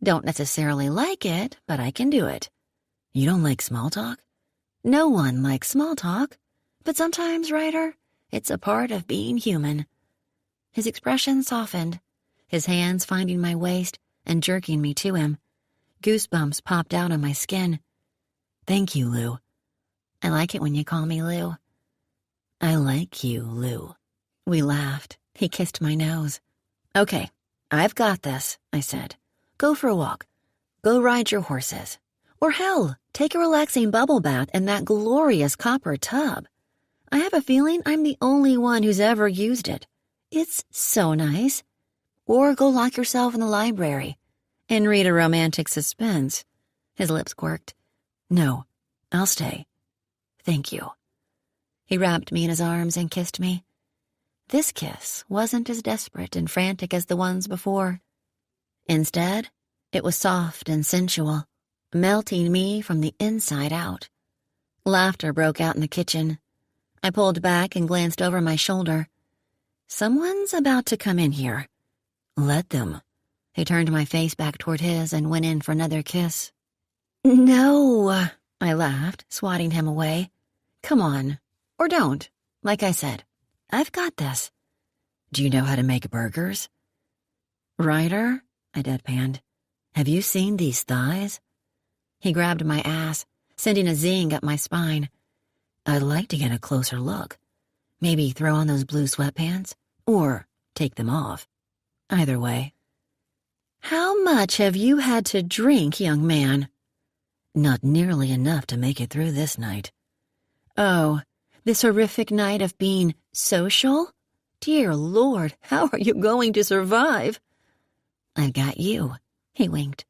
Don't necessarily like it, but I can do it. You don't like small talk? No one likes small talk, but sometimes, Ryder, it's a part of being human. His expression softened, his hands finding my waist and jerking me to him. Goosebumps popped out on my skin. Thank you, Lou. I like it when you call me Lou. I like you, Lou. We laughed. He kissed my nose. Okay, I've got this, I said. Go for a walk. Go ride your horses. Or hell, take a relaxing bubble bath in that glorious copper tub. I have a feeling I'm the only one who's ever used it. It's so nice. Or go lock yourself in the library and read a romantic suspense. His lips quirked. No, I'll stay. Thank you. He wrapped me in his arms and kissed me. This kiss wasn't as desperate and frantic as the ones before. Instead, it was soft and sensual, melting me from the inside out. Laughter broke out in the kitchen. I pulled back and glanced over my shoulder. Someone's about to come in here. Let them. He turned my face back toward his and went in for another kiss. No, I laughed, swatting him away. Come on. Or don't. Like I said, I've got this. Do you know how to make burgers? Ryder, I deadpanned. Have you seen these thighs? He grabbed my ass, sending a zing up my spine. I'd like to get a closer look. Maybe throw on those blue sweatpants, or take them off. Either way. How much have you had to drink, young man? Not nearly enough to make it through this night. Oh, this horrific night of being social? Dear Lord, how are you going to survive? I've got you, he winked.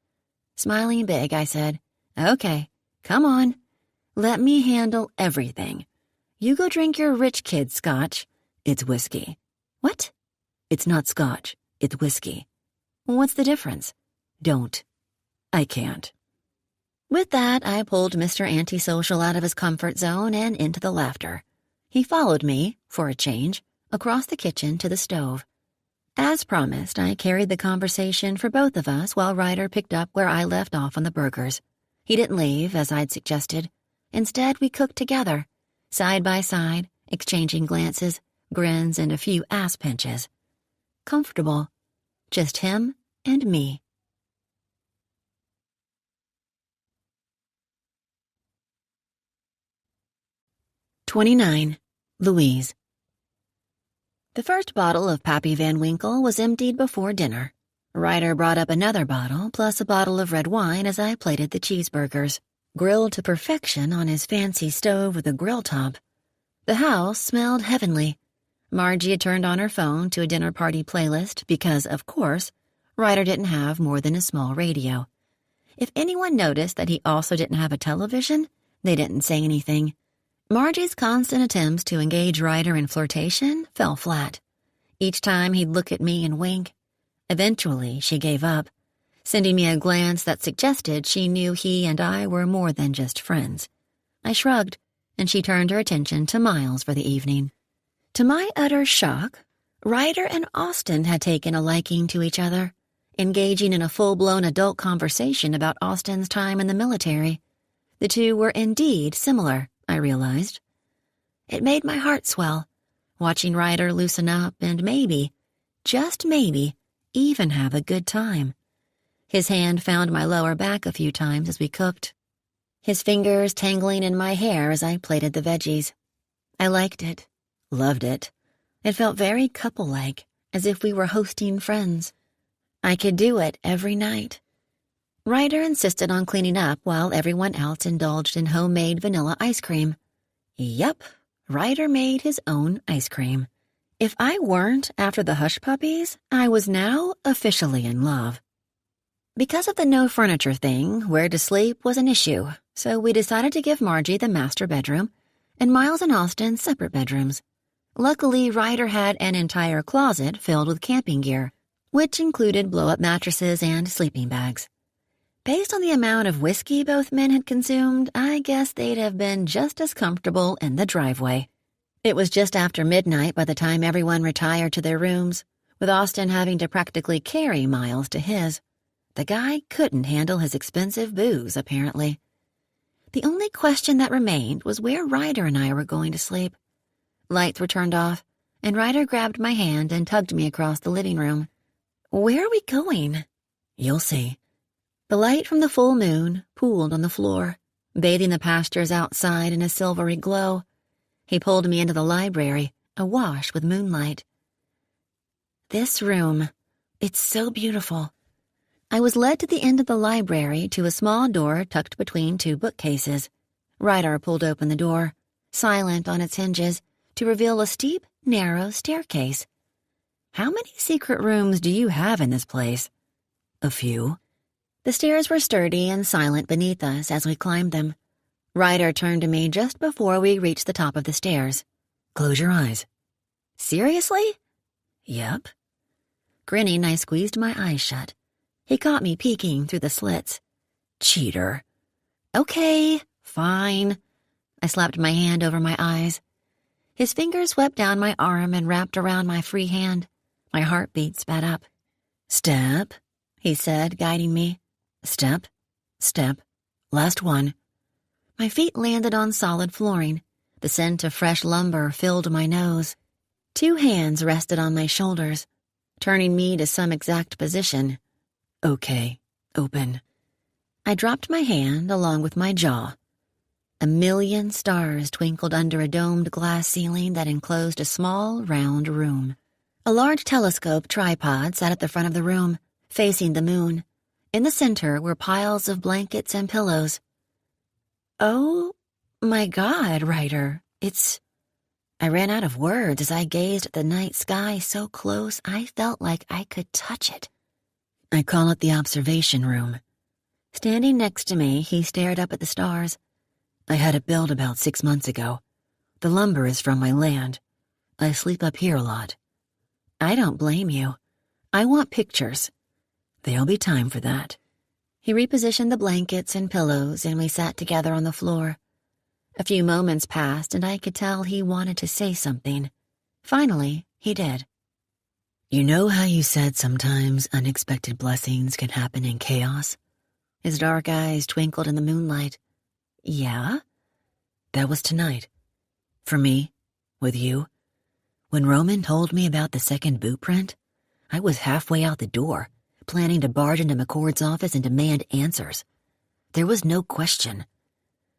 Smiling big, I said, Okay, come on. Let me handle everything. You go drink your rich kid scotch. It's whiskey. What? It's not scotch. It's whiskey. What's the difference? Don't. I can't. With that, I pulled Mr. Antisocial out of his comfort zone and into the laughter. He followed me, for a change, across the kitchen to the stove. As promised, I carried the conversation for both of us while Ryder picked up where I left off on the burgers. He didn't leave, as I'd suggested. Instead, we cooked together, side by side, exchanging glances, grins, and a few ass pinches. Comfortable. Just him and me. 29. Louise. The first bottle of Pappy Van Winkle was emptied before dinner. Ryder brought up another bottle, plus a bottle of red wine as I plated the cheeseburgers, grilled to perfection on his fancy stove with a grill top. The house smelled heavenly. Margie had turned on her phone to a dinner party playlist because, of course, Ryder didn't have more than a small radio. If anyone noticed that he also didn't have a television, they didn't say anything. Margie's constant attempts to engage Ryder in flirtation fell flat. Each time he'd look at me and wink. Eventually, she gave up, sending me a glance that suggested she knew he and I were more than just friends. I shrugged, and she turned her attention to Miles for the evening. To my utter shock, Ryder and Austin had taken a liking to each other, engaging in a full-blown adult conversation about Austin's time in the military. The two were indeed similar, I realized. It made my heart swell, watching Ryder loosen up and maybe, just maybe, even have a good time. His hand found my lower back a few times as we cooked, his fingers tangling in my hair as I plated the veggies. I liked it, loved it. It felt very couple-like, as if we were hosting friends. I could do it every night. Ryder insisted on cleaning up while everyone else indulged in homemade vanilla ice cream. Yep, Ryder made his own ice cream. If I weren't after the hush puppies, I was now officially in love. Because of the no furniture thing, where to sleep was an issue, so we decided to give Margie the master bedroom and Miles and Austin separate bedrooms. Luckily, Ryder had an entire closet filled with camping gear, which included blow-up mattresses and sleeping bags. Based on the amount of whiskey both men had consumed, I guess they'd have been just as comfortable in the driveway. It was just after midnight by the time everyone retired to their rooms, with Austin having to practically carry Miles to his. The guy couldn't handle his expensive booze, apparently. The only question that remained was where Ryder and I were going to sleep. Lights were turned off, and Ryder grabbed my hand and tugged me across the living room. "Where are we going?" "You'll see." The light from the full moon pooled on the floor, bathing the pastures outside in a silvery glow. He pulled me into the library, awash with moonlight. "This room, it's so beautiful." I was led to the end of the library to a small door tucked between two bookcases. Ryder pulled open the door, silent on its hinges, to reveal a steep, narrow staircase. "How many secret rooms do you have in this place?" "A few." The stairs were sturdy and silent beneath us as we climbed them. Ryder turned to me just before we reached the top of the stairs. "Close your eyes." "Seriously?" "Yep." Grinning, I squeezed my eyes shut. He caught me peeking through the slits. "Cheater." "Okay, fine." I slapped my hand over my eyes. His fingers swept down my arm and wrapped around my free hand. My heartbeat sped up. "Step," he said, guiding me. "Step, step, last one." My feet landed on solid flooring. The scent of fresh lumber filled my nose. Two hands rested on my shoulders, turning me to some exact position. "Okay, open." I dropped my hand along with my jaw. 1,000,000 stars twinkled under a domed glass ceiling that enclosed a small, round room. A large telescope tripod sat at the front of the room, facing the moon. In the center were piles of blankets and pillows. "Oh, my God, Ryder, it's—" I ran out of words as I gazed at the night sky so close I felt like I could touch it. "I call it the observation room." Standing next to me, he stared up at the stars. "I had it built about 6 months ago. The lumber is from my land. I sleep up here a lot." "I don't blame you. I want pictures." "There'll be time for that." He repositioned the blankets and pillows, and we sat together on the floor. A few moments passed, and I could tell he wanted to say something. Finally, he did. "You know how you said sometimes unexpected blessings can happen in chaos?" His dark eyes twinkled in the moonlight. "Yeah?" "That was tonight. For me, with you. When Roman told me about the second boot print, I was halfway out the door, planning to barge into McCord's office and demand answers. There was no question.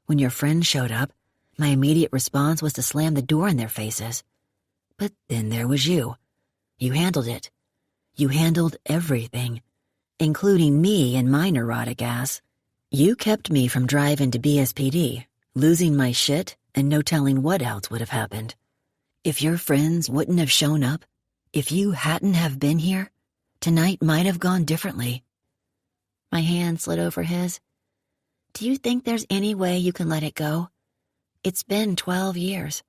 When your friend showed up, my immediate response was to slam the door in their faces. But then there was you. You handled it. You handled everything, including me and my neurotic ass. You kept me from driving to BSPD, losing my shit, and no telling what else would have happened. If your friends wouldn't have shown up, if you hadn't have been here, tonight might have gone differently." My hand slid over his. "Do you think there's any way you can let it go? It's been 12 years.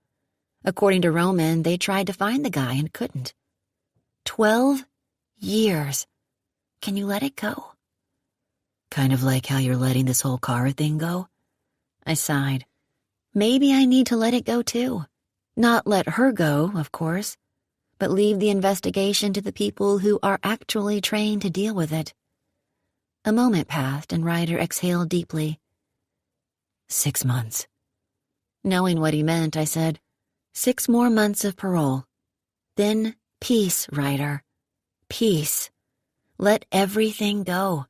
According to Roman, they tried to find the guy and couldn't. 12 years. Can you let it go?" "Kind of like how you're letting this whole car thing go?" I sighed. "Maybe I need to let it go too. Not let her go, of course, but leave the investigation to the people who are actually trained to deal with it." A moment passed and Ryder exhaled deeply. 6 months. Knowing what he meant, I said, 6 more months of parole. Then peace, Ryder. Peace. Let everything go.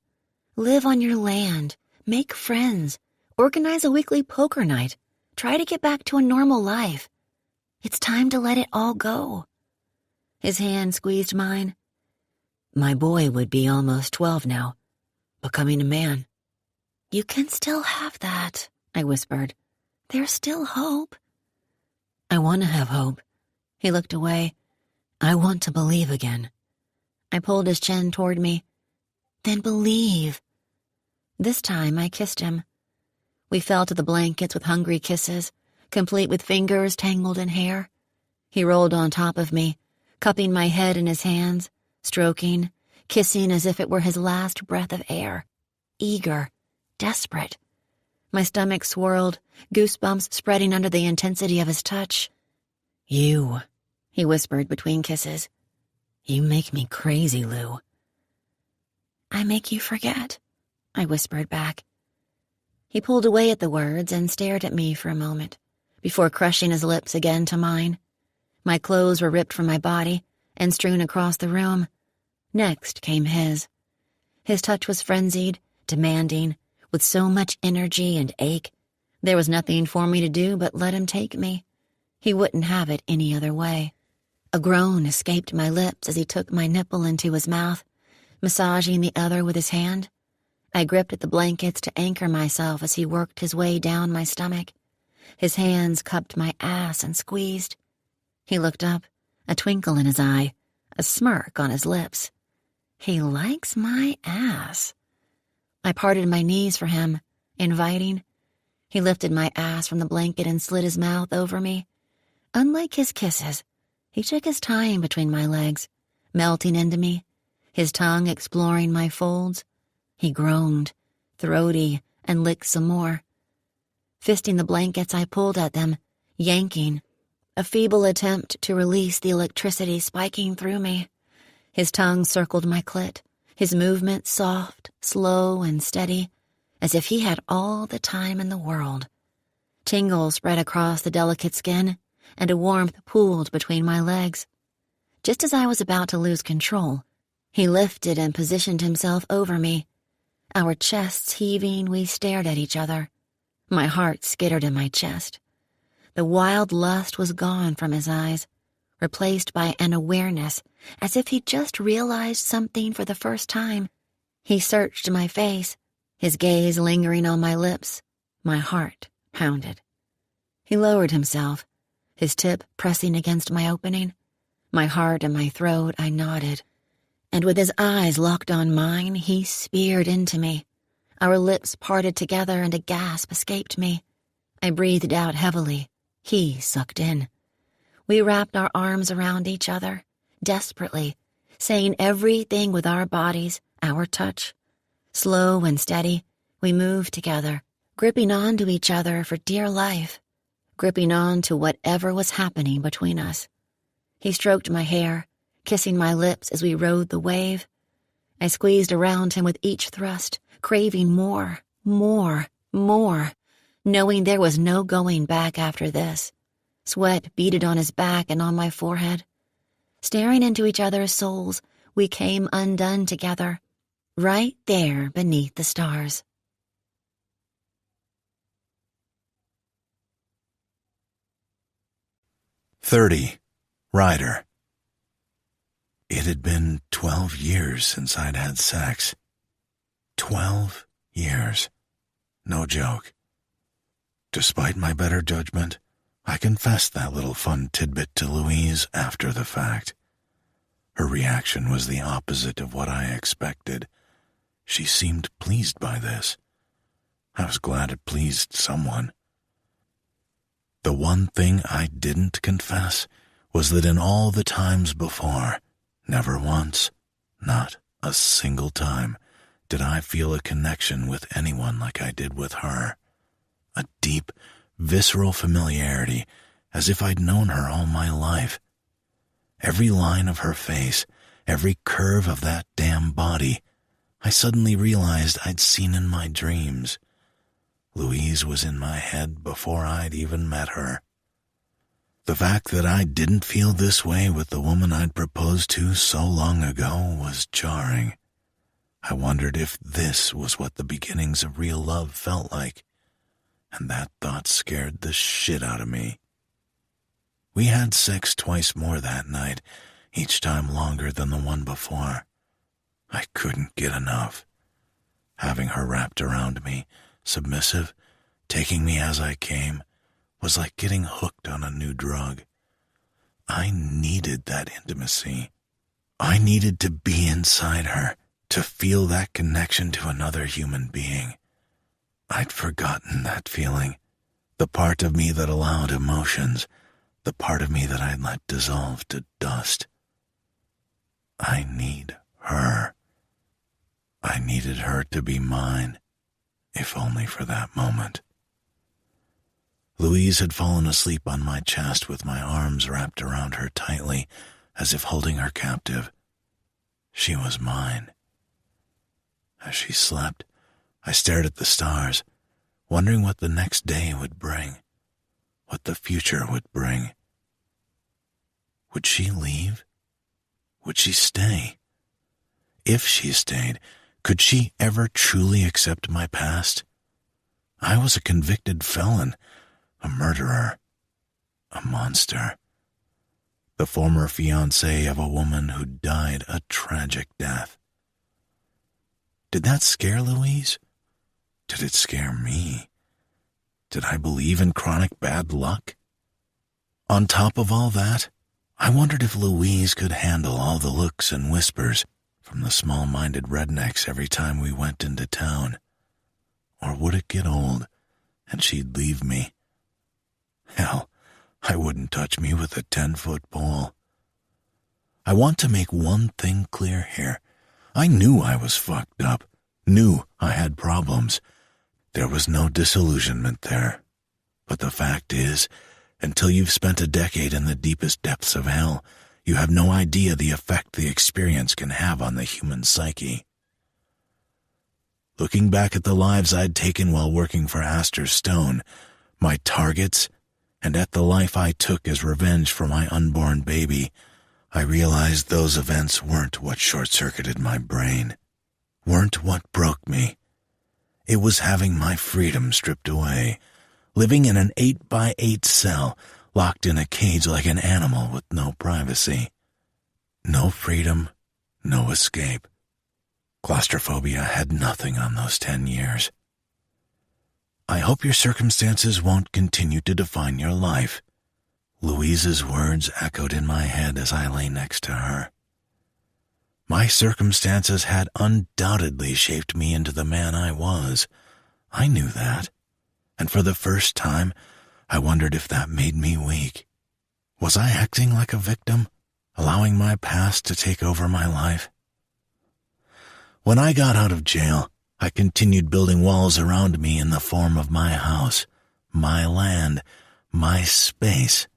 Live on your land. Make friends. Organize a weekly poker night. Try to get back to a normal life. It's time to let it all go. His hand squeezed mine. My boy would be almost 12 now, becoming a man. "You can still have that," I whispered. "There's still hope." "I want to have hope." He looked away. "I want to believe again." I pulled his chin toward me. "Then believe." This time I kissed him. We fell to the blankets with hungry kisses, complete with fingers tangled in hair. He rolled on top of me, cupping my head in his hands, stroking, kissing as if it were his last breath of air, eager, desperate. My stomach swirled, goosebumps spreading under the intensity of his touch. "You," he whispered between kisses. "You make me crazy, Lou." "I make you forget," I whispered back. He pulled away at the words and stared at me for a moment, before crushing his lips again to mine. My clothes were ripped from my body and strewn across the room. Next came his. His touch was frenzied, demanding, with so much energy and ache. There was nothing for me to do but let him take me. He wouldn't have it any other way. A groan escaped my lips as he took my nipple into his mouth, massaging the other with his hand. I gripped at the blankets to anchor myself as he worked his way down my stomach. His hands cupped my ass and squeezed. He looked up, a twinkle in his eye, a smirk on his lips. He likes my ass. I parted my knees for him, inviting. He lifted my ass from the blanket and slid his mouth over me. Unlike his kisses, he took his time between my legs, melting into me, his tongue exploring my folds. He groaned, throaty, and licked some more. Fisting the blankets, I pulled at them, yanking, a feeble attempt to release the electricity spiking through me. His tongue circled my clit, his movement soft, slow, and steady, as if he had all the time in the world. Tingles spread across the delicate skin, and a warmth pooled between my legs. Just as I was about to lose control, he lifted and positioned himself over me. Our chests heaving, we stared at each other. My heart skittered in my chest. The wild lust was gone from his eyes, replaced by an awareness, as if he just realized something for the first time. He searched my face, his gaze lingering on my lips. My heart pounded. He lowered himself, his tip pressing against my opening. My heart in my throat, I nodded. And with his eyes locked on mine, he speared into me. Our lips parted together and a gasp escaped me. I breathed out heavily. He sucked in. We wrapped our arms around each other, desperately, saying everything with our bodies, our touch. Slow and steady, we moved together, gripping on to each other for dear life, gripping on to whatever was happening between us. He stroked my hair, kissing my lips as we rode the wave. I squeezed around him with each thrust, craving more, knowing there was no going back after this. Sweat beaded on his back and on my forehead. Staring into each other's souls, we came undone together, right there beneath the stars.
"30. Ryder." It had been 12 years since I'd had sex. 12 years. No joke. Despite my better judgment, I confessed that little fun tidbit to Louise after the fact. Her reaction was the opposite of what I expected. She seemed pleased by this. I was glad it pleased someone. The one thing I didn't confess was that in all the times before, never once, not a single time, did I feel a connection with anyone like I did with her. A deep, visceral familiarity, as if I'd known her all my life. Every line of her face, every curve of that damn body, I suddenly realized I'd seen in my dreams. Louise was in my head before I'd even met her. The fact that I didn't feel this way with the woman I'd proposed to so long ago was jarring. I wondered if this was what the beginnings of real love felt like, and that thought scared the shit out of me. We had sex twice more that night, each time longer than the one before. I couldn't get enough. Having her wrapped around me, submissive, taking me as I came, was like getting hooked on a new drug. I needed that intimacy. I needed to be inside her, to feel that connection to another human being. I'd forgotten that feeling, the part of me that allowed emotions, the part of me that I'd let dissolve to dust. I need her. I needed her to be mine, if only for that moment. Louise had fallen asleep on my chest with my arms wrapped around her tightly, as if holding her captive. She was mine. As she slept, I stared at the stars, wondering what the next day would bring, what the future would bring. Would she leave? Would she stay? If she stayed, could she ever truly accept my past? I was a convicted felon, a murderer, a monster, the former fiancé of a woman who died a tragic death. Did that scare Louise? Did it scare me? Did I believe in chronic bad luck? On top of all that, I wondered if Louise could handle all the looks and whispers from the small-minded rednecks every time we went into town. Or would it get old and she'd leave me? Hell, I wouldn't touch me with a 10-foot pole. I want to make one thing clear here. I knew I was fucked up, knew I had problems. There was no disillusionment there. But the fact is, until you've spent a decade in the deepest depths of hell, you have no idea the effect the experience can have on the human psyche. Looking back at the lives I'd taken while working for Astor Stone, my targets, and at the life I took as revenge for my unborn baby, I realized those events weren't what short-circuited my brain, weren't what broke me. It was having my freedom stripped away, living in an 8x8 cell, locked in a cage like an animal with no privacy. No freedom, no escape. Claustrophobia had nothing on those 10 years. I hope your circumstances won't continue to define your life. Louise's words echoed in my head as I lay next to her. My circumstances had undoubtedly shaped me into the man I was. I knew that. And for the first time, I wondered if that made me weak. Was I acting like a victim, allowing my past to take over my life? When I got out of jail, I continued building walls around me in the form of my house, my land, my space,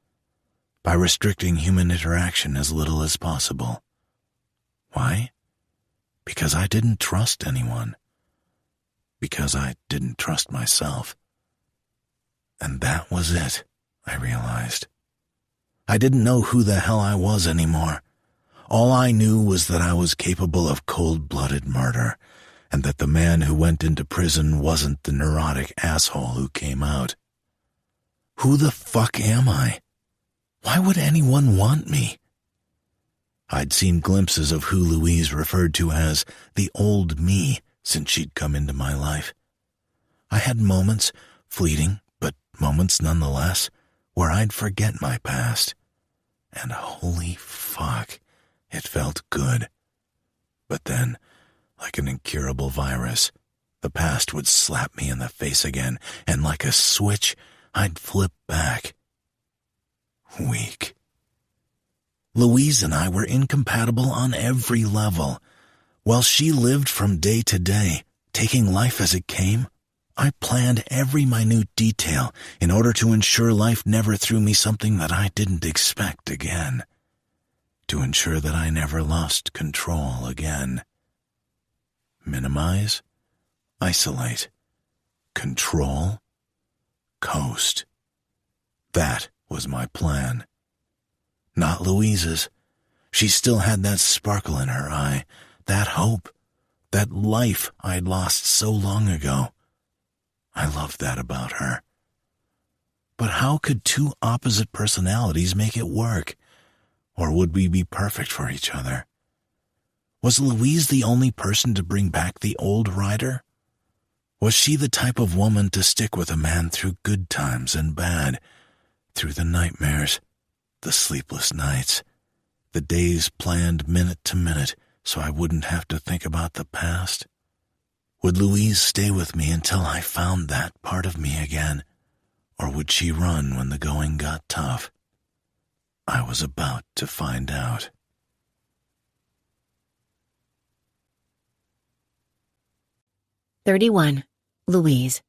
by restricting human interaction as little as possible. Why? Because I didn't trust anyone. Because I didn't trust myself. And that was it, I realized. I didn't know who the hell I was anymore. All I knew was that I was capable of cold-blooded murder, and that the man who went into prison wasn't the neurotic asshole who came out. Who the fuck am I? Why would anyone want me? I'd seen glimpses of who Louise referred to as the old me since she'd come into my life. I had moments, fleeting, but moments nonetheless, where I'd forget my past. And holy fuck, it felt good. But then, like an incurable virus, the past would slap me in the face again, and like a switch, I'd flip back. Weak. Louise and I were incompatible on every level. While she lived from day to day, taking life as it came, I planned every minute detail in order to ensure life never threw me something that I didn't expect again. To ensure that I never lost control again. Minimize, isolate, control, coast. That was my plan. Not Louise's. She still had that sparkle in her eye, that hope, that life I'd lost so long ago. I loved that about her. But how could two opposite personalities make it work? Or would we be perfect for each other? Was Louise the only person to bring back the old Ryder? Was she the type of woman to stick with a man through good times and bad, through the nightmares, the sleepless nights, the days planned minute to minute so I wouldn't have to think about the past? Would Louise stay with me until I found that part of me again, or would she run when the going got tough? I was about to find out.
31. Louise.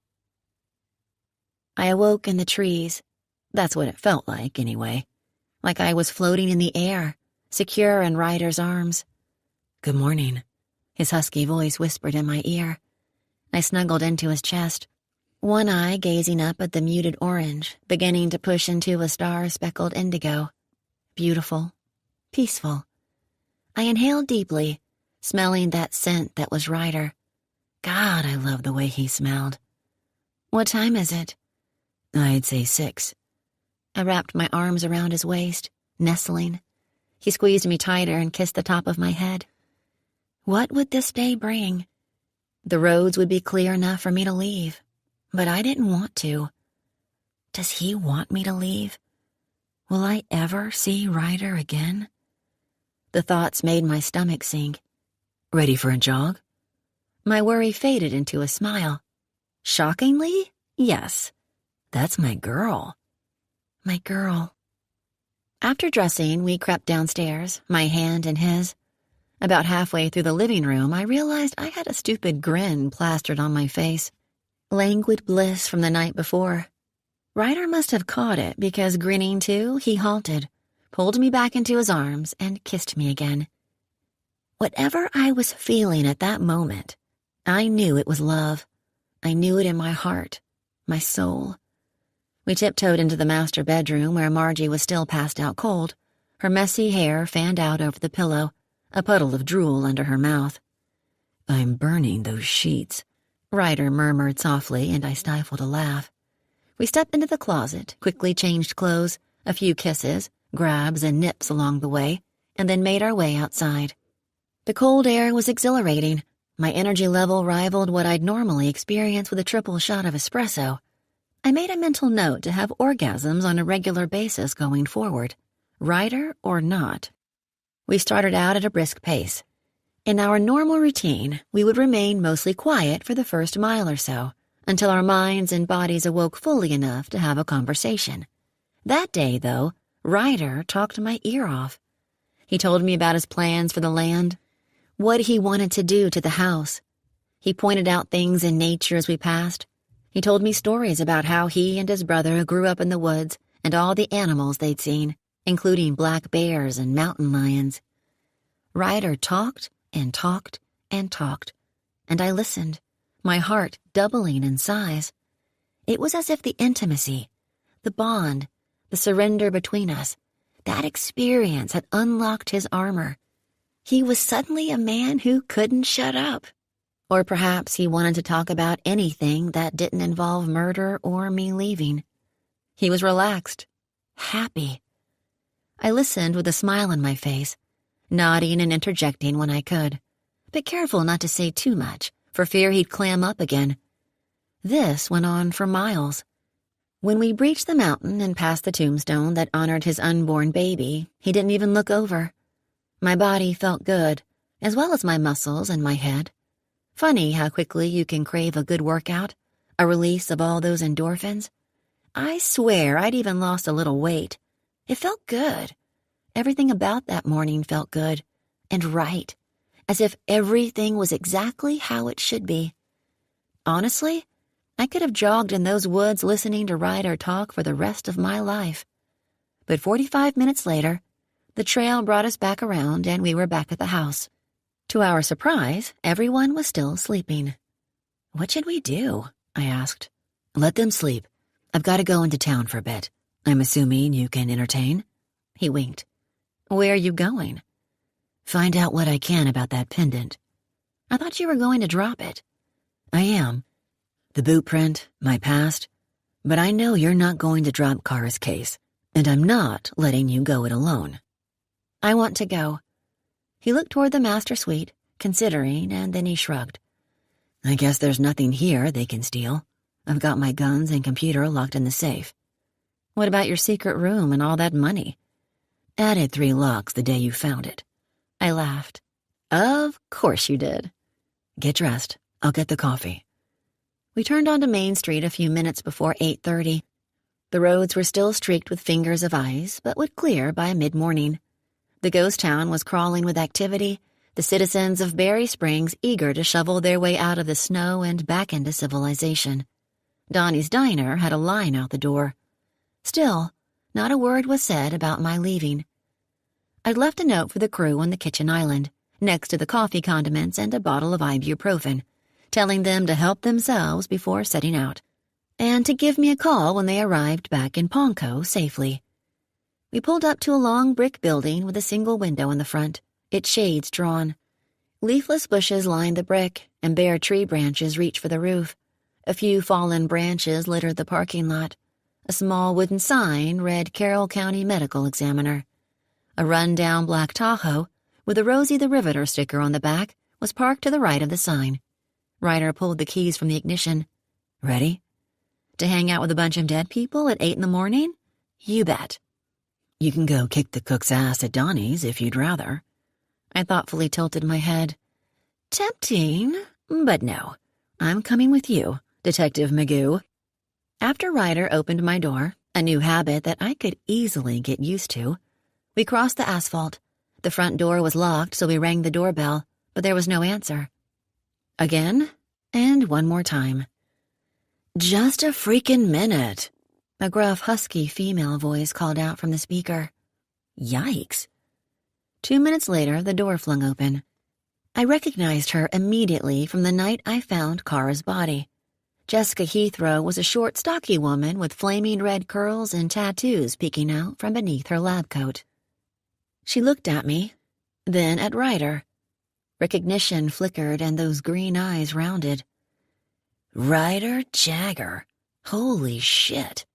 I awoke in the trees. That's what it felt like, anyway. Like I was floating in the air, secure in Ryder's arms. "Good morning," his husky voice whispered in my ear. I snuggled into his chest, one eye gazing up at the muted orange, beginning to push into a star-speckled indigo. Beautiful. Peaceful. I inhaled deeply, smelling that scent that was Ryder. God, I love the way he smelled. "What time is it?" "I'd say 6. I wrapped my arms around his waist, nestling. He squeezed me tighter and kissed the top of my head. What would this day bring? The roads would be clear enough for me to leave, but I didn't want to. Does he want me to leave? Will I ever see Ryder again? The thoughts made my stomach sink. "Ready for a jog?" My worry faded into a smile. Shockingly, yes. That's my girl. My girl. After dressing, we crept downstairs, my hand in his. About halfway through the living room, I realized I had a stupid grin plastered on my face. Languid bliss from the night before. Ryder must have caught it because, grinning too, he halted, pulled me back into his arms, and kissed me again. Whatever I was feeling at that moment, I knew it was love. I knew it in my heart, my soul. We tiptoed into the master bedroom where Margie was still passed out cold, her messy hair fanned out over the pillow, a puddle of drool under her mouth. "I'm burning those sheets," Ryder murmured softly, and I stifled a laugh. We stepped into the closet, quickly changed clothes, a few kisses, grabs, and nips along the way, and then made our way outside. The cold air was exhilarating. My energy level rivaled what I'd normally experience with a triple shot of espresso. I made a mental note to have orgasms on a regular basis going forward, Ryder or not. We started out at a brisk pace. In our normal routine, we would remain mostly quiet for the first mile or so, until our minds and bodies awoke fully enough to have a conversation. That day, though, Ryder talked my ear off. He told me about his plans for the land, what he wanted to do to the house. He pointed out things in nature as we passed. He told me stories about how he and his brother grew up in the woods and all the animals they'd seen, including black bears and mountain lions. Ryder talked and talked and talked, and I listened, my heart doubling in size. It was as if the intimacy, the bond, the surrender between us, that experience had unlocked his armor. He was suddenly a man who couldn't shut up. Or perhaps he wanted to talk about anything that didn't involve murder or me leaving. He was relaxed, happy. I listened with a smile on my face, nodding and interjecting when I could, but careful not to say too much, for fear he'd clam up again. This went on for miles. When we breached the mountain and passed the tombstone that honored his unborn baby, he didn't even look over. My body felt good, as well as my muscles and my head. Funny how quickly you can crave a good workout, a release of all those endorphins. I swear I'd even lost a little weight. It felt good. Everything about that morning felt good and right, as if everything was exactly how it should be. Honestly, I could have jogged in those woods listening to Ryder talk for the rest of my life. But 45 minutes later, the trail brought us back around and we were back at the house. To our surprise, everyone was still sleeping. "What should we do?" I asked. "Let them sleep. I've got to go into town for a bit. I'm assuming you can entertain?" He winked. "Where are you going?" "Find out what I can about that pendant." "I thought you were going to drop it." "I am. The boot print, my past. But I know you're not going to drop Kara's case, and I'm not letting you go it alone." "I want to go." He looked toward the master suite, considering, and then he shrugged. "I guess there's nothing here they can steal. I've got my guns and computer locked in the safe." "What about your secret room and all that money?" "Added 3 locks the day you found it." I laughed. "Of course you did." "Get dressed. I'll get the coffee." We turned onto Main Street a few minutes before 8:30. The roads were still streaked with fingers of ice, but would clear by mid-morning. The ghost town was crawling with activity, the citizens of Berry Springs eager to shovel their way out of the snow and back into civilization. Donnie's Diner had a line out the door. Still, not a word was said about my leaving. I'd left a note for the crew on the kitchen island, next to the coffee condiments and a bottle of ibuprofen, telling them to help themselves before setting out, and to give me a call when they arrived back in Ponco safely. We pulled up to a long brick building with a single window in the front, its shades drawn. Leafless bushes lined the brick, and bare tree branches reached for the roof. A few fallen branches littered the parking lot. A small wooden sign read Carroll County Medical Examiner. A run-down black Tahoe, with a Rosie the Riveter sticker on the back, was parked to the right of the sign. Ryder pulled the keys from the ignition. "Ready? To hang out with a bunch of dead people at 8 a.m? You bet. You can go kick the cook's ass at Donnie's if you'd rather." I thoughtfully tilted my head. "Tempting, but no. I'm coming with you, Detective Magoo." After Ryder opened my door, a new habit that I could easily get used to, we crossed the asphalt. The front door was locked, so we rang the doorbell, but there was no answer. Again, and one more time. "Just a freaking minute," a gruff, husky female voice called out from the speaker. Yikes. 2 minutes later, the door flung open. I recognized her immediately from the night I found Kara's body. Jessica Heathrow was a short, stocky woman with flaming red curls and tattoos peeking out from beneath her lab coat. She looked at me, then at Ryder. Recognition flickered and those green eyes rounded. Ryder Jagger. Holy shit.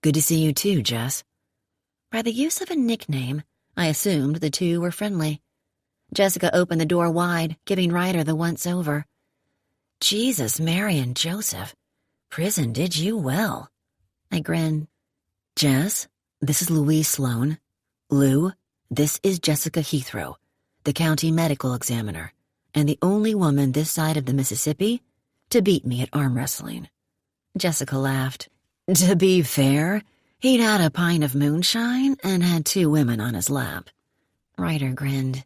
"Good to see you too, Jess." By the use of a nickname, I assumed the two were friendly. Jessica opened the door wide, giving Ryder the once-over. "Jesus, Mary, and Joseph. Prison did you well." I grinned. "Jess, this is Louise Sloan. Lou, this is Jessica Heathrow, the county medical examiner, and the only woman this side of the Mississippi to beat me at arm wrestling." Jessica laughed. "To be fair, he'd had a pint of moonshine and had 2 women on his lap." Ryder grinned.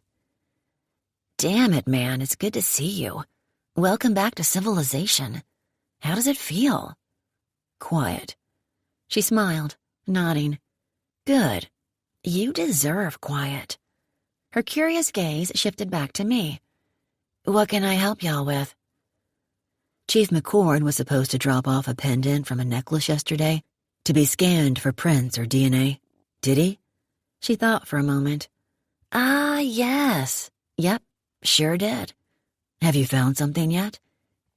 "Damn it, man, it's good to see you. Welcome back to civilization. How does it feel?" "Quiet." She smiled, nodding. "Good. You deserve quiet." Her curious gaze shifted back to me. "What can I help y'all with?" Chief McCord was supposed to drop off a pendant from a necklace yesterday to be scanned for prints or DNA. Did he? She thought for a moment. "Ah, yes. Yep, sure did. Have you found something yet?"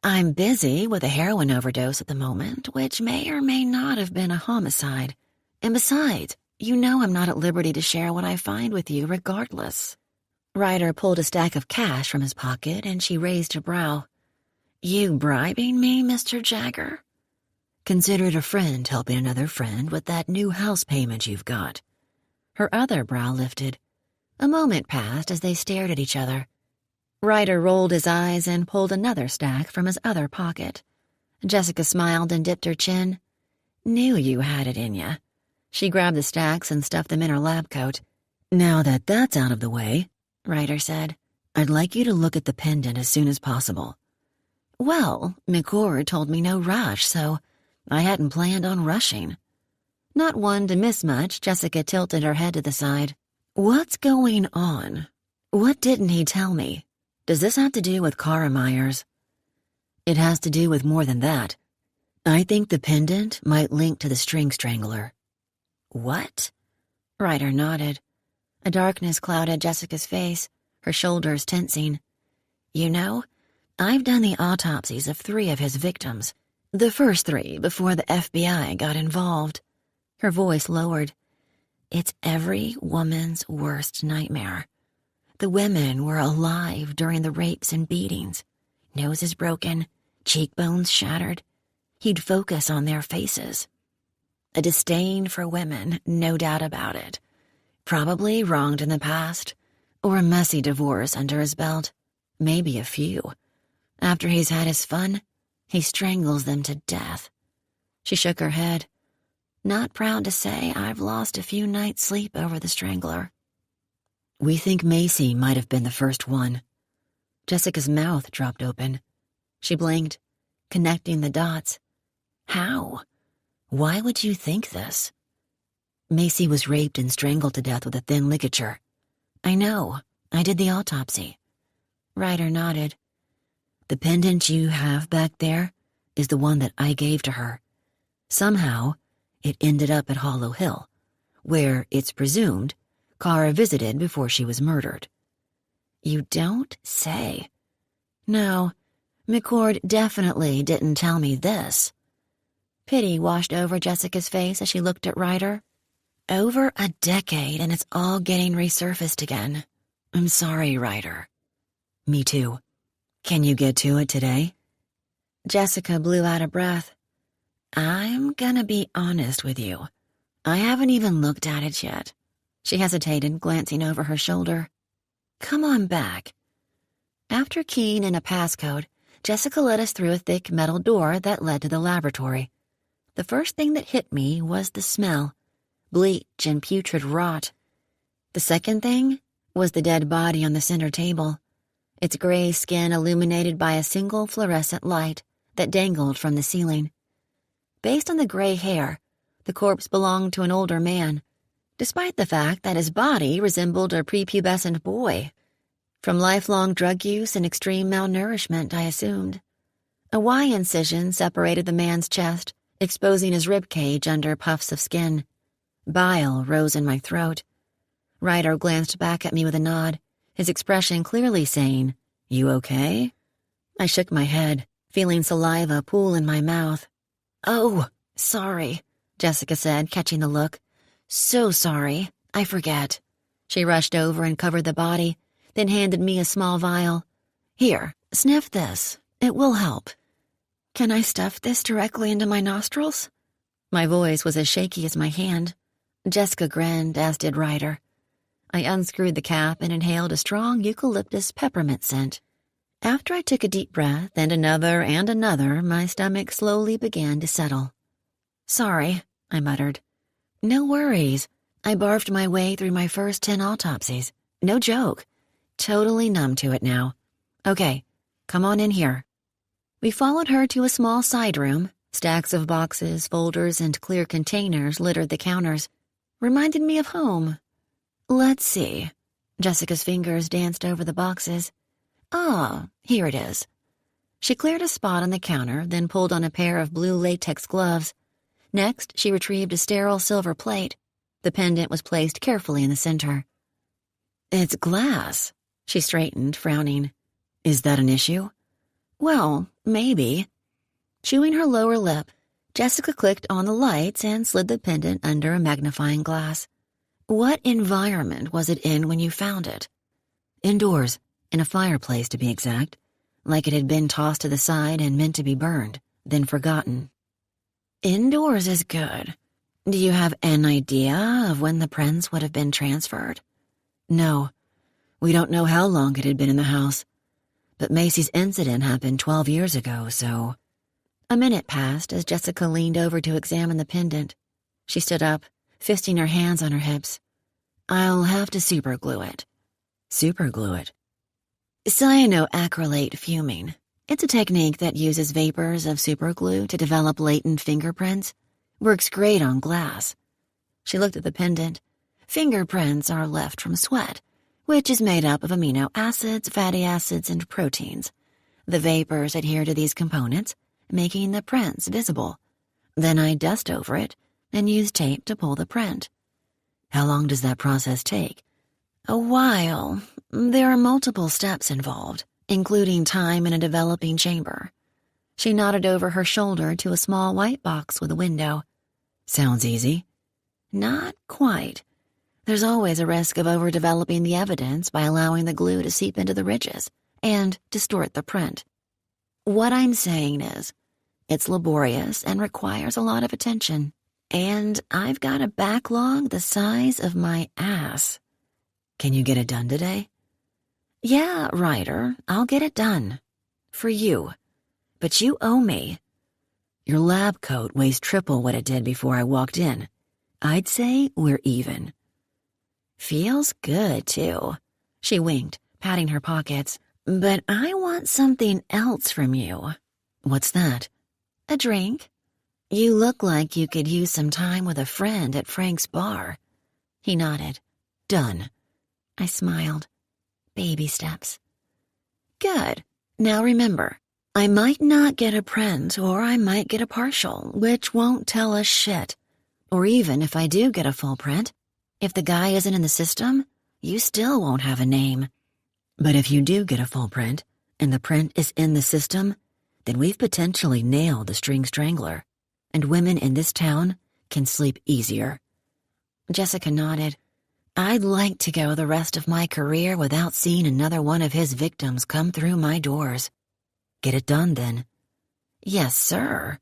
"I'm busy with a heroin overdose at the moment, which may or may not have been a homicide. And besides, you know I'm not at liberty to share what I find with you regardless." Ryder pulled a stack of cash from his pocket and she raised her brow. "You bribing me, Mr. Jagger?" "Consider it a friend helping another friend with that new house payment you've got." Her other brow lifted. A moment passed as they stared at each other. Ryder rolled his eyes and pulled another stack from his other pocket. Jessica smiled and dipped her chin. "Knew you had it in ya." She grabbed the stacks and stuffed them in her lab coat. "Now that that's out of the way," Ryder said, "I'd like you to look at the pendant as soon as possible." "Well, McCord told me no rush, so I hadn't planned on rushing." Not one to miss much, Jessica tilted her head to the side. "What's going on? What didn't he tell me? Does this have to do with Kara Myers?" "It has to do with more than that. I think the pendant might link to the string strangler." "What?" Ryder nodded. A darkness clouded Jessica's face, her shoulders tensing. "You know, I've done the autopsies of 3 of his victims, the first 3 before the FBI got involved." Her voice lowered. "It's every woman's worst nightmare. The women were alive during the rapes and beatings. Noses broken, cheekbones shattered. He'd focus on their faces. A disdain for women, no doubt about it. Probably wronged in the past, or a messy divorce under his belt. Maybe a few. After he's had his fun, he strangles them to death." She shook her head. "Not proud to say I've lost a few nights' sleep over the strangler." We think Macy might have been the first one. Jessica's mouth dropped open. She blinked, connecting the dots. How? Why would you think this? Macy was raped and strangled to death with a thin ligature. I know. I did the autopsy. Ryder nodded. The pendant you have back there is the one that I gave to her. Somehow, it ended up at Hollow Hill, where, it's presumed, Kara visited before she was murdered. You don't say. No, McCord definitely didn't tell me this. Pity washed over Jessica's face as she looked at Ryder. Over a decade and it's all getting resurfaced again. I'm sorry, Ryder. Me too. Can you get to it today? Jessica blew out a breath. I'm gonna be honest with you. I haven't even looked at it yet. She hesitated, glancing over her shoulder. Come on back. After keying in a passcode, Jessica led us through a thick metal door that led to the laboratory. The first thing that hit me was the smell. Bleach and putrid rot. The second thing was the dead body on the center table, its gray skin illuminated by a single fluorescent light that dangled from the ceiling. Based on the gray hair, the corpse belonged to an older man, despite the fact that his body resembled a prepubescent boy. From lifelong drug use and extreme malnourishment, I assumed. A Y incision separated the man's chest, exposing his rib cage under puffs of skin. Bile rose in my throat. Ryder glanced back at me with a nod, his expression clearly saying, You okay? I shook my head, feeling saliva pool in my mouth. Oh, sorry, Jessica said, catching the look. So sorry, I forget. She rushed over and covered the body, then handed me a small vial. Here, sniff this. It will help. Can I stuff this directly into my nostrils? My voice was as shaky as my hand. Jessica grinned, as did Ryder. I unscrewed the cap and inhaled a strong eucalyptus peppermint scent. After I took a deep breath and another, my stomach slowly began to settle. Sorry, I muttered. No worries. I barfed my way through my first 10 autopsies. No joke. Totally numb to it now. Okay, come on in here. We followed her to a small side room. Stacks of boxes, folders, and clear containers littered the counters. Reminded me of home. Let's see. Jessica's fingers danced over the boxes. Ah, here it is. She cleared a spot on the counter, then pulled on a pair of blue latex gloves. Next, she retrieved a sterile silver plate. The pendant was placed carefully in the center. It's glass. She straightened, frowning. Is that an issue? Well, maybe. Chewing her lower lip, Jessica clicked on the lights and slid the pendant under a magnifying glass. What environment was it in when you found it? Indoors, in a fireplace to be exact, like it had been tossed to the side and meant to be burned, then forgotten. Indoors is good. Do you have an idea of when the prints would have been transferred? No. We don't know how long it had been in the house. But Macy's incident happened 12 years ago, so... A minute passed as Jessica leaned over to examine the pendant. She stood up, fisting her hands on her hips. I'll have to superglue it. Superglue it? Cyanoacrylate fuming. It's a technique that uses vapors of superglue to develop latent fingerprints. Works great on glass. She looked at the pendant. Fingerprints are left from sweat, which is made up of amino acids, fatty acids, and proteins. The vapors adhere to these components, making the prints visible. Then I dust over it and use tape to pull the print. How long does that process take? A while. There are multiple steps involved, including time in a developing chamber. She nodded over her shoulder to a small white box with a window. Sounds easy. Not quite. There's always a risk of overdeveloping the evidence by allowing the glue to seep into the ridges and distort the print. What I'm saying is, it's laborious and requires a lot of attention. And I've got a backlog the size of my ass. Can you get it done today? Yeah, Ryder, I'll get it done. For you. But you owe me. Your lab coat weighs triple what it did before I walked in. I'd say we're even.
Feels good, too. She winked, patting her pockets. But I want something else from you.
What's that?
A drink. You look like you could use some time with a friend at Frank's bar. He nodded.
Done.
I smiled. Baby steps. Good. Now remember, I might not get a print or I might get a partial, which won't tell us shit. Or even if I do get a full print, if the guy isn't in the system, you still won't have a name.
But if you do get a full print, and the print is in the system, then we've potentially nailed the string strangler, and women in this town can sleep easier.
Jessica nodded. I'd like to go the rest of my career without seeing another one of his victims come through my doors.
Get it done, then.
Yes, sir.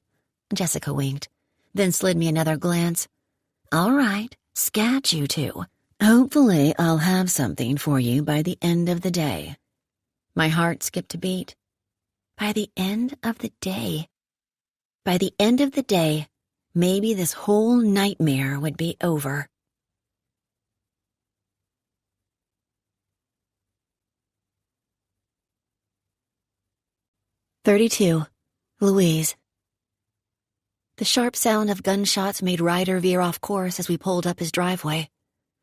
Jessica winked, then slid me another glance. All right, scat you two. Hopefully I'll have something for you by the end of the day. My heart skipped a beat. By the end of the day. By the end of the day, maybe this whole nightmare would be over. "32. Louise." The sharp sound of gunshots made Ryder veer off course as we pulled up his driveway.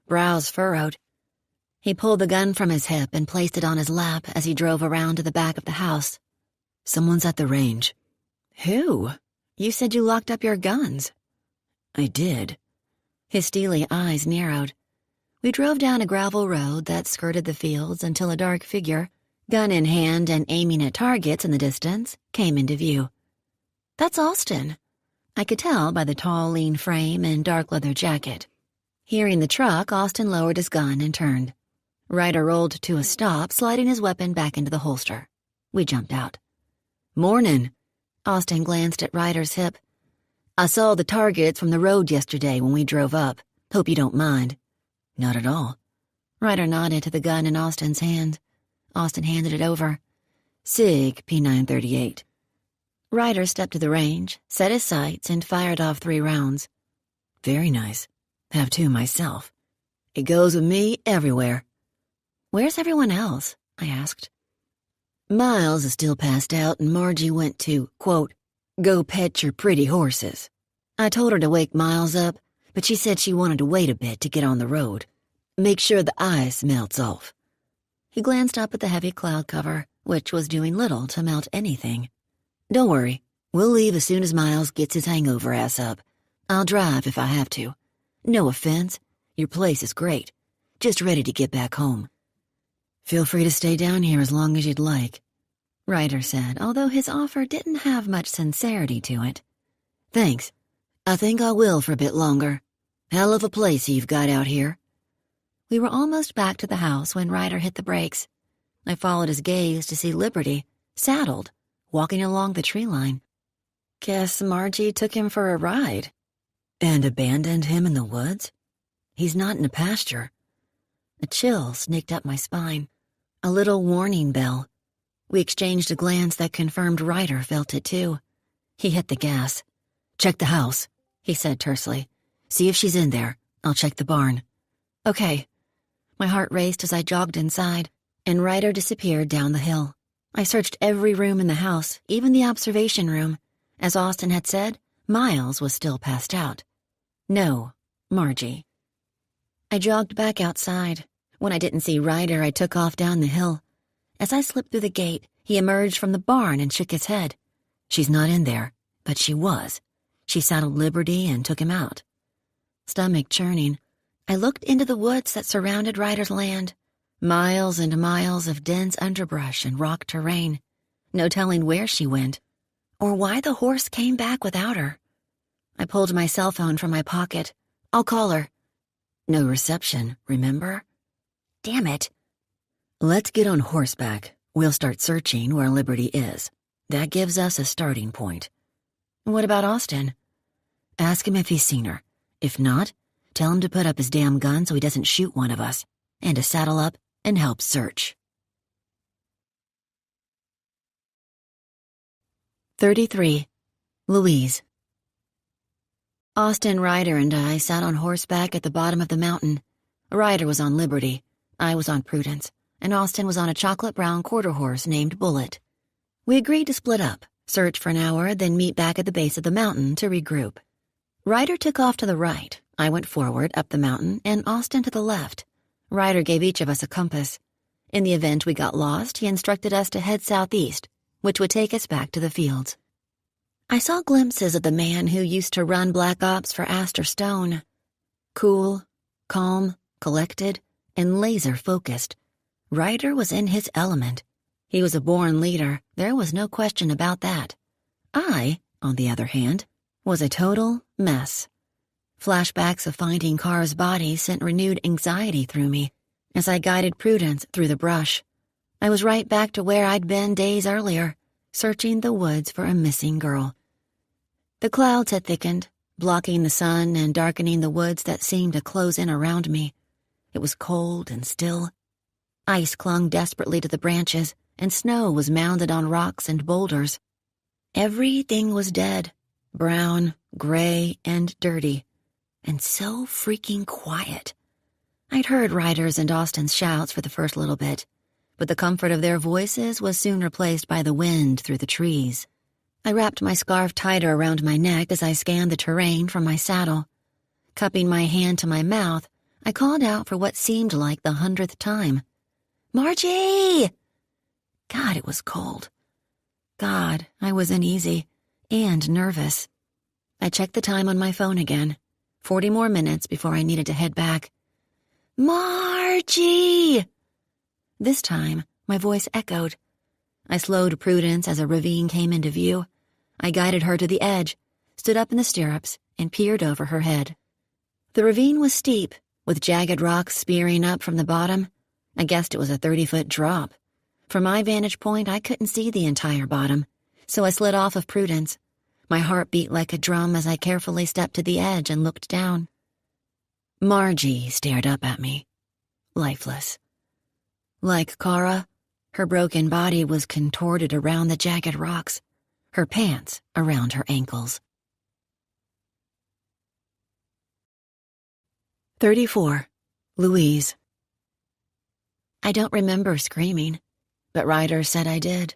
Brows furrowed. He pulled the gun from his hip and placed it on his lap as he drove around to the back of the house.
Someone's at the range.
Who? You said you locked up your guns.
I did.
His steely eyes narrowed. We drove down a gravel road that skirted the fields until a dark figure, gun in hand and aiming at targets in the distance, came into view. That's Austin. I could tell by the tall, lean frame and dark leather jacket. Hearing the truck, Austin lowered his gun and turned. Ryder rolled to a stop, sliding his weapon back into the holster. We jumped out.
"Morning."
Austin glanced at Ryder's hip. "I saw the targets from the road yesterday when we drove up. Hope you don't mind."
"Not at all."
Ryder nodded to the gun in Austin's hand. Austin handed it over.
"SIG P938.
Ryder stepped to the range, set his sights, and fired off 3 rounds.
"Very nice. Have 2 myself. It goes with me everywhere."
"Where's everyone else?" I asked.
"Miles is still passed out and Margie went to, quote, go pet your pretty horses. I told her to wake Miles up, but she said she wanted to wait a bit to get on the road. Make sure the ice melts off."
He glanced up at the heavy cloud cover, which was doing little to melt anything.
"Don't worry. We'll leave as soon as Miles gets his hangover ass up. I'll drive if I have to. No offense. Your place is great. Just ready to get back home. Feel free to stay down here as long as you'd like,"
Ryder said, although his offer didn't have much sincerity to it.
"Thanks. I think I will for a bit longer. Hell of a place you've got out here."
We were almost back to the house when Ryder hit the brakes. I followed his gaze to see Liberty, saddled, walking along the tree line. Guess Margie took him for a ride.
"And abandoned him in the woods? He's not in a pasture."
A chill sneaked up my spine. A little warning bell. We exchanged a glance that confirmed Ryder felt it too. He hit the gas.
"Check the house,"
he said tersely.
"See if she's in there. I'll check the barn."
"Okay." My heart raced as I jogged inside, and Ryder disappeared down the hill. I searched every room in the house, even the observation room. As Austin had said, Miles was still passed out. No, Margie. I jogged back outside. When I didn't see Ryder, I took off down the hill. As I slipped through the gate, he emerged from the barn and shook his head.
"She's not in there, but she was. She saddled Liberty and took him out."
Stomach churning, I looked into the woods that surrounded Ryder's land. Miles and miles of dense underbrush and rock terrain. No telling where she went, or why the horse came back without her. I pulled my cell phone from my pocket. I'll call her.
"No reception, remember?"
Damn it.
"Let's get on horseback. We'll start searching where Liberty is. That gives us a starting point."
What about Austin?
"Ask him if he's seen her. If not, tell him to put up his damn gun so he doesn't shoot one of us, and to saddle up and help search."
33. Louise. Austin, Ryder, and I sat on horseback at the bottom of the mountain.
Ryder was on Liberty, I was on Prudence, and Austin was on a chocolate-brown quarter horse named Bullet. We agreed to split up, search for an hour, then meet back at the base of the mountain to regroup. Ryder took off to the right, I went forward up the mountain, and Austin to the left. Ryder gave each of us a compass. In the event we got lost, he instructed us to head southeast, which would take us back to the fields. I saw glimpses of the man who used to run Black Ops for Astor Stone. Cool, calm, collected, and laser-focused. Ryder was in his element. He was a born leader, there was no question about that. I, on the other hand, was a total mess. Flashbacks of finding Carr's body sent renewed anxiety through me as I guided Prudence through the brush. I was right back to where I'd been days earlier, searching the woods for a missing girl. The clouds had thickened, blocking the sun and darkening the woods that seemed to close in around me. It was cold and still. Ice clung desperately to the branches, and snow was mounded on rocks and boulders. Everything was dead, brown, gray, and dirty, and so freaking quiet. I'd heard Ryder's and Austin's shouts for the first little bit, but the comfort of their voices was soon replaced by the wind through the trees. I wrapped my scarf tighter around my neck as I scanned the terrain from my saddle. Cupping my hand to my mouth, I called out for what seemed like the 100th time. "Margie!" God, it was cold. God, I was uneasy and nervous. I checked the time on my phone again. 40 more minutes before I needed to head back. "Margie!" This time, my voice echoed. I slowed Prudence as a ravine came into view. I guided her to the edge, stood up in the stirrups, and peered over her head. The ravine was steep, with jagged rocks spearing up from the bottom. I guessed it was a 30-foot drop. From my vantage point, I couldn't see the entire bottom, so I slid off of Prudence. My heart beat like a drum as I carefully stepped to the edge and looked down. Margie stared up at me, lifeless. Like Kara, her broken body was contorted around the jagged rocks, her pants around her ankles. 34. Louise. I don't remember screaming, but Ryder said I did.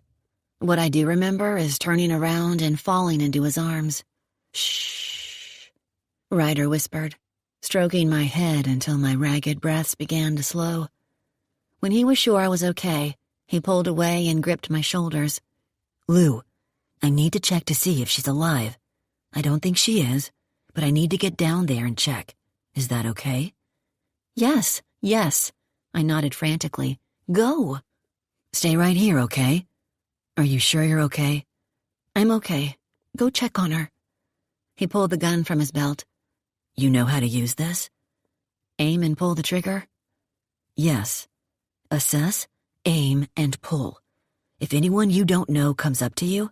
What I do remember is turning around and falling into his arms. "Shh," Ryder whispered, stroking my head until my ragged breaths began to slow. When he was sure I was okay, he pulled away and gripped my shoulders. "Lou, I need to check to see if she's alive. I don't think she is, but I need to get down there and check. Is that okay?" Yes, I nodded frantically. "Go." "Stay right here, okay? Are you sure you're okay?" "I'm okay. Go check on her." He pulled the gun from his belt. "You know how to use this?" "Aim and pull the trigger?" "Yes. Assess, aim, and pull. If anyone you don't know comes up to you,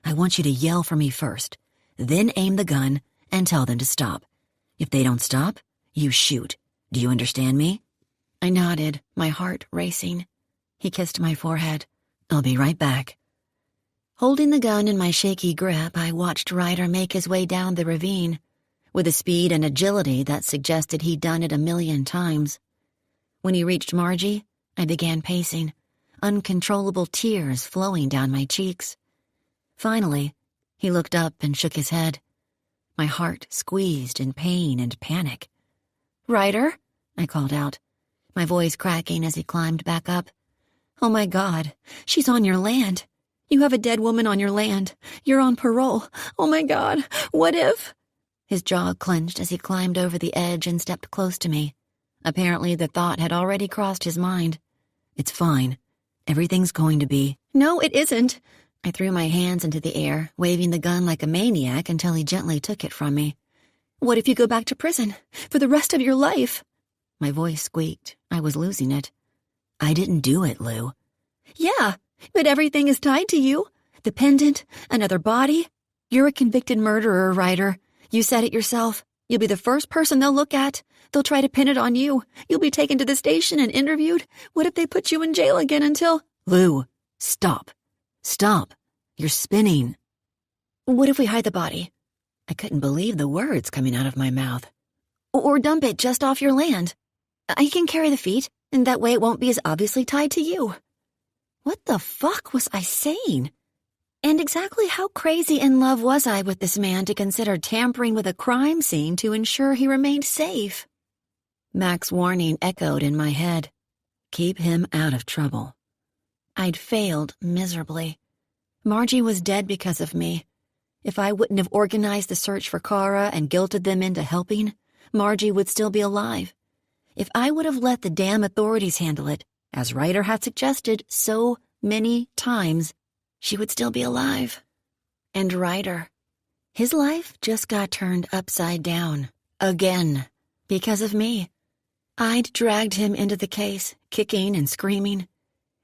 I want you to yell for me first, then aim the gun and tell them to stop. If they don't stop, you shoot. Do you understand me?" I nodded, my heart racing. He kissed my forehead. "I'll be right back." Holding the gun in my shaky grip, I watched Ryder make his way down the ravine, with a speed and agility that suggested he'd done it 1,000,000 times. When he reached Margie, I began pacing, uncontrollable tears flowing down my cheeks. Finally, he looked up and shook his head. My heart squeezed in pain and panic. "Ryder?" I called out, my voice cracking as he climbed back up. "Oh my God, she's on your land. You have a dead woman on your land. You're on parole. Oh my God, what if—" His jaw clenched as he climbed over the edge and stepped close to me. Apparently the thought had already crossed his mind. "It's fine. Everything's going to be—" "No, it isn't." I threw my hands into the air, waving the gun like a maniac until he gently took it from me. "What if you go back to prison? For the rest of your life?" My voice squeaked. I was losing it. "I didn't do it, Lou." "Yeah, but everything is tied to you. The pendant, another body. You're a convicted murderer, Ryder. You said it yourself. You'll be the first person they'll look at. They'll try to pin it on you. You'll be taken to the station and interviewed. What if they put you in jail again until—" "Lou, stop. Stop. You're spinning." "What if we hide the body?" I couldn't believe the words coming out of my mouth. "Or dump it just off your land." I can carry the feet, and that way it won't be as obviously tied to you. What the fuck was I saying? And exactly how crazy in love was I with this man to consider tampering with a crime scene to ensure he remained safe? Mac's warning echoed in my head. Keep him out of trouble. I'd failed miserably. Margie was dead because of me. If I wouldn't have organized the search for Kara and guilted them into helping, Margie would still be alive. If I would have let the damn authorities handle it, as Ryder had suggested so many times, she would still be alive. And Ryder, his life just got turned upside down. Again. Because of me. I'd dragged him into the case, kicking and screaming.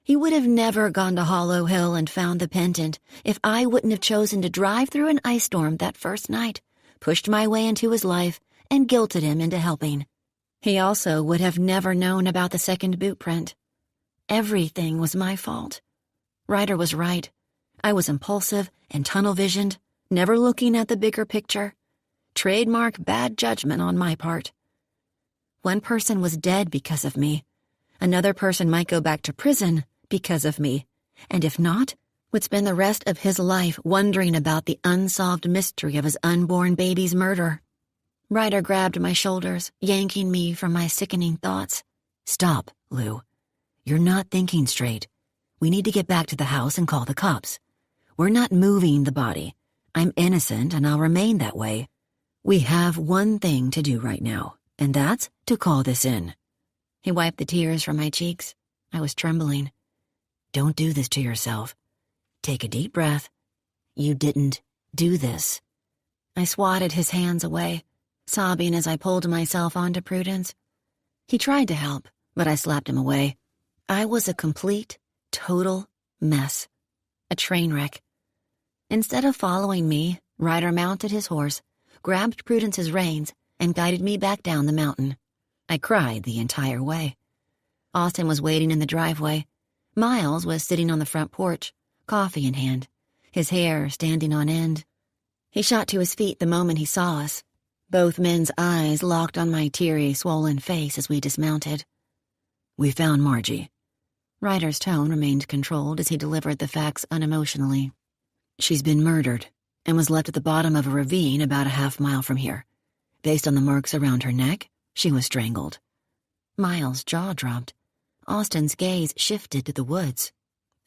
He would have never gone to Hollow Hill and found the pendant if I wouldn't have chosen to drive through an ice storm that first night, pushed my way into his life, and guilted him into helping. He also would have never known about the second boot print. Everything was my fault. Ryder was right. I was impulsive and tunnel-visioned, never looking at the bigger picture. Trademark bad judgment on my part. One person was dead because of me. Another person might go back to prison because of me, and if not, would spend the rest of his life wondering about the unsolved mystery of his unborn baby's murder. Ryder grabbed my shoulders, yanking me from my sickening thoughts. Stop, Lou. You're not thinking straight. We need to get back to the house and call the cops. We're not moving the body. I'm innocent and I'll remain that way. We have one thing to do right now, and that's to call this in. He wiped the tears from my cheeks. I was trembling. Don't do this to yourself. Take a deep breath. You didn't do this. I swatted his hands away, sobbing as I pulled myself onto Prudence. He tried to help, but I slapped him away. I was a complete, total mess. A train wreck. Instead of following me, Ryder mounted his horse, grabbed Prudence's reins, and guided me back down the mountain. I cried the entire way. Austin was waiting in the driveway. Miles was sitting on the front porch, coffee in hand, his hair standing on end. He shot to his feet the moment he saw us. Both men's eyes locked on my teary, swollen face as we dismounted. We found Margie. Ryder's tone remained controlled as he delivered the facts unemotionally. She's been murdered and was left at the bottom of a ravine about a half-mile from here. Based on the marks around her neck, she was strangled. Miles' jaw dropped. Austin's gaze shifted to the woods.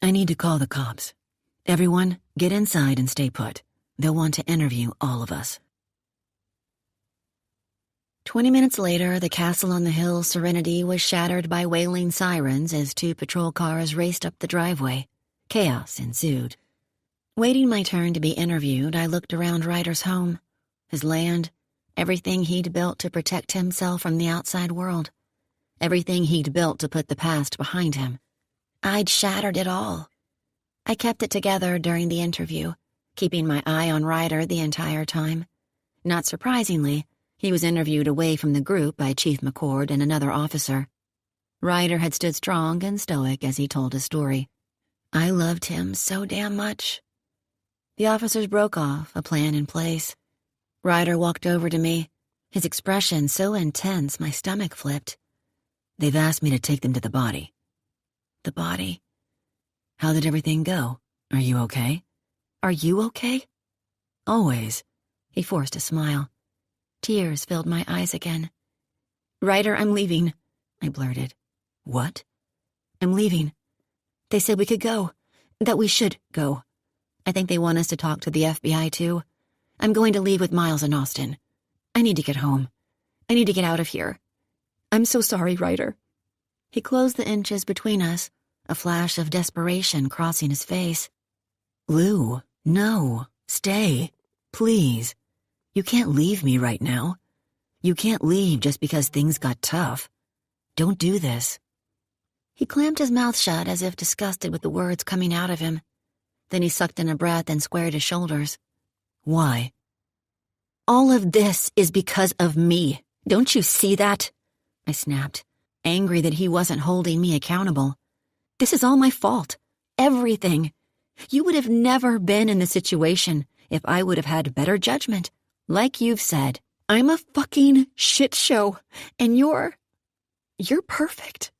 I need to call the cops. Everyone, get inside and stay put. They'll want to interview all of us. 20 minutes later, the castle on the hill's serenity was shattered by wailing sirens as 2 patrol cars raced up the driveway. Chaos ensued. Waiting my turn to be interviewed, I looked around Ryder's home, his land, everything he'd built to protect himself from the outside world, everything he'd built to put the past behind him. I'd shattered it all. I kept it together during the interview, keeping my eye on Ryder the entire time. Not surprisingly, he was interviewed away from the group by Chief McCord and another officer. Ryder had stood strong and stoic as he told his story. I loved him so damn much. The officers broke off, a plan in place. Ryder walked over to me, his expression so intense my stomach flipped. They've asked me to take them to the body. The body? How did everything go? Are you okay? Are you okay? Always. He forced a smile. Tears filled my eyes again. Ryder, I'm leaving, I blurted. What? I'm leaving. They said we could go, that we should go. I think they want us to talk to the FBI, too. I'm going to leave with Miles and Austin. I need to get home. I need to get out of here. I'm so sorry, Ryder. He closed the inches between us, a flash of desperation crossing his face. Lou, no, stay, please. You can't leave me right now. You can't leave just because things got tough. Don't do this. He clamped his mouth shut as if disgusted with the words coming out of him. Then he sucked in a breath and squared his shoulders. Why? All of this is because of me. Don't you see that? I snapped, angry that he wasn't holding me accountable. This is all my fault. Everything. You would have never been in this situation if I would have had better judgment. Like you've said, I'm a fucking shit show, and you're... You're perfect.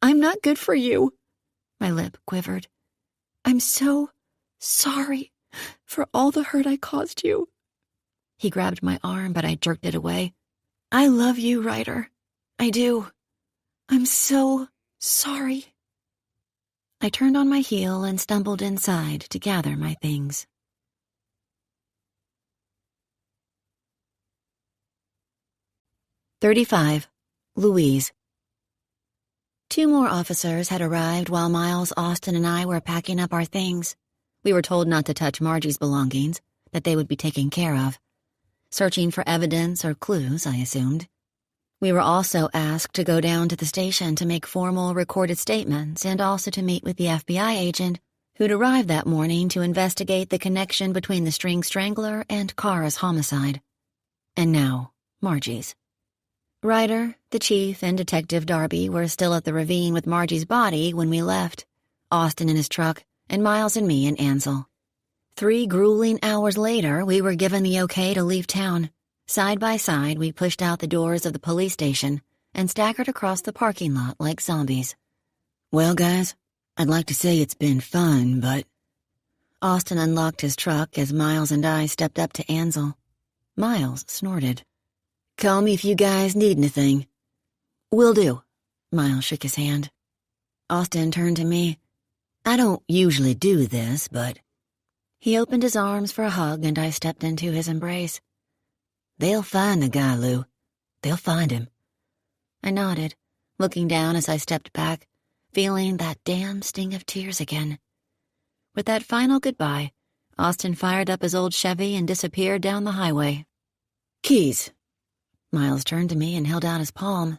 I'm not good for you. My lip quivered. I'm so sorry for all the hurt I caused you. He grabbed my arm, but I jerked it away. I love you, Ryder. I do. I'm so sorry. I turned on my heel and stumbled inside to gather my things. "35. Louise." 2 more officers had arrived while Miles, Austin, and I were packing up our things. We were told not to touch Margie's belongings, that they would be taken care of. Searching for evidence or clues, I assumed. We were also asked to go down to the station to make formal recorded statements and also to meet with the FBI agent who'd arrived that morning to investigate the connection between the string strangler and Kara's homicide. And now, Margie's. Ryder, the chief, and Detective Darby were still at the ravine with Margie's body when we left, Austin in his truck, and Miles and me in Ansel. 3 grueling hours later, we were given the okay to leave town. Side by side, we pushed out the doors of the police station and staggered across the parking lot like zombies. "Well, guys, I'd like to say it's been fun, but..." Austin unlocked his truck as Miles and I stepped up to Ansel. Miles snorted. "Call me if you guys need anything." "Will do." Miles shook his hand. Austin turned to me. "I don't usually do this, but..." He opened his arms for a hug and I stepped into his embrace. "They'll find the guy, Lou. They'll find him." I nodded, looking down as I stepped back, feeling that damn sting of tears again. With that final goodbye, Austin fired up his old Chevy and disappeared down the highway. "Keys." Miles turned to me and held out his palm.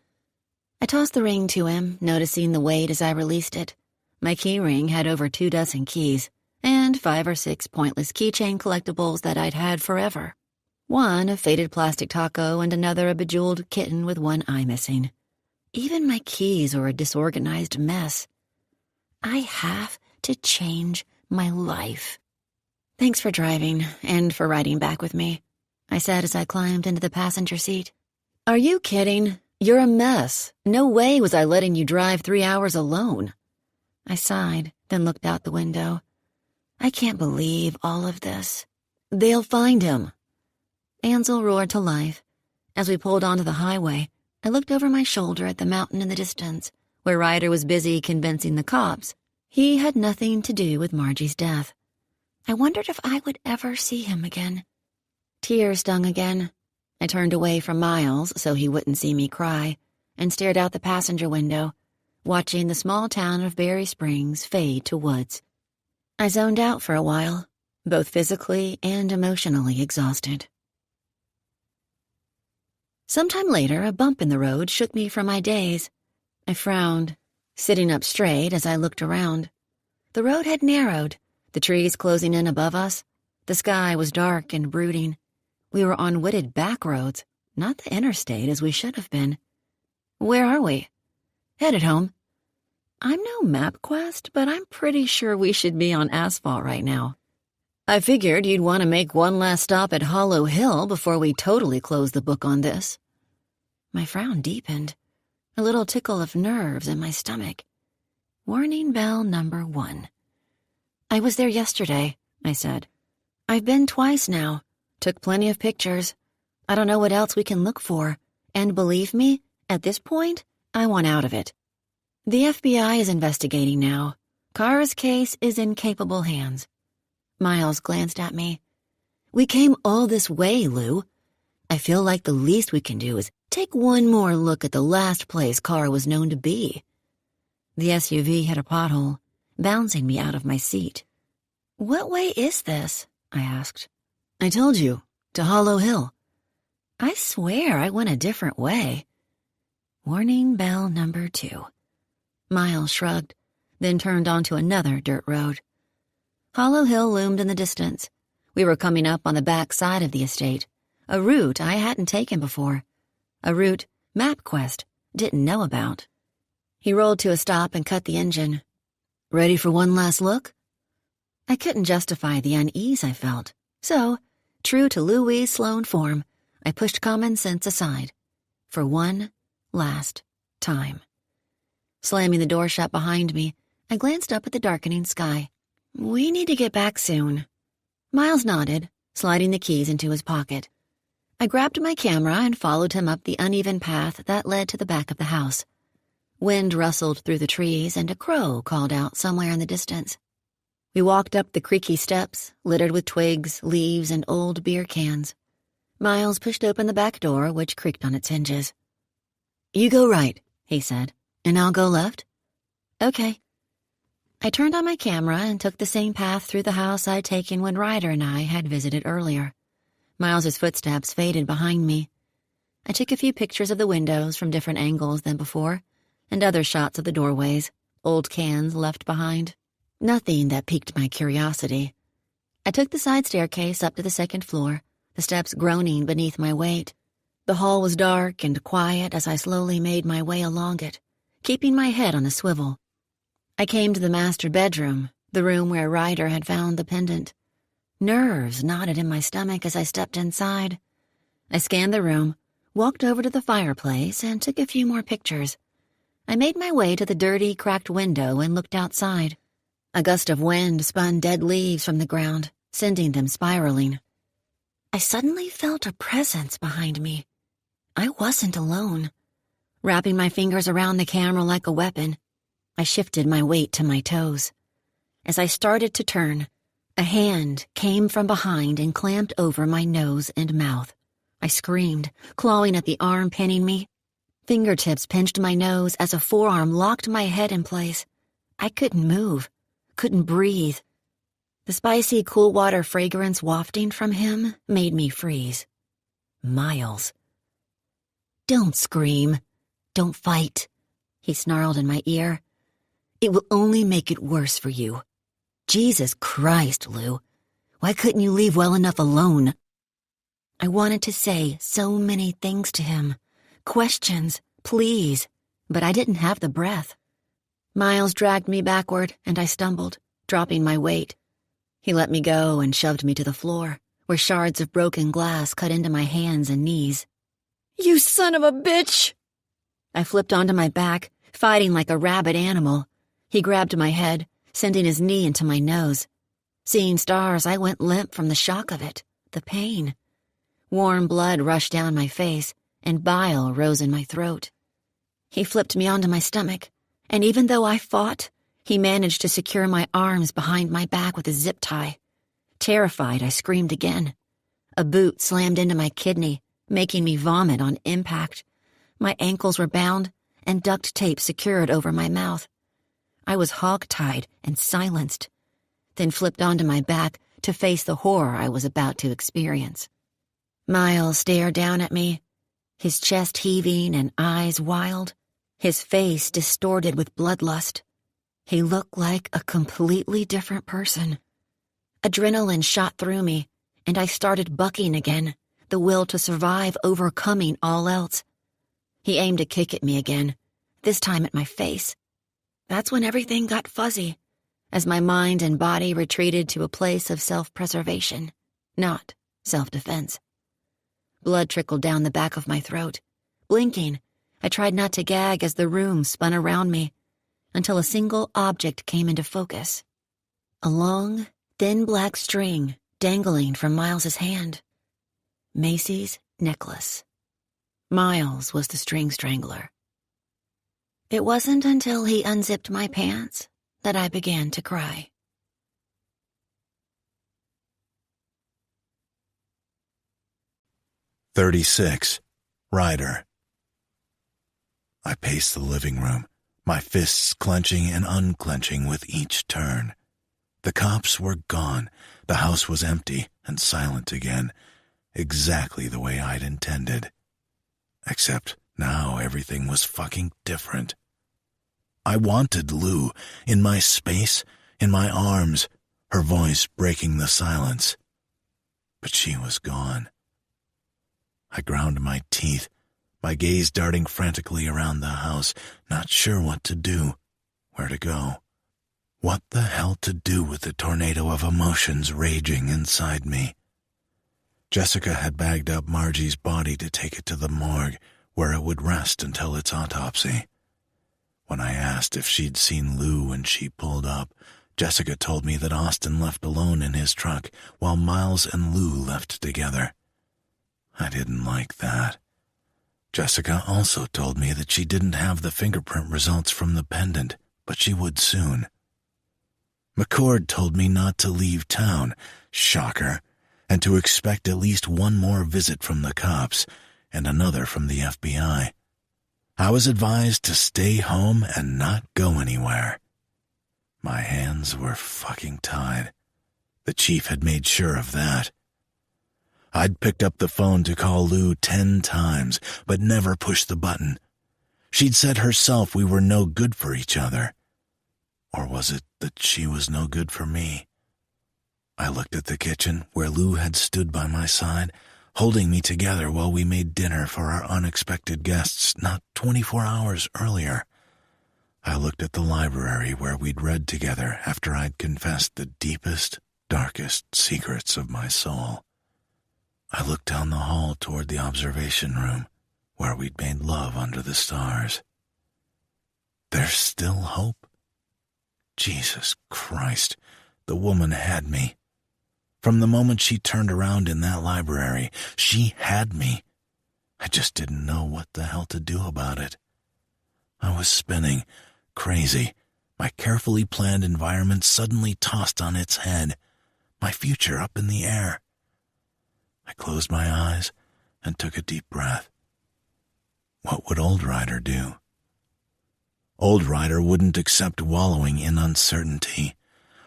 I tossed the ring to him, noticing the weight as I released it. My key ring had over 2 dozen keys, and 5 or 6 pointless keychain collectibles that I'd had forever. One a faded plastic taco and another a bejeweled kitten with one eye missing. Even my keys were a disorganized mess. I have to change my life. "Thanks for driving and for riding back with me," I said as I climbed into the passenger seat. "Are you kidding? You're a mess. No way was I letting you drive 3 hours alone." I sighed, then looked out the window. I can't believe all of this. "They'll find him." Ansel roared to life. As we pulled onto the highway, I looked over my shoulder at the mountain in the distance, where Ryder was busy convincing the cops he had nothing to do with Margie's death. I wondered if I would ever see him again. Tears stung again. I turned away from Miles so he wouldn't see me cry, and stared out the passenger window, watching the small town of Berry Springs fade to woods. I zoned out for a while, both physically and emotionally exhausted. Sometime later, a bump in the road shook me from my daze. I frowned, sitting up straight as I looked around. The road had narrowed, the trees closing in above us. The sky was dark and brooding. We were on wooded back roads, not the interstate as we should have been. Where are we? Headed home. I'm no MapQuest, but I'm pretty sure we should be on asphalt right now. I figured you'd want to make one last stop at Hollow Hill before we totally close the book on this. My frown deepened, a little tickle of nerves in my stomach. Warning bell number 1. "I was there yesterday," I said. "I've been twice now. Took plenty of pictures. I don't know what else we can look for, and believe me, at this point, I want out of it. The FBI is investigating now. Kara's case is in capable hands." Miles glanced at me. "We came all this way, Lou. I feel like the least we can do is take one more look at the last place Kara was known to be." The SUV hit a pothole, bouncing me out of my seat. "What way is this?" I asked. "I told you, to Hollow Hill." "I swear I went a different way." Warning bell number 2. Miles shrugged, then turned onto another dirt road. Hollow Hill loomed in the distance. We were coming up on the back side of the estate, a route I hadn't taken before, a route MapQuest didn't know about. He rolled to a stop and cut the engine. "Ready for one last look?" I couldn't justify the unease I felt, so, true to Louise Sloane form, I pushed common sense aside for one last time. Slamming the door shut behind me, I glanced up at the darkening sky. We need to get back soon. Miles nodded, sliding the keys into his pocket. I grabbed my camera and followed him up the uneven path that led to the back of the house. Wind rustled through the trees, and a crow called out somewhere in the distance. We walked up the creaky steps, littered with twigs, leaves, and old beer cans. Miles pushed open the back door, which creaked on its hinges. "You go right," he said, "and I'll go left." "Okay." I turned on my camera and took the same path through the house I'd taken when Ryder and I had visited earlier. Miles's footsteps faded behind me. I took a few pictures of the windows from different angles than before, and other shots of the doorways, old cans left behind. Nothing that piqued my curiosity. I took the side staircase up to the second floor, the steps groaning beneath my weight. The hall was dark and quiet as I slowly made my way along it, keeping my head on a swivel. I came to the master bedroom, the room where Ryder had found the pendant. Nerves knotted in my stomach as I stepped inside. I scanned the room, walked over to the fireplace, and took a few more pictures. I made my way to the dirty, cracked window and looked outside. A gust of wind spun dead leaves from the ground, sending them spiraling. I suddenly felt a presence behind me. I wasn't alone. Wrapping my fingers around the camera like a weapon, I shifted my weight to my toes. As I started to turn, a hand came from behind and clamped over my nose and mouth. I screamed, clawing at the arm pinning me. Fingertips pinched my nose as a forearm locked my head in place. I couldn't move, couldn't breathe. The spicy, cool water fragrance wafting from him made me freeze. Miles. "Don't scream. Don't fight," he snarled in my ear. "It will only make it worse for you. Jesus Christ, Lou. Why couldn't you leave well enough alone?" I wanted to say so many things to him. Questions, please, but I didn't have the breath. Miles dragged me backward, and I stumbled, dropping my weight. He let me go and shoved me to the floor, where shards of broken glass cut into my hands and knees. "You son of a bitch!" I flipped onto my back, fighting like a rabid animal. He grabbed my head, sending his knee into my nose. Seeing stars, I went limp from the shock of it, the pain. Warm blood rushed down my face, and bile rose in my throat. He flipped me onto my stomach, and even though I fought, he managed to secure my arms behind my back with a zip tie. Terrified, I screamed again. A boot slammed into my kidney, making me vomit on impact. My ankles were bound, and duct tape secured over my mouth. I was hog-tied and silenced, then flipped onto my back to face the horror I was about to experience. Miles stared down at me, his chest heaving and eyes wild, his face distorted with bloodlust. He looked like a completely different person. Adrenaline shot through me, and I started bucking again, the will to survive overcoming all else. He aimed a kick at me again, this time at my face. That's when everything got fuzzy, as my mind and body retreated to a place of self-preservation, not self-defense. Blood trickled down the back of my throat. Blinking, I tried not to gag as the room spun around me, until a single object came into focus. A long, thin black string dangling from Miles's hand. Macy's necklace. Miles was the string strangler. It wasn't until he unzipped my pants that I began to cry.
"36. Ryder." I paced the living room, my fists clenching and unclenching with each turn. The cops were gone. The house was empty and silent again, exactly the way I'd intended. Except now everything was fucking different. I wanted Lou, in my space, in my arms, her voice breaking the silence. But she was gone. I ground my teeth, my gaze darting frantically around the house, not sure what to do, where to go. What the hell to do with the tornado of emotions raging inside me? Jessica had bagged up Margie's body to take it to the morgue, where it would rest until its autopsy. When I asked if she'd seen Lou when she pulled up, Jessica told me that Austin left alone in his truck while Miles and Lou left together. I didn't like that. Jessica also told me that she didn't have the fingerprint results from the pendant, but she would soon. McCord told me not to leave town, shocker, and to expect at least one more visit from the cops and another from the FBI. I was advised to stay home and not go anywhere. My hands were fucking tied. The chief had made sure of that. I'd picked up the phone to call Lou 10 times, but never pushed the button. She'd said herself we were no good for each other. Or was it that she was no good for me? I looked at the kitchen where Lou had stood by my side, holding me together while we made dinner for our unexpected guests not 24 hours earlier. I looked at the library where we'd read together after I'd confessed the deepest, darkest secrets of my soul. I looked down the hall toward the observation room where we'd made love under the stars. There's still hope? Jesus Christ, the woman had me. From the moment she turned around in that library, she had me. I just didn't know what the hell to do about it. I was spinning, crazy. My carefully planned environment suddenly tossed on its head, my future up in the air. I closed my eyes and took a deep breath. What would Old Ryder do? Old Ryder wouldn't accept wallowing in uncertainty.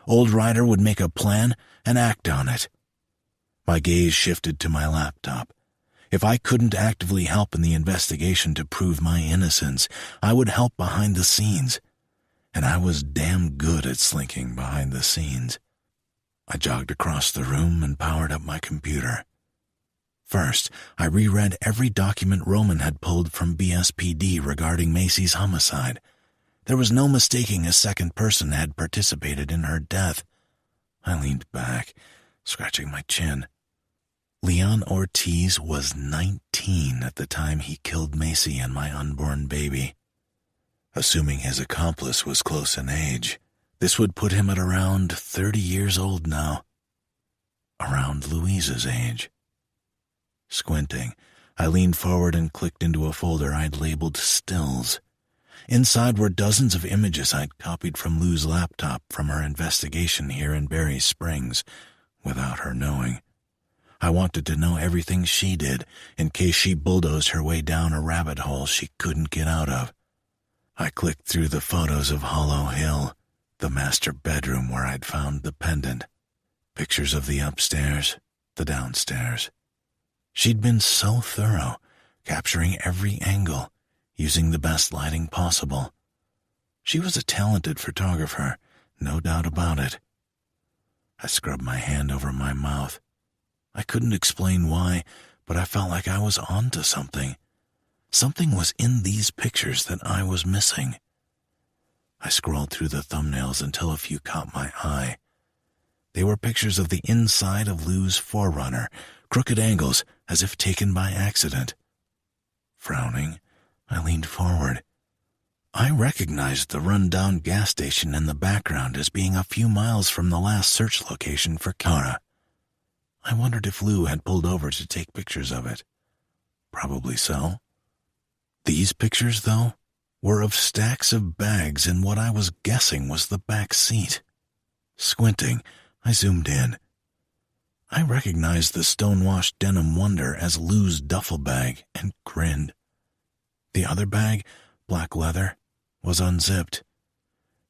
Old Ryder would make a plan and act on it. My gaze shifted to my laptop. If I couldn't actively help in the investigation to prove my innocence, I would help behind the scenes. And I was damn good at slinking behind the scenes. I jogged across the room and powered up my computer. First, I reread every document Roman had pulled from BSPD regarding Macy's homicide. There was no mistaking a second person had participated in her death. I leaned back, scratching my chin. Leon Ortiz was 19 at the time he killed Macy and my unborn baby. Assuming his accomplice was close in age, this would put him at around 30 years old now. Around Louise's age. Squinting, I leaned forward and clicked into a folder I'd labeled Stills. Inside were dozens of images I'd copied from Lou's laptop from her investigation here in Berry Springs, without her knowing. I wanted to know everything she did, in case she bulldozed her way down a rabbit hole she couldn't get out of. I clicked through the photos of Hollow Hill, the master bedroom where I'd found the pendant, pictures of the upstairs, the downstairs. She'd been so thorough, capturing every angle, using the best lighting possible. She was a talented photographer, no doubt about it. I scrubbed my hand over my mouth. I couldn't explain why, but I felt like I was onto something. Something was in these pictures that I was missing. I scrolled through the thumbnails until a few caught my eye. They were pictures of the inside of Lou's Forerunner, crooked angles as if taken by accident. Frowning, I leaned forward. I recognized the run-down gas station in the background as being a few miles from the last search location for Kara. I wondered if Lou had pulled over to take pictures of it. Probably so. These pictures, though, were of stacks of bags in what I was guessing was the back seat. Squinting, I zoomed in. I recognized the stonewashed denim wonder as Lou's duffel bag and grinned. The other bag, black leather, was unzipped.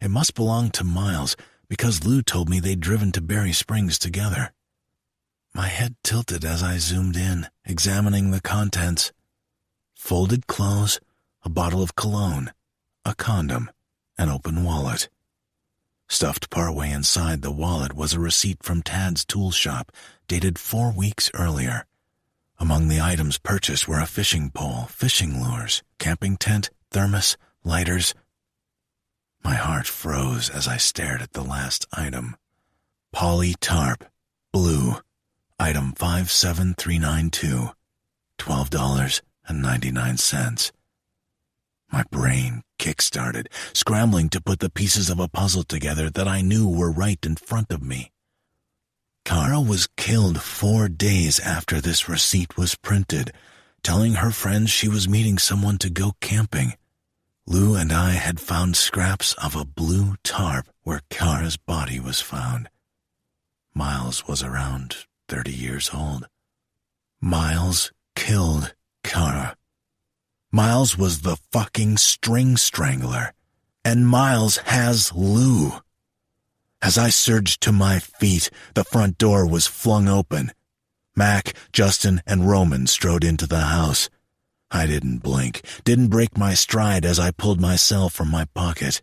It must belong to Miles because Lou told me they'd driven to Berry Springs together. My head tilted as I zoomed in, examining the contents. Folded clothes, a bottle of cologne, a condom, an open wallet. Stuffed partway inside the wallet was a receipt from Tad's tool shop, dated 4 weeks earlier. Among the items purchased were a fishing pole, fishing lures, camping tent, thermos, lighters. My heart froze as I stared at the last item. Poly tarp, blue, item 57392, $12.99. My brain kick-started, scrambling to put the pieces of a puzzle together that I knew were right in front of me. Kara was killed 4 days after this receipt was printed, telling her friends she was meeting someone to go camping. Lou and I had found scraps of a blue tarp where Kara's body was found. Miles was around 30 years old. Miles killed Kara. Miles was the fucking string strangler, and Miles has Lou. As I surged to my feet, the front door was flung open. Mac, Justin, and Roman strode into the house. I didn't blink, didn't break my stride as I pulled my cell from my pocket.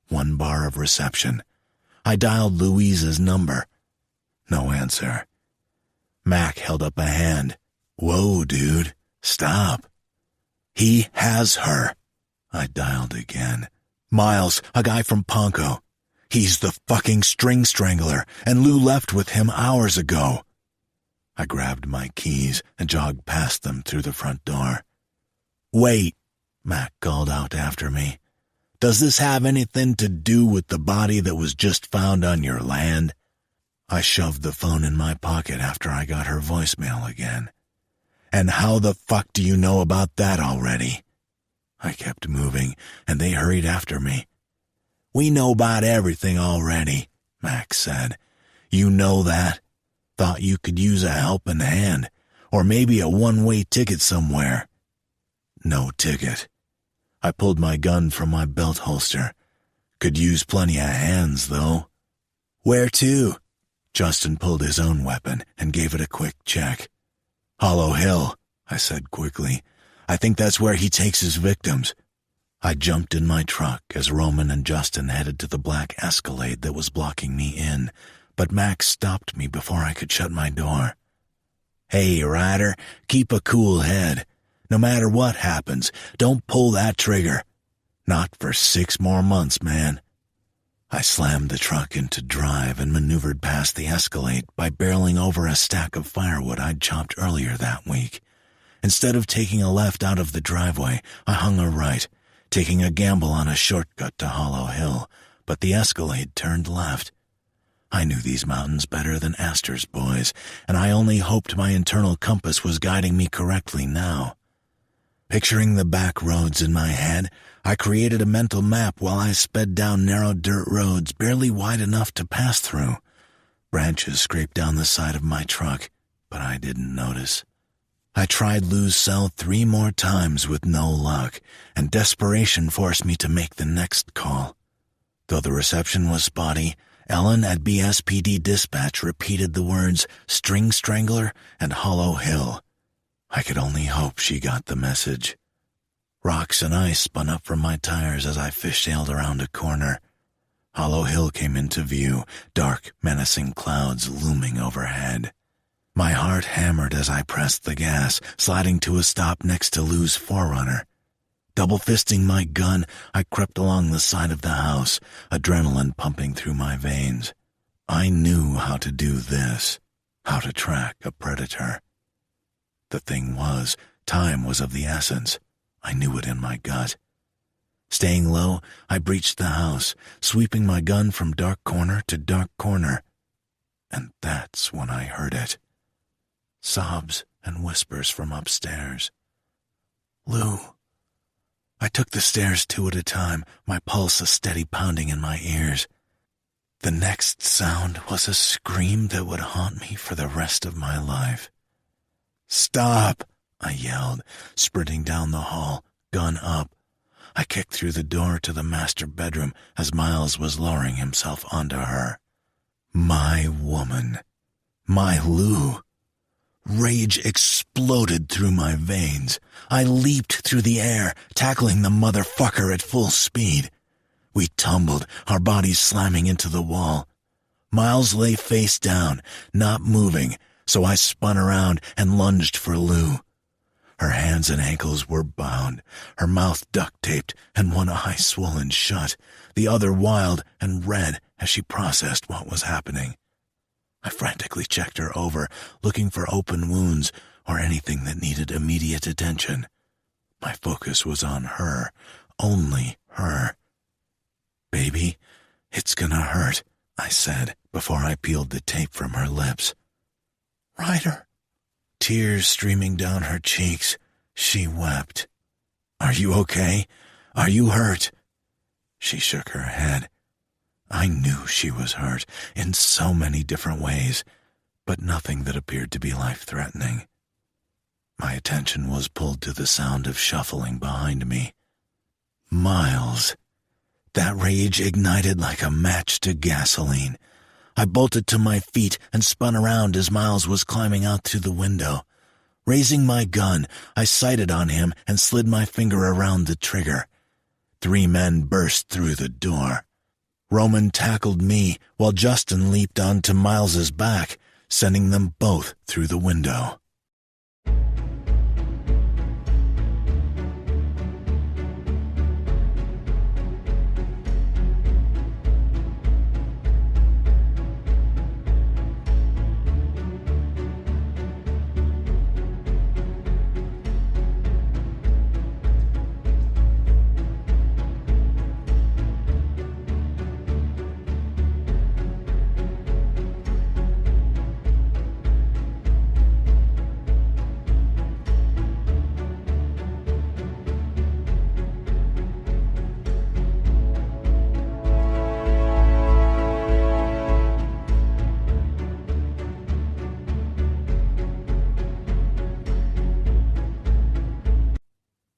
1 bar of reception. I dialed Louise's number. No answer. Mac held up a hand. Whoa, dude, stop. He has her. I dialed again. Miles, a guy from Ponco. He's the fucking string strangler, and Lou left with him hours ago. I grabbed my keys and jogged past them through the front door. Wait, Mac called out after me. Does this have anything to do with the body that was just found on your land? I shoved the phone in my pocket after I got her voicemail again. And how the fuck do you know about that already? I kept moving, and they hurried after me. We know about everything already, Max said. You know that? Thought you could use a helping hand, or maybe a one-way ticket somewhere. No ticket. I pulled my gun from my belt holster. Could use plenty of hands, though. Where to? Justin pulled his own weapon and gave it a quick check. Hollow Hill, I said quickly. I think that's where he takes his victims. I jumped in my truck as Roman and Justin headed to the black Escalade that was blocking me in, but Max stopped me before I could shut my door. Hey, Ryder, keep a cool head. No matter what happens, don't pull that trigger. Not for 6 more months, man. I slammed the truck into drive and maneuvered past the Escalade by barreling over a stack of firewood I'd chopped earlier that week. Instead of taking a left out of the driveway, I hung a right, taking a gamble on a shortcut to Hollow Hill, but the Escalade turned left. I knew these mountains better than Astor's boys, and I only hoped my internal compass was guiding me correctly now. Picturing the back roads in my head, I created a mental map while I sped down narrow dirt roads barely wide enough to pass through. Branches scraped down the side of my truck, but I didn't notice. I tried Lou's cell 3 more times with no luck, and desperation forced me to make the next call. Though the reception was spotty, Ellen at BSPD Dispatch repeated the words String Strangler and Hollow Hill. I could only hope she got the message. Rocks and ice spun up from my tires as I fishtailed around a corner. Hollow Hill came into view, dark, menacing clouds looming overhead. My heart hammered as I pressed the gas, sliding to a stop next to Lou's 4Runner. Double-fisting my gun, I crept along the side of the house, adrenaline pumping through my veins. I knew how to do this, how to track a predator. The thing was, time was of the essence. I knew it in my gut. Staying low, I breached the house, sweeping my gun from dark corner to dark corner. And that's when I heard it. Sobs and whispers from upstairs. Lou. I took the stairs 2 at a time, my pulse a steady pounding in my ears. The next sound was a scream that would haunt me for the rest of my life. Stop! I yelled, sprinting down the hall, gun up. I kicked through the door to the master bedroom as Miles was lowering himself onto her. My woman. My Lou. Rage exploded through my veins. I leaped through the air, tackling the motherfucker at full speed. We tumbled, our bodies slamming into the wall. Miles lay face down, not moving, so I spun around and lunged for Lou. Her hands and ankles were bound, her mouth duct-taped and one eye swollen shut, the other wild and red as she processed what was happening. I frantically checked her over, looking for open wounds or anything that needed immediate attention. My focus was on her, only her. "Baby, it's gonna hurt," I said before I peeled the tape from her lips. "Ryder." Tears streaming down her cheeks, she wept. "Are you okay? Are you hurt?" She shook her head. I knew she was hurt in so many different ways, but nothing that appeared to be life-threatening. My attention was pulled to the sound of shuffling behind me. Miles. That rage ignited like a match to gasoline. I bolted to my feet and spun around as Miles was climbing out through the window. Raising my gun, I sighted on him and slid my finger around the trigger. 3 men burst through the door. Roman tackled me while Justin leaped onto Miles's back, sending them both through the window.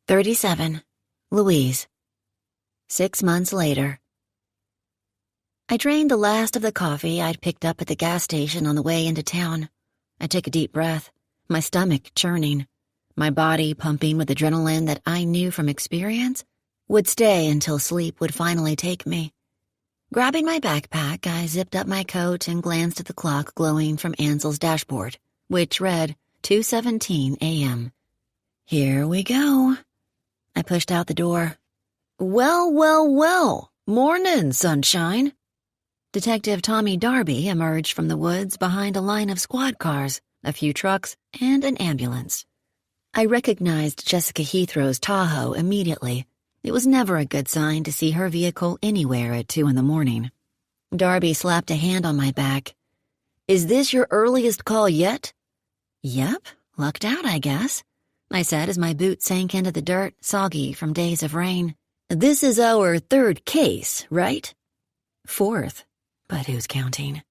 "37. Louise." 6 months later. I drained the last of the coffee I'd picked up at the gas station on the way into town. I took a deep breath, my stomach churning, my body pumping with adrenaline that I knew from experience would stay until sleep would finally take me. Grabbing my backpack, I zipped up my coat and glanced at the clock glowing from Ansel's dashboard, which read 2:17 a.m. Here we go. I pushed out the door. "Well, well, well. Mornin', sunshine." Detective Tommy Darby emerged from the woods behind a line of squad cars, a few trucks, and an ambulance. I recognized Jessica Heathrow's Tahoe immediately. It was never a good sign to see her vehicle anywhere at 2 a.m. Darby slapped a hand on my back. "Is this your earliest call yet?" "Yep, lucked out, I guess," I said as my boot sank into the dirt, soggy from days of rain. "This is our 3rd case, right?" "4th, but who's counting?"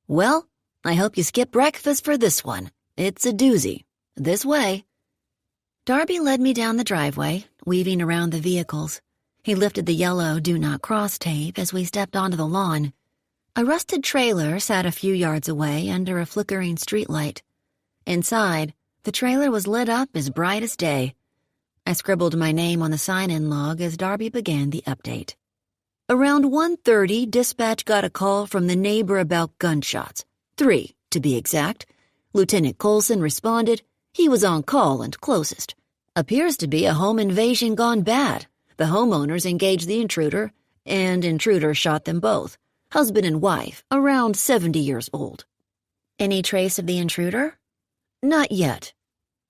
"Well, I hope you skip breakfast for this one. It's a doozy. This way." Darby led me down the driveway, weaving around the vehicles. He lifted the yellow "Do Not Cross" tape as we stepped onto the lawn. A rusted trailer sat a few yards away under a flickering streetlight. Inside, the trailer was lit up as bright as day. I scribbled my name on the sign-in log as Darby began the update. "Around 1:30, dispatch got a call from the neighbor about gunshots. 3, to be exact. Lieutenant Colson responded. He was on call and closest. Appears to be a home invasion gone bad. The homeowners engaged the intruder, and intruder shot them both. Husband and wife, around 70 years old." "Any trace of the intruder?" "Not yet."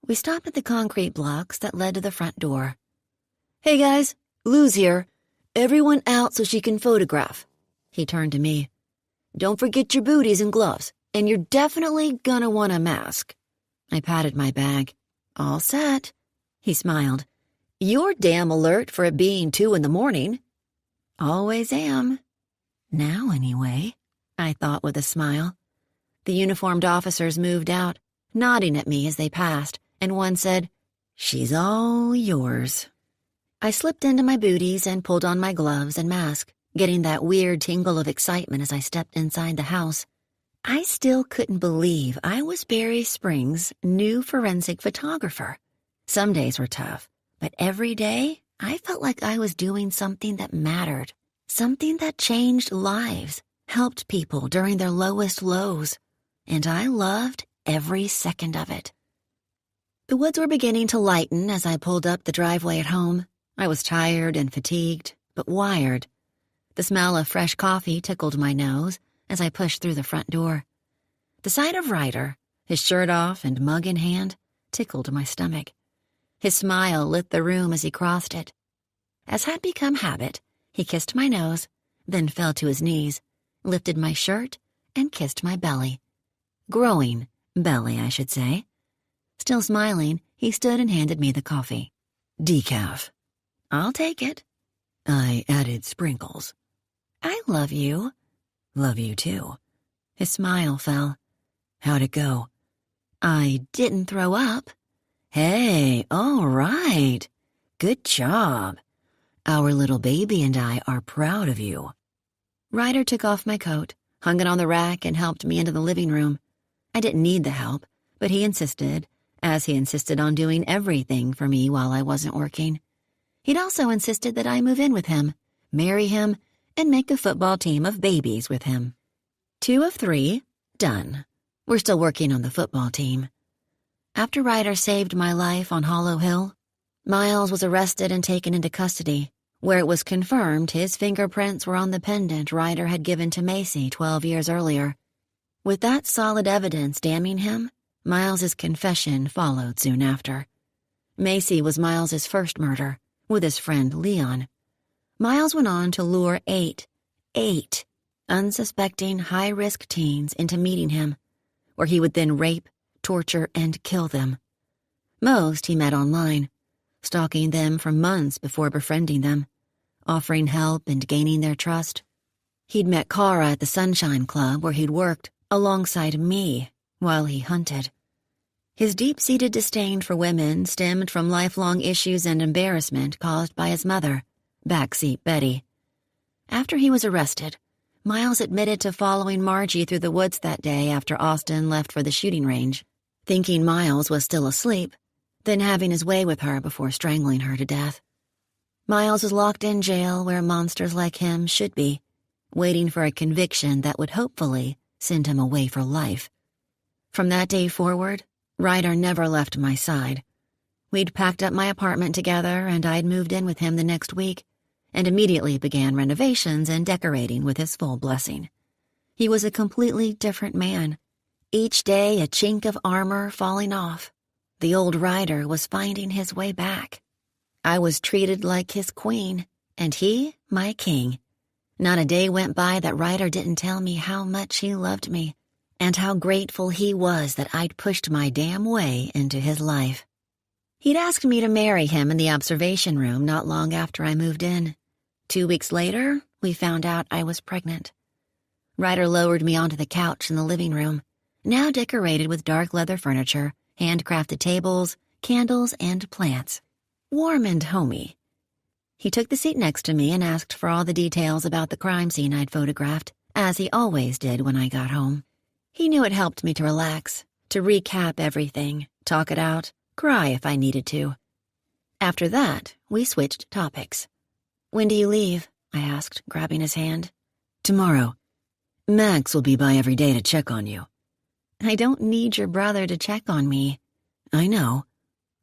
We stopped at the concrete blocks that led to the front door. "Hey guys, Lou's here. Everyone out so she can photograph." He turned to me. "Don't forget your booties and gloves, and you're definitely gonna want a mask." I patted my bag. "All set." He smiled. "You're damn alert for it being 2 a.m. "Always am." "Now anyway," I thought with a smile. The uniformed officers moved out, nodding at me as they passed, and one said, "She's all yours." I slipped into my booties and pulled on my gloves and mask, getting that weird tingle of excitement as I stepped inside the house. I still couldn't believe I was Barry Springs' new forensic photographer. Some days were tough, but every day I felt like I was doing something that mattered, something that changed lives, helped people during their lowest lows, and I loved every second of it. The woods were beginning to lighten as I pulled up the driveway at home. I was tired and fatigued, but wired. The smell of fresh coffee tickled my nose as I pushed through the front door. The sight of Ryder, his shirt off and mug in hand, tickled my stomach. His smile lit the room as he crossed it.
As had become habit, he kissed my nose, then fell to his knees, lifted my shirt, and kissed my belly. Growing belly, I should say. Still smiling, he stood and handed me the coffee.
Decaf.
I'll take it.
I added sprinkles.
I love you.
Love you too.
His smile fell.
How'd it go?
I didn't throw up.
Hey, all right. Good job. Our little baby and I are proud of you.
Ryder took off my coat, hung it on the rack, and helped me into the living room. I didn't need the help, but he insisted, as he insisted on doing everything for me while I wasn't working. He'd also insisted that I move in with him, marry him, and make a football team of babies with him. 2 of 3, done. We're still working on the football team. After Ryder saved my life on Hollow Hill, Miles was arrested and taken into custody, where it was confirmed his fingerprints were on the pendant Ryder had given to Macy 12 years earlier. With that solid evidence damning him, Miles's confession followed soon after. Macy was Miles's first murder, with his friend Leon. Miles went on to lure eight unsuspecting high-risk teens into meeting him, where he would then rape, torture, and kill them. Most he met online, stalking them for months before befriending them, offering help and gaining their trust. He'd met Kara at the Sunshine Club where he'd worked alongside me while he hunted. His deep-seated disdain for women stemmed from lifelong issues and embarrassment caused by his mother, Backseat Betty. After he was arrested, Miles admitted to following Margie through the woods that day after Austin left for the shooting range, thinking Miles was still asleep, then having his way with her before strangling her to death. Miles was locked in jail where monsters like him should be, waiting for a conviction that would hopefully send him away for life. From that day forward, Ryder never left my side. We'd packed up my apartment together, and I'd moved in with him the next week, and immediately began renovations and decorating with his full blessing. He was a completely different man. Each day a chink of armor falling off. The old Ryder was finding his way back. I was treated like his queen, and he my king. Not a day went by that Ryder didn't tell me how much he loved me, and how grateful he was that I'd pushed my damn way into his life. He'd asked me to marry him in the observation room not long after I moved in. 2 weeks later, we found out I was pregnant. Ryder lowered me onto the couch in the living room, now decorated with dark leather furniture, handcrafted tables, candles, and plants. Warm and homey. He took the seat next to me and asked for all the details about the crime scene I'd photographed, as he always did when I got home. He knew it helped me to relax, to recap everything, talk it out, cry if I needed to. After that, we switched topics. "When do you leave?" I asked, grabbing his hand.
"Tomorrow. Max will be by every day to check on you."
"I don't need your brother to check on me."
"I know."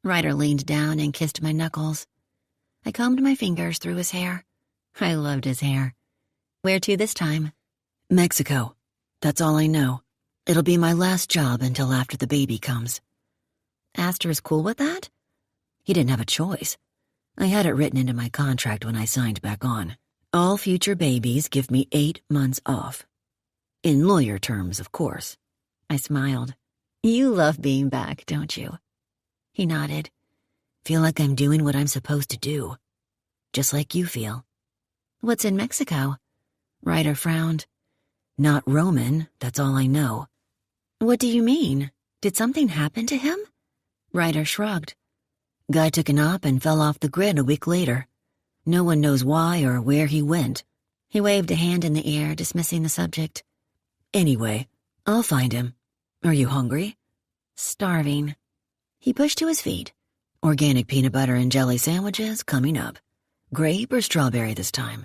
Ryder leaned down and kissed my knuckles. I combed my fingers through his hair. I loved his hair. "Where to this time?"
"Mexico. That's all I know. It'll be my last job until after the baby comes."
Astor's cool with that?
He didn't have a choice. I had it written into my contract when I signed back on. All future babies give me 8 months off. In lawyer terms, of course.
I smiled. "You love being back, don't you?" He nodded.
"Feel like I'm doing what I'm supposed to do. Just like you feel."
"What's in Mexico?"
Ryder frowned. "Not Roman, that's all I know."
"What do you mean? Did something happen to him?"
Ryder shrugged. "Guy took an op and fell off the grid a week later. No one knows why or where he went."
He waved a hand in the air, dismissing the subject.
"Anyway, I'll find him. Are you hungry?"
"Starving." He pushed to his feet.
"Organic peanut butter and jelly sandwiches coming up. Grape or strawberry this time?"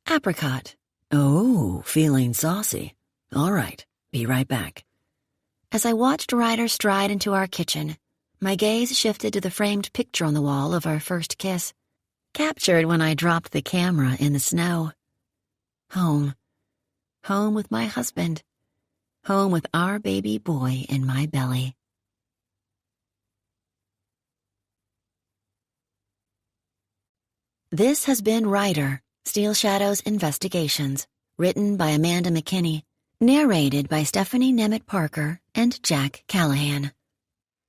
"Apricot."
"Oh, feeling saucy. All right, be right back."
As I watched Ryder stride into our kitchen, my gaze shifted to the framed picture on the wall of our first kiss, captured when I dropped the camera in the snow. Home. Home with my husband. Home with our baby boy in my belly.
This has been Rider, Steel Shadows Investigations, written by Amanda McKinney, narrated by Stephanie Nemeth Parker and Jack Callahan.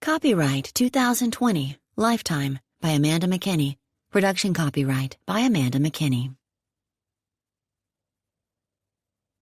Copyright 2020, Lifetime, by Amanda McKinney. Production copyright by Amanda McKinney.